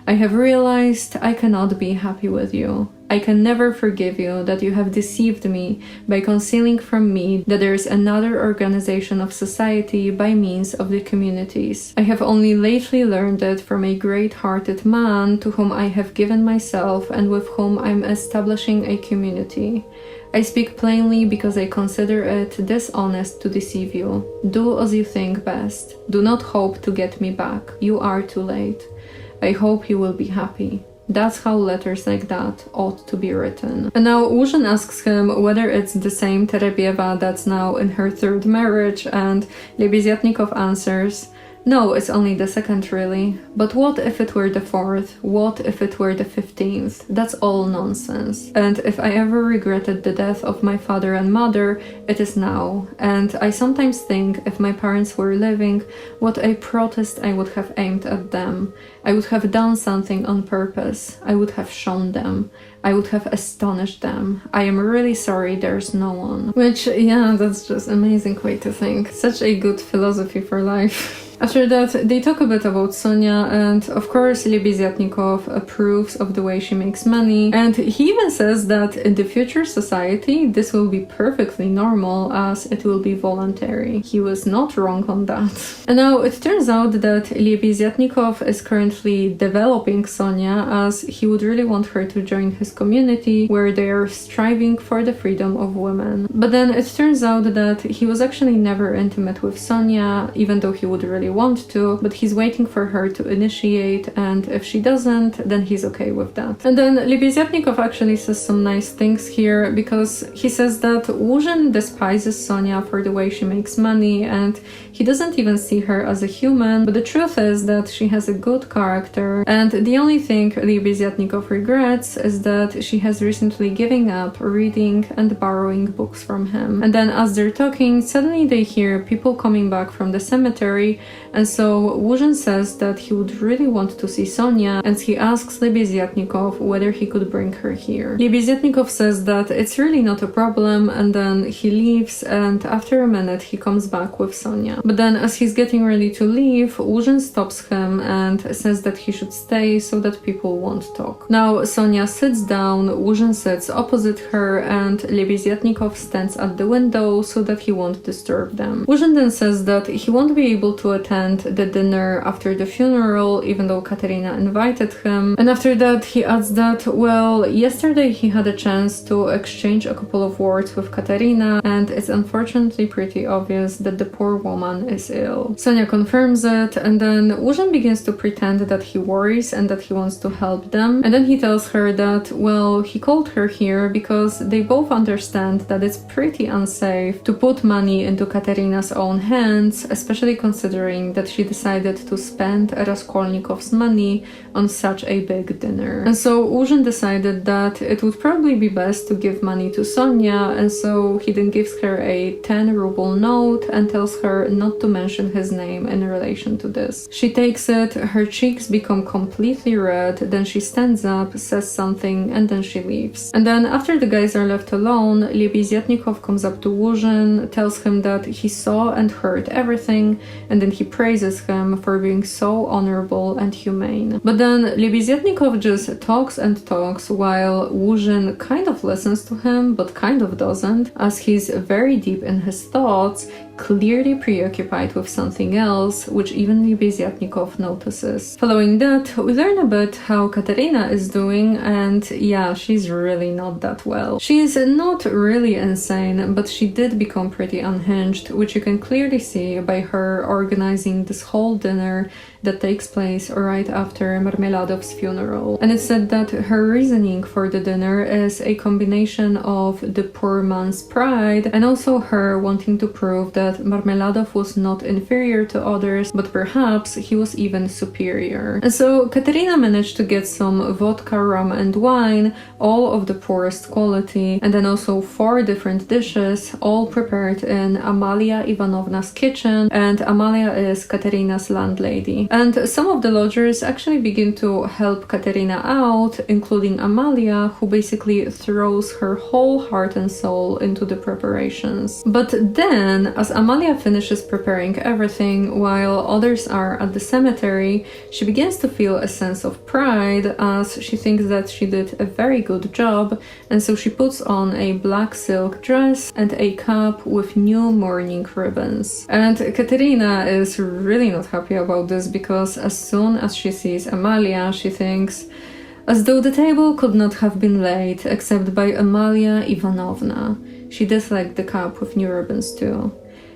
I have realized I cannot be happy with you. I can never forgive you that you have deceived me by concealing from me that there is another organization of society by means of the communities. I have only lately learned it from a great-hearted man to whom I have given myself and with whom I am establishing a community. I speak plainly because I consider it dishonest to deceive you. Do as you think best. Do not hope to get me back. You are too late. I hope you will be happy. That's how letters like that ought to be written. And now Łużyn asks him whether it's the same Terebieva that's now in her 3rd marriage, and Lebeziatnikov answers, no, it's only the 2nd really. But what if it were the 4th? What if it were the 15th? That's all nonsense. And if I ever regretted the death of my father and mother, it is now. And I sometimes think if my parents were living, what a protest I would have aimed at them. I would have done something on purpose. I would have shown them. I would have astonished them. I am really sorry there's no one. Which, yeah, that's just amazing way to think. Such a good philosophy for life. After that, they talk a bit about Sonia, and of course Lebeziatnikov approves of the way she makes money, and he even says that in the future society this will be perfectly normal as it will be voluntary. He was not wrong on that. And now it turns out that Lebeziatnikov is currently developing Sonia as he would really want her to join his community where they are striving for the freedom of women. But then it turns out that he was actually never intimate with Sonia, even though he would really want to, but he's waiting for her to initiate, and if she doesn't, then he's okay with that. And then Lebeziatnikov actually says some nice things here, because he says that Łużyn despises Sonia for the way she makes money, and he doesn't even see her as a human, but the truth is that she has a good character, and the only thing Lebeziatnikov regrets is that she has recently given up reading and borrowing books from him. And then as they're talking, suddenly they hear people coming back from the cemetery, and so Łużyn says that he would really want to see Sonia, and he asks Lebeziatnikov whether he could bring her here. Lebeziatnikov says that it's really not a problem, and then he leaves, and after a minute he comes back with Sonia. But then as he's getting ready to leave, Łużyn stops him and says that he should stay so that people won't talk. Now Sonia sits down, Łużyn sits opposite her, and Lebeziatnikov stands at the window so that he won't disturb them. Łużyn then says that he won't be able to attend the dinner after the funeral, even though Katerina invited him. And after that he adds that, well, yesterday he had a chance to exchange a couple of words with Katerina, and it's unfortunately pretty obvious that the poor woman is ill. Sonia confirms it, and then Łużyn begins to pretend that he worries and that he wants to help them, and then he tells her that, well, he called her here because they both understand that it's pretty unsafe to put money into Katerina's own hands, especially considering that she decided to spend Raskolnikov's money on such a big dinner. And so Łużyn decided that it would probably be best to give money to Sonia, and so he then gives her a 10 ruble note and tells her not to mention his name in relation to this. She takes it, her cheeks become completely red, then she stands up, says something, and then she leaves. And then after the guys are left alone, Lebeziatnikov comes up to Łużyn, tells him that he saw and heard everything, and then he praises him for being so honorable and humane. But then Lebeziatnikov just talks and talks while Łużyn kind of listens to him, but kind of doesn't, as he's very deep in his thoughts, clearly preoccupied with something else, which even Lebeziatnikov notices. Following that, we learn a bit how Katerina is doing, and yeah, she's really not that well. She is not really insane, but she did become pretty unhinged, which you can clearly see by her organizing this whole dinner that takes place right after Marmeladov's funeral. And it's said that her reasoning for the dinner is a combination of the poor man's pride and also her wanting to prove that Marmeladov was not inferior to others, but perhaps he was even superior. And so Katerina managed to get some vodka, rum and wine, all of the poorest quality, and then also 4 different dishes, all prepared in Amalia Ivanovna's kitchen, and Amalia is Katerina's landlady. And some of the lodgers actually begin to help Katerina out, including Amalia, who basically throws her whole heart and soul into the preparations. But then, as Amalia finishes preparing everything while others are at the cemetery, she begins to feel a sense of pride as she thinks that she did a very good job, and so she puts on a black silk dress and a cap with new mourning ribbons. And Katerina is really not happy about this because as soon as she sees Amalia, she thinks, as though the table could not have been laid except by Amalia Ivanovna. She disliked the cap with new ribbons too.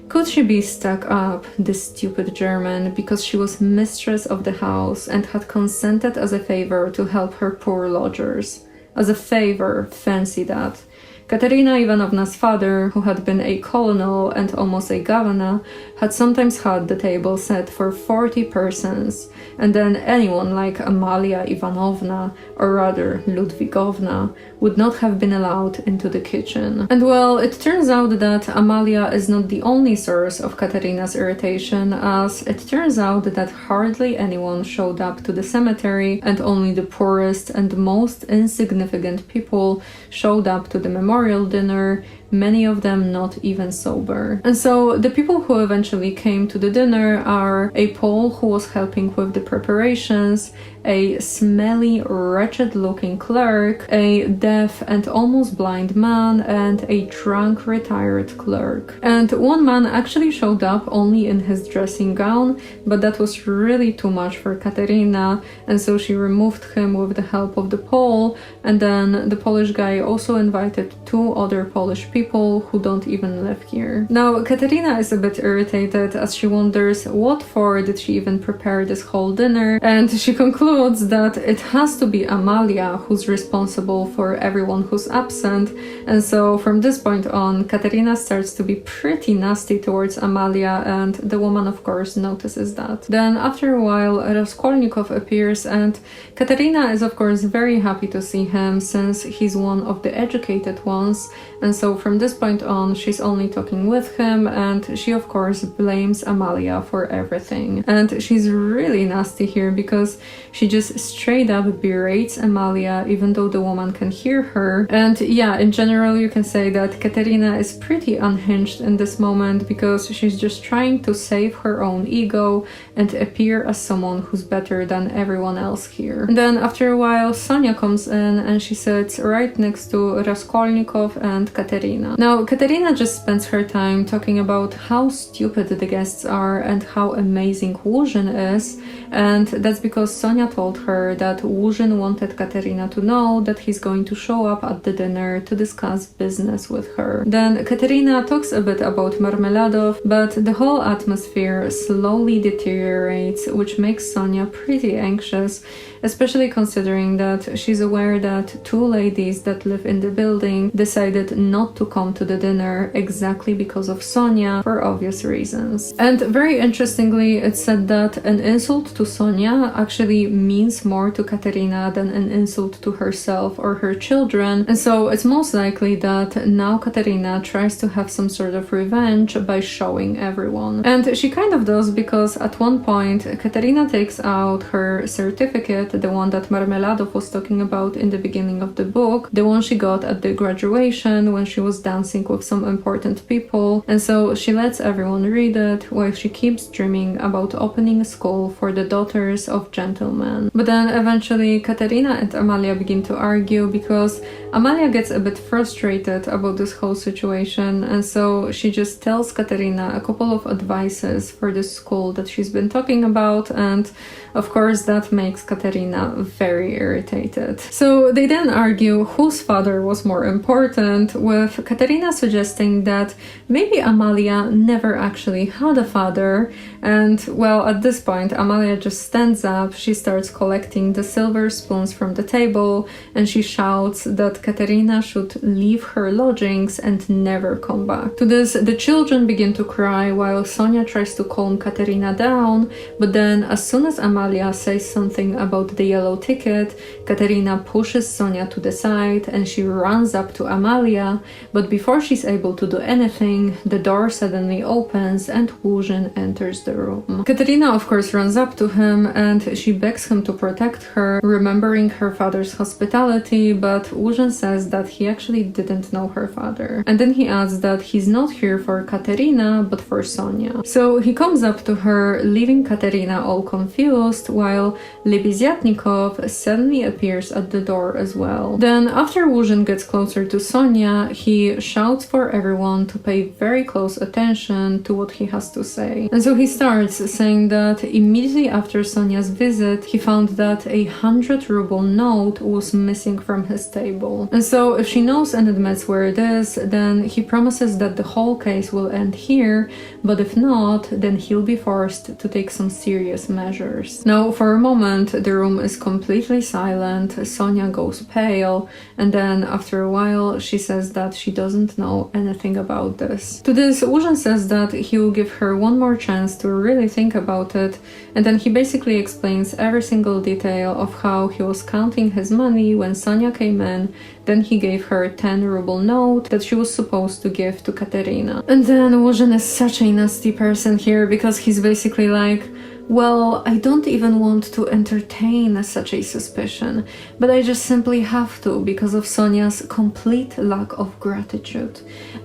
Could she be stuck up, this stupid German, because she was mistress of the house and had consented as a favor to help her poor lodgers? As a favor, fancy that. Katerina Ivanovna's father, who had been a colonel and almost a governor, had sometimes had the table set for 40 persons, and then anyone like Amalia Ivanovna, or rather Ludwigovna, would not have been allowed into the kitchen. And well, it turns out that Amalia is not the only source of Katerina's irritation, as it turns out that hardly anyone showed up to the cemetery, and only the poorest and most insignificant people showed up to the memorial dinner, many of them not even sober. And so the people who eventually came to the dinner are a Pole who was helping with the preparations, a smelly, wretched-looking clerk, a deaf and almost blind man, and a drunk retired clerk. And one man actually showed up only in his dressing gown, but that was really too much for Katerina, and so she removed him with the help of the Pole, and then the Polish guy also invited 2 other Polish people who don't even live here. Now, Katerina is a bit irritated as she wonders what for did she even prepare this whole dinner, and she concludes that it has to be Amalia who's responsible for everyone who's absent, and so from this point on, Katerina starts to be pretty nasty towards Amalia, and the woman of course notices that. Then after a while, Raskolnikov appears, and Katerina is of course very happy to see him since he's one of the educated ones, and so from this point on, she's only talking with him, and she of course blames Amalia for everything. And she's really nasty here because she just straight up berates Amalia even though the woman can hear her. And yeah, in general you can say that Katerina is pretty unhinged in this moment because she's just trying to save her own ego and appear as someone who's better than everyone else here. And then after a while, Sonia comes in and she sits right next to Raskolnikov and Katerina. Now, Katerina just spends her time talking about how stupid the guests are and how amazing Łóżyn is, and that's because Sonia told her that Łóżyn wanted Katerina to know that he's going to show up at the dinner to discuss business with her. Then Katerina talks a bit about Marmeladov, but the whole atmosphere slowly deteriorates, which makes Sonia pretty anxious, especially considering that she's aware that 2 ladies that live in the building decided not to come to the dinner exactly because of Sonia, for obvious reasons. And very interestingly, it's said that an insult to Sonia actually means more to Katerina than an insult to herself or her children, and so it's most likely that now Katerina tries to have some sort of revenge by showing everyone. And she kind of does, because at one point Katerina takes out her certificate, the one that Marmeladov was talking about in the beginning of the book, the one she got at the graduation when she was dancing with some important people, and so she lets everyone read it while she keeps dreaming about opening a school for the daughters of gentlemen. But then eventually Katerina and Amalia begin to argue because Amalia gets a bit frustrated about this whole situation, and so she just tells Katerina a couple of advices for the school that she's been talking about, and of course that makes Katerina Katerina very irritated. So they then argue whose father was more important, with Katerina suggesting that maybe Amalia never actually had a father. And well, at this point, Amalia just stands up, she starts collecting the silver spoons from the table, and she shouts that Katerina should leave her lodgings and never come back. To this, the children begin to cry while Sonia tries to calm Katerina down, but then as soon as Amalia says something about the yellow ticket, Katerina pushes Sonia to the side and she runs up to Amalia, but before she's able to do anything, the door suddenly opens and Łóżyn enters the room. Katerina of course runs up to him and she begs him to protect her, remembering her father's hospitality, but Łóżyn says that he actually didn't know her father. And then he adds that he's not here for Katerina, but for Sonia. So he comes up to her, leaving Katerina all confused, while Lebeziatnikov suddenly appears at the door as well. Then after Łóżyn gets closer to Sonia, he shouts for everyone to pay very close attention to what he has to say. And so he starts saying that immediately after Sonia's visit, he found that a 100-ruble note was missing from his table. And so if she knows and admits where it is, then he promises that the whole case will end here, but if not, then he'll be forced to take some serious measures. Now, for a moment, the room is completely silent, Sonia goes pale, and then after a while, she says that she doesn't know anything about this. To this, Łóżyn says that he will give her one more chance to really think about it, and then he basically explains every single detail of how he was counting his money when Sonia came in, then he gave her a 10-ruble note that she was supposed to give to Katerina. And then Łóżyn is such a nasty person here because he's basically like, well, I don't even want to entertain such a suspicion, but I just simply have to because of Sonia's complete lack of gratitude.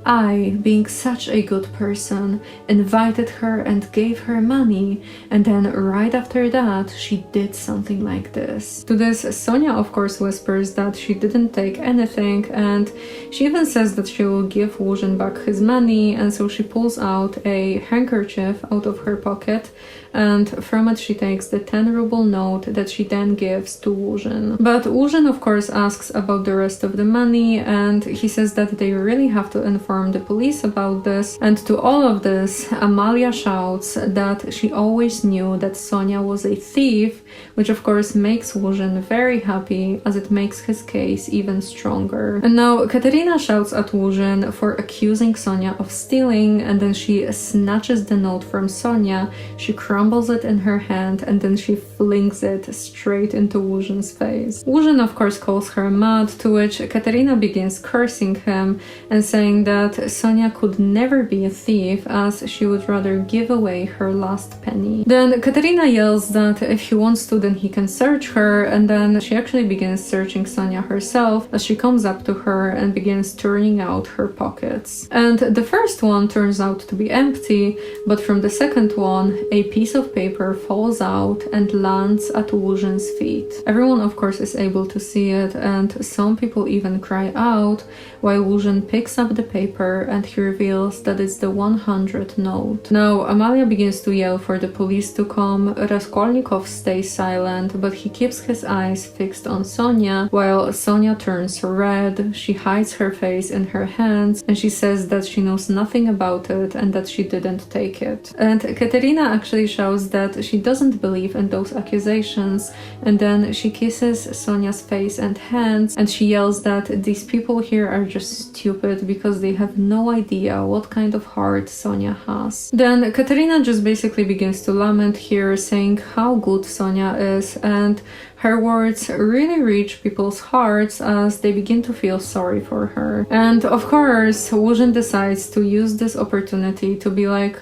I, being such a good person, invited her and gave her money, and then right after that, she did something like this. To this, Sonia of course whispers that she didn't take anything, and she even says that she will give Łóżyn back his money, and so she pulls out a handkerchief out of her pocket, and from it she takes the 10-ruble note that she then gives to Łóżyn. But Łóżyn of course asks about the rest of the money, and he says that they really have to inform the police about this, and to all of this, Amalia shouts that she always knew that Sonia was a thief, which of course makes Łóżyn very happy as it makes his case even stronger. And now Katerina shouts at Łóżyn for accusing Sonia of stealing, and then she snatches the note from Sonia, she crumbles it in her hand, and then she flings it straight into Łóżyn's face. Łóżyn of course calls her mad, to which Katerina begins cursing him and saying that Sonia could never be a thief as she would rather give away her last penny. Then Katerina yells that if he wants to, then he can search her, and then she actually begins searching Sonia herself as she comes up to her and begins turning out her pockets. And the first one turns out to be empty, but from the second one, a piece of paper falls out and lands at Łóżyn's feet. Everyone of course is able to see it, and some people even cry out, while Łóżyn picks up the paper and he reveals that it's the 100 note. Now Amalia begins to yell for the police to come, Raskolnikov stays silent, but he keeps his eyes fixed on Sonia, while Sonia turns red, she hides her face in her hands, and she says that she knows nothing about it and that she didn't take it. And Katerina actually shouts that she doesn't believe in those accusations, and then she kisses Sonia's face and hands, and she yells that these people here are just stupid because they have no idea what kind of heart Sonia has. Then Katerina just basically begins to lament here, saying how good Sonia is, and her words really reach people's hearts as they begin to feel sorry for her. And of course, Łóżyn decides to use this opportunity to be like,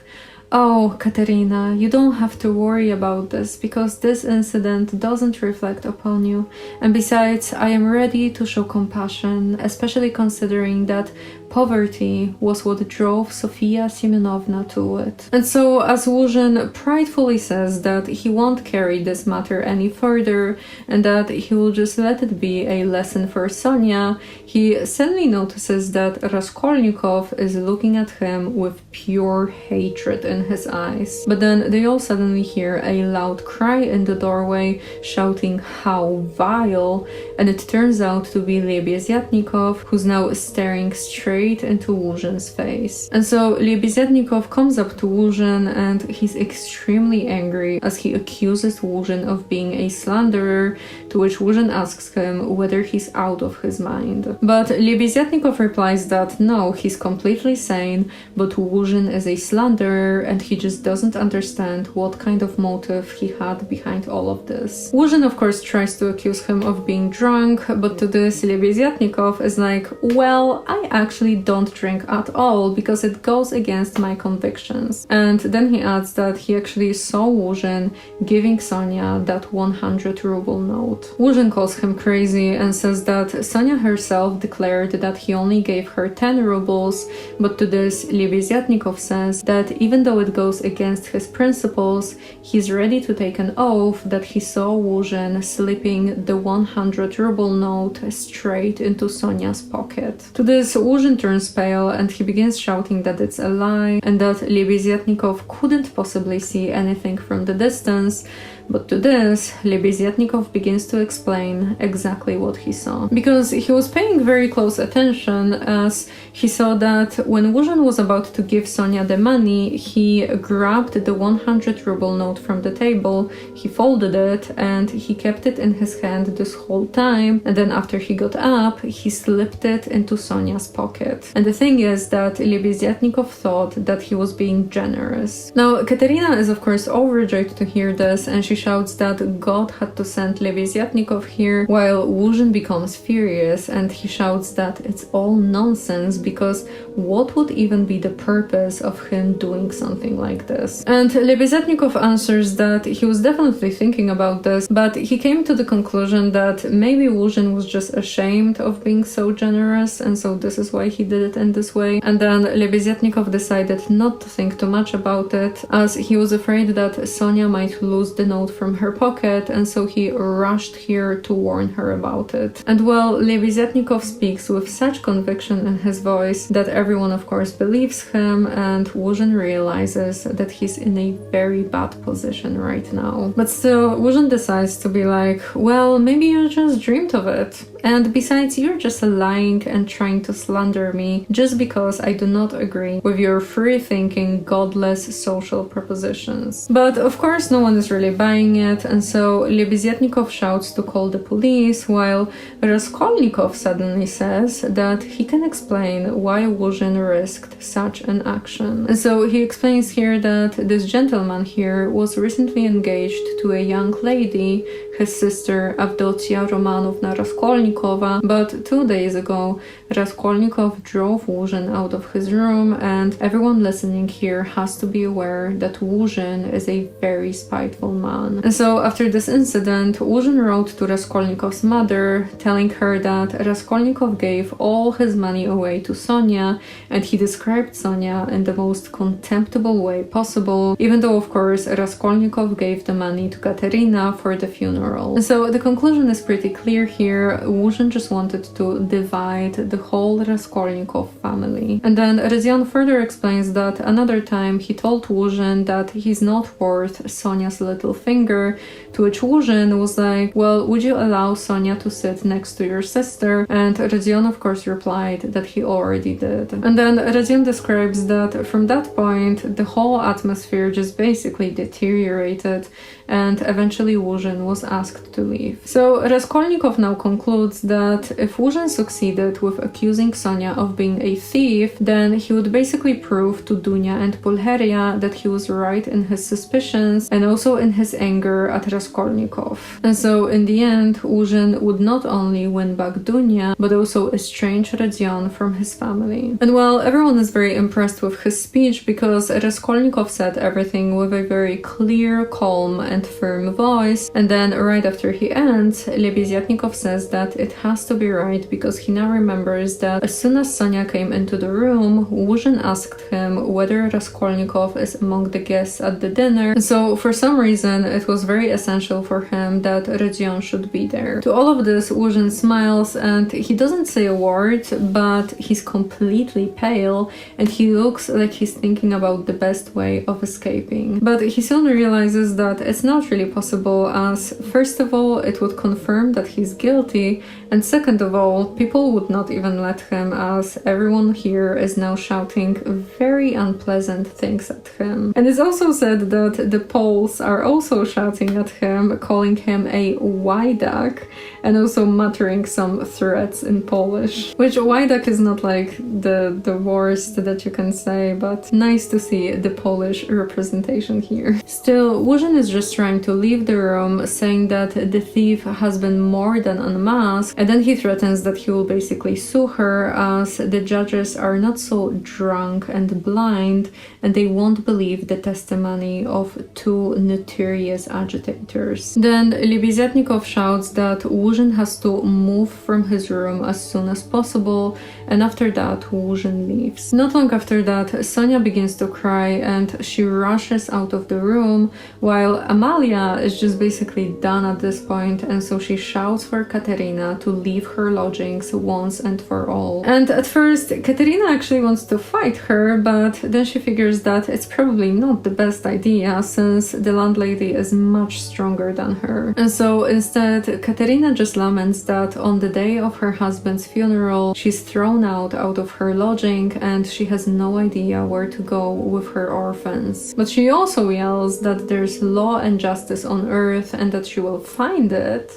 oh, Katerina, you don't have to worry about this because this incident doesn't reflect upon you. And besides, I am ready to show compassion, especially considering that poverty was what drove Sofia Semyonovna to it. And so, as Łóżyn pridefully says that he won't carry this matter any further and that he will just let it be a lesson for Sonia, he suddenly notices that Raskolnikov is looking at him with pure hatred in his eyes. But then they all suddenly hear a loud cry in the doorway, shouting "how vile," and it turns out to be Lebeziatnikov, who's now staring straight into Łóżyn's face. And so Lebeziatnikov comes up to Łóżyn and he's extremely angry as he accuses Łóżyn of being a slanderer, to which Łóżyn asks him whether he's out of his mind. But Lebeziatnikov replies that no, he's completely sane, but Łóżyn is a slanderer and he just doesn't understand what kind of motive he had behind all of this. Łóżyn of course tries to accuse him of being drunk, but to this Lebeziatnikov is like, well, I actually don't drink at all because it goes against my convictions. And then he adds that he actually saw Łóżyn giving Sonia that 100 ruble note. Łóżyn calls him crazy and says that Sonia herself declared that he only gave her 10 rubles, but to this Lebeziatnikov says that even though it goes against his principles, he's ready to take an oath that he saw Łóżyn slipping the 100 ruble note straight into Sonia's pocket. To this, Łóżyn turns pale and he begins shouting that it's a lie and that Lebeziatnikov couldn't possibly see anything from the distance. But to this, Lebeziatnikov begins to explain exactly what he saw. Because he was paying very close attention as he saw that when Łóżyn was about to give Sonia the money, he grabbed the 100 ruble note from the table, he folded it, and he kept it in his hand this whole time, and then after he got up, he slipped it into Sonia's pocket. And the thing is that Lebeziatnikov thought that he was being generous. Now, Katerina is of course overjoyed to hear this, and she shouts that God had to send Lebeziatnikov here, while Łóżyn becomes furious and he shouts that it's all nonsense because what would even be the purpose of him doing something like this? And Lebeziatnikov answers that he was definitely thinking about this, but he came to the conclusion that maybe Łóżyn was just ashamed of being so generous, and so this is why he did it in this way. And then Lebeziatnikov decided not to think too much about it, as he was afraid that Sonia might lose the note from her pocket, and so he rushed here to warn her about it. And well, Lebeziatnikov speaks with such conviction in his voice that everyone of course believes him, and Łóżyn realizes that he's in a very bad position right now. But still, Łóżyn decides to be like, well, maybe you just dreamed of it. And besides, you're just lying and trying to slander me just because I do not agree with your free-thinking, godless social propositions. But of course, no one is really buying it, and so Lebeziatnikov shouts to call the police, while Raskolnikov suddenly says that he can explain why Łóżyn risked such an action. And so he explains here that this gentleman here was recently engaged to a young lady, his sister Avdotia Romanovna Raskolnikova, but 2 days ago Raskolnikov drove Łóżyn out of his room, and everyone listening here has to be aware that Łóżyn is a very spiteful man. And so after this incident, Łóżyn wrote to Raskolnikov's mother, telling her that Raskolnikov gave all his money away to Sonia, and he described Sonia in the most contemptible way possible, even though of course Raskolnikov gave the money to Katerina for the funeral. And so the conclusion is pretty clear here. Łóżyn just wanted to divide the whole Raskolnikov family. And then Rezyan further explains that another time he told Łóżyn that he's not worth Sonia's little finger, to which Łóżyn was like, well, would you allow Sonia to sit next to your sister? And Rezyan of course replied that he already did. And then Rezyan describes that from that point the whole atmosphere just basically deteriorated, and eventually Łóżyn was asked to leave. So Raskolnikov now concludes that if Łóżyn succeeded with accusing Sonia of being a thief, then he would basically prove to Dunia and Pulcheria that he was right in his suspicions and also in his anger at Raskolnikov. And so in the end, Łóżyn would not only win back Dunia, but also estrange Rezyan from his family. And well, everyone is very impressed with his speech because Raskolnikov said everything with a very clear, calm, and and firm voice, and then right after he ends, Lebeziatnikov says that it has to be right because he now remembers that as soon as Sonia came into the room, Łóżyn asked him whether Raskolnikov is among the guests at the dinner, so for some reason it was very essential for him that Rodzion should be there. To all of this, Łóżyn smiles and he doesn't say a word, but he's completely pale and he looks like he's thinking about the best way of escaping. But he soon realizes that it's not really possible, as first of all it would confirm that he's guilty, and second of all people would not even let him, as everyone here is now shouting very unpleasant things at him. And it's also said that the Poles are also shouting at him, calling him a łajdak, and also muttering some threats in Polish. Which łajdak is not like the worst that you can say, but nice to see the Polish representation here. Still, Łóżyn is just trying to leave the room, saying that the thief has been more than unmasked, and then he threatens that he will basically sue her, as the judges are not so drunk and blind and they won't believe the testimony of two notorious agitators. Then Lebeziatnikov shouts that Łóżyn has to move from his room as soon as possible, and after that Łóżyn leaves. Not long after that, Sonia begins to cry and she rushes out of the room, while Amalia is just basically done at this point, and so she shouts for Katerina to leave her lodgings once and for all. And at first Katerina actually wants to fight her, but then she figures that it's probably not the best idea since the landlady is much stronger than her. And so instead Katerina just laments that on the day of her husband's funeral she's thrown out of her lodging and she has no idea where to go with her orphans. But she also yells that there's law and justice on earth and that she will find it,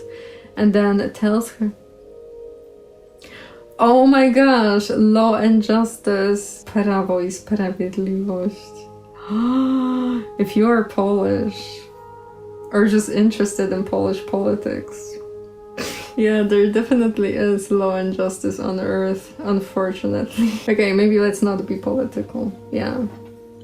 and then tells her, oh my gosh, law and justice, prawo i sprawiedliwość. If you are Polish or just interested in Polish politics, yeah, there definitely is law and justice on earth, unfortunately. Okay, maybe let's not be political. Yeah.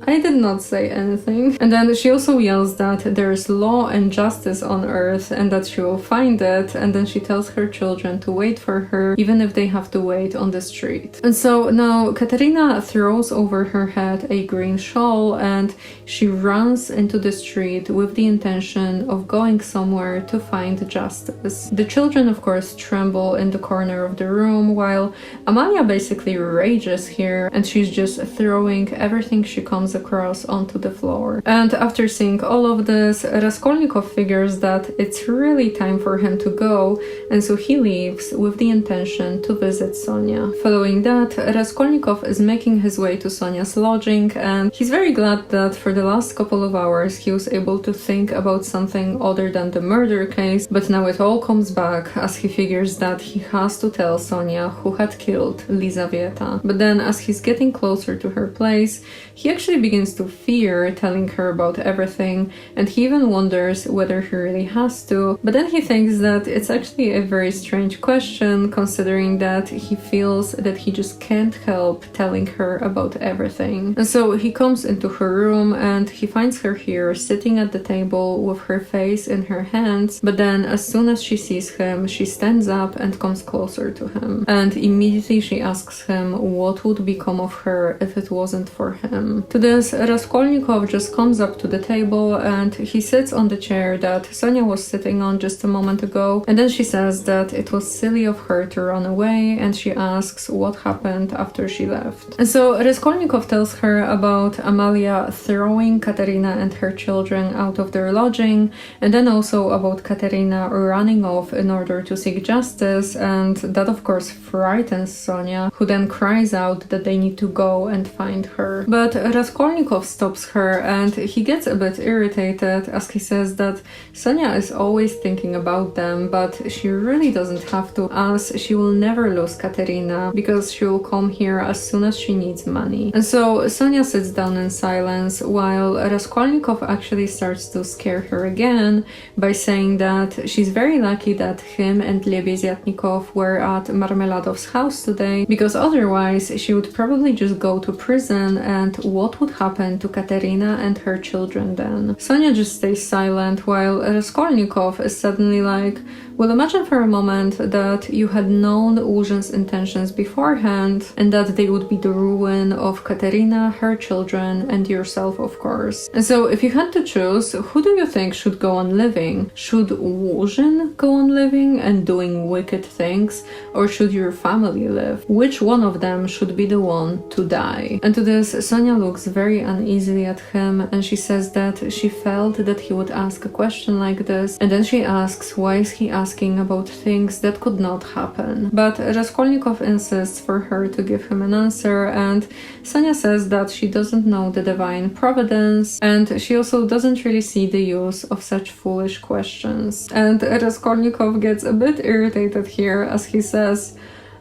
I did not say anything. And then she also yells that there's law and justice on earth and that she will find it, and then she tells her children to wait for her even if they have to wait on the street. And so now Katerina throws over her head a green shawl and she runs into the street with the intention of going somewhere to find justice. The children of course tremble in the corner of the room, while Amalia basically rages here and she's just throwing everything she comes across onto the floor. And after seeing all of this, Raskolnikov figures that it's really time for him to go, and so he leaves with the intention to visit Sonia. Following that, Raskolnikov is making his way to Sonia's lodging, and he's very glad that for the last couple of hours he was able to think about something other than the murder case, but now it all comes back as he figures that he has to tell Sonia who had killed Lizaveta. But then as he's getting closer to her place, he actually begins to fear telling her about everything, and he even wonders whether he really has to, but then he thinks that it's actually a very strange question considering that he feels that he just can't help telling her about everything. And so he comes into her room and he finds her here sitting at the table with her face in her hands, but then as soon as she sees him, she stands up and comes closer to him, and immediately she asks him what would become of her if it wasn't for him. To this, Raskolnikov just comes up to the table and he sits on the chair that Sonia was sitting on just a moment ago, and then she says that it was silly of her to run away, and she asks what happened after she left. And so Raskolnikov tells her about Amalia throwing Katerina and her children out of their lodging, and then also about Katerina running off in order to seek justice, and that of course frightens Sonia, who then cries out that they need to go and find her. But Raskolnikov stops her and he gets a bit irritated as he says that Sonia is always thinking about them, but she really doesn't have to, as she will never lose Katerina because she will come here as soon as she needs money. And so Sonia sits down in silence while Raskolnikov actually starts to scare her again by saying that she's very lucky that him and Lebeziatnikov were at Marmeladov's house today, because otherwise she would probably just go to prison, and what would happen to Katerina and her children then? Sonia just stays silent while Raskolnikov is suddenly like, well, imagine for a moment that you had known Luzhin's intentions beforehand and that they would be the ruin of Katerina, her children, and yourself, of course. And so if you had to choose, who do you think should go on living? Should Luzhin go on living and doing wicked things, or should your family live? Which one of them should be the one to die? And to this, Sonia looks very uneasily at him, and she says that she felt that he would ask a question like this, and then she asks, why is he asking about things that could not happen? But Raskolnikov insists for her to give him an answer, and Sonia says that she doesn't know the divine providence, and she also doesn't really see the use of such foolish questions. And Raskolnikov gets a bit irritated here as he says,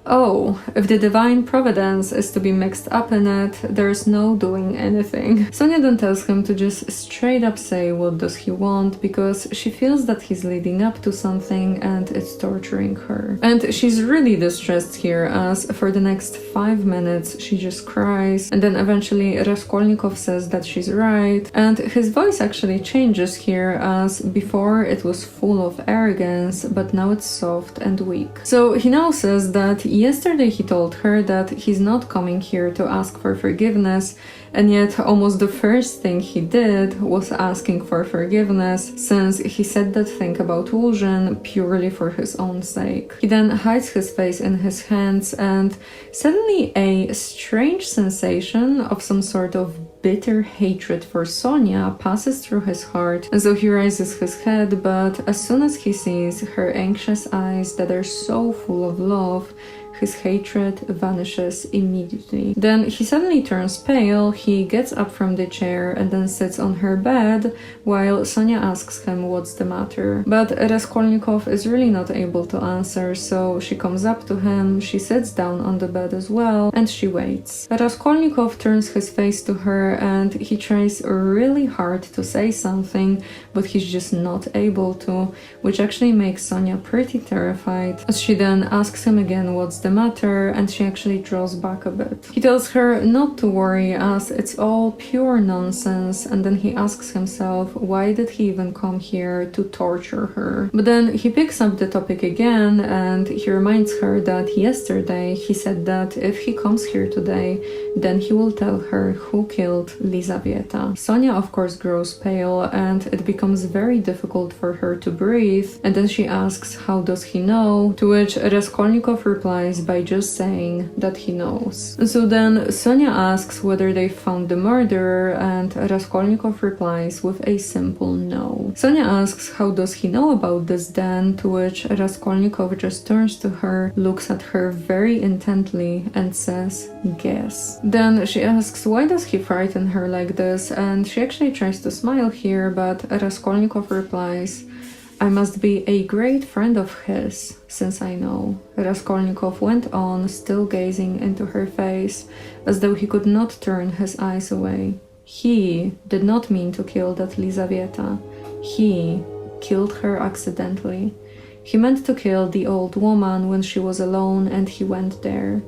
oh, if the divine providence is to be mixed up in it, there's no doing anything. Sonia then tells him to just straight up say what does he want, because she feels that he's leading up to something and it's torturing her. And she's really distressed here as for the next 5 minutes she just cries, and then eventually Raskolnikov says that she's right, and his voice actually changes here as before it was full of arrogance, but now it's soft and weak. So he now says that yesterday he told her that he's not coming here to ask for forgiveness, and yet almost the first thing he did was asking for forgiveness, since he said that thing about Luzhin purely for his own sake. He then hides his face in his hands, and suddenly a strange sensation of some sort of bitter hatred for Sonia passes through his heart, and so he raises his head, but as soon as he sees her anxious eyes that are so full of love, his hatred vanishes immediately. Then he suddenly turns pale, he gets up from the chair and then sits on her bed while Sonia asks him what's the matter. But Raskolnikov is really not able to answer, so she comes up to him, she sits down on the bed as well, and she waits. Raskolnikov turns his face to her and he tries really hard to say something, but he's just not able to, which actually makes Sonia pretty terrified, as she then asks him again what's the matter, and she actually draws back a bit. He tells her not to worry as it's all pure nonsense, and then he asks himself why did he even come here to torture her. But then he picks up the topic again and he reminds her that yesterday he said that if he comes here today, then he will tell her who killed Lizaveta. Sonia of course grows pale and it becomes very difficult for her to breathe, and then she asks how does he know, to which Raskolnikov replies by just saying that he knows. And so then Sonia asks whether they found the murderer, and Raskolnikov replies with a simple no. Sonia asks how does he know about this then, to which Raskolnikov just turns to her, looks at her very intently and says, guess. Then she asks why does he frighten her like this, and she actually tries to smile here, but Raskolnikov replies, I must be a great friend of his, since I know. Raskolnikov went on, still gazing into her face, as though he could not turn his eyes away. He did not mean to kill that Lizaveta. He killed her accidentally. He meant to kill the old woman when she was alone, and he went there.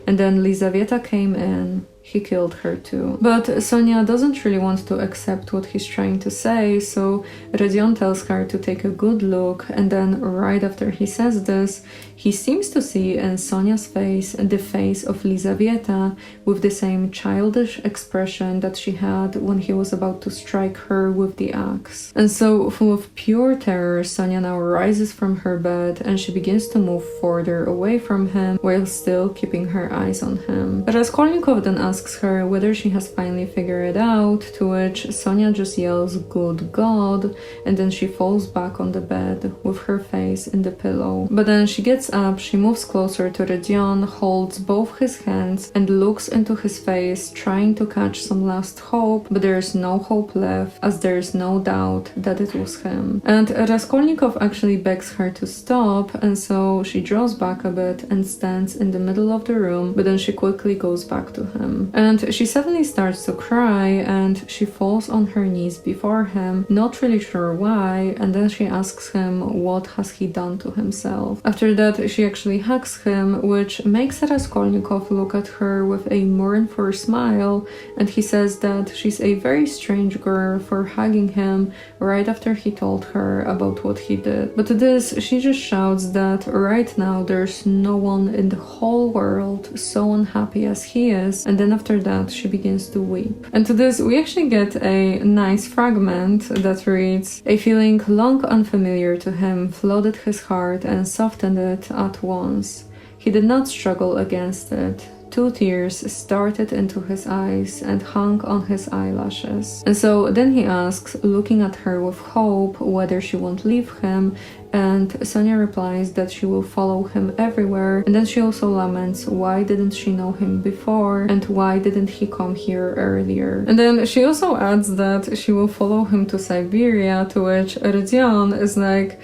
And then Lizaveta came in. He killed her too. But Sonia doesn't really want to accept what he's trying to say, so Rodion tells her to take a good look, and then right after he says this, he seems to see in Sonia's face the face of Lizaveta with the same childish expression that she had when he was about to strike her with the axe. And so, full of pure terror, Sonia now rises from her bed and she begins to move further away from him while still keeping her eyes on him. Raskolnikov then asks her whether she has finally figured it out, to which Sonia just yells, "Good God," and then she falls back on the bed with her face in the pillow. But then she gets up, she moves closer to Rodion, holds both his hands and looks into his face, trying to catch some last hope, but there is no hope left, as there is no doubt that it was him. And Raskolnikov actually begs her to stop, and so she draws back a bit and stands in the middle of the room, but then she quickly goes back to him. And she suddenly starts to cry, and she falls on her knees before him, not really sure why, and then she asks him what has he done to himself. After that, but she actually hugs him, which makes Raskolnikov look at her with a mournful smile, and he says that she's a very strange girl for hugging him right after he told her about what he did. But to this, she just shouts that right now there's no one in the whole world so unhappy as he is, and then after that she begins to weep. And to this, we actually get a nice fragment that reads, "A feeling long unfamiliar to him flooded his heart and softened it at once. He did not struggle against it. 2 tears started into his eyes and hung on his eyelashes." And so then he asks, looking at her with hope, whether she won't leave him, and Sonia replies that she will follow him everywhere, and then she also laments why didn't she know him before and why didn't he come here earlier. And then she also adds that she will follow him to Siberia, to which Rodion is like,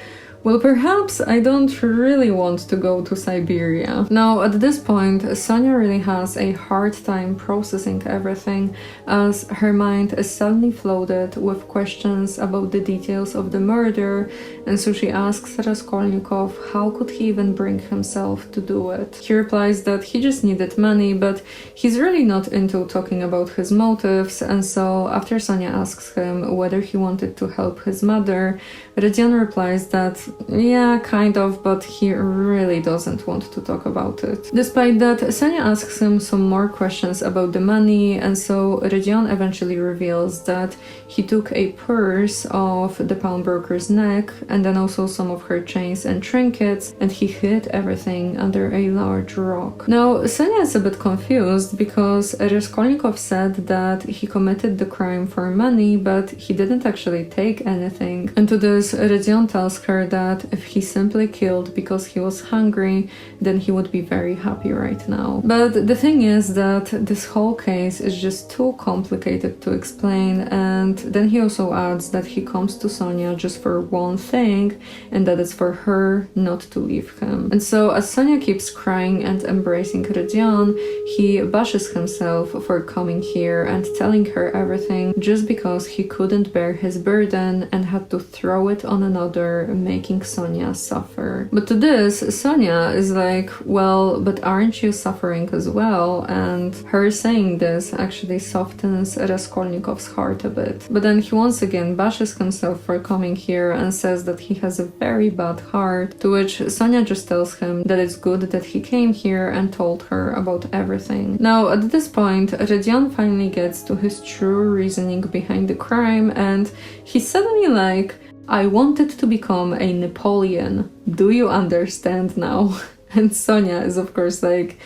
well, perhaps I don't really want to go to Siberia. Now, at this point, Sonia really has a hard time processing everything, as her mind is suddenly flooded with questions about the details of the murder, and so she asks Raskolnikov how could he even bring himself to do it. He replies that he just needed money, but he's really not into talking about his motives, and so after Sonia asks him whether he wanted to help his mother, Rodion replies that yeah, kind of, but he really doesn't want to talk about it. Despite that, Sonia asks him some more questions about the money, and so Rodion eventually reveals that he took a purse off the pawnbroker's neck and then also some of her chains and trinkets, and he hid everything under a large rock. Now, Sonia is a bit confused because Raskolnikov said that he committed the crime for money, but he didn't actually take anything. And to this, Rodion tells her that if he simply killed because he was hungry, then he would be very happy right now. But the thing is that this whole case is just too complicated to explain, and then he also adds that he comes to Sonia just for one thing, and that is for her not to leave him. And so as Sonia keeps crying and embracing Rodion, he bashes himself for coming here and telling her everything just because he couldn't bear his burden and had to throw it on another, making Sonia suffer. But to this, Sonia is like, well, but aren't you suffering as well? And her saying this actually softens Raskolnikov's heart a bit. But then he once again bashes himself for coming here and says that he has a very bad heart, to which Sonia just tells him that it's good that he came here and told her about everything. Now, at this point, Rodion finally gets to his true reasoning behind the crime, and he's suddenly like, I wanted to become a Napoleon. Do you understand now? And Sonia is of course like,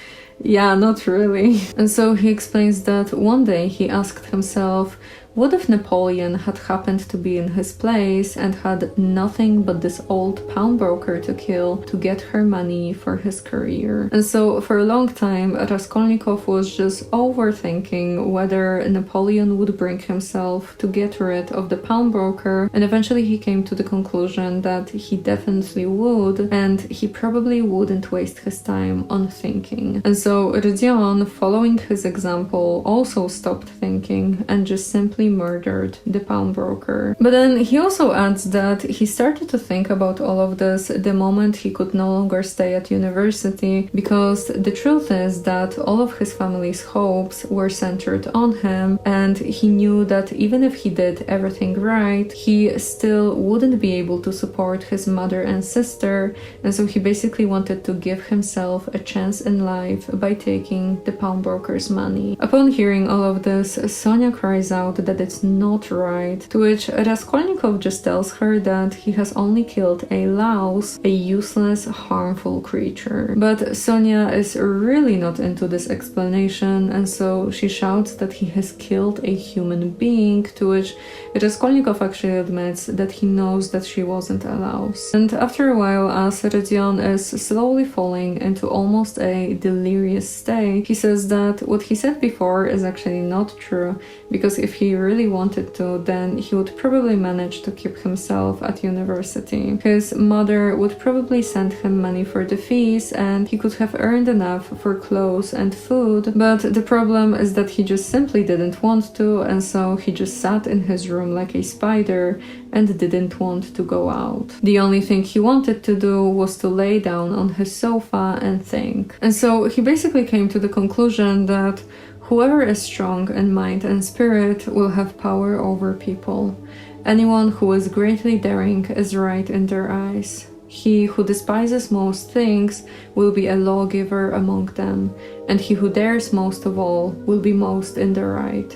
yeah, not really. And so he explains that one day he asked himself, what if Napoleon had happened to be in his place and had nothing but this old pawnbroker to kill to get her money for his career? And so for a long time, Raskolnikov was just overthinking whether Napoleon would bring himself to get rid of the pawnbroker, and eventually he came to the conclusion that he definitely would, and he probably wouldn't waste his time on thinking. And so Rodion, following his example, also stopped thinking and just simply murdered the pawnbroker. But then he also adds that he started to think about all of this the moment he could no longer stay at university, because the truth is that all of his family's hopes were centered on him, and he knew that even if he did everything right, he still wouldn't be able to support his mother and sister, and so he basically wanted to give himself a chance in life by taking the pawnbroker's money. Upon hearing all of this, Sonia cries out that it's not right, to which Raskolnikov just tells her that he has only killed a louse, a useless, harmful creature. But Sonia is really not into this explanation, and so she shouts that he has killed a human being, to which Raskolnikov actually admits that he knows that she wasn't a louse. And after a while, as Rodion is slowly falling into almost a delirious state, he says that what he said before is actually not true, because if he really wanted to, then he would probably manage to keep himself at university. His mother would probably send him money for the fees and he could have earned enough for clothes and food, but the problem is that he just simply didn't want to, and so he just sat in his room like a spider and didn't want to go out. The only thing he wanted to do was to lay down on his sofa and think. And so he basically came to the conclusion that whoever is strong in mind and spirit will have power over people. Anyone who is greatly daring is right in their eyes. He who despises most things will be a lawgiver among them, and he who dares most of all will be most in the right.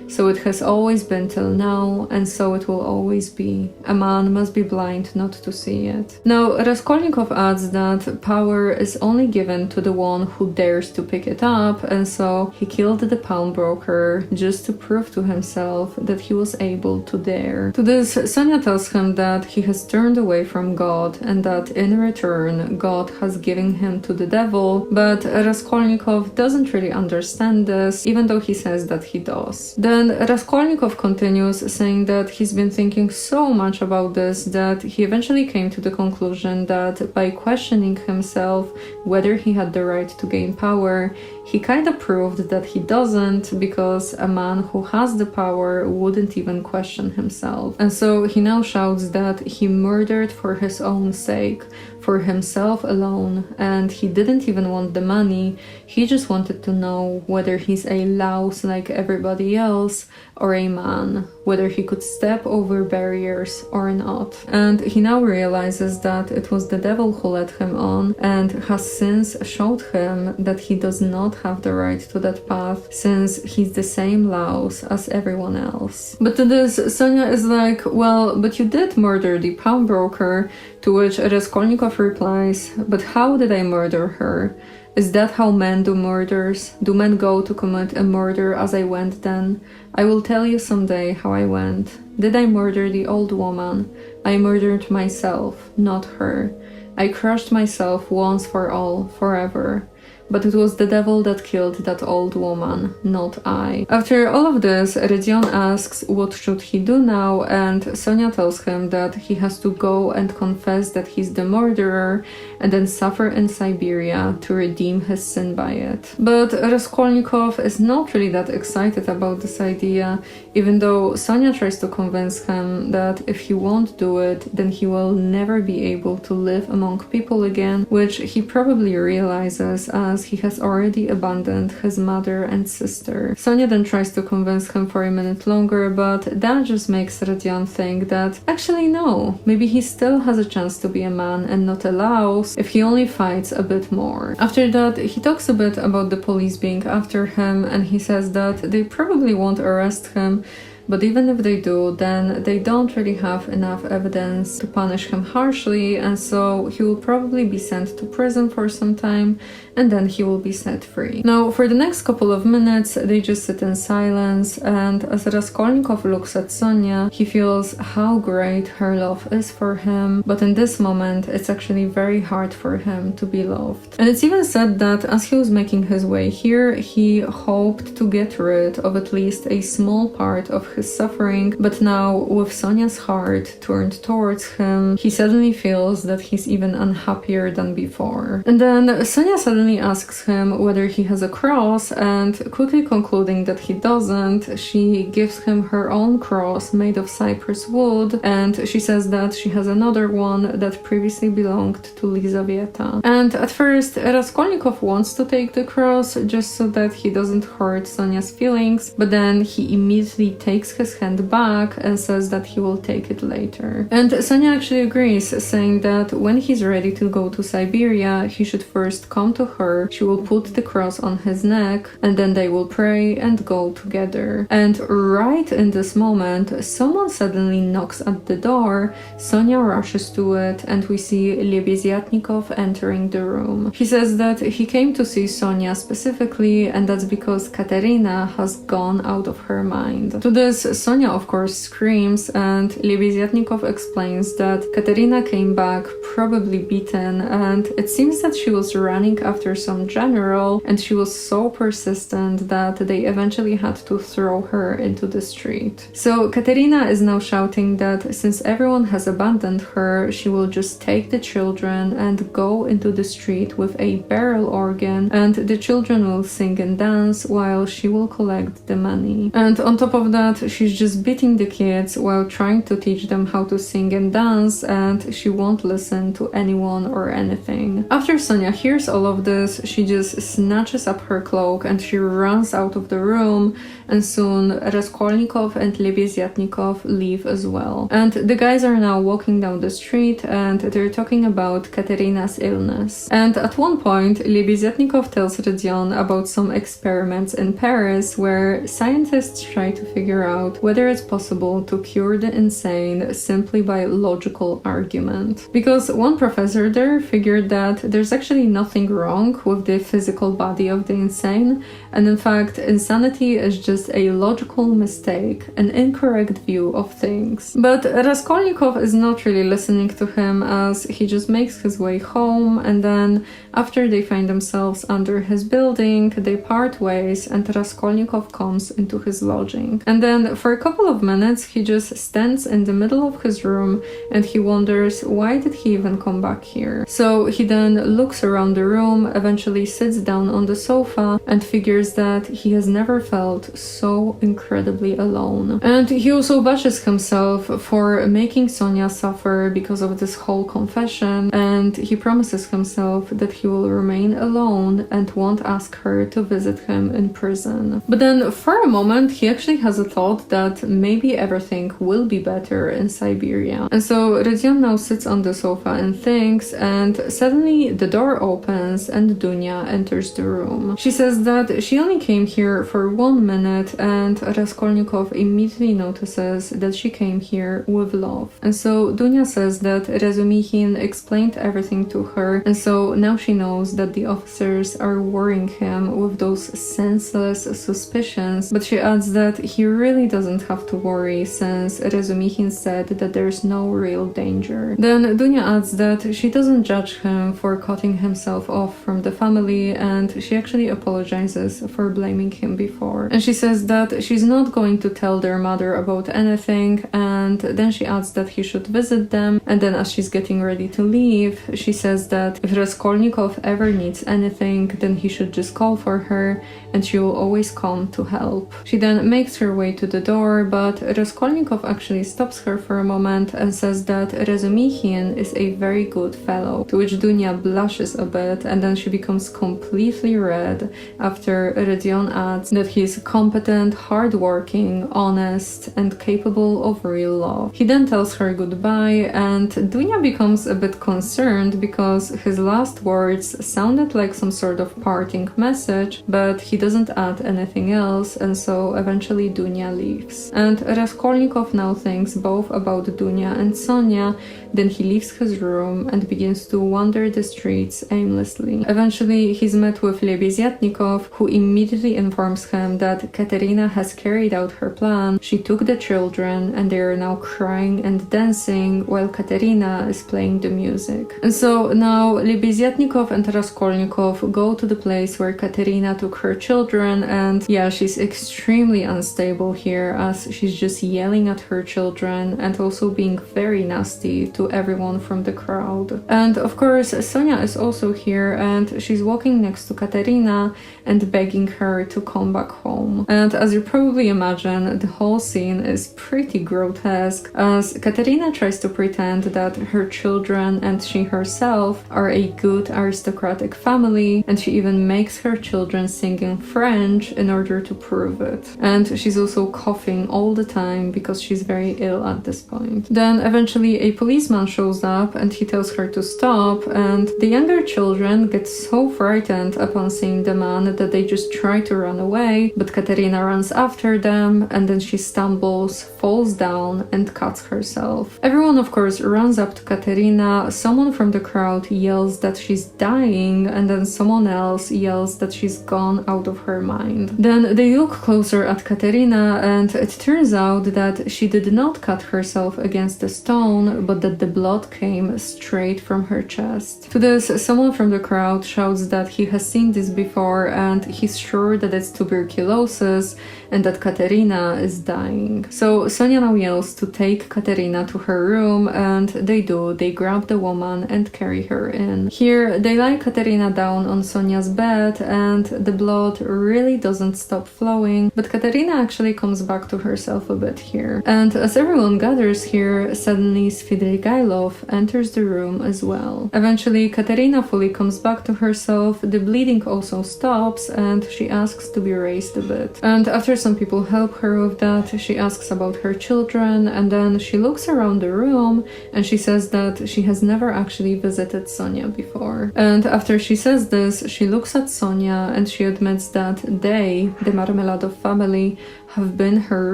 So it has always been till now, and so it will always be. A man must be blind not to see it. Now, Raskolnikov adds that power is only given to the one who dares to pick it up, and so he killed the pawnbroker just to prove to himself that he was able to dare. To this, Sonia tells him that he has turned away from God, and that in return, God has given him to the devil, but Raskolnikov doesn't really understand this, even though he says that he does. Then Raskolnikov continues, saying that he's been thinking so much about this that he eventually came to the conclusion that by questioning himself whether he had the right to gain power, he kind of proved that he doesn't, because a man who has the power wouldn't even question himself. And so he now shouts that he murdered for his own sake, for himself alone, and he didn't even want the money. He just wanted to know whether he's a louse like everybody else or a man, whether he could step over barriers or not. And he now realizes that it was the devil who led him on, and has since showed him that he does not have the right to that path, since he's the same louse as everyone else. But to this, Sonia is like, well, but you did murder the pawnbroker, to which Raskolnikov replies, but how did I murder her? Is that how men do murders? Do men go to commit a murder as I went then? I will tell you someday how I went. Did I murder the old woman? I murdered myself, not her. I crushed myself once for all, forever. But it was the devil that killed that old woman, not I. After all of this, Rodion asks what should he do now, and Sonia tells him that he has to go and confess that he's the murderer and then suffer in Siberia to redeem his sin by it. But Raskolnikov is not really that excited about this idea, even though Sonia tries to convince him that if he won't do it, then he will never be able to live among people again, which he probably realizes as he has already abandoned his mother and sister. Sonia then tries to convince him for a minute longer, but that just makes Rodion think that actually no, maybe he still has a chance to be a man and not a louse if he only fights a bit more. After that, he talks a bit about the police being after him, and he says that they probably won't arrest him, but even if they do, then they don't really have enough evidence to punish him harshly, and so he will probably be sent to prison for some time, and then he will be set free. Now, for the next couple of minutes, they just sit in silence, and as Raskolnikov looks at Sonia, he feels how great her love is for him, but in this moment, it's actually very hard for him to be loved. And it's even said that as he was making his way here, he hoped to get rid of at least a small part of his suffering, but now with Sonia's heart turned towards him, he suddenly feels that he's even unhappier than before. And then Sonia suddenly asks him whether he has a cross, and quickly concluding that he doesn't, she gives him her own cross made of cypress wood, and she says that she has another one that previously belonged to Lizaveta. And at first, Raskolnikov wants to take the cross just so that he doesn't hurt Sonia's feelings, but then he immediately takes his hand back and says that he will take it later. And Sonia actually agrees, saying that when he's ready to go to Siberia, he should first come to her, she will put the cross on his neck, and then they will pray and go together. And right in this moment, someone suddenly knocks at the door. Sonia rushes to it, and we see Lebeziatnikov entering the room. He says that he came to see Sonia specifically, and that's because Katerina has gone out of her mind. To this, this, Sonia of course screams, and Lebeziatnikov explains that Katerina came back probably beaten, and it seems that she was running after some general, and she was so persistent that they eventually had to throw her into the street. So Katerina is now shouting that since everyone has abandoned her, she will just take the children and go into the street with a barrel organ, and the children will sing and dance while she will collect the money. And on top of that, she's just beating the kids while trying to teach them how to sing and dance, and she won't listen to anyone or anything. After Sonia hears all of this, she just snatches up her cloak and she runs out of the room, and soon Raskolnikov and Lebeziatnikov leave as well. And the guys are now walking down the street and they're talking about Katerina's illness. And at one point, Lebeziatnikov tells Rodion about some experiments in Paris where scientists try to figure out whether it's possible to cure the insane simply by logical argument. Because one professor there figured that there's actually nothing wrong with the physical body of the insane, and in fact, insanity is just a logical mistake, an incorrect view of things. But Raskolnikov is not really listening to him, as he just makes his way home, and then after they find themselves under his building, they part ways and Raskolnikov comes into his lodging. And then for a couple of minutes he just stands in the middle of his room and he wonders why did he even come back here. So he then looks around the room, eventually sits down on the sofa and figures that he has never felt so incredibly alone. And he also bashes himself for making Sonia suffer because of this whole confession, and he promises himself that he will remain alone and won't ask her to visit him in prison. But then for a moment he actually has a thought that maybe everything will be better in Siberia. And so Rodion now sits on the sofa and thinks, and suddenly the door opens and Dunya enters the room. She says that she only came here for 1 minute, and Raskolnikov immediately notices that she came here with love. And so Dunya says that Razumikhin explained everything to her, and so now she knows that the officers are worrying him with those senseless suspicions, but she adds that he really doesn't have to worry since Razumikhin said that there's no real danger. Then Dunya adds that she doesn't judge him for cutting himself off from the family, and she actually apologizes for blaming him before. And she says that she's not going to tell their mother about anything, and then she adds that he should visit them, and then as she's getting ready to leave, she says that if Raskolnikov ever needs anything, then he should just call for her and she will always come to help. She then makes her way to the door, but Raskolnikov actually stops her for a moment and says that Razumikhin is a very good fellow, to which Dunya blushes a bit, and then she becomes completely red after Rodion adds that he's competent, hardworking, honest, and capable of real love. He then tells her goodbye, and Dunya becomes a bit concerned because his last words sounded like some sort of parting message, but he doesn't add anything else, and so eventually Dunya leaves. And Raskolnikov now thinks both about Dunya and Sonia, then he leaves his room and begins to wander the streets aimlessly. Eventually he's met with Lebeziatnikov, who immediately informs him that Katerina has carried out her plan. She took the children and they are now crying and dancing while Katerina is playing the music. And so now Lebeziatnikov and Raskolnikov go to the place where Katerina took her children, and yeah, she's extremely unstable here as she's just yelling at her children and also being very nasty to everyone from the crowd. And of course Sonia is also here and she's walking next to Katerina and begging her to come back home. And as you probably imagine, the whole scene is pretty grotesque as Katerina tries to pretend that her children and she herself are a good aristocratic family, and she even makes her children sing in French in order to prove it. And she's also coughing all the time because she's very ill at this point. Then eventually a policeman policeman shows up and he tells her to stop, and the younger children get so frightened upon seeing the man that they just try to run away, but Katerina runs after them, and then she stumbles, falls down, and cuts herself. Everyone, of course, runs up to Katerina. Someone from the crowd yells that she's dying, and then someone else yells that she's gone out of her mind. Then they look closer at Katerina, and it turns out that she did not cut herself against a stone, but that the blood came straight from her chest. To this, someone from the crowd shouts that he has seen this before, and he's sure that it's tuberculosis and that Katerina is dying. So Sonia now yells to take Katerina to her room, and they do. They grab the woman and carry her in. Here, they lie Katerina down on Sonia's bed, and the blood really doesn't stop flowing, but Katerina actually comes back to herself a bit here. And as everyone gathers here, suddenly Svidrigailov enters the room as well. Eventually, Katerina fully comes back to herself, the bleeding also stops, and she asks to be raised a bit. And after some people help her with that, she asks about her children, and then she looks around the room and she says that she has never actually visited Sonia before. And after she says this, she looks at Sonia and she admits that they, the Marmeladov family, have been her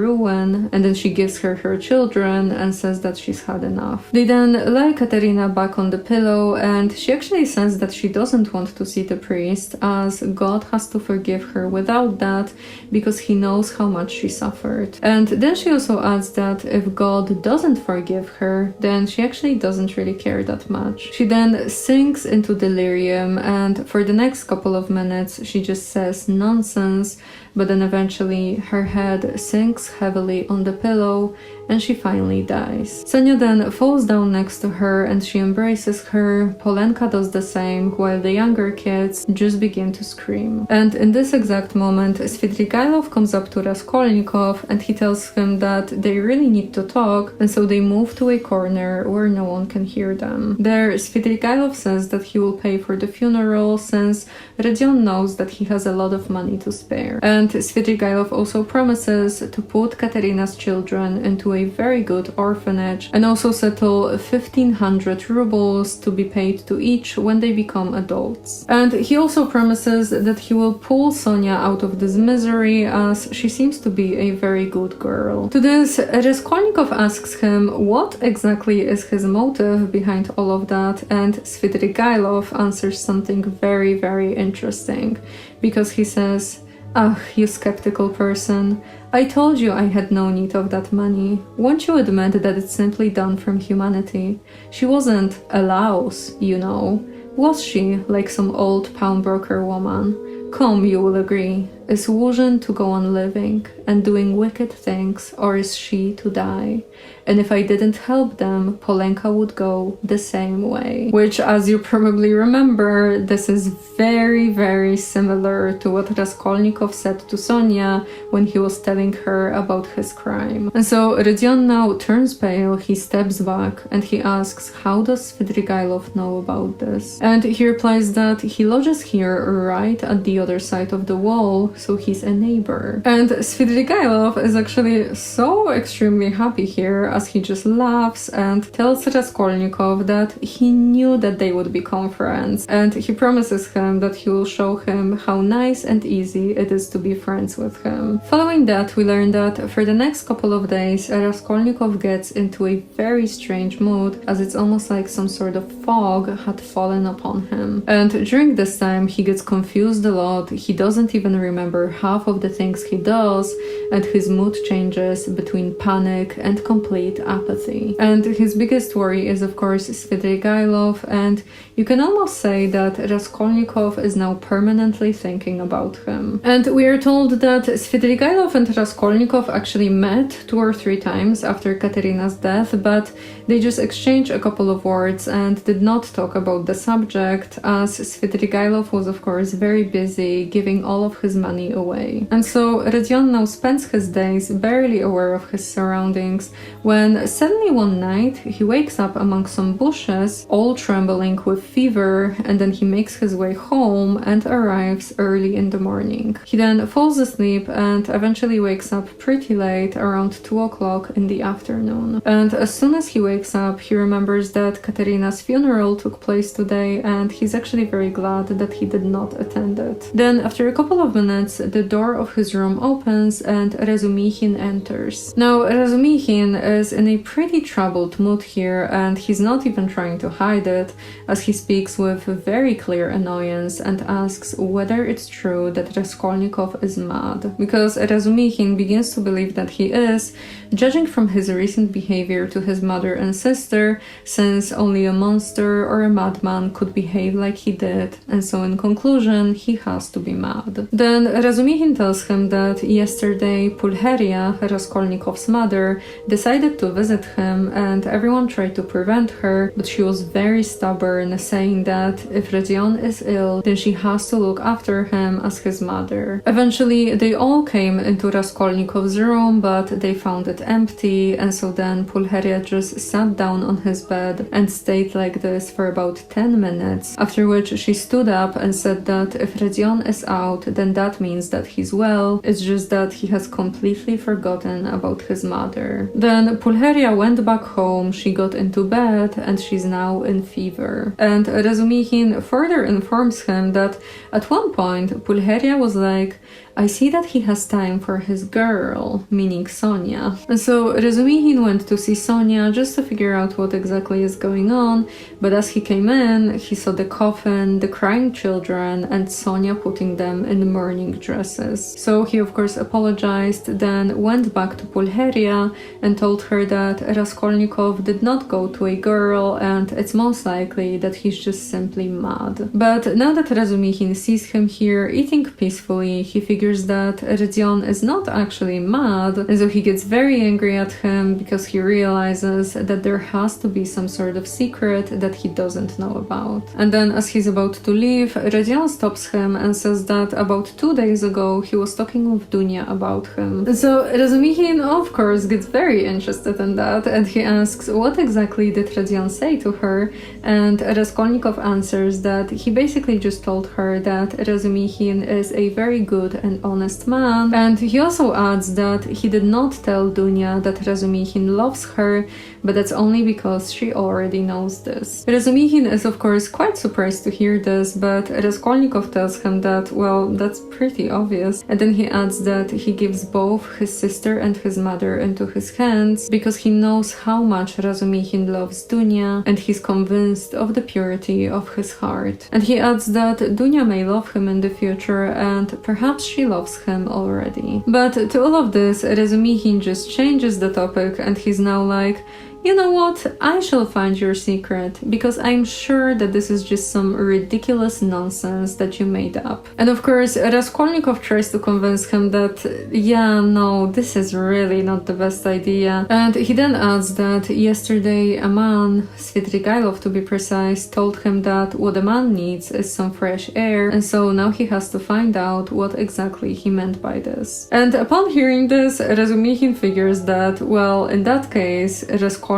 ruin, and then she gives her her children and says that she's had enough. They then lay Katerina back on the pillow, and she actually says that she doesn't want to see the priest, as God has to forgive her without that, because he knows how much she suffered. And then she also adds that if God doesn't forgive her, then she actually doesn't really care that much. She then sinks into delirium, and for the next couple of minutes she just says nonsense, but then eventually her head sinks heavily on the pillow and she finally dies. Sonia then falls down next to her and she embraces her. Polenka does the same, while the younger kids just begin to scream. And in this exact moment, Svidrigailov comes up to Raskolnikov and he tells him that they really need to talk, and so they move to a corner where no one can hear them. There, Svidrigailov says that he will pay for the funeral since Rodion knows that he has a lot of money to spare. And Svidrigailov also promises to put Katerina's children into a very good orphanage and also settle 1,500 rubles to be paid to each when they become adults. And he also promises that he will pull Sonia out of this misery, as she seems to be a very good girl. To this, Raskolnikov asks him what exactly is his motive behind all of that, and Svidrigailov answers something very, very interesting, because he says, "Ah, you skeptical person. I told you I had no need of that money. Won't you admit that it's simply done from humanity? She wasn't a louse, you know. Was she, like some old pawnbroker woman? Come, you will agree. Is Łóżyn to go on living and doing wicked things, or is she to die? And if I didn't help them, Polenka would go the same way." Which, as you probably remember, this is very, very similar to what Raskolnikov said to Sonia when he was telling her about his crime. And so Rodion now turns pale, he steps back, and he asks, how does Svidrigailov know about this? And he replies that he lodges here right at the other side of the wall, so he's a neighbor. And Svidrigailov is actually so extremely happy here, as he just laughs and tells Raskolnikov that he knew that they would become friends, and he promises him that he will show him how nice and easy it is to be friends with him. Following that, we learn that for the next couple of days, Raskolnikov gets into a very strange mood, as it's almost like some sort of fog had fallen upon him. And during this time, he gets confused a lot, he doesn't even remember half of the things he does, and his mood changes between panic and complete apathy. And his biggest worry is of course Svidrigailov, and you can almost say that Raskolnikov is now permanently thinking about him. And we are told that Svidrigailov and Raskolnikov actually met 2 or 3 times after Katerina's death, but they just exchanged a couple of words and did not talk about the subject, as Svidrigailov was of course very busy giving all of his money money away. And so Rodion now spends his days barely aware of his surroundings, when suddenly one night he wakes up among some bushes, all trembling with fever, and then he makes his way home and arrives early in the morning. He then falls asleep and eventually wakes up pretty late, around 2 o'clock in the afternoon. And as soon as he wakes up, he remembers that Katerina's funeral took place today, and he's actually very glad that he did not attend it. Then, after a couple of minutes, the door of his room opens and Razumikhin enters. Now, Razumikhin is in a pretty troubled mood here, and he's not even trying to hide it, as he speaks with very clear annoyance and asks whether it's true that Raskolnikov is mad. Because Razumikhin begins to believe that he is, judging from his recent behavior to his mother and sister, since only a monster or a madman could behave like he did, and so in conclusion, he has to be mad. Then Razumikhin tells him that yesterday Pulcheria, Raskolnikov's mother, decided to visit him, and everyone tried to prevent her, but she was very stubborn, saying that if Rodion is ill, then she has to look after him as his mother. Eventually, they all came into Raskolnikov's room, but they found it empty, and so then Pulcheria just sat down on his bed and stayed like this for about 10 minutes, after which she stood up and said that if Rodion is out, then that means that he's well, it's just that he has completely forgotten about his mother. Then Pulcheria went back home, she got into bed, and she's now in fever. And Razumikhin further informs him that at one point Pulcheria was like, I see that he has time for his girl, meaning Sonia. And so Razumikhin went to see Sonia just to figure out what exactly is going on, but as he came in, he saw the coffin, the crying children, and Sonia putting them in mourning dresses. So he of course apologized, then went back to Pulcheria and told her that Raskolnikov did not go to a girl, and it's most likely that he's just simply mad. But now that Razumikhin sees him here eating peacefully, he figures that Rodion is not actually mad, and so he gets very angry at him because he realizes that there has to be some sort of secret that he doesn't know about. And then as he's about to leave, Rodion stops him and says that about 2 days ago he was talking with Dunya about him. And so Razumikhin of course gets very interested in that, and he asks what exactly did Rodion say to her, and Raskolnikov answers that he basically just told her that Razumikhin is a very good and honest man, and he also adds that he did not tell Dunya that Razumikhin loves her, but that's only because she already knows this. Razumikhin is of course quite surprised to hear this, but Raskolnikov tells him that, well, that's pretty obvious, and then he adds that he gives both his sister and his mother into his hands because he knows how much Razumikhin loves Dunya, and he's convinced of the purity of his heart. And he adds that Dunya may love him in the future, and perhaps she loves him already. But to all of this, Razumikhin just changes the topic, and he's now like, you know what, I shall find your secret, because I'm sure that this is just some ridiculous nonsense that you made up. And of course, Raskolnikov tries to convince him that, yeah, no, this is really not the best idea. And he then adds that yesterday a man, Svidrigailov to be precise, told him that what a man needs is some fresh air, and so now he has to find out what exactly he meant by this. And upon hearing this, Razumikhin figures that, well, in that case, Raskolnikov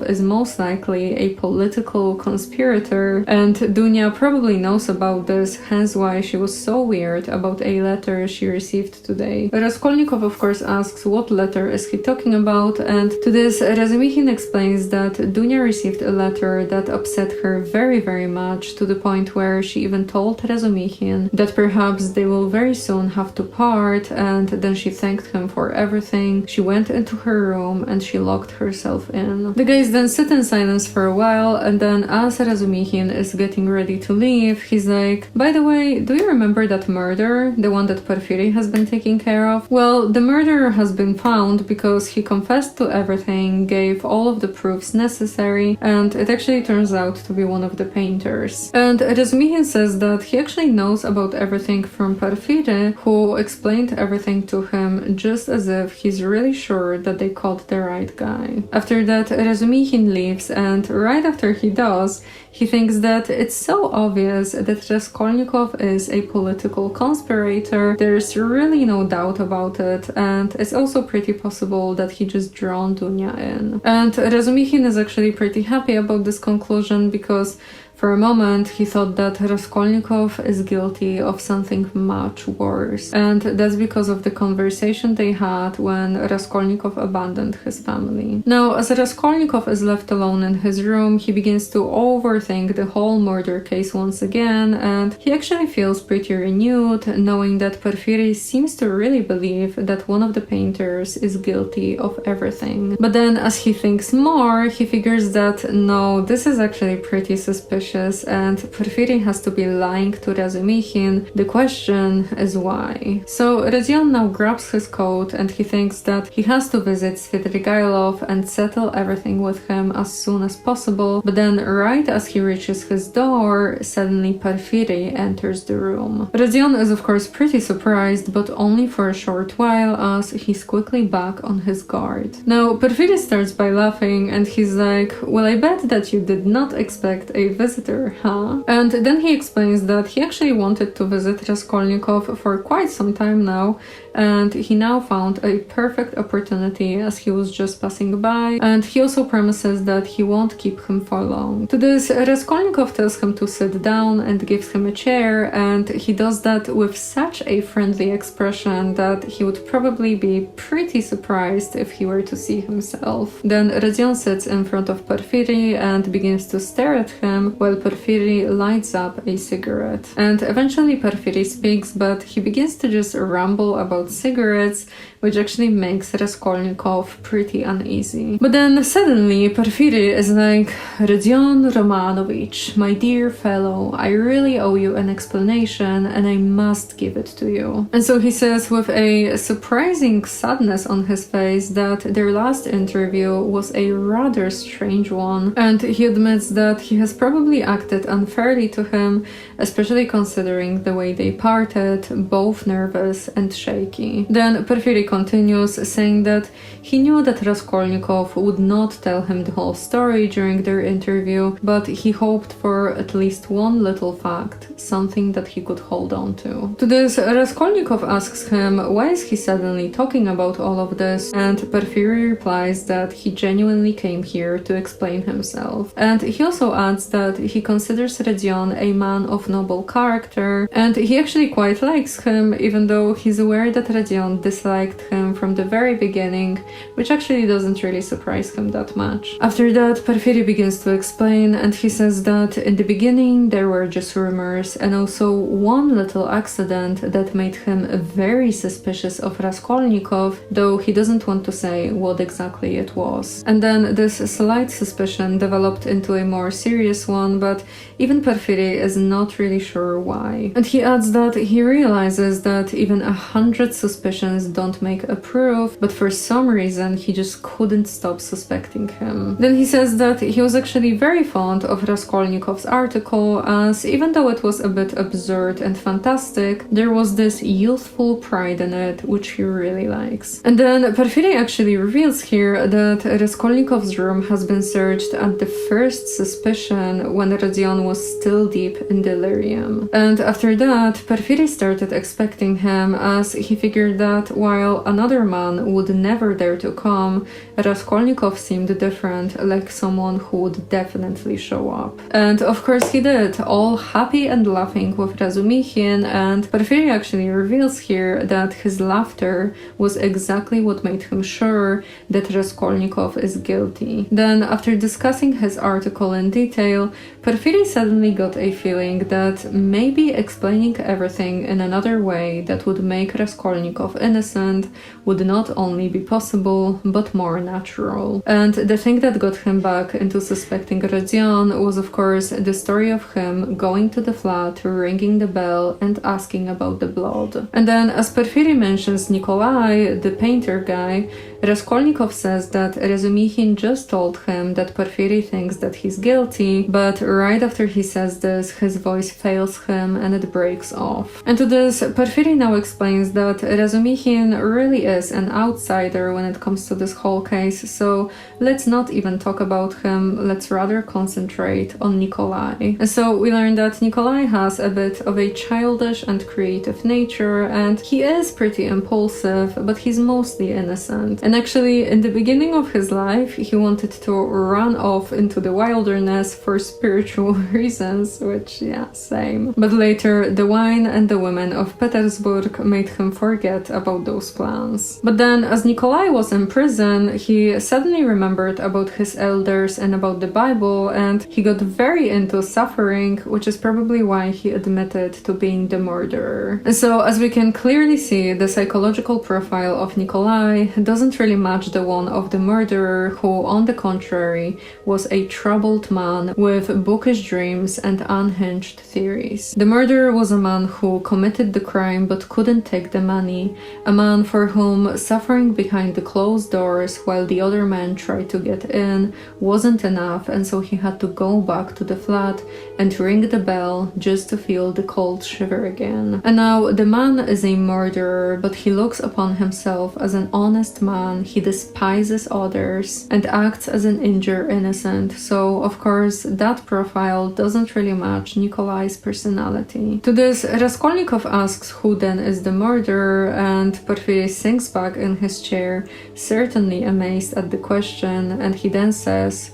is most likely a political conspirator, and Dunya probably knows about this, hence why she was so weird about a letter she received today. Raskolnikov of course asks what letter is he talking about, and to this Razumikhin explains that Dunya received a letter that upset her very, very much, to the point where she even told Razumikhin that perhaps they will very soon have to part, and then she thanked him for everything. She went into her room and she locked herself in. The guys then sit in silence for a while, and then as Razumikhin is getting ready to leave, he's like, by the way, do you remember that murder? The one that Porfiry has been taking care of? Well, the murderer has been found because he confessed to everything, gave all of the proofs necessary, and it actually turns out to be one of the painters. And Razumikhin says that he actually knows about everything from Porfiry, who explained everything to him just as if he's really sure that they caught the right guy. After that, that Razumikhin leaves, and right after he does, he thinks that it's so obvious that Raskolnikov is a political conspirator. There's really no doubt about it, and it's also pretty possible that he just drawn Dunya in. And Razumikhin is actually pretty happy about this conclusion because for a moment, he thought that Raskolnikov is guilty of something much worse. And that's because of the conversation they had when Raskolnikov abandoned his family. Now, as Raskolnikov is left alone in his room, he begins to overthink the whole murder case once again, and he actually feels pretty renewed, knowing that Porfiry seems to really believe that one of the painters is guilty of everything. But then, as he thinks more, he figures that no, this is actually pretty suspicious, and Porfiry has to be lying to Razumikhin. The question is why. So Radzion now grabs his coat and he thinks that he has to visit Svidrigailov and settle everything with him as soon as possible, but then right as he reaches his door, suddenly Porfiry enters the room. Radzion is of course pretty surprised, but only for a short while as he's quickly back on his guard. Now Porfiry starts by laughing and he's like, well, I bet that you did not expect a visitor, huh? And then he explains that he actually wanted to visit Raskolnikov for quite some time now, and he now found a perfect opportunity as he was just passing by, and he also promises that he won't keep him for long. To this, Raskolnikov tells him to sit down and gives him a chair, and he does that with such a friendly expression that he would probably be pretty surprised if he were to see himself. Then Radzion sits in front of Porfiry and begins to stare at him while Porfiry lights up a cigarette. And eventually Porfiry speaks, but he begins to just ramble about cigarettes, which actually makes Raskolnikov pretty uneasy. But then suddenly Porfiry is like, Rodion Romanovich, my dear fellow, I really owe you an explanation and I must give it to you. And so he says with a surprising sadness on his face that their last interview was a rather strange one, and he admits that he has probably acted unfairly to him, especially considering the way they parted, both nervous and shaky. Then Porfiry continues, saying that he knew that Raskolnikov would not tell him the whole story during their interview, but he hoped for at least one little fact, something that he could hold on to. To this, Raskolnikov asks him why is he suddenly talking about all of this, and Porfiry replies that he genuinely came here to explain himself. And he also adds that he considers Rodion a man of noble character, and he actually quite likes him, even though he's aware that Rodion disliked him from the very beginning, which actually doesn't really surprise him that much. After that, Porfiry begins to explain, and he says that in the beginning there were just rumors, and also one little accident that made him very suspicious of Raskolnikov, though he doesn't want to say what exactly it was. And then this slight suspicion developed into a more serious one, but even Porfiry is not really sure why. And he adds that he realizes that even 100 suspicions don't make a proof, but for some reason he just couldn't stop suspecting him. Then he says that he was actually very fond of Raskolnikov's article, as even though it was a bit absurd and fantastic, there was this youthful pride in it which he really likes. And then Porfiry actually reveals here that Raskolnikov's room has been searched at the first suspicion when Rodion was still deep in delirium. And after that, Porfiry started expecting him, as he figured that while another man would never dare to come, Raskolnikov seemed different, like someone who would definitely show up. And of course he did, all happy and laughing with Razumikhin, and Porfiry actually reveals here that his laughter was exactly what made him sure that Raskolnikov is guilty. Then, after discussing his article in detail, Porfiry suddenly got a feeling that maybe explaining everything in another way that would make Raskolnikov innocent would not only be possible, but more natural. And the thing that got him back into suspecting Rodion was of course the story of him going to the flat, ringing the bell and asking about the blood. And then as Porfiry mentions Nikolai, the painter guy, Raskolnikov says that Razumikhin just told him that Porfiry thinks that he's guilty, but right after he says this, his voice fails him and it breaks off. And to this, Porfiry now explains that Razumikhin really is an outsider when it comes to this whole case, so let's not even talk about him, let's rather concentrate on Nikolai. And so we learn that Nikolai has a bit of a childish and creative nature, and he is pretty impulsive, but he's mostly innocent. And actually, in the beginning of his life, he wanted to run off into the wilderness for spiritual reasons, which, yeah, same. But later, the wine and the women of Petersburg made him forget about those plans. But then, as Nikolai was in prison, he suddenly remembered about his elders and about the Bible, and he got very into suffering, which is probably why he admitted to being the murderer. So, as we can clearly see, the psychological profile of Nikolai doesn't really match the one of the murderer, who, on the contrary, was a troubled man with bookish dreams and unhinged theories. The murderer was a man who committed the crime but couldn't take the money, a man for whom suffering behind the closed doors while the other men tried to get in wasn't enough, and so he had to go back to the flat and ring the bell just to feel the cold shiver again. And now the man is a murderer, but he looks upon himself as an honest man, he despises others and acts as an injured innocent, so of course that profile doesn't really match Nikolai's personality. To this, Raskolnikov asks who then is the murderer, and Porfiry sinks back in his chair, certainly amazed at the question, and he then says,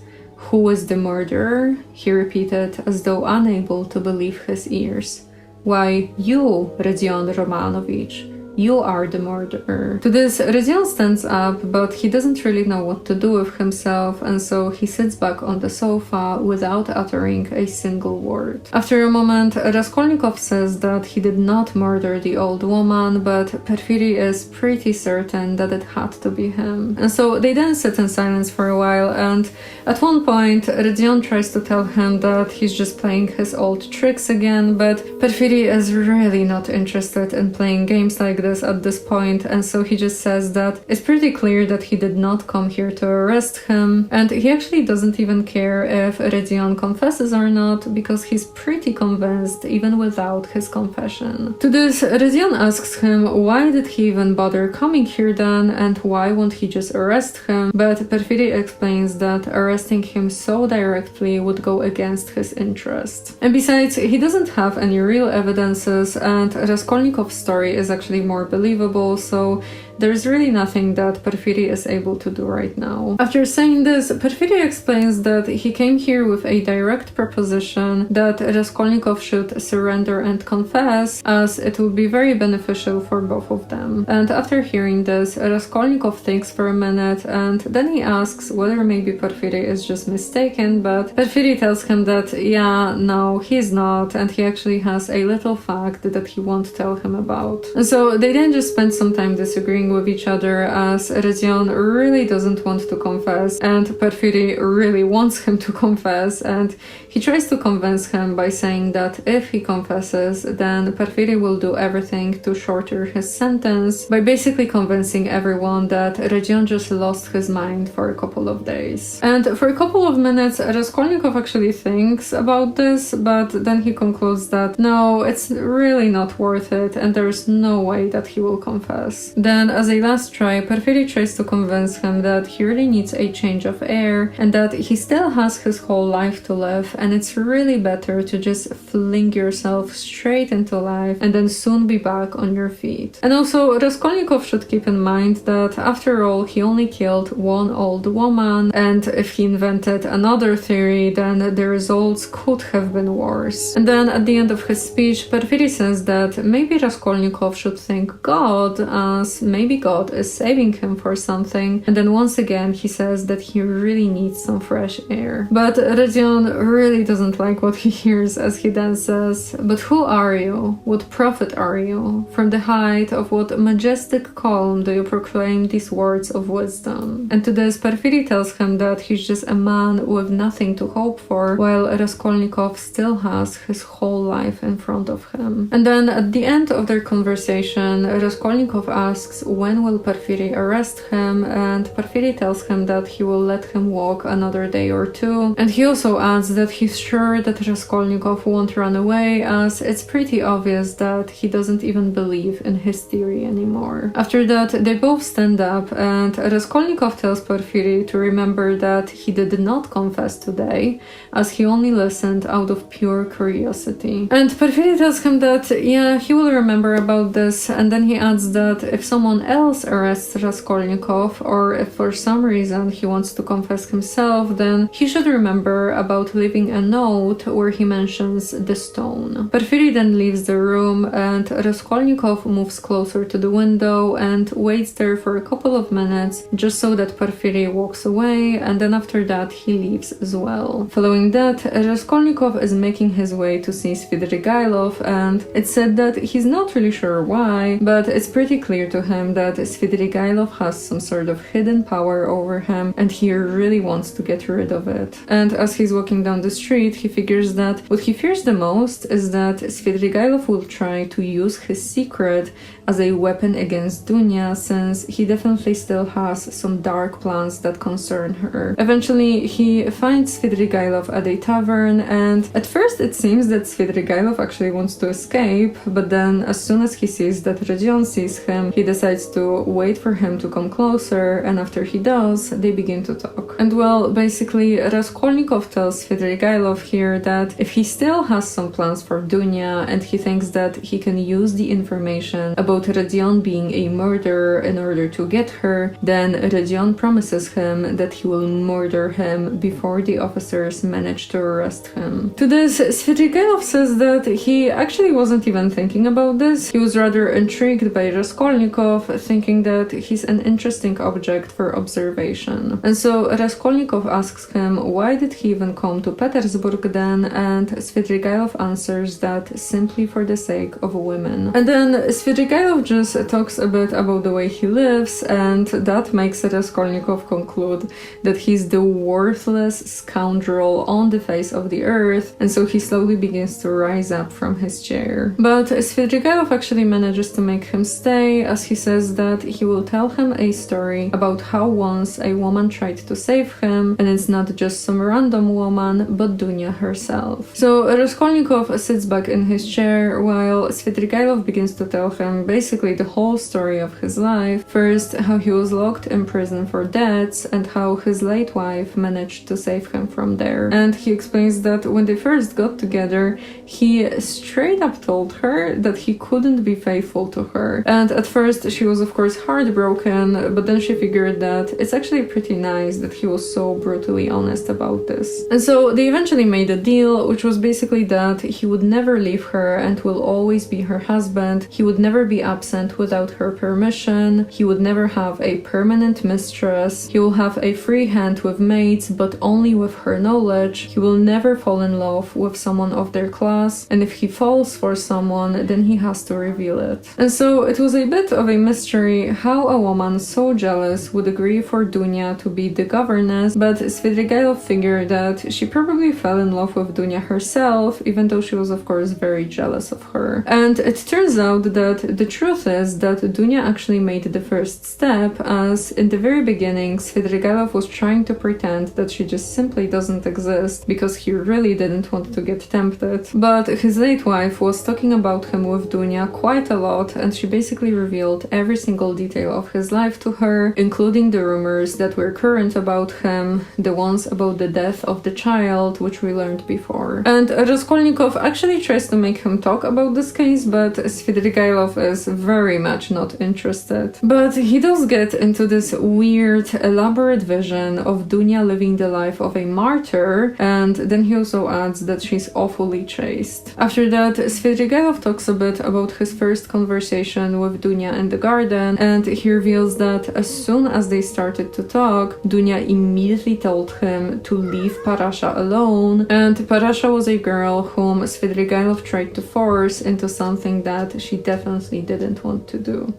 "Who is the murderer?" he repeated, as though unable to believe his ears. "Why, you, Rodion Romanovich. You are the murderer." To this, Rodion stands up, but he doesn't really know what to do with himself, and so he sits back on the sofa without uttering a single word. After a moment, Raskolnikov says that he did not murder the old woman, but Porfiry is pretty certain that it had to be him. And so they then sit in silence for a while, and at one point, Rodion tries to tell him that he's just playing his old tricks again, but Porfiry is really not interested in playing games like this at this point, and so he just says that it's pretty clear that he did not come here to arrest him, and he actually doesn't even care if Rodion confesses or not, because he's pretty convinced even without his confession. To this, Rodion asks him why did he even bother coming here then, and why won't he just arrest him, but Porfiry explains that arresting him so directly would go against his interest. And besides, he doesn't have any real evidences, and Raskolnikov's story is actually more believable, so there's really nothing that Porfiry is able to do right now. After saying this, Porfiry explains that he came here with a direct proposition that Raskolnikov should surrender and confess, as it would be very beneficial for both of them. And after hearing this, Raskolnikov thinks for a minute, and then he asks whether maybe Porfiry is just mistaken, but Porfiry tells him that yeah, no, he's not, and he actually has a little fact that he won't tell him about. And so they then just spend some time disagreeing with each other, as Rodion really doesn't want to confess and Porfiry really wants him to confess, and he tries to convince him by saying that if he confesses, then Porfiry will do everything to shorten his sentence, by basically convincing everyone that Rodion just lost his mind for a couple of days. And for a couple of minutes, Raskolnikov actually thinks about this, but then he concludes that no, it's really not worth it, and there's no way that he will confess. Then, as a last try, Porfiry tries to convince him that he really needs a change of air, and that he still has his whole life to live, and it's really better to just fling yourself straight into life and then soon be back on your feet. And also, Raskolnikov should keep in mind that after all, he only killed one old woman, and if he invented another theory, then the results could have been worse. And then at the end of his speech, Porfiry says that maybe Raskolnikov should thank God, as maybe God is saving him for something, and then once again he says that he really needs some fresh air. But Rodion really doesn't like what he hears, as he then says, "But who are you? What prophet are you? From the height of what majestic calm do you proclaim these words of wisdom?" And to this, Porfiry tells him that he's just a man with nothing to hope for, while Raskolnikov still has his whole life in front of him. And then at the end of their conversation, then Raskolnikov asks when will Porfiry arrest him, and Porfiry tells him that he will let him walk another day or two, and he also adds that he's sure that Raskolnikov won't run away, as it's pretty obvious that he doesn't even believe in his theory anymore. After that, they both stand up, and Raskolnikov tells Porfiry to remember that he did not confess today, as he only listened out of pure curiosity. And Porfiry tells him that, yeah, he will remember about this, and then he adds that if someone else arrests Raskolnikov, or if for some reason he wants to confess himself, then he should remember about leaving a note where he mentions the stone. Porfiry then leaves the room, and Raskolnikov moves closer to the window and waits there for a couple of minutes just so that Porfiry walks away, and then after that he leaves as well. Following that, Raskolnikov is making his way to see Svidrigailov, and it's said that he's not really sure why, but it's pretty clear to him that Svidrigailov has some sort of hidden power over him and he really wants to get rid of it. And as he's walking down the street, he figures that what he fears the most is that Svidrigailov will try to use his secret as a weapon against Dunya, since he definitely still has some dark plans that concern her. Eventually, he finds Svidrigailov at a tavern, and at first it seems that Svidrigailov actually wants to escape, but then as soon as he sees that Rodion sees him, he decides to wait for him to come closer, and after he does, they begin to talk. And well, basically, Raskolnikov tells Svidrigailov here that if he still has some plans for Dunya, and he thinks that he can use the information about Rodion being a murderer in order to get her, then Rodion promises him that he will murder him before the officers manage to arrest him. To this, Svidrigailov says that he actually wasn't even thinking about this. He was rather intrigued by Raskolnikov, thinking that he's an interesting object for observation. And so Raskolnikov asks him why did he even come to Petersburg then, and Svidrigailov answers that simply for the sake of women. And then Svidrigailov just talks a bit about the way he lives, and that makes Raskolnikov conclude that he's the worthless scoundrel on the face of the earth, and so he slowly begins to rise up from his chair. But Svidrigailov actually manages to make him stay, as he says that he will tell him a story about how once a woman tried to save him, and it's not just some random woman, but Dunya herself. So Raskolnikov sits back in his chair while Svidrigailov begins to tell him basically the whole story of his life. First, how he was locked in prison for debts, and how his late wife managed to save him from there. And he explains that when they first got together, he straight up told her that he couldn't be faithful to her. And at first she was of course heartbroken, but then she figured that it's actually pretty nice that he was so brutally honest about this. And so they eventually made a deal, which was basically that he would never leave her and will always be her husband. He would never be absent without her permission. He would never have a permanent mistress. He will have a free hand with maids, but only with her knowledge. He will never fall in love with someone of their class, and if he falls for someone, then he has to reveal it. And so it was a bit of a mystery how a woman so jealous would agree for Dunya to be the governess, but Svidrigailov figured that she probably fell in love with Dunya herself, even though she was of course very jealous of her. And it turns out that the truth is that Dunya actually made the first step, as in the very beginning Svidrigailov was trying to pretend that she just simply doesn't exist because he really didn't want to get tempted. But his late wife was talking about him with Dunya quite a lot, and she basically revealed every single detail of his life to her, including the rumors that were current about him, the ones about the death of the child, which we learned before. And Raskolnikov actually tries to make him talk about this case, but Svidrigailov is very much not interested. But he does get into this weird, elaborate vision of Dunya living the life of a martyr, and then he also adds that she's awfully chaste. After that, Svidrigailov talks a bit about his first conversation with Dunya in the garden, and he reveals that as soon as they started to talk, Dunya immediately told him to leave Parasha alone, and Parasha was a girl whom Svidrigailov tried to force into something that she definitely didn't want to do.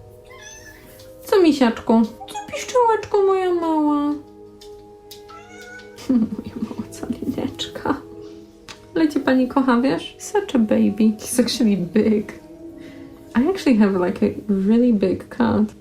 Co, misiaczku? Co, piszczołeczko moja mała? Moja mała calineczka. Ale cię pani kocha, wiesz? Such a baby. He's actually big. I actually have like a really big cat.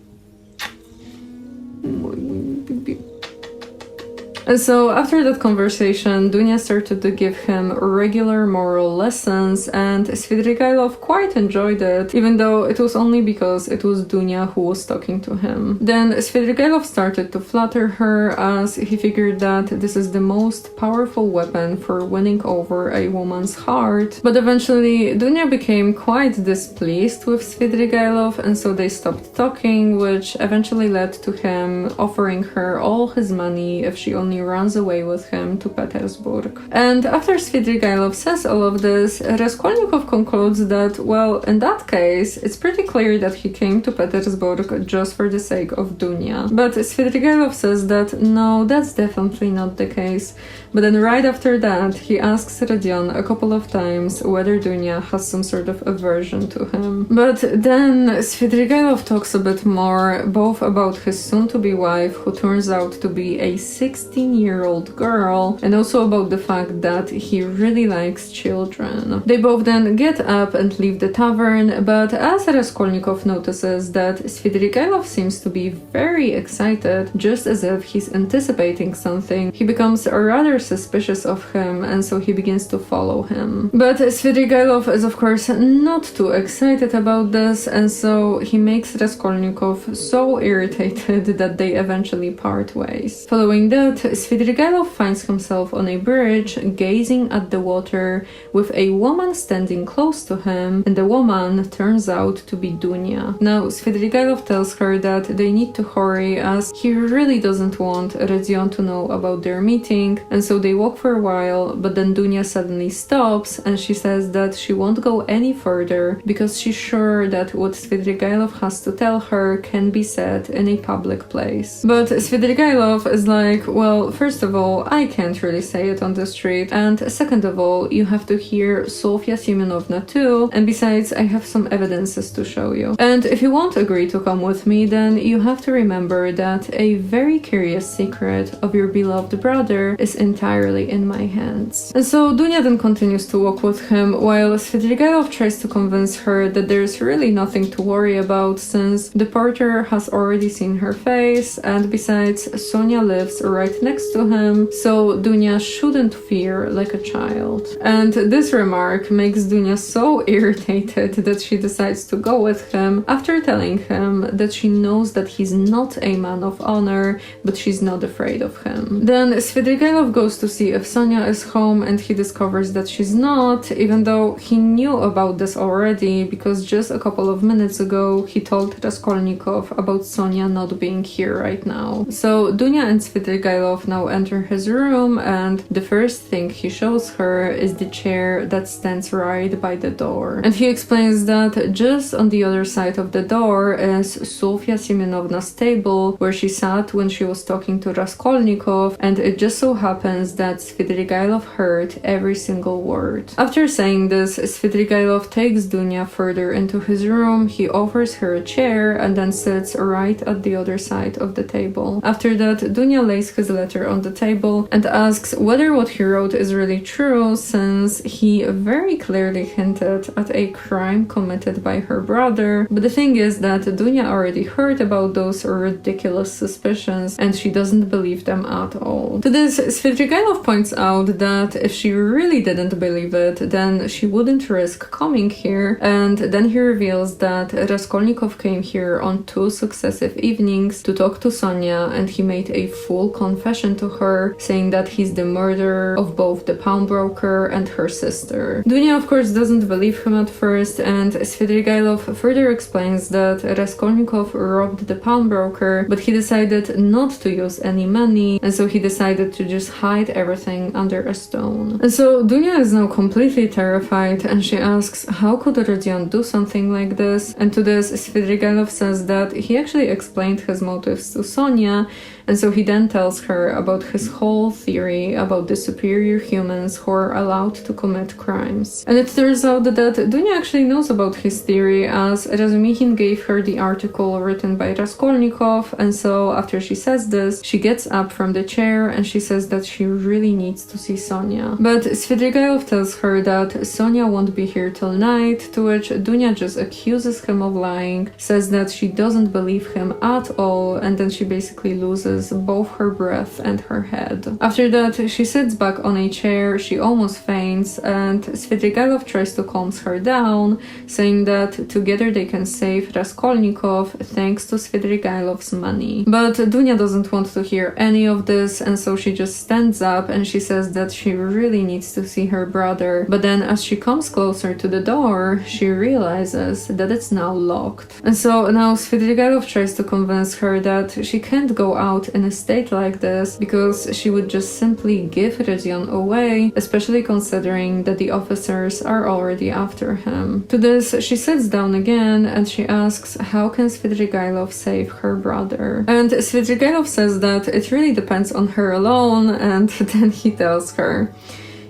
And so after that conversation, Dunya started to give him regular moral lessons, and Svidrigailov quite enjoyed it, even though it was only because it was Dunya who was talking to him. Then Svidrigailov started to flatter her, as he figured that this is the most powerful weapon for winning over a woman's heart. But eventually, Dunya became quite displeased with Svidrigailov, and so they stopped talking, which eventually led to him offering her all his money if she only runs away with him to Petersburg. And after Svidrigailov says all of this, Raskolnikov concludes that, well, in that case, it's pretty clear that he came to Petersburg just for the sake of Dunya. But Svidrigailov says that, no, that's definitely not the case. But then right after that, he asks Rodion a couple of times whether Dunya has some sort of aversion to him. But then Svidrigailov talks a bit more, both about his soon-to-be wife, who turns out to be a 16-year-old girl, and also about the fact that he really likes children. They both then get up and leave the tavern, but as Raskolnikov notices that Svidrigailov seems to be very excited, just as if he's anticipating something, he becomes rather suspicious of him, and so he begins to follow him. But Svidrigailov is of course not too excited about this, and so he makes Raskolnikov so irritated that they eventually part ways. Following that, Svidrigailov finds himself on a bridge, gazing at the water, with a woman standing close to him, and the woman turns out to be Dunya. Now, Svidrigailov tells her that they need to hurry, as he really doesn't want Rodion to know about their meeting, and so they walk for a while, but then Dunya suddenly stops, and she says that she won't go any further because she's sure that what Svidrigailov has to tell her can be said in a public place. But Svidrigailov is like, well, first of all, I can't really say it on the street, and second of all, you have to hear Sofia Semyonovna too, and besides, I have some evidences to show you. And if you won't agree to come with me, then you have to remember that a very curious secret of your beloved brother is entirely in my hands. And so Dunya then continues to walk with him, while Svidrigailov tries to convince her that there's really nothing to worry about, since the porter has already seen her face, and besides, Sonia lives right next to him, so Dunya shouldn't fear like a child. And this remark makes Dunya so irritated that she decides to go with him, after telling him that she knows that he's not a man of honor, but she's not afraid of him. Then Svidrigailov goes to see if Sonia is home, and he discovers that she's not, even though he knew about this already, because just a couple of minutes ago he told Raskolnikov about Sonia not being here right now. So Dunya and Svidrigailov now enter his room, and the first thing he shows her is the chair that stands right by the door. And he explains that just on the other side of the door is Sofia Semyonovna's table, where she sat when she was talking to Raskolnikov, and it just so happens that Svidrigailov heard every single word. After saying this, Svidrigailov takes Dunya further into his room, he offers her a chair, and then sits right at the other side of the table. After that, Dunya lays his letter on the table and asks whether what he wrote is really true, since he very clearly hinted at a crime committed by her brother. But the thing is that Dunya already heard about those ridiculous suspicions, and she doesn't believe them at all. To this, Svidrigailov points out that if she really didn't believe it, then she wouldn't risk coming here, and then he reveals that Raskolnikov came here on 2 successive evenings to talk to Sonia, and he made a full confession to her, saying that he's the murderer of both the pawnbroker and her sister. Dunya of course doesn't believe him at first, and Svidrigailov further explains that Raskolnikov robbed the pawnbroker, but he decided not to use any money, and so he decided to just hide everything under a stone. And so Dunya is now completely terrified, and she asks how could Rodion do something like this, and to this Svidrigailov says that he actually explained his motives to Sonia, and so he then tells her her about his whole theory about the superior humans who are allowed to commit crimes. And it turns out that Dunya actually knows about his theory, as Razumikhin gave her the article written by Raskolnikov, and so after she says this, she gets up from the chair and she says that she really needs to see Sonia. But Svidrigailov tells her that Sonia won't be here till night, to which Dunya just accuses him of lying, says that she doesn't believe him at all, and then she basically loses both her breath and her head. After that, she sits back on a chair, she almost faints, and Svidrigailov tries to calm her down, saying that together they can save Raskolnikov thanks to Svidrigailov's money. But Dunya doesn't want to hear any of this, and so she just stands up and she says that she really needs to see her brother. But then as she comes closer to the door, she realizes that it's now locked. And so now Svidrigailov tries to convince her that she can't go out in a state like this because she would just simply give Rezyon away, especially considering that the officers are already after him. To this, she sits down again and she asks how can Svidrigailov save her brother. And Svidrigailov says that it really depends on her alone, and then he tells her,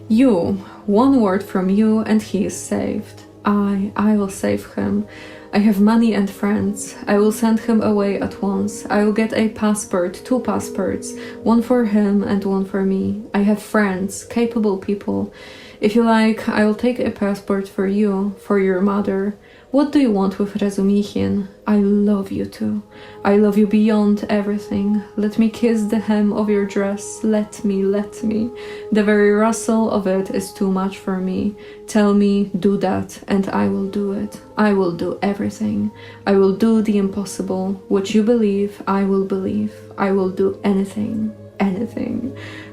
"You, one word from you and he is saved. I will save him. I have money and friends. I will send him away at once. I will get a passport, 2 passports, one for him and one for me. I have friends, capable people. If you like, I will take a passport for you, for your mother. What do you want with Razumikhin? I love you too. I love you beyond everything. Let me kiss the hem of your dress. Let me. The very rustle of it is too much for me. Tell me, do that, and I will do it. I will do everything. I will do the impossible. What you believe, I will believe. I will do anything.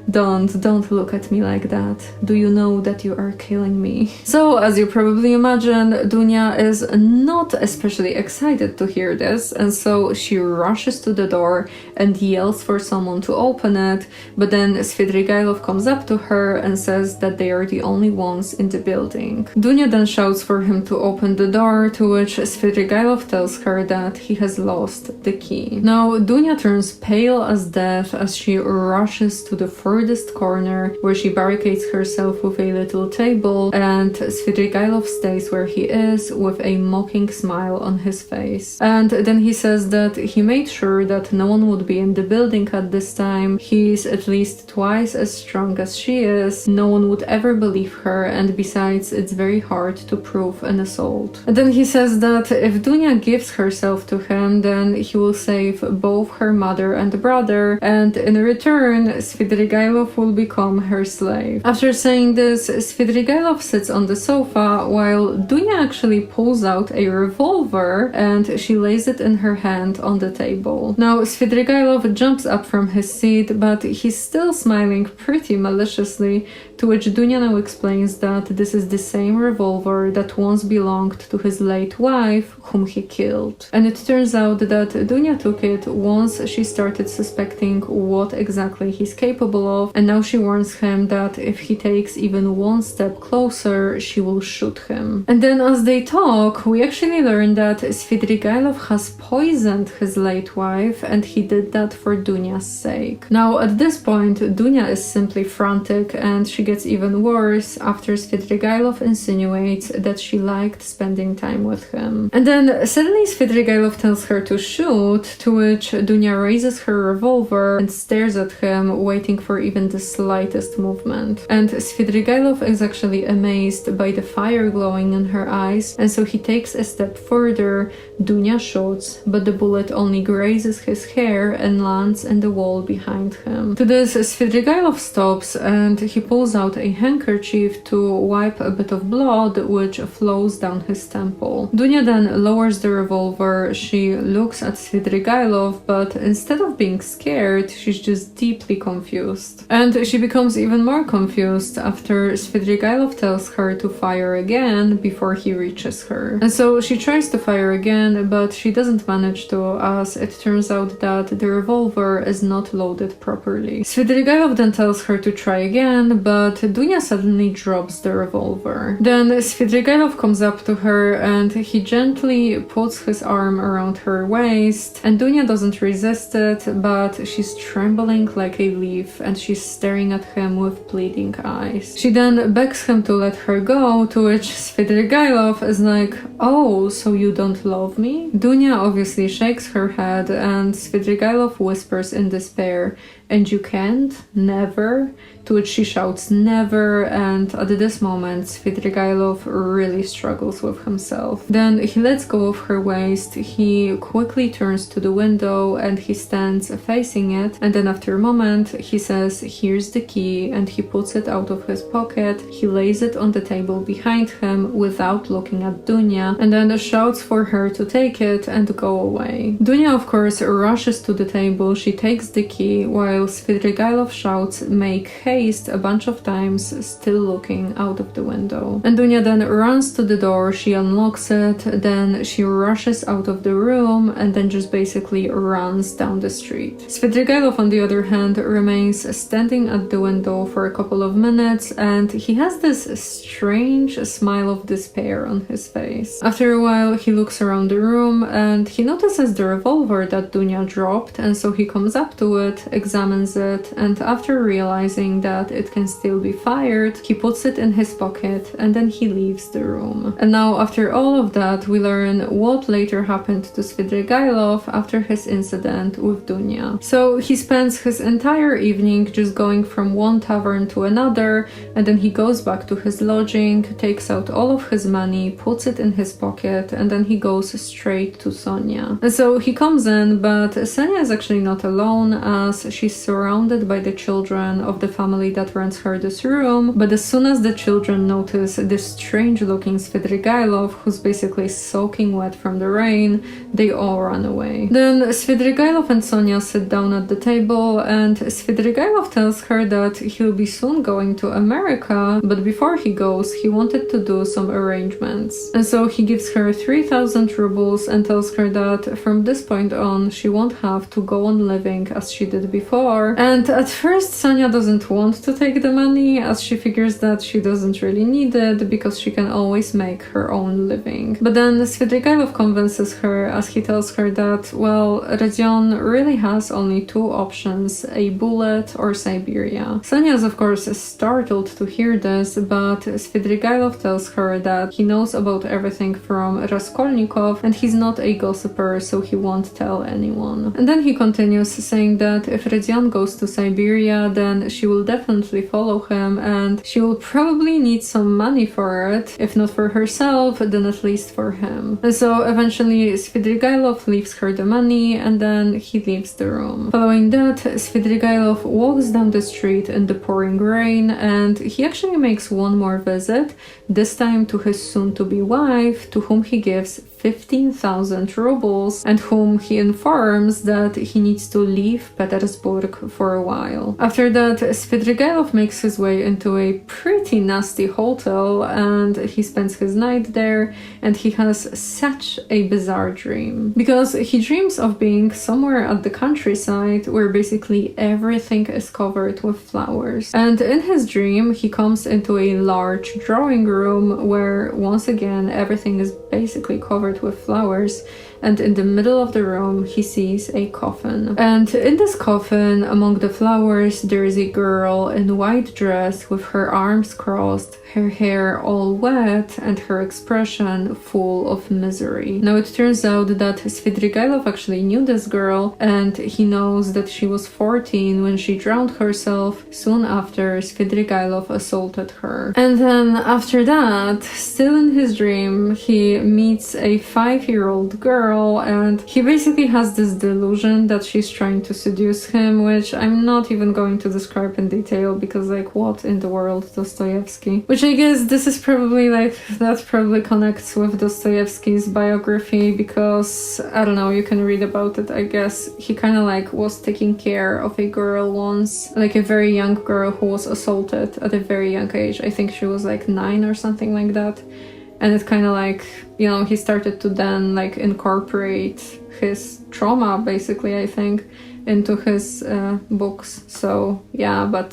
Don't look at me like that. Do you know that you are killing me?" So, as you probably imagine, Dunya is not especially excited to hear this, and so she rushes to the door and yells for someone to open it, but then Svidrigailov comes up to her and says that they are the only ones in the building. Dunya then shouts for him to open the door, to which Svidrigailov tells her that he has lost the key. Now, Dunya turns pale as death as she rushes to the furthest corner where she barricades herself with a little table, and Svidrigailov stays where he is with a mocking smile on his face. And then he says that he made sure that no one would be in the building at this time. He's at least twice as strong as she is. No one would ever believe her, and besides, it's very hard to prove an assault. And then he says that if Dunya gives herself to him, then he will save both her mother and brother, and in return, Svidrigailov will become her slave. After saying this, Svidrigailov sits on the sofa while Dunya actually pulls out a revolver and she lays it in her hand on the table. Now, Svidrigailov jumps up from his seat, but he's still smiling pretty maliciously, to which Dunya now explains that this is the same revolver that once belonged to his late wife, whom he killed. And it turns out that Dunya took it once she started suspecting what exactly he's capable of, and now she warns him that if he takes even one step closer, she will shoot him. And then as they talk, we actually learn that Svidrigailov has poisoned his late wife, and he did that for Dunya's sake. Now, at this point, Dunya is simply frantic, and she gets even worse after Svidrigailov insinuates that she liked spending time with him. And then suddenly Svidrigailov tells her to shoot, to which Dunya raises her revolver and stares at him, waiting for even the slightest movement. And Svidrigailov is actually amazed by the fire glowing in her eyes, and so he takes a step further. Dunya shoots, but the bullet only grazes his hair and lands in the wall behind him. To this, Svidrigailov stops and he pulls out a handkerchief to wipe a bit of blood which flows down his temple. Dunya then lowers the revolver. She looks at Svidrigailov, but instead of being scared, she's just deeply confused. confused. And she becomes even more confused after Svidrigailov tells her to fire again before he reaches her. And so she tries to fire again, but she doesn't manage to, as it turns out that the revolver is not loaded properly. Svidrigailov then tells her to try again, but Dunya suddenly drops the revolver. Then Svidrigailov comes up to her and he gently puts his arm around her waist, and Dunya doesn't resist it, but she's trembling like a leaf and she's staring at him with pleading eyes. She then begs him to let her go, to which Svidrigailov is like, "Oh, so you don't love me?" Dunya obviously shakes her head and Svidrigailov whispers in despair, "And you can't? Never?" To which she shouts, "Never," and at this moment Svidrigailov really struggles with himself. Then he lets go of her waist, he quickly turns to the window and he stands facing it, and then after a moment he says, "Here's the key," and he puts it out of his pocket, he lays it on the table behind him without looking at Dunya, and then shouts for her to take it and go away. Dunya of course rushes to the table, she takes the key, while Svidrigailov shouts, "Make haste," a bunch of times, still looking out of the window. And Dunya then runs to the door, she unlocks it, then she rushes out of the room and then just basically runs down the street. Svidrigailov on the other hand remains standing at the window for a couple of minutes and he has this strange smile of despair on his face. After a while he looks around the room and he notices the revolver that Dunya dropped, and so he comes up to it, examines it, and after realizing that it can still be fired, he puts it in his pocket and then he leaves the room. And now after all of that we learn what later happened to Svidrigailov after his incident with Dunya. So he spends his entire evening just going from one tavern to another, and then he goes back to his lodging, takes out all of his money, puts it in his pocket, and then he goes straight to Sonia. And so he comes in, but Sonia is actually not alone, as she's surrounded by the children of the family that rents her this room. But as soon as the children notice this strange looking Svidrigailov, who's basically soaking wet from the rain, they all run away. Then Svidrigailov and Sonia sit down at the table, and Svidrigailov tells her that he'll be soon going to America, but before he goes, he wanted to do some arrangements. And so he gives her 3,000 rubles and tells her that from this point on, she won't have to go on living as she did before. And at first, Sonia doesn't want to take the money, as she figures that she doesn't really need it because she can always make her own living. But then Svidrigailov convinces her, as he tells her that, well, Rodion really has only two options, a bullet or Siberia. Sonia is of course startled to hear this, but Svidrigailov tells her that he knows about everything from Raskolnikov and he's not a gossiper, so he won't tell anyone. And then he continues saying that if Rodion goes to Siberia, then she will definitely follow him and she will probably need some money for it, if not for herself, then at least for him. And so eventually Svidrigailov leaves her the money and then he leaves the room. Following that, Svidrigailov walks down the street in the pouring rain and he actually makes one more visit, this time to his soon-to-be wife, to whom he gives 15,000 rubles and whom he informs that he needs to leave Petersburg for a while. After that, Svidrigailov makes his way into a pretty nasty hotel and he spends his night there, and he has such a bizarre dream. Because he dreams of being somewhere at the countryside where basically everything is covered with flowers. And in his dream, he comes into a large drawing room where once again everything is basically covered with flowers, and in the middle of the room he sees a coffin. And in this coffin, among the flowers, there is a girl in a white dress with her arms crossed, her hair all wet, and her expression full of misery. Now it turns out that Svidrigailov actually knew this girl, and he knows that she was 14 when she drowned herself soon after Svidrigailov assaulted her. And then after that, still in his dream, he meets a 5-year-old girl girl, and he basically has this delusion that she's trying to seduce him, which I'm not even going to describe in detail because like what in the world, Dostoevsky? Which I guess this is probably like, that probably connects with Dostoevsky's biography because, I don't know, you can read about it, I guess. He kind of like was taking care of a girl once, like a very young girl who was assaulted at a very young age. I think she was like 9 or something like that. And it kind of like, you know, he started to then like incorporate his trauma, basically, I think, into his books. So yeah, but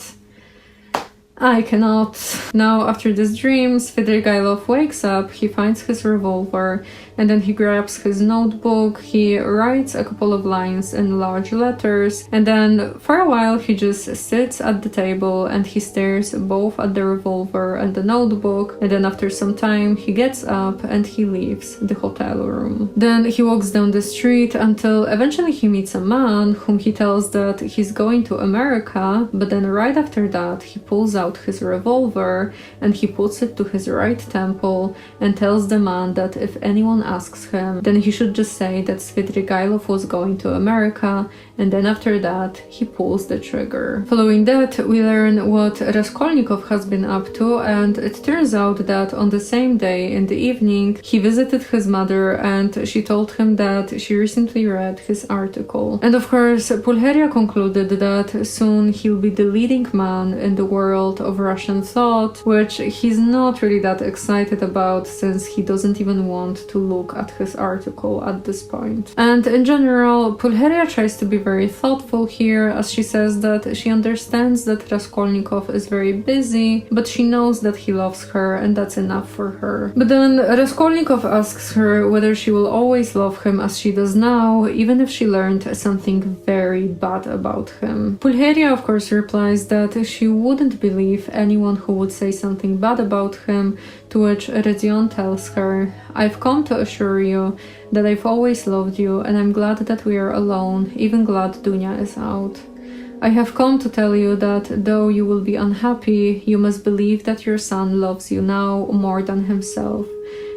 I cannot. Now, after this dream, Svidrigailov wakes up, he finds his revolver, and then he grabs his notebook, he writes a couple of lines in large letters, and then for a while he just sits at the table and he stares both at the revolver and the notebook, and then after some time he gets up and he leaves the hotel room. Then he walks down the street until eventually he meets a man whom he tells that he's going to America, but then right after that he pulls out his revolver and he puts it to his right temple and tells the man that if anyone asks him, then he should just say that Svidrigailov was going to America, and then after that he pulls the trigger. Following that, we learn what Raskolnikov has been up to, and it turns out that on the same day in the evening he visited his mother and she told him that she recently read his article. And of course Pulcheria concluded that soon he'll be the leading man in the world of Russian thought, which he's not really that excited about since he doesn't even want to look at his article at this point. And in general, Pulcheria tries to be very thoughtful here, as she says that she understands that Raskolnikov is very busy, but she knows that he loves her and that's enough for her. But then Raskolnikov asks her whether she will always love him as she does now, even if she learned something very bad about him. Pulcheria of course replies that she wouldn't believe anyone who would say something bad about him, to which Rezion tells her, "I've come to assure you that I've always loved you and I'm glad that we are alone, even glad Dunya is out. I have come to tell you that though you will be unhappy, you must believe that your son loves you now more than himself,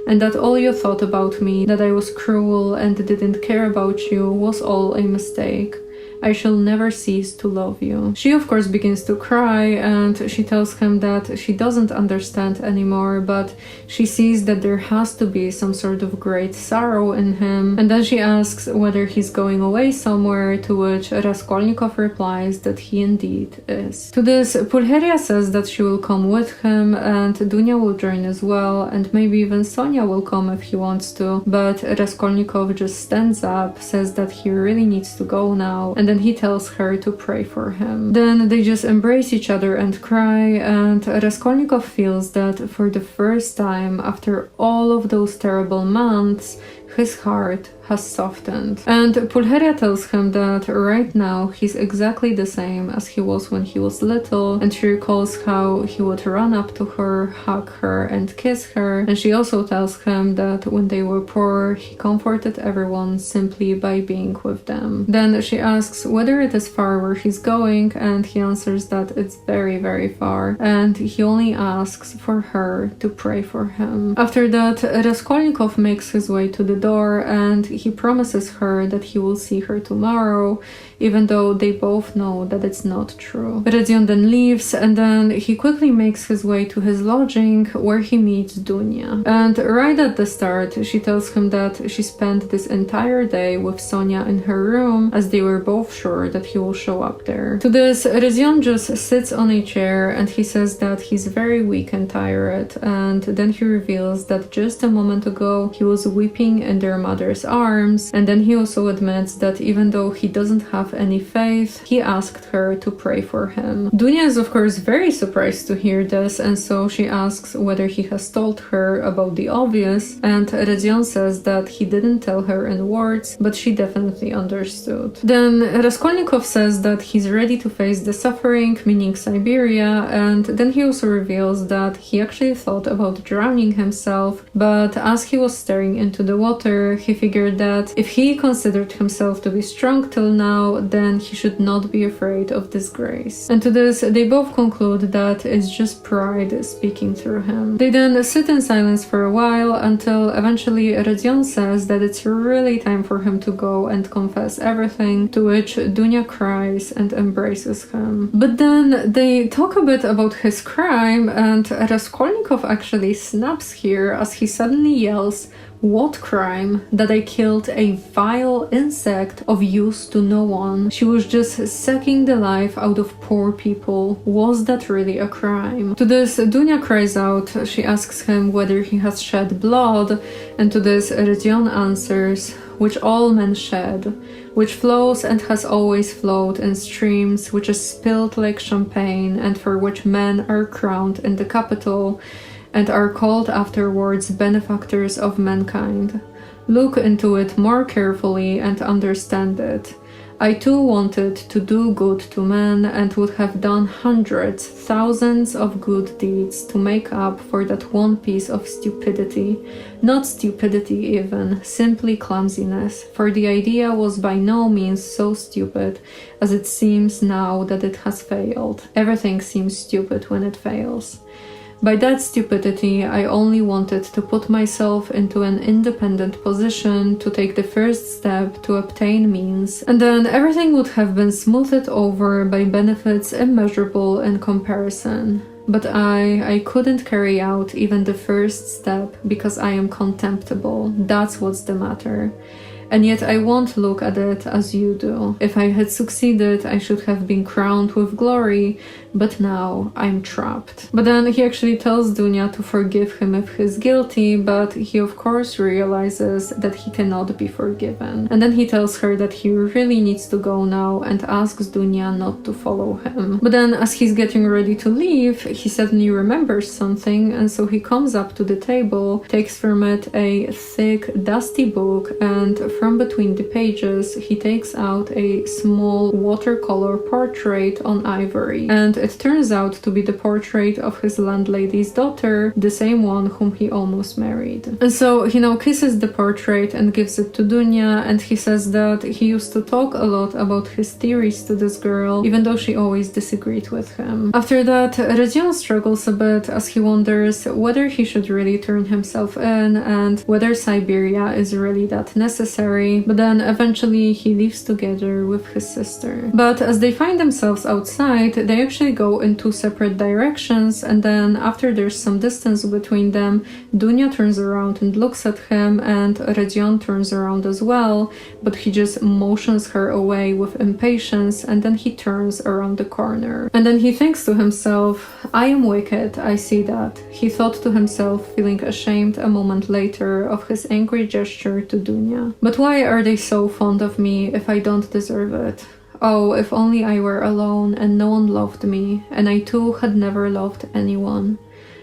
and that all you thought about me, that I was cruel and didn't care about you, was all a mistake. I shall never cease to love you." She of course begins to cry and she tells him that she doesn't understand anymore, but she sees that there has to be some sort of great sorrow in him, and then she asks whether he's going away somewhere, to which Raskolnikov replies that he indeed is. To this, Pulcheria says that she will come with him and Dunya will join as well, and maybe even Sonia will come if he wants to, but Raskolnikov just stands up, says that he really needs to go now, and then he tells her to pray for him. Then they just embrace each other and cry, and Raskolnikov feels that for the first time after all of those terrible months, his heart has softened. And Pulcheria tells him that right now he's exactly the same as he was when he was little, and she recalls how he would run up to her, hug her and kiss her, and she also tells him that when they were poor he comforted everyone simply by being with them. Then she asks whether it is far where he's going, and he answers that it's very, very far, and he only asks for her to pray for him. After that, Raskolnikov makes his way to the door and he promises her that he will see her tomorrow, even though they both know that it's not true. Rezion then leaves, and then he quickly makes his way to his lodging where he meets Dunya. And right at the start, she tells him that she spent this entire day with Sonia in her room, as they were both sure that he will show up there. To this, Rezion just sits on a chair and he says that he's very weak and tired, and then he reveals that just a moment ago he was weeping in their mother's arms, and then he also admits that even though he doesn't have any faith, he asked her to pray for him. Dunya is of course very surprised to hear this, and so she asks whether he has told her about the obvious, and Rezion says that he didn't tell her in words, but she definitely understood. Then Raskolnikov says that he's ready to face the suffering, meaning Siberia, and then he also reveals that he actually thought about drowning himself, but as he was staring into the water, he figured that if he considered himself to be strong till now, then he should not be afraid of disgrace. And to this, they both conclude that it's just pride speaking through him. They then sit in silence for a while until eventually Rodion says that it's really time for him to go and confess everything, to which Dunya cries and embraces him. But then they talk a bit about his crime, and Raskolnikov actually snaps here as he suddenly yells, "What crime? That I killed a vile insect of use to no one. She was just sucking the life out of poor people. Was that really a crime?" To this, Dunya cries out. She asks him whether he has shed blood, and to this, Rodion answers, "Which all men shed, which flows and has always flowed in streams, which is spilled like champagne, and for which men are crowned in the capital, and are called afterwards benefactors of mankind. Look into it more carefully and understand it. I too wanted to do good to men, and would have done hundreds, thousands of good deeds to make up for that one piece of stupidity. Not stupidity even, simply clumsiness, for the idea was by no means so stupid as it seems now that it has failed. Everything seems stupid when it fails. By that stupidity, I only wanted to put myself into an independent position, to take the first step to obtain means, and then everything would have been smoothed over by benefits immeasurable in comparison. But I couldn't carry out even the first step because I am contemptible. That's what's the matter. And yet I won't look at it as you do. If I had succeeded, I should have been crowned with glory, but now I'm trapped." But then he actually tells Dunya to forgive him if he's guilty, but he of course realizes that he cannot be forgiven. And then he tells her that he really needs to go now and asks Dunya not to follow him. But then as he's getting ready to leave, he suddenly remembers something, and so he comes up to the table, takes from it a thick, dusty book, and from between the pages, he takes out a small watercolor portrait on ivory. And it turns out to be the portrait of his landlady's daughter, the same one whom he almost married. And so he now kisses the portrait and gives it to Dunya, and he says that he used to talk a lot about his theories to this girl, even though she always disagreed with him. After that, Rodion struggles a bit as he wonders whether he should really turn himself in, and whether Siberia is really that necessary. But then eventually he leaves together with his sister. But as they find themselves outside, they actually go in two separate directions, and then after there's some distance between them, Dunya turns around and looks at him, and Rodion turns around as well, but he just motions her away with impatience, and then he turns around the corner. And then he thinks to himself, "I am wicked, I see that." He thought to himself, feeling ashamed a moment later of his angry gesture to Dunya. "But why are they so fond of me if I don't deserve it? Oh, if only I were alone and no one loved me, and I too had never loved anyone.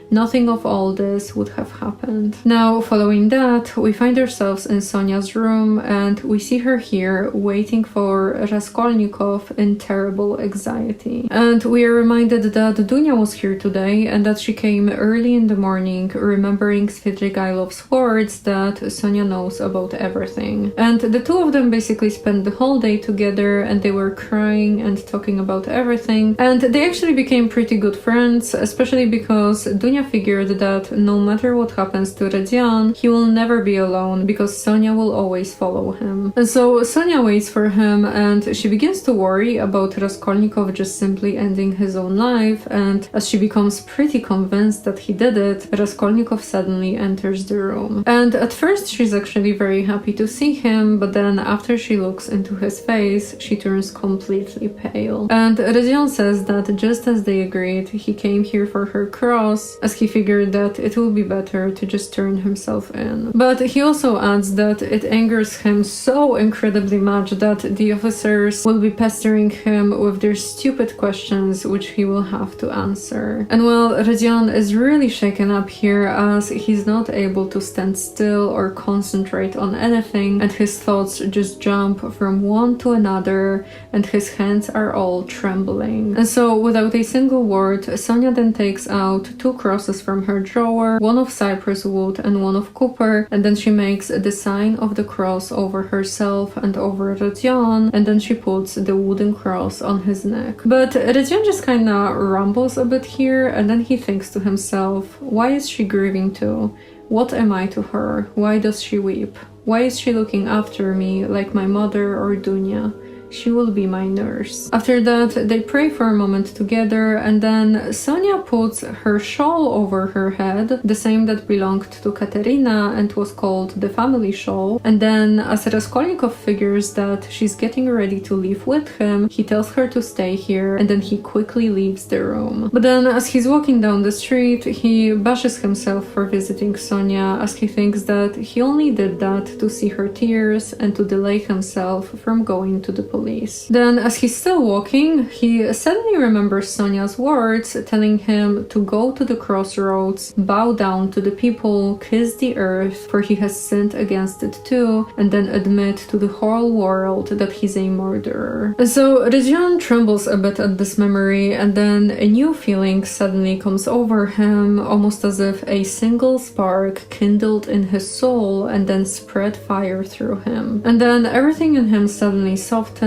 Nothing of all this would have happened." Now, following that, we find ourselves in Sonia's room, and we see her here waiting for Raskolnikov in terrible anxiety. And we are reminded that Dunya was here today, and that she came early in the morning, remembering Svidrigailov's words that Sonia knows about everything. And the two of them basically spent the whole day together, and they were crying and talking about everything. And they actually became pretty good friends, especially because Dunya figured that no matter what happens to Rodion, he will never be alone because Sonia will always follow him. And so Sonia waits for him, and she begins to worry about Raskolnikov just simply ending his own life, and as she becomes pretty convinced that he did it, Raskolnikov suddenly enters the room. And at first she's actually very happy to see him, but then after she looks into his face, she turns completely pale. And Rodion says that just as they agreed, he came here for her cross, as he figured that it will be better to just turn himself in. But he also adds that it angers him so incredibly much that the officers will be pestering him with their stupid questions which he will have to answer. And well, Rodion is really shaken up here as he's not able to stand still or concentrate on anything, and his thoughts just jump from one to another, and his hands are all trembling. And so without a single word, Sonia then takes out two crosses crosses from her drawer, one of cypress wood and one of copper, and then she makes the sign of the cross over herself and over Rodion, and then she puts the wooden cross on his neck. But Rodion just kinda rumbles a bit here, and then he thinks to himself, why is she grieving too? What am I to her? Why does she weep? Why is she looking after me like my mother or Dunya? She will be my nurse. After that, they pray for a moment together, and then Sonia puts her shawl over her head, the same that belonged to Katerina and was called the family shawl. And then, as Raskolnikov figures that she's getting ready to leave with him, he tells her to stay here, and then he quickly leaves the room. But then, as he's walking down the street, he bashes himself for visiting Sonia, as he thinks that he only did that to see her tears and to delay himself from going to the police. Then, as he's still walking, he suddenly remembers Sonia's words telling him to go to the crossroads, bow down to the people, kiss the earth, for he has sinned against it too, and then admit to the whole world that he's a murderer. And so Rodion trembles a bit at this memory, and then a new feeling suddenly comes over him, almost as if a single spark kindled in his soul and then spread fire through him. And then everything in him suddenly softens,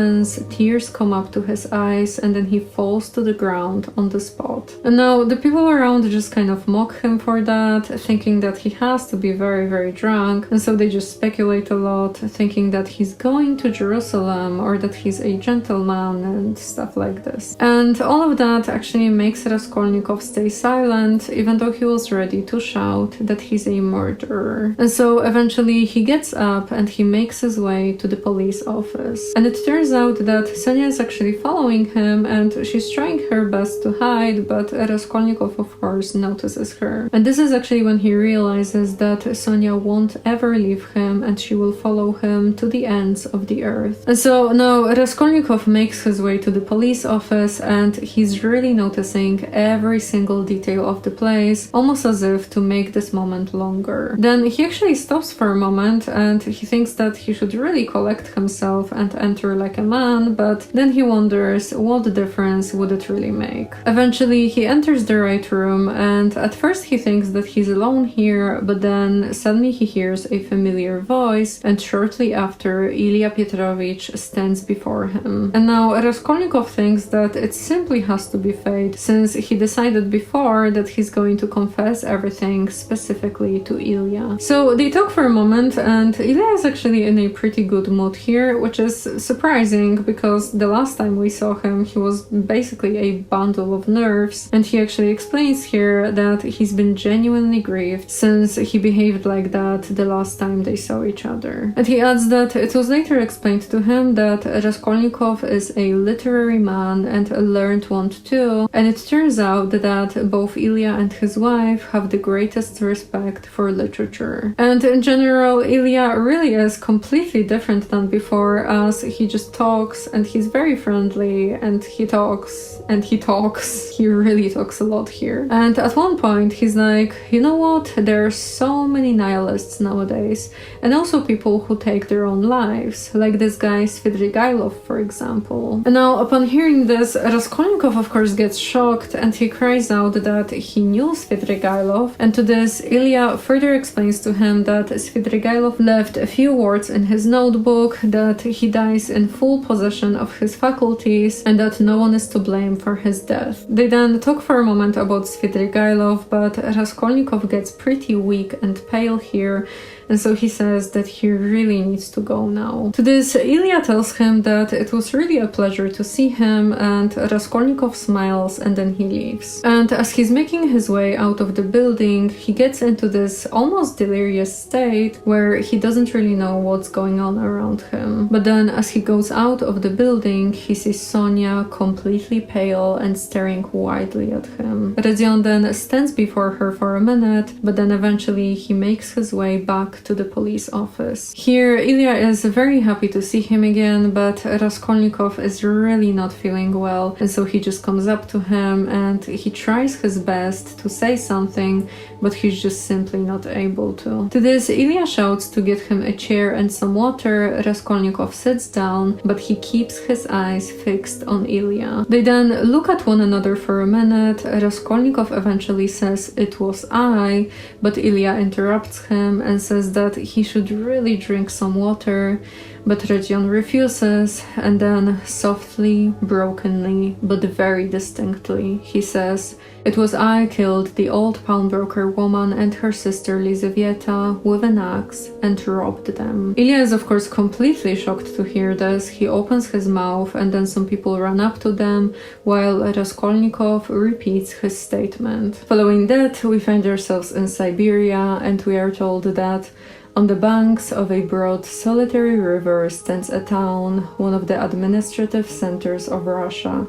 tears come up to his eyes, and then he falls to the ground on the spot. And now the people around just kind of mock him for that, thinking that he has to be very, very drunk, and so they just speculate a lot, thinking that he's going to Jerusalem or that he's a gentleman and stuff like this. And all of that actually makes Raskolnikov stay silent, even though he was ready to shout that he's a murderer. And so eventually he gets up and he makes his way to the police office. And it turns out that Sonia is actually following him, and she's trying her best to hide, but Raskolnikov of course notices her. And this is actually when he realizes that Sonia won't ever leave him and she will follow him to the ends of the earth. And so now Raskolnikov makes his way to the police office, and he's really noticing every single detail of the place, almost as if to make this moment longer. Then he actually stops for a moment and he thinks that he should really collect himself and enter like a man, but then he wonders what difference would it really make. Eventually he enters the right room, and at first he thinks that he's alone here, but then suddenly he hears a familiar voice, and shortly after Ilya Petrovich stands before him. And now Raskolnikov thinks that it simply has to be fate, since he decided before that he's going to confess everything specifically to Ilya. So they talk for a moment, and Ilya is actually in a pretty good mood here, which is surprising because the last time we saw him he was basically a bundle of nerves, and he actually explains here that he's been genuinely grieved since he behaved like that the last time they saw each other. And he adds that it was later explained to him that Raskolnikov is a literary man and a learned one too, and it turns out that both Ilya and his wife have the greatest respect for literature. And in general, Ilya really is completely different than before, as he just talks and he's very friendly and he talks and he talks. He really talks a lot here. And at one point he's like, you know what, there are so many nihilists nowadays, and also people who take their own lives, like this guy Svidrigailov, for example. And now upon hearing this, Raskolnikov of course gets shocked and he cries out that he knew Svidrigailov, and to this Ilya further explains to him that Svidrigailov left a few words in his notebook, that he dies in full possession of his faculties, and that no one is to blame for his death. They then talk for a moment about Svidrigailov, but Raskolnikov gets pretty weak and pale here, and so he says that he really needs to go now. To this, Ilya tells him that it was really a pleasure to see him, and Raskolnikov smiles and then he leaves. And as he's making his way out of the building, he gets into this almost delirious state where he doesn't really know what's going on around him. But then as he goes out of the building, he sees Sonia completely pale and staring widely at him. Rodion then stands before her for a minute, but then eventually he makes his way back to the police office. Here, Ilya is very happy to see him again, but Raskolnikov is really not feeling well, and so he just comes up to him and he tries his best to say something, but he's just simply not able to. To this, Ilya shouts to get him a chair and some water. Raskolnikov sits down, but he keeps his eyes fixed on Ilya. They then look at one another for a minute. Raskolnikov eventually says, "It was I," but Ilya interrupts him and says that he should really drink some water. But Rodion refuses, and then softly, brokenly, but very distinctly, he says, "It was I killed the old pawnbroker woman and her sister Lizavieta with an axe and robbed them." Ilya is of course completely shocked to hear this. He opens his mouth and then some people run up to them while Raskolnikov repeats his statement. Following that, we find ourselves in Siberia and we are told that on the banks of a broad solitary river stands a town, one of the administrative centers of Russia.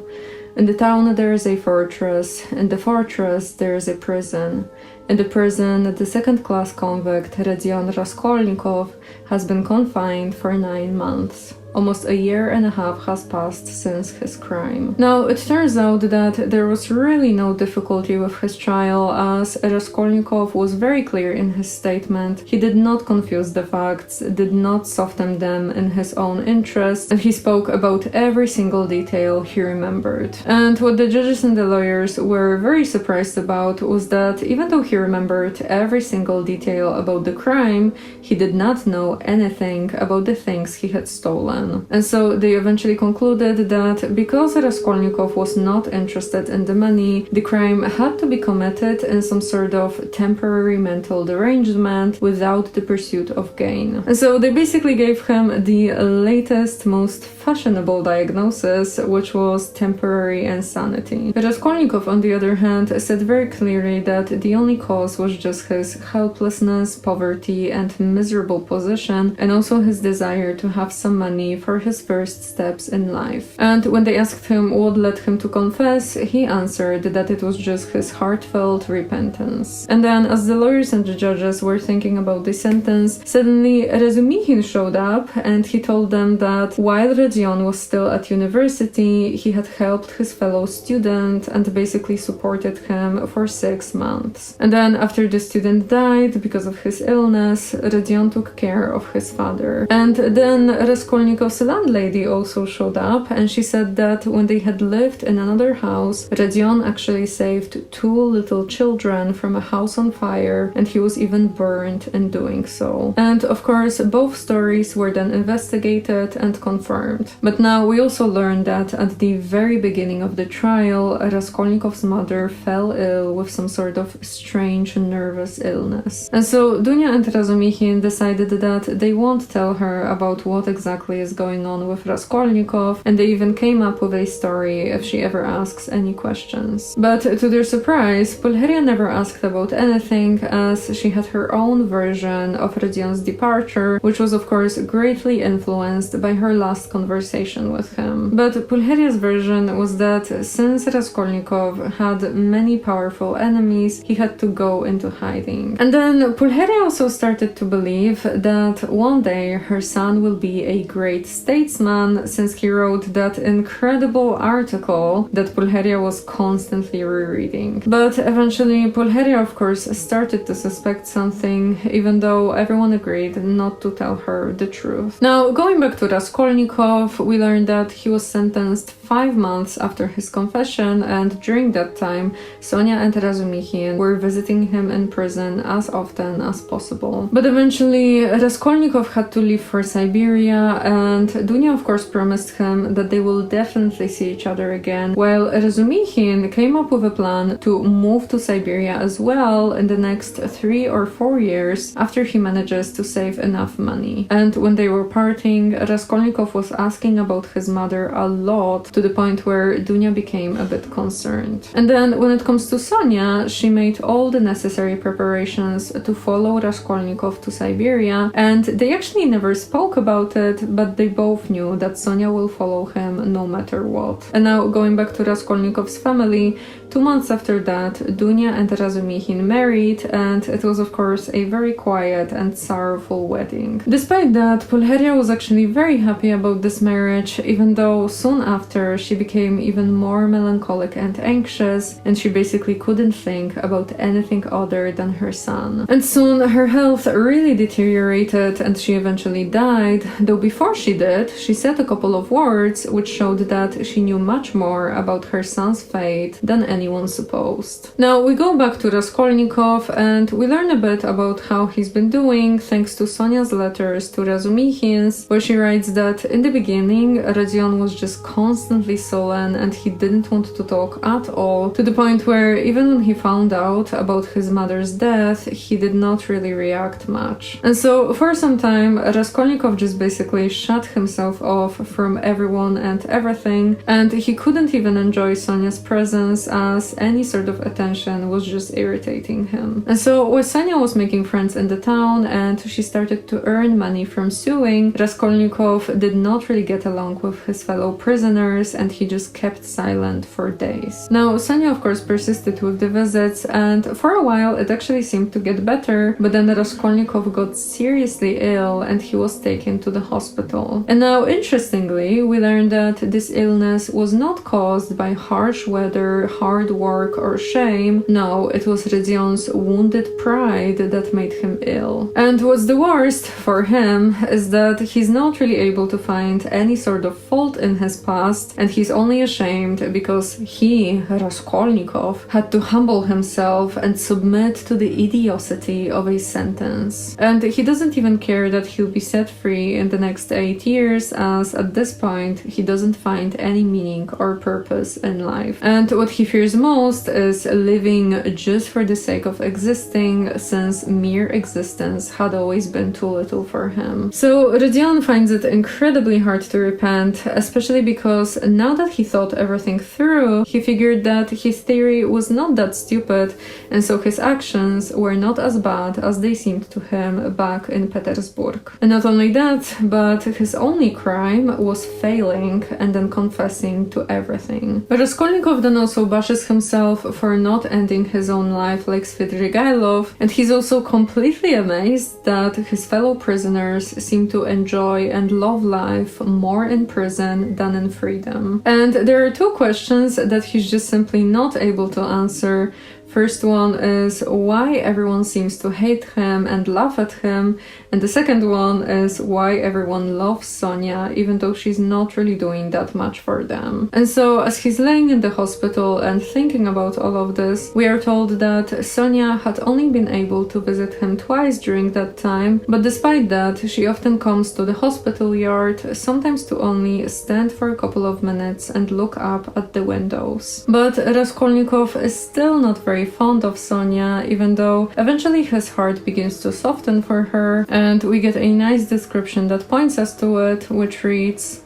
In the town there is a fortress, in the fortress there is a prison. In the prison, the second-class convict Rodion Raskolnikov has been confined for 9 months. Almost a year and a half has passed since his crime. Now, it turns out that there was really no difficulty with his trial, as Raskolnikov was very clear in his statement. He did not confuse the facts, did not soften them in his own interest, and he spoke about every single detail he remembered. And what the judges and the lawyers were very surprised about was that even though he remembered every single detail about the crime, he did not know anything about the things he had stolen. And so they eventually concluded that because Raskolnikov was not interested in the money, the crime had to be committed in some sort of temporary mental derangement without the pursuit of gain. And so they basically gave him the latest, most fashionable diagnosis, which was temporary insanity. Raskolnikov, on the other hand, said very clearly that the only cause was just his helplessness, poverty, and miserable position, and also his desire to have some money for his first steps in life. And when they asked him what led him to confess, he answered that it was just his heartfelt repentance. And then, as the lawyers and the judges were thinking about the sentence, suddenly Razumikhin showed up and he told them that while Rodion was still at university, he had helped his fellow student and basically supported him for 6 months. And then after the student died because of his illness, Rodion took care of his father. And then Raskolnikov's landlady also showed up and she said that when they had lived in another house, Rodion actually saved 2 little children from a house on fire, and he was even burned in doing so. And of course, both stories were then investigated and confirmed. But now we also learned that at the very beginning of the trial, Raskolnikov's mother fell ill with some sort of strange nervous illness. And so Dunya and Razumikhin decided that they won't tell her about what exactly is going on with Raskolnikov, and they even came up with a story if she ever asks any questions. But to their surprise, Pulcheria never asked about anything, as she had her own version of Rodion's departure, which was of course greatly influenced by her last conversation with him. But Pulcheria's version was that since Raskolnikov had many powerful enemies, he had to go into hiding. And then Pulcheria also started to believe that one day her son will be a great statesman, since he wrote that incredible article that Pulcheria was constantly rereading. But eventually Pulcheria of course started to suspect something, even though everyone agreed not to tell her the truth. Now, going back to Raskolnikov, we learned that he was sentenced 5 months after his confession, and during that time Sonia and Razumikhin were visiting him in prison as often as possible. But eventually Raskolnikov had to leave for Siberia, and Dunya of course promised him that they will definitely see each other again, while Razumikhin came up with a plan to move to Siberia as well in the next 3 or 4 years after he manages to save enough money. And when they were parting, Raskolnikov was asking about his mother a lot, to the point where Dunya became a bit concerned. And then when it comes to Sonia, she made all the necessary preparations to follow Raskolnikov to Siberia, and they actually never spoke about it, but they both knew that Sonia will follow him no matter what. And now, going back to Raskolnikov's family, 2 months after that, Dunya and Razumikhin married, and it was of course a very quiet and sorrowful wedding. Despite that, Pulcheria was actually very happy about this marriage, even though soon after she became even more melancholic and anxious, and she basically couldn't think about anything other than her son. And soon her health really deteriorated and she eventually died, though before she did, she said a couple of words which showed that she knew much more about her son's fate than anyone supposed. Now we go back to Raskolnikov and we learn a bit about how he's been doing thanks to Sonia's letters to Razumikhin's, where she writes that in the beginning Rodion was just constantly sullen and he didn't want to talk at all, to the point where even when he found out about his mother's death, he did not really react much. And so for some time Raskolnikov just basically shut himself off from everyone and everything, and he couldn't even enjoy Sonia's presence as any sort of attention was just irritating him. And so when Sonia was making friends in the town and she started to earn money from suing, Raskolnikov did not really get along with his fellow prisoners and he just kept silent for days. Now Sonia of course persisted with the visits, and for a while it actually seemed to get better, but then Raskolnikov got seriously ill and he was taken to the hospital. And now interestingly, we learned that this illness was not caused by harsh weather, hard work or shame. No, it was Rodion's wounded pride that made him ill. And what's the worst for him is that he's not really able to find any sort of fault in his past, and he's only ashamed because he, Raskolnikov, had to humble himself and submit to the idiocy of a sentence. And he doesn't even care that he'll be set free in the next 8 years, as at this point he doesn't find any meaning or purpose in life. And what he fears most is living just for the sake of existing, since mere existence had always been too little for him. So Rodion finds it incredibly hard to repent, especially because now that he thought everything through, he figured that his theory was not that stupid, and so his actions were not as bad as they seemed to him back in Petersburg. And not only that, but his only crime was failing and then confessing to everything. Raskolnikov then also bashes himself for not ending his own life like Svidrigailov, and he's also completely amazed that his fellow prisoners seem to enjoy and love life more in prison than in freedom. And there are two questions that he's just simply not able to answer. First one is why everyone seems to hate him and laugh at him, and the second one is why everyone loves Sonia even though she's not really doing that much for them. And so as he's laying in the hospital and thinking about all of this, we are told that Sonia had only been able to visit him twice during that time, but despite that she often comes to the hospital yard, sometimes to only stand for a couple of minutes and look up at the windows. But Raskolnikov is still not very fond of Sonia, even though eventually his heart begins to soften for her, and we get a nice description that points us to it, which reads,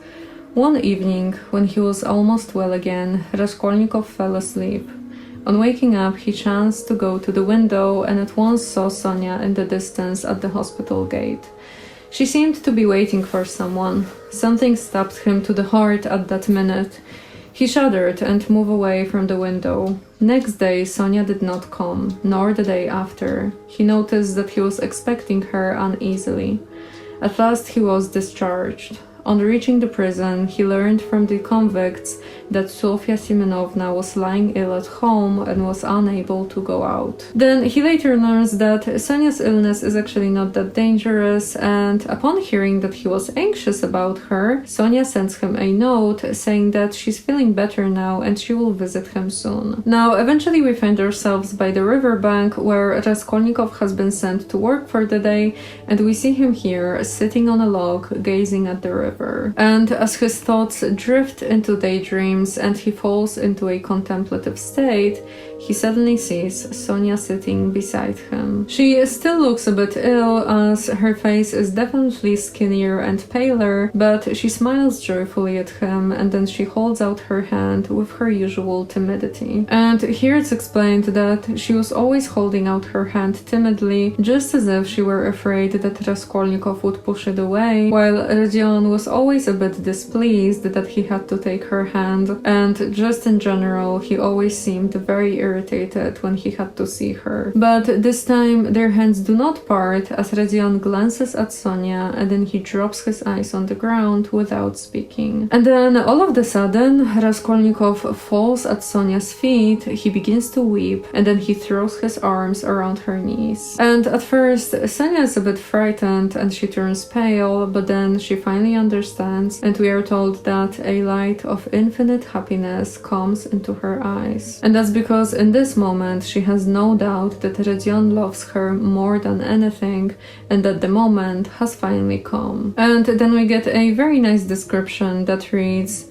"One evening, when he was almost well again, Raskolnikov fell asleep. On waking up, he chanced to go to the window and at once saw Sonia in the distance at the hospital gate. She seemed to be waiting for someone. Something stabbed him to the heart at that minute. He shuddered and moved away from the window. Next day, Sonia did not come, nor the day after. He noticed that he was expecting her uneasily. At last he was discharged. On reaching the prison, he learned from the convicts that Sofia Simenovna was lying ill at home and was unable to go out. Then he later learns that Sonia's illness is actually not that dangerous, and upon hearing that he was anxious about her, Sonia sends him a note saying that she's feeling better now and she will visit him soon. Now, eventually we find ourselves by the riverbank where Raskolnikov has been sent to work for the day, and we see him here sitting on a log gazing at the river. And as his thoughts drift into daydreams and he falls into a contemplative state, he suddenly sees Sonia sitting beside him. She still looks a bit ill, as her face is definitely skinnier and paler, but she smiles joyfully at him, and then she holds out her hand with her usual timidity. And here it's explained that she was always holding out her hand timidly, just as if she were afraid that Raskolnikov would push it away, while Rodion was always a bit displeased that he had to take her hand, and just in general, he always seemed very irritated when he had to see her. But this time, their hands do not part, as Rodion glances at Sonia, and then he drops his eyes on the ground without speaking. And then, all of a sudden, Raskolnikov falls at Sonia's feet, he begins to weep, and then he throws his arms around her knees. And at first, Sonia is a bit frightened, and she turns pale, but then she finally understands, and we are told that a light of infinite happiness comes into her eyes. And that's because in this moment she has no doubt that Rodion loves her more than anything, and that the moment has finally come. And then we get a very nice description that reads,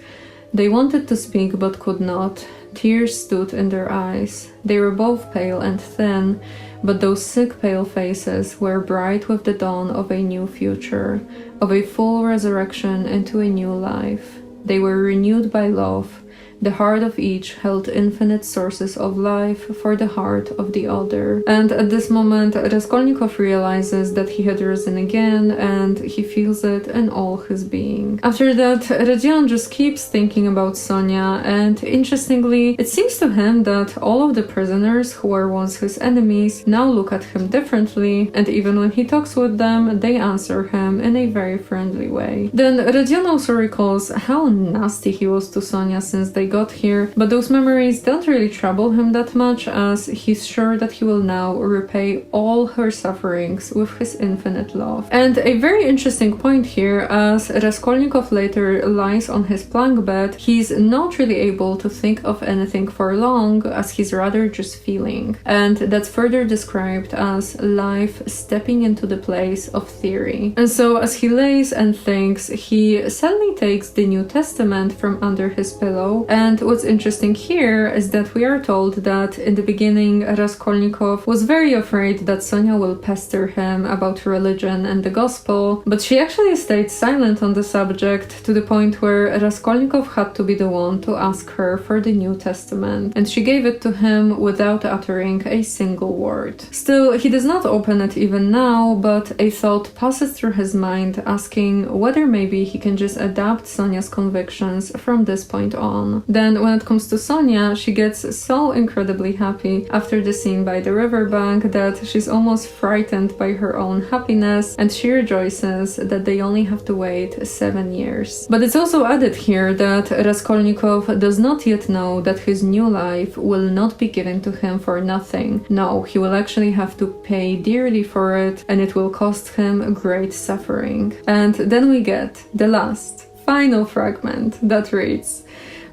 "They wanted to speak but could not. Tears stood in their eyes. They were both pale and thin, but those sick pale faces were bright with the dawn of a new future, of a full resurrection into a new life. They were renewed by love. The heart of each held infinite sources of life for the heart of the other." And at this moment, Raskolnikov realizes that he had risen again, and he feels it in all his being. After that, Rodion just keeps thinking about Sonia, and interestingly, it seems to him that all of the prisoners who were once his enemies now look at him differently, and even when he talks with them, they answer him in a very friendly way. Then Rodion also recalls how nasty he was to Sonia since they got here, but those memories don't really trouble him that much, as he's sure that he will now repay all her sufferings with his infinite love. And a very interesting point here, as Raskolnikov later lies on his plank bed, he's not really able to think of anything for long, as he's rather just feeling. And that's further described as life stepping into the place of theory. And so as he lays and thinks, he suddenly takes the New Testament from under his pillow. And what's interesting here is that we are told that in the beginning Raskolnikov was very afraid that Sonia will pester him about religion and the gospel, but she actually stayed silent on the subject to the point where Raskolnikov had to be the one to ask her for the New Testament, and she gave it to him without uttering a single word. Still, he does not open it even now, but a thought passes through his mind asking whether maybe he can just adapt Sonia's convictions from this point on. Then when it comes to Sonia, she gets so incredibly happy after the scene by the riverbank that she's almost frightened by her own happiness, and she rejoices that they only have to wait 7 years. But it's also added here that Raskolnikov does not yet know that his new life will not be given to him for nothing. No, he will actually have to pay dearly for it, and it will cost him great suffering. And then we get the last, final fragment that reads,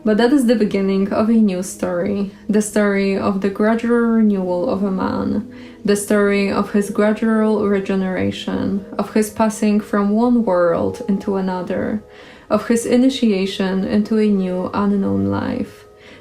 "But that is the beginning of a new story, the story of the gradual renewal of a man, the story of his gradual regeneration, of his passing from one world into another, of his initiation into a new unknown life.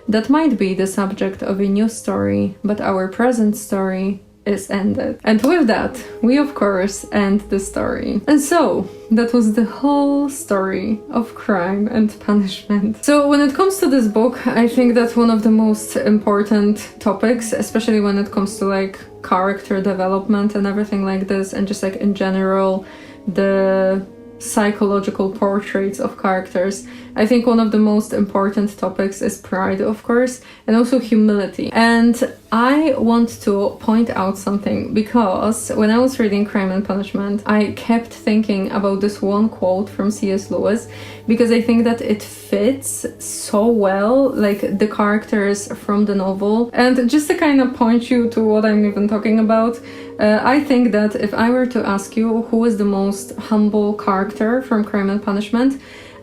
That might be the subject of a new story, but our present story is ended." And with that, we of course end the story. And so, that was the whole story of Crime and Punishment. So when it comes to this book, I think that one of the most important topics, especially when it comes to like character development and everything like this, and just like in general, the psychological portraits of characters, I think one of the most important topics is pride, of course, and also humility. And I want to point out something, because when I was reading Crime and Punishment, I kept thinking about this one quote from C.S. Lewis, because I think that it fits so well, like the characters from the novel. And just to kind of point you to what I'm even talking about, I think that if I were to ask you who is the most humble character from Crime and Punishment,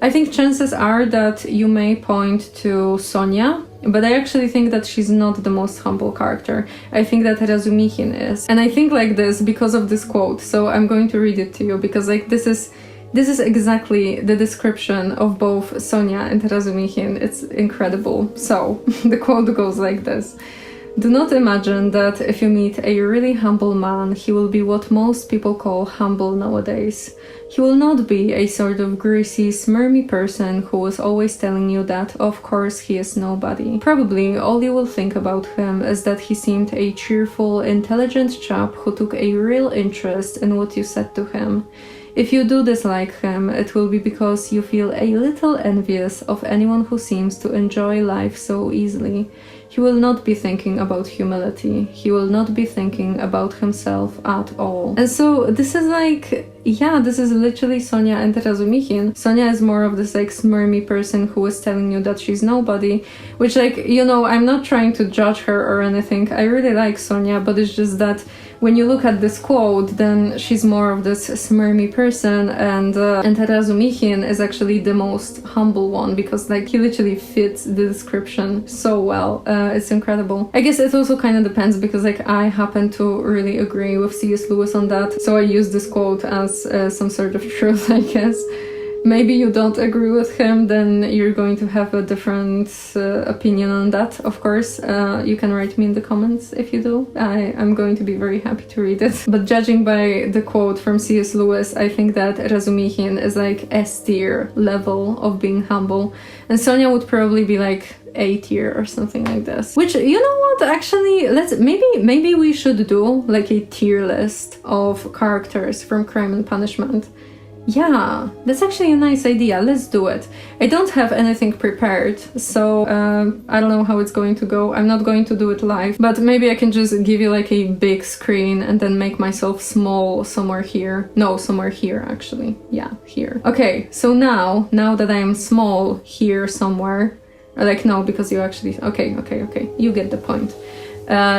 I think chances are that you may point to Sonia, but I actually think that she's not the most humble character. I think that Razumikhin is. And I think like this because of this quote, so I'm going to read it to you, because like this is exactly the description of both Sonia and Razumikhin. It's incredible. So, the quote goes like this. Do not imagine that if you meet a really humble man, he will be what most people call humble nowadays. He will not be a sort of greasy, smirmy person who is always telling you that, of course, he is nobody. Probably all you will think about him is that he seemed a cheerful, intelligent chap who took a real interest in what you said to him. If you do dislike him, it will be because you feel a little envious of anyone who seems to enjoy life so easily. He will not be thinking about humility. He will not be thinking about himself at all. And so this is like, yeah, this is literally Sonia and Razumikhin. Sonia is more of this like smirmy person who is telling you that she's nobody, which like, you know, I'm not trying to judge her or anything. I really like Sonia, but it's just that when you look at this quote, then she's more of this smirmy person, and Razumikhin is actually the most humble one because like he literally fits the description so well. It's incredible. I guess it also kind of depends because like I happen to really agree with C.S. Lewis on that, so I use this quote as some sort of truth, I guess. Maybe you don't agree with him, then you're going to have a different opinion on that, of course. You can write me in the comments if you do. I'm going to be very happy to read it. But judging by the quote from C.S. Lewis, I think that Razumikhin is like S-tier level of being humble. And Sonia would probably be like A-tier or something like this. Which, you know what, actually, maybe we should do like a tier list of characters from Crime and Punishment. Yeah, that's actually a nice idea. Let's do it. I don't have anything prepared, so I don't know how it's going to go. I'm not going to do it live, but maybe I can just give you like a big screen and then make myself small somewhere here. No, somewhere here actually. Yeah, here. Okay, so now that I am small here somewhere, like no, because you actually, okay, you get the point.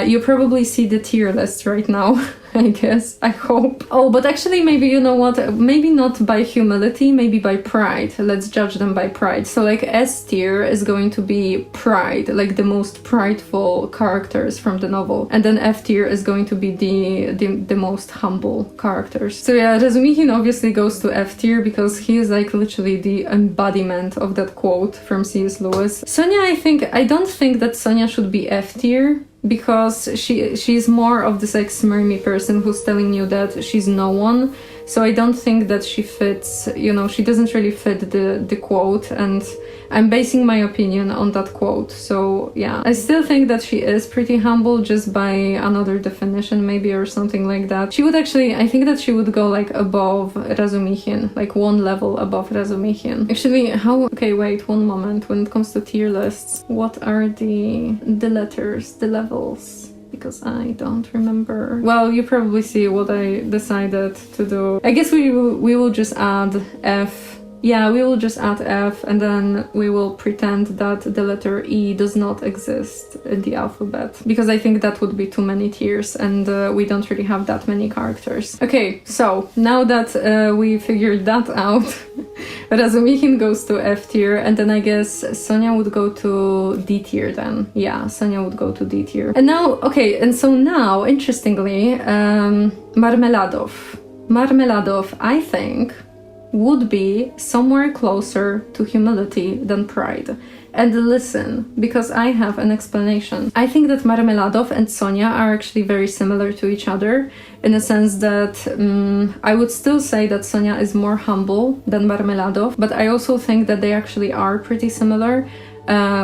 You probably see the tier list right now, I guess, I hope. Oh, but actually maybe, you know what, maybe not by humility, maybe by pride. Let's judge them by pride. So like S tier is going to be pride, like the most prideful characters from the novel. And then F tier is going to be the most humble characters. So yeah, Razumikhin obviously goes to F tier because he is like literally the embodiment of that quote from C.S. Lewis. Sonia, I don't think that Sonia should be F tier, because she's more of this like smirmy person who's telling you that she's no one. So I don't think that she fits, you know, she doesn't really fit the quote, and I'm basing my opinion on that quote. So yeah, I still think that she is pretty humble, just by another definition maybe or something like that. She would actually, I think that she would go like above Razumikhin, like one level above Razumikhin. Actually, okay, wait, one moment. When it comes to tier lists, what are the letters, the levels? Because I don't remember. Well, you probably see what I decided to do. I guess we will just add F. Yeah, we will just add F, and then we will pretend that the letter E does not exist in the alphabet, because I think that would be too many tiers, and we don't really have that many characters. Okay, so now that we figured that out, Razumikhin goes to F tier, and then I guess Sonia would go to D tier then. Yeah, Sonia would go to D tier. And now, okay, and so now, interestingly, Marmeladov, I think, would be somewhere closer to humility than pride. And listen, because I have an explanation. I think that Marmeladov and Sonia are actually very similar to each other, in a sense that I would still say that Sonia is more humble than Marmeladov, but I also think that they actually are pretty similar.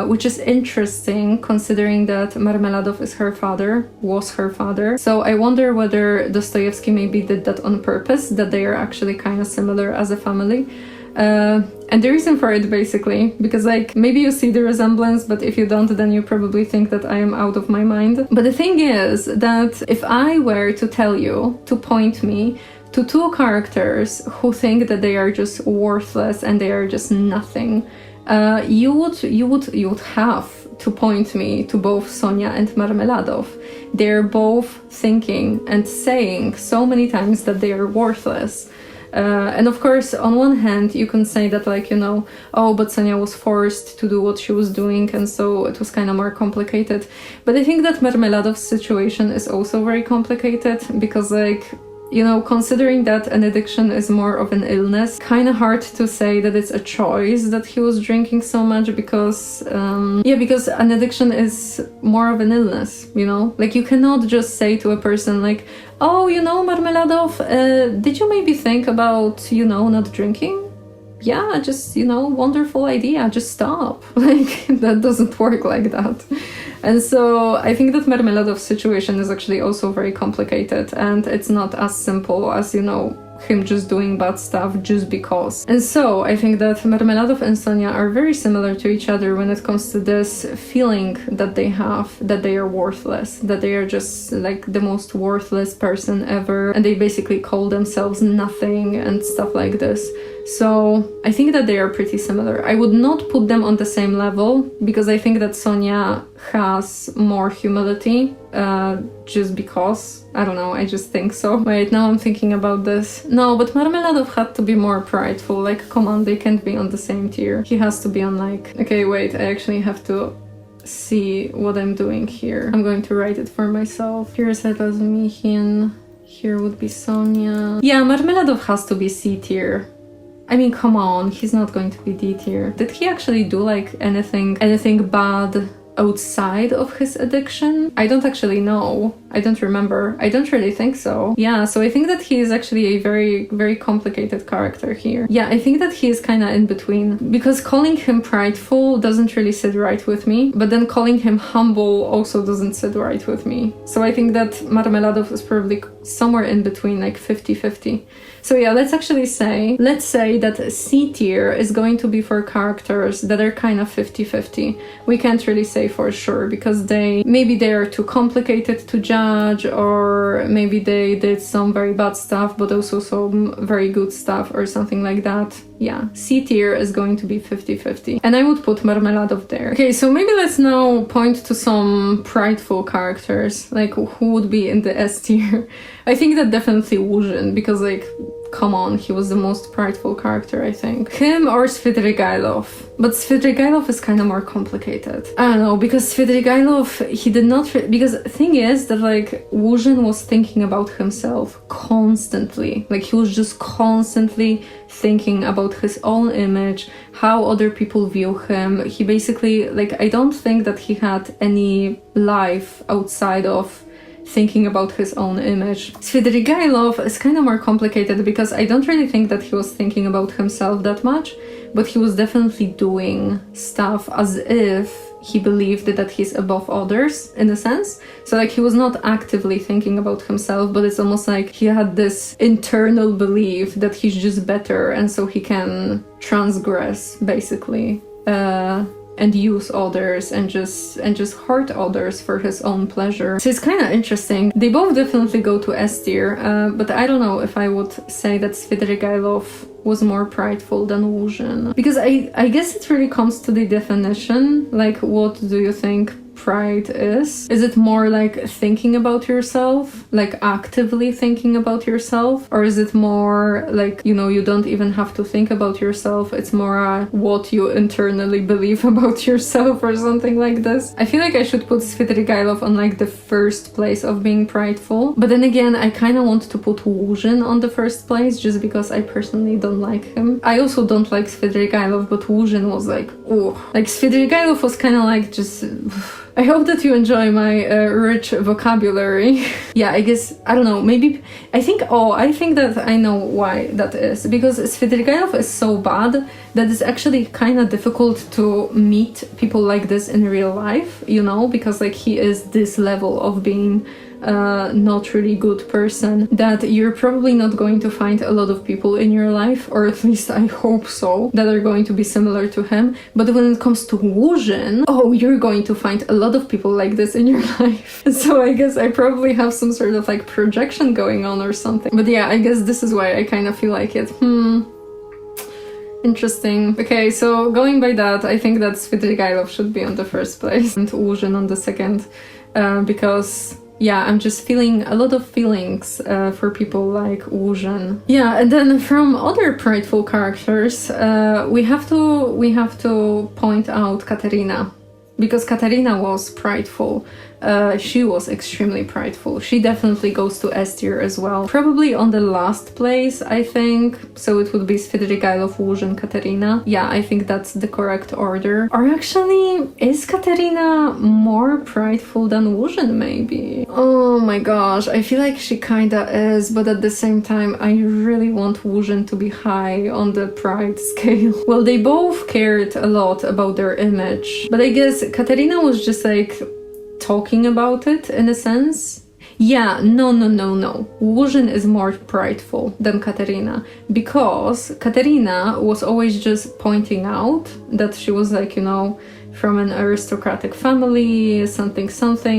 Which is interesting considering that Marmeladov is her father, was her father. So I wonder whether Dostoevsky maybe did that on purpose, that they are actually kind of similar as a family. And the reason for it basically, because like maybe you see the resemblance, but if you don't, then you probably think that I am out of my mind. But the thing is that if I were to tell you to point me to two characters who think that they are just worthless and they are just nothing, you would have to point me to both Sonia and Marmeladov. They're both thinking and saying so many times that they are worthless. And of course, on one hand, you can say that, like, you know, oh, but Sonia was forced to do what she was doing, and so it was kind of more complicated. But I think that Marmeladov's situation is also very complicated, because, like, you know, considering that an addiction is more of an illness, kind of hard to say that it's a choice that he was drinking so much because, because an addiction is more of an illness, you know? Like, you cannot just say to a person like, oh, you know, Marmeladov, did you maybe think about, you know, not drinking? Yeah, just, you know, wonderful idea, just stop. Like, that doesn't work like that. And so I think that Marmeladov's situation is actually also very complicated, and it's not as simple as, you know, him just doing bad stuff just because. And so I think that Marmeladov and Sonia are very similar to each other when it comes to this feeling that they have, that they are worthless, that they are just like the most worthless person ever, and they basically call themselves nothing and stuff like this. So I think that they are pretty similar. I would not put them on the same level because I think that Sonia has more humility, just because. I don't know, I just think so. Wait, now I'm thinking about this. No, but Marmeladov had to be more prideful. Like, come on, they can't be on the same tier. He has to be on like... Okay, wait, I actually have to see what I'm doing here. I'm going to write it for myself. Here's Razumikhin. Here would be Sonia. Yeah, Marmeladov has to be C tier. I mean, come on, he's not going to be D tier. Did he actually do like anything bad outside of his addiction? I don't actually know. I don't remember. I don't really think so. Yeah, so I think that he is actually a very, very complicated character here. Yeah, I think that he is kind of in between, because calling him prideful doesn't really sit right with me, but then calling him humble also doesn't sit right with me. So I think that Marmeladov is probably somewhere in between, like 50-50. So yeah, let's say that C tier is going to be for characters that are kind of 50-50. We can't really say for sure, because maybe they are too complicated to judge, or maybe they did some very bad stuff but also some very good stuff or something like that. Yeah, C tier is going to be 50-50. And I would put Marmeladov there. Okay, so maybe let's now point to some prideful characters, like who would be in the S tier. I think that definitely Wuzhin, because like, come on, he was the most prideful character, I think. Him or Svidrigailov. But Svidrigailov is kind of more complicated. I don't know, because Svidrigailov, he did not... Because the thing is that, like, Wuzhin was thinking about himself constantly. Like, he was just constantly thinking about his own image, how other people view him. He basically, like, I don't think that he had any life outside of thinking about his own image. Svidrigailov is kind of more complicated because I don't really think that he was thinking about himself that much, but he was definitely doing stuff as if he believed that he's above others, in a sense. So like, he was not actively thinking about himself, but it's almost like he had this internal belief that he's just better, and so he can transgress, basically, and use others and just hurt others for his own pleasure. So it's kind of interesting. They both definitely go to S tier, but I don't know if I would say that Svidrigailov was more prideful than Wuzhin. Because I guess it really comes to the definition. Like, what do you think pride is? Is it more like thinking about yourself, like actively thinking about yourself, or is it more like, you know, you don't even have to think about yourself, it's more what you internally believe about yourself or something like this? I feel like I should put Svidrigailov on like the first place of being prideful, but then again, I kind of want to put Wuzhin on the first place just because I personally don't like him. I also don't like Svidrigailov, but Wuzhin was like, ooh. Like, Svidrigailov was kind of like just... I hope that you enjoy my rich vocabulary. Yeah, I guess, I don't know, maybe, I think that I know why that is. Because Svidrigailov is so bad that it's actually kind of difficult to meet people like this in real life, you know? Because like, he is this level of being not really good person, that you're probably not going to find a lot of people in your life, or at least I hope so, that are going to be similar to him. But when it comes to Wuzhin, oh, you're going to find a lot of people like this in your life. So I guess I probably have some sort of like projection going on or something. But yeah, I guess this is why I kind of feel like it. Interesting. Okay, so going by that, I think that Svidrigailov should be on the first place and Wuzhin on the second, because yeah, I'm just feeling a lot of feelings for people like Wuzhin. Yeah, and then from other prideful characters, we have to point out Katerina, because Katerina was prideful. she was extremely prideful. She definitely goes to S tier as well. Probably on the last place, I think. So it would be Svidrigailov, Łóżyn, Katerina. Yeah, I think that's the correct order. Or actually, is Katerina more prideful than Łóżyn, maybe? Oh my gosh, I feel like she kinda is, but at the same time, I really want Łóżyn to be high on the pride scale. Well, they both cared a lot about their image, but I guess Katerina was just like talking about it in a sense. Yeah, no. Łóżyn is more prideful than Katerina, because Katerina was always just pointing out that she was like, you know, from an aristocratic family, something.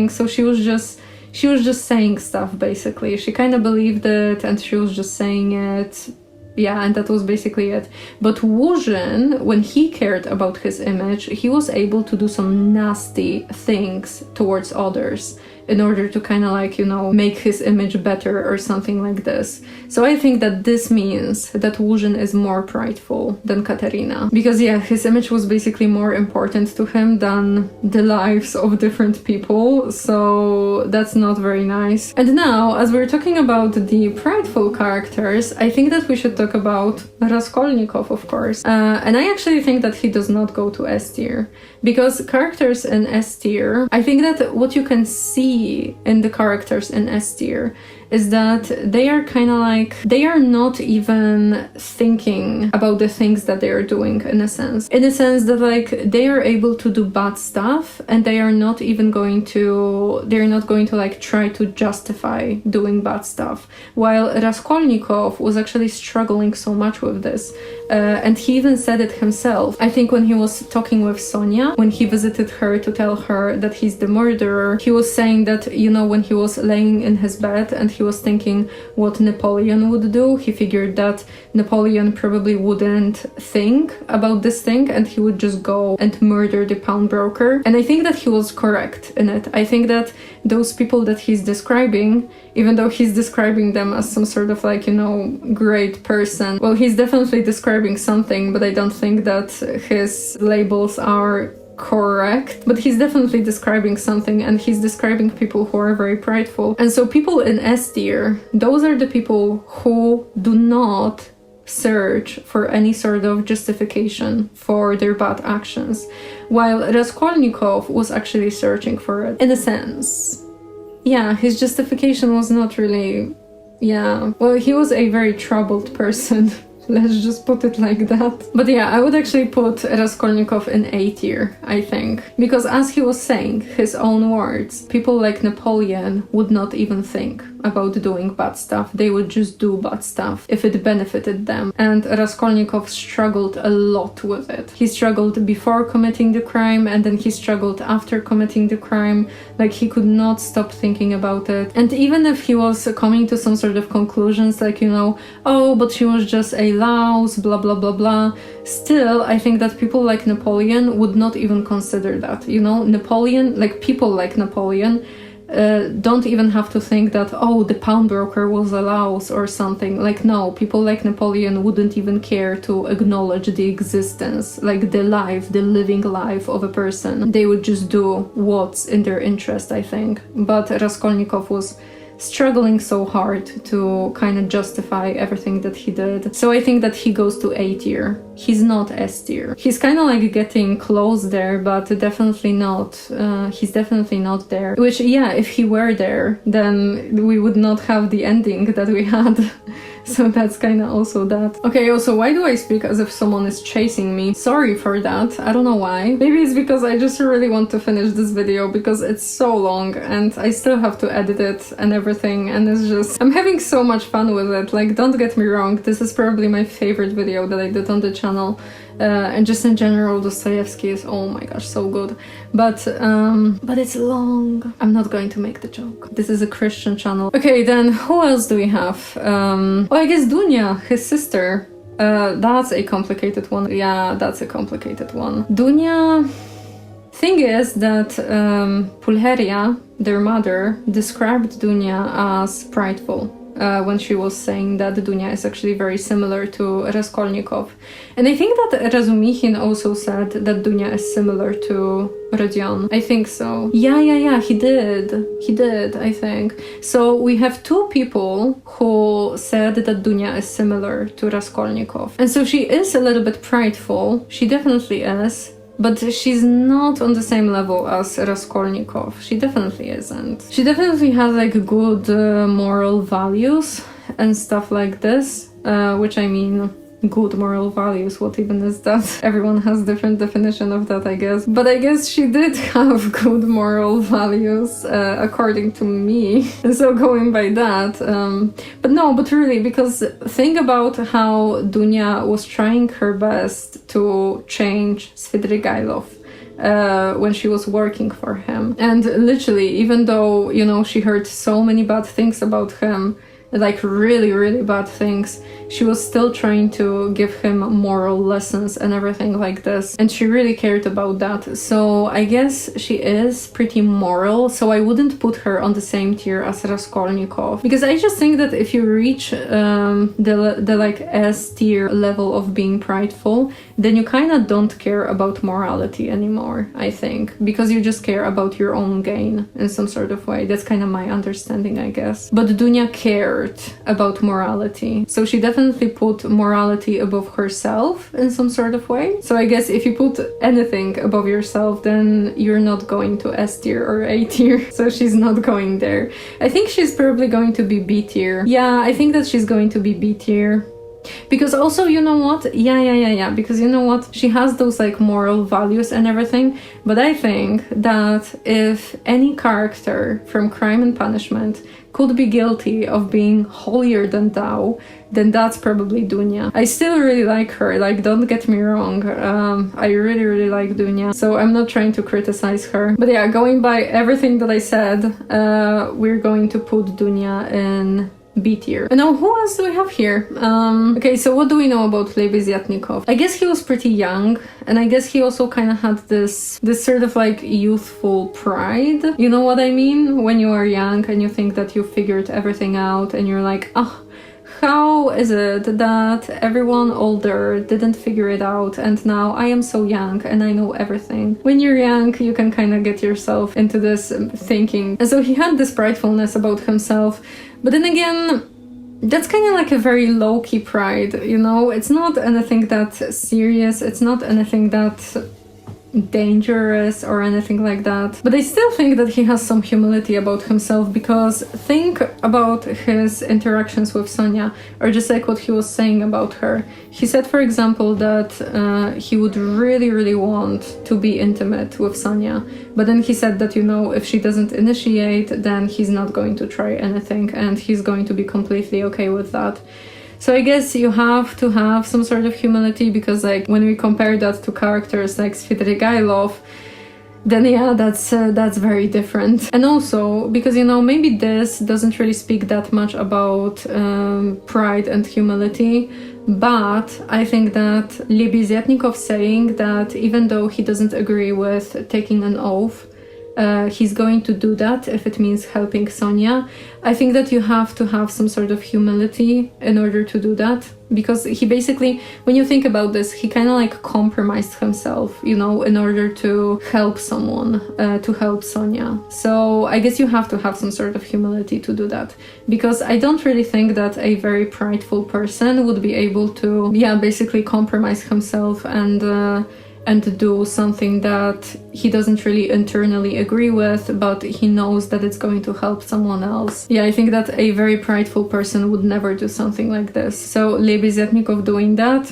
So she was just saying stuff, basically. She kind of believed it and she was just saying it. Yeah, and that was basically it. But Łóżyn, when he cared about his image, he was able to do some nasty things towards others in order to kind of like, you know, make his image better or something like this. So I think that this means that Łóżyn is more prideful than Katerina. Because yeah, his image was basically more important to him than the lives of different people. So that's not very nice. And now, as we're talking about the prideful characters, I think that we should talk about Raskolnikov, of course. And I actually think that he does not go to S tier. Because characters in S tier, I think that what you can see in the characters in S tier is that they are kind of like, they are not even thinking about the things that they are doing in a sense that like they are able to do bad stuff and they are not going to like try to justify doing bad stuff, while Raskolnikov was actually struggling so much with this, and he even said it himself. I think when he was talking with Sonia, when he visited her to tell her that he's the murderer, he was saying that, you know, when he was laying in his bed and he was thinking what Napoleon would do, he figured that Napoleon probably wouldn't think about this thing and he would just go and murder the pawnbroker. And I think that he was correct in it. I think that those people that he's describing, even though he's describing them as some sort of like, you know, great person, well, he's definitely describing something, but I don't think that his labels are correct, but he's definitely describing something, and he's describing people who are very prideful. And so people in S tier, those are the people who do not search for any sort of justification for their bad actions, while Raskolnikov was actually searching for it in a sense. Yeah, his justification was not really, yeah, well, he was a very troubled person. Let's just put it like that. But yeah, I would actually put Raskolnikov in A tier, I think. Because as he was saying, his own words, people like Napoleon would not even think about doing bad stuff. They would just do bad stuff if it benefited them. And Raskolnikov struggled a lot with it. He struggled before committing the crime, and then he struggled after committing the crime. Like, he could not stop thinking about it. And even if he was coming to some sort of conclusions, like, you know, oh, but she was just a louse, blah, blah, blah, blah, still, I think that people like Napoleon would not even consider that. You know, Napoleon, like, people like Napoleon, don't even have to think that, oh, the pawnbroker was a louse or something. Like, no, people like Napoleon wouldn't even care to acknowledge the existence, like the living life of a person. They would just do what's in their interest, I think. But Raskolnikov was struggling so hard to kind of justify everything that he did. So I think that he goes to A tier. He's not S tier. He's kind of like getting close there, but definitely not. He's definitely not there. Which, yeah, if he were there, then we would not have the ending that we had. So that's kind of also that. Okay, also, why do I speak as if someone is chasing me? Sorry for that. I don't know why. Maybe it's because I just really want to finish this video because it's so long and I still have to edit it and everything, and it's just, I'm having so much fun with it. Like, don't get me wrong, this is probably my favorite video that I did on the channel. And just in general, Dostoevsky is, oh my gosh, so good. But it's long. I'm not going to make the joke. This is a Christian channel. Okay, then who else do we have? Oh, I guess Dunya, his sister. That's a complicated one. Yeah, that's a complicated one. Dunya... Thing is that Pulcheria, their mother, described Dunya as prideful. when she was saying that Dunya is actually very similar to Raskolnikov. And I think that Razumikhin also said that Dunya is similar to Rodion. I think so. Yeah, he did, I think. So we have two people who said that Dunya is similar to Raskolnikov. And so she is a little bit prideful. She definitely is. But she's not on the same level as Raskolnikov. She definitely isn't. She definitely has like good moral values and stuff like this, which I mean, good moral values, what even is that? Everyone has different definition of that, I guess. But I guess she did have good moral values, according to me. And so going by that, but really, because think about how Dunya was trying her best to change Svidrigailov. When she was working for him. And literally, even though, you know, she heard so many bad things about him, like really, really bad things, she was still trying to give him moral lessons and everything like this. And she really cared about that. So I guess she is pretty moral. So I wouldn't put her on the same tier as Raskolnikov. Because I just think that if you reach the like S tier level of being prideful, then you kind of don't care about morality anymore, I think. Because you just care about your own gain in some sort of way. That's kind of my understanding, I guess. But Dunya cared about morality. So she definitely put morality above herself in some sort of way. So I guess if you put anything above yourself, then you're not going to S tier or A tier. So she's not going there. I think she's probably going to be B tier. Yeah, I think that she's going to be B tier. Because also, you know what? Yeah. Because you know what? She has those like moral values and everything. But I think that if any character from Crime and Punishment could be guilty of being holier than thou, then that's probably Dunya. I still really like her, like, don't get me wrong. I really like Dunya. So I'm not trying to criticize her. But yeah, going by everything that I said, we're going to put Dunya in B tier. And now, who else do we have here? Okay, so what do we know about Lebeziatnikov? I guess he was pretty young, and I guess he also kind of had this sort of like youthful pride. You know what I mean? When you are young and you think that you figured everything out, and you're like, how is it that everyone older didn't figure it out and now I am so young and I know everything? When you're young, you can kind of get yourself into this thinking. And so he had this pridefulness about himself. But then again, that's kind of like a very low-key pride, you know? It's not anything that serious. It's not anything that dangerous or anything like that. But I still think that he has some humility about himself, because think about his interactions with Sonia, or just like what he was saying about her. He said, for example, that he would really want to be intimate with Sonia, but then he said that, you know, if she doesn't initiate, then he's not going to try anything and he's going to be completely okay with that. So I guess you have to have some sort of humility, because like when we compare that to characters like Svidrigailov, then yeah, that's very different. And also because, you know, maybe this doesn't really speak that much about pride and humility, but I think that Lebeziatnikov saying that even though he doesn't agree with taking an oath, he's going to do that if it means helping Sonia. I think that you have to have some sort of humility in order to do that, because he basically, when you think about this, he kind of like compromised himself, you know, in order to help someone, to help Sonia. So I guess you have to have some sort of humility to do that, because I don't really think that a very prideful person would be able to, basically compromise himself and to do something that he doesn't really internally agree with, but he knows that it's going to help someone else. Yeah, I think that a very prideful person would never do something like this. So Lebeziatnikov doing that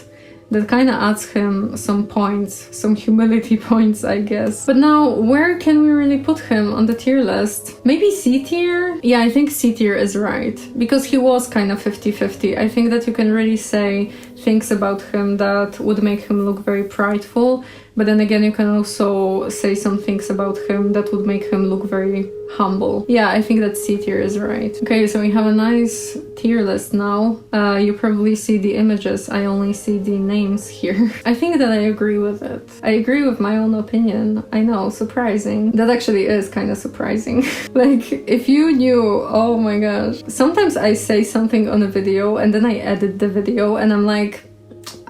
kind of adds him some points, some humility points, I guess. But now, where can we really put him on the tier list? Maybe C tier? Yeah, I think C tier is right, because he was kind of 50-50. I think that you can really say things about him that would make him look very prideful, But then again, you can also say some things about him that would make him look very humble. Yeah, I think that C tier is right. Okay, so we have a nice tier list now. You probably see the images, I only see the names here. I think that I agree with it. I agree with my own opinion. I know, surprising. That actually is kind of surprising. Like, if you knew, oh my gosh. Sometimes I say something on a video and then I edit the video and I'm like,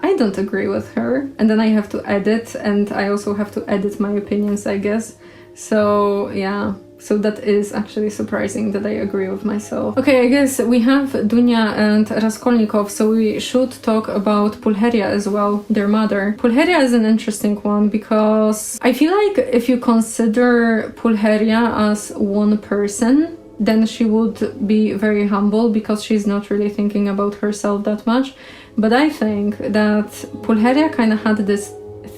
I don't agree with her. And then I have to edit, and I also have to edit my opinions, I guess. So yeah, so that is actually surprising that I agree with myself. Okay, I guess we have Dunya and Raskolnikov, so we should talk about Pulcheria as well, their mother. Pulcheria is an interesting one because I feel like if you consider Pulcheria as one person, then she would be very humble because she's not really thinking about herself that much. But I think that Pulcheria kind of had this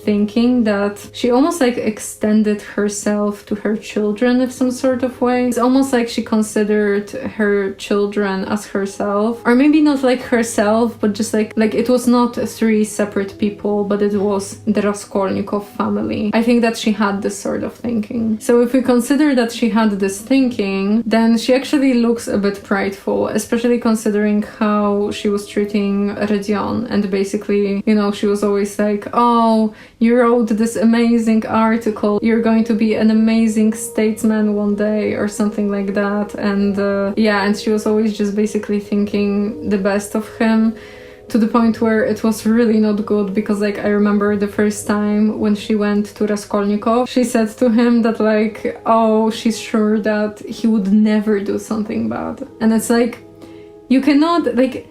thinking that she almost like extended herself to her children in some sort of way. It's almost like she considered her children as herself, or maybe not like herself, but just like it was not three separate people, but it was the Raskolnikov family. I think that she had this sort of thinking. So if we consider that she had this thinking, then she actually looks a bit prideful, especially considering how she was treating Rodion, and basically, you know, she was always like, oh, you wrote this amazing article, you're going to be an amazing statesman one day, or something like that. And yeah, and she was always just basically thinking the best of him, to the point where it was really not good, because like I remember the first time when she went to Raskolnikov, she said to him that like, oh, she's sure that he would never do something bad. And it's like, you cannot, like,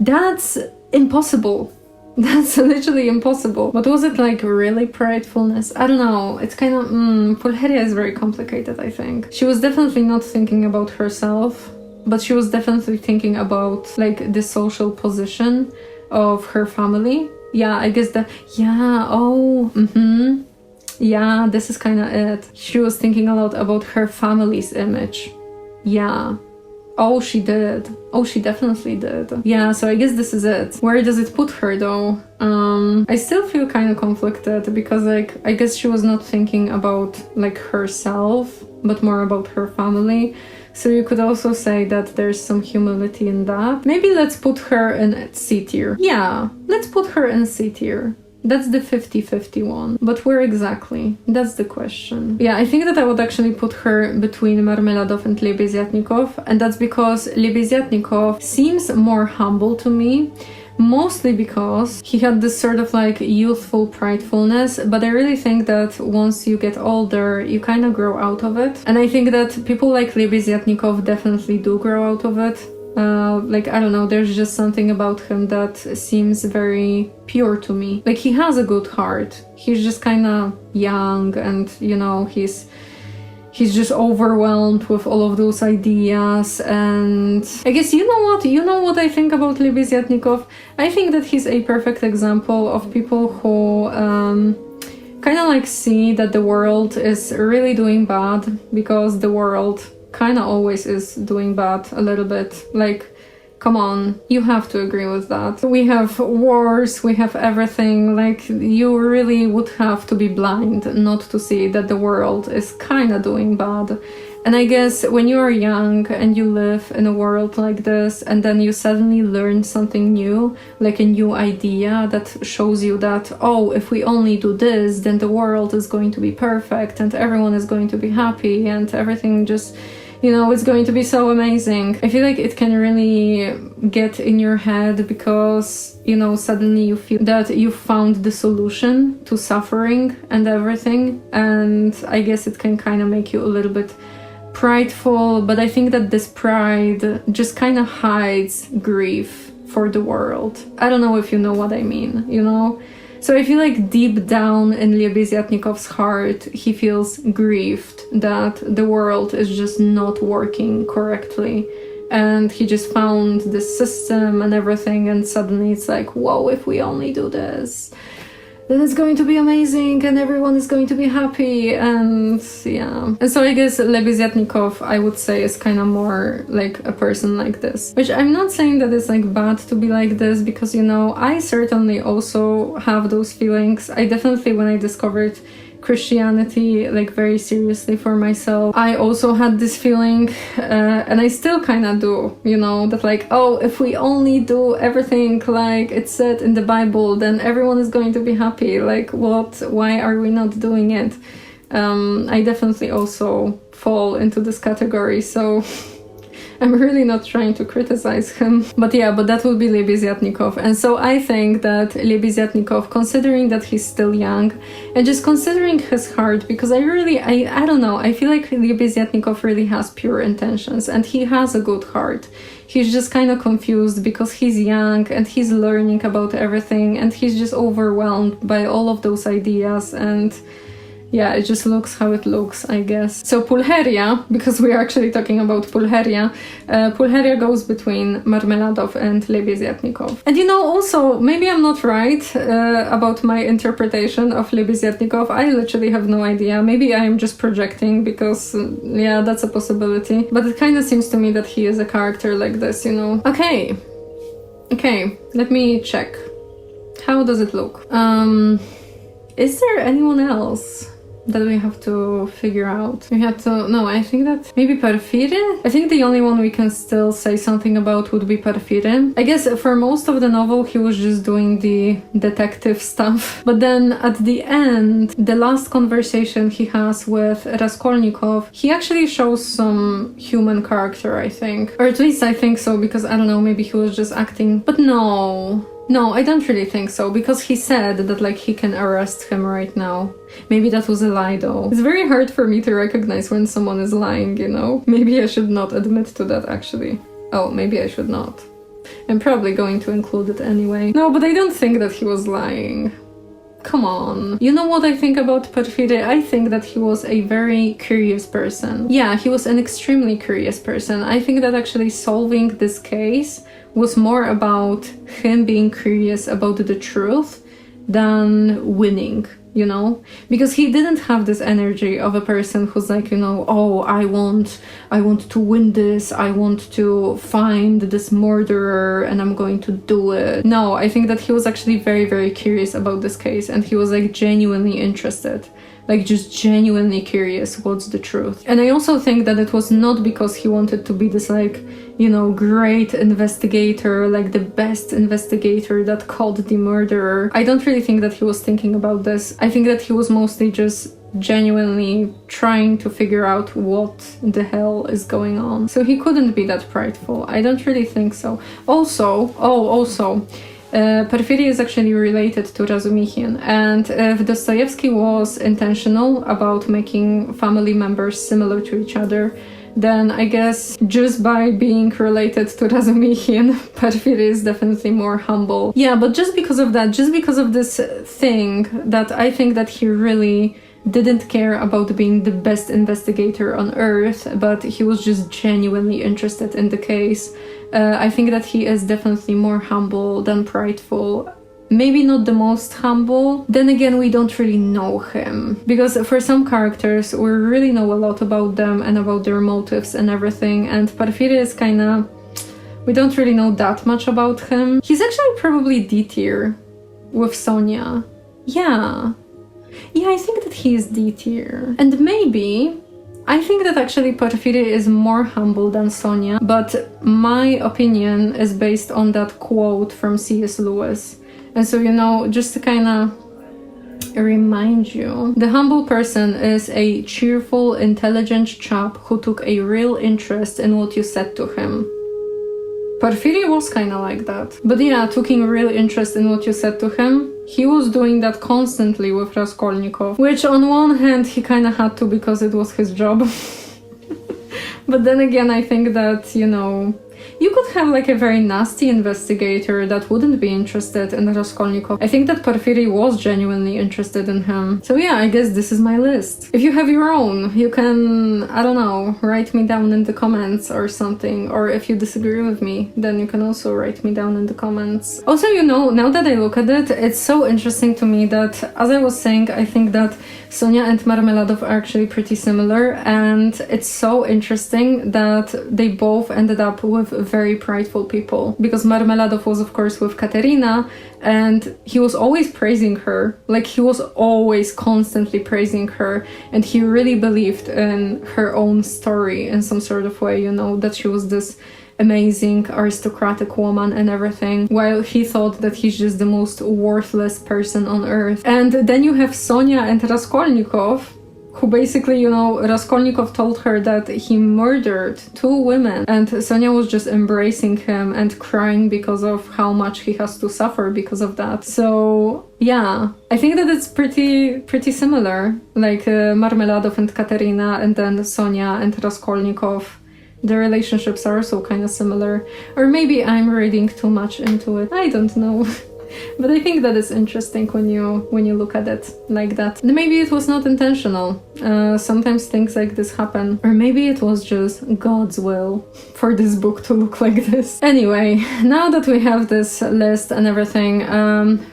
that's impossible. That's literally impossible. But was it like really pridefulness? I don't know. It's kind of, Pulcheria is very complicated, I think. She was definitely not thinking about herself, but she was definitely thinking about like the social position of her family. Yeah, I guess that, yeah, oh, yeah, this is kind of it. She was thinking a lot about her family's image. Yeah. Oh, she did. Oh, she definitely did. Yeah, so I guess this is it. Where does it put her though? I still feel kind of conflicted because like, I guess she was not thinking about like herself, but more about her family. So you could also say that there's some humility in that. Maybe let's put her in C tier. Yeah, let's put her in C tier. That's the 50-50 one. But where exactly? That's the question. Yeah, I think that I would actually put her between Marmeladov and Lebeziatnikov, and that's because Lebeziatnikov seems more humble to me, mostly because he had this sort of like youthful pridefulness, but I really think that once you get older, you kind of grow out of it. And I think that people like Lebeziatnikov definitely do grow out of it. Like, I don't know, there's just something about him that seems very pure to me. Like, he has a good heart. He's just kind of young and, you know, he's just overwhelmed with all of those ideas. And I guess, you know what I think about Lebeziatnikov? I think that he's a perfect example of people who kind of like see that the world is really doing bad, because the world kind of always is doing bad a little bit. Like, come on, you have to agree with that. We have wars, we have everything. Like, you really would have to be blind not to see that the world is kind of doing bad. And I guess when you are young and you live in a world like this, and then you suddenly learn something new, like a new idea that shows you that, oh, if we only do this, then the world is going to be perfect and everyone is going to be happy and everything just, you know, it's going to be so amazing. I feel like it can really get in your head because, you know, suddenly you feel that you found the solution to suffering and everything. And I guess it can kind of make you a little bit prideful, but I think that this pride just kind of hides grief for the world. I don't know if you know what I mean, you know? So I feel like deep down in Lebeziatnikov's heart, he feels grieved that the world is just not working correctly. And he just found this system and everything, and suddenly it's like, whoa, if we only do this. then it's going to be amazing and everyone is going to be happy, and yeah. And so I guess Lebeziatnikov, I would say, is kind of more like a person like this. Which I'm not saying that it's like bad to be like this, because, you know, I certainly also have those feelings. I definitely, when I discovered Christianity like very seriously for myself, I also had this feeling, and I still kind of do, you know, that like, oh, if we only do everything like it's said in the Bible, then everyone is going to be happy. Like, what? Why are we not doing it? I definitely also fall into this category, so I'm really not trying to criticize him. But yeah, but that would be Lebeziatnikov. And so I think that Lebeziatnikov, considering that he's still young, and just considering his heart, because I don't know, I feel like Lebeziatnikov really has pure intentions, and he has a good heart. He's just kind of confused because he's young and he's learning about everything, and he's just overwhelmed by all of those ideas, and yeah, it just looks how it looks, I guess. So Pulcheria, because we're actually talking about Pulcheria, Pulcheria goes between Marmeladov and Lebeziatnikov. And you know, also, maybe I'm not right about my interpretation of Lebeziatnikov. I literally have no idea. Maybe I'm just projecting, because, yeah, that's a possibility. But it kind of seems to me that he is a character like this, you know. Okay, let me check. How does it look? Is there anyone else that we have to figure out? No, I think that maybe Porfiry? I think the only one we can still say something about would be Porfiry. I guess for most of the novel he was just doing the detective stuff. But then at the end, the last conversation he has with Raskolnikov, he actually shows some human character, I think. Or at least I think so, because I don't know, maybe he was just acting. But no, I don't really think so, because he said that like he can arrest him right now. Maybe that was a lie though. It's very hard for me to recognize when someone is lying, you know? Maybe I should not admit to that actually. Oh, maybe I should not. I'm probably going to include it anyway. No, but I don't think that he was lying. Come on. You know what I think about Porfiry? I think that he was a very curious person. Yeah, he was an extremely curious person. I think that actually solving this case was more about him being curious about the truth than winning, you know? Because he didn't have this energy of a person who's like, you know, oh, I want to win this, I want to find this murderer and I'm going to do it. No, I think that he was actually very, very curious about this case, and he was like genuinely interested. Like just genuinely curious what's the truth. And I also think that it was not because he wanted to be this like, you know, great investigator, like the best investigator that caught the murderer. I don't really think that he was thinking about this. I think that he was mostly just genuinely trying to figure out what the hell is going on. So he couldn't be that prideful. I don't really think so. Also, Porfiry is actually related to Razumikhin, and if Dostoevsky was intentional about making family members similar to each other, then I guess just by being related to Razumikhin, Porfiry is definitely more humble. Yeah, but just because of that, just because of this thing, that I think that he really didn't care about being the best investigator on earth, but he was just genuinely interested in the case. I think that he is definitely more humble than prideful. Maybe not the most humble. Then again, we don't really know him. Because for some characters, we really know a lot about them and about their motives and everything. And Porfiry is kinda... we don't really know that much about him. He's actually probably D tier with Sonia. Yeah, I think that he is D tier. And maybe... I think that actually Porfiry is more humble than Sonia, but my opinion is based on that quote from C.S. Lewis. And so, you know, just to kind of remind you, the humble person is a cheerful, intelligent chap who took a real interest in what you said to him. Porfiry was kind of like that. But yeah, taking real interest in what you said to him, he was doing that constantly with Raskolnikov, which on one hand he kind of had to because it was his job. But then again, I think that, you know, You could have like a very nasty investigator that wouldn't be interested in Raskolnikov. I think that Porfiry was genuinely interested in him. So yeah, I guess this is my list. If you have your own, you can, I don't know, write me down in the comments or something. Or if you disagree with me, then you can also write me down in the comments. Also, you know, now that I look at it, it's so interesting to me that, as I was saying, I think that Sonia and Marmeladov are actually pretty similar, and it's so interesting that they both ended up with very prideful people, because Marmeladov was of course with Katerina, and he was always praising her, like he was always constantly praising her, and he really believed in her own story in some sort of way, you know, that she was this amazing aristocratic woman and everything, while he thought that he's just the most worthless person on earth. And then you have Sonia and Raskolnikov, who basically, you know, Raskolnikov told her that he murdered 2 women, and Sonia was just embracing him and crying because of how much he has to suffer because of that. So yeah, I think that it's pretty similar, like Marmeladov and Katerina, and then Sonia and Raskolnikov. The relationships are also kind of similar. Or maybe I'm reading too much into it. I don't know. But I think that is interesting when you look at it like that. And maybe it was not intentional. Sometimes things like this happen. Or maybe it was just God's will for this book to look like this. Anyway, now that we have this list and everything,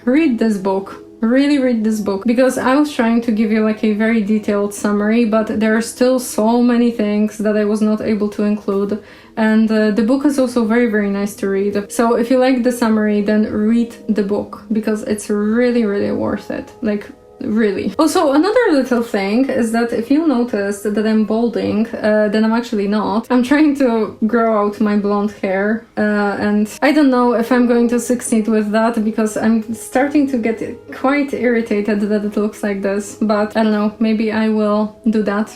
read this book. Really read this book, because I was trying to give you like a very detailed summary, but there are still so many things that I was not able to include, and the book is also very nice to read. So if you like the summary, then read the book, because it's really worth it, like really. Also, another little thing is that if you noticed that I'm balding, then I'm actually not. I'm trying to grow out my blonde hair, and I don't know if I'm going to succeed with that, because I'm starting to get quite irritated that it looks like this, but I don't know, maybe I will do that.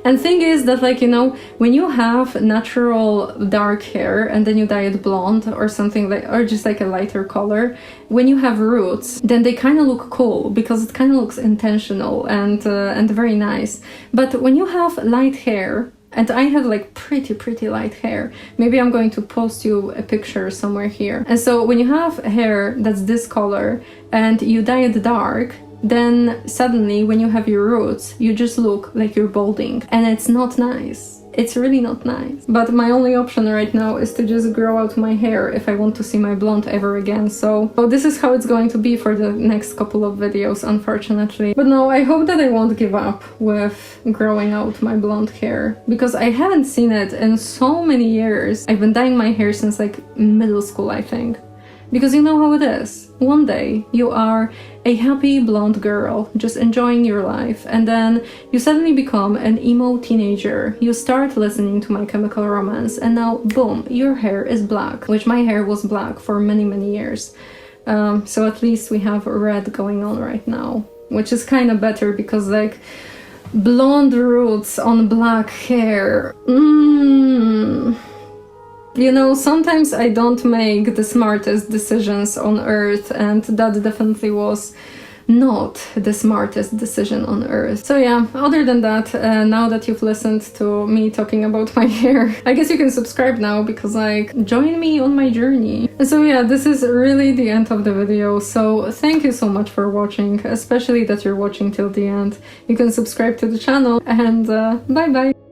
And thing is that, like, you know, when you have natural dark hair and then you dye it blonde or something like, or just like a lighter color, when you have roots, then they kind of look cool, because it kind of looks intentional and very nice. But when you have light hair, and I have like pretty light hair, maybe I'm going to post you a picture somewhere here. And so when you have hair that's this color and you dye it dark, then suddenly when you have your roots, you just look like you're balding, and it's not nice. It's really not nice. But my only option right now is to just grow out my hair if I want to see my blonde ever again. So this is how it's going to be for the next couple of videos, unfortunately. But no, I hope that I won't give up with growing out my blonde hair, because I haven't seen it in so many years. I've been dyeing my hair since like middle school, I think. Because you know how it is. One day you are a happy blonde girl just enjoying your life, and then you suddenly become an emo teenager. You start listening to My Chemical Romance, and now boom, your hair is black, which my hair was black for many years. So at least we have red going on right now, which is kind of better, because like blonde roots on black hair. You know, sometimes I don't make the smartest decisions on earth, and that definitely was not the smartest decision on earth. So yeah, other than that, now that you've listened to me talking about my hair, I guess you can subscribe now, because like, join me on my journey. And so yeah, this is really the end of the video. So thank you so much for watching, especially that you're watching till the end. You can subscribe to the channel, and bye bye.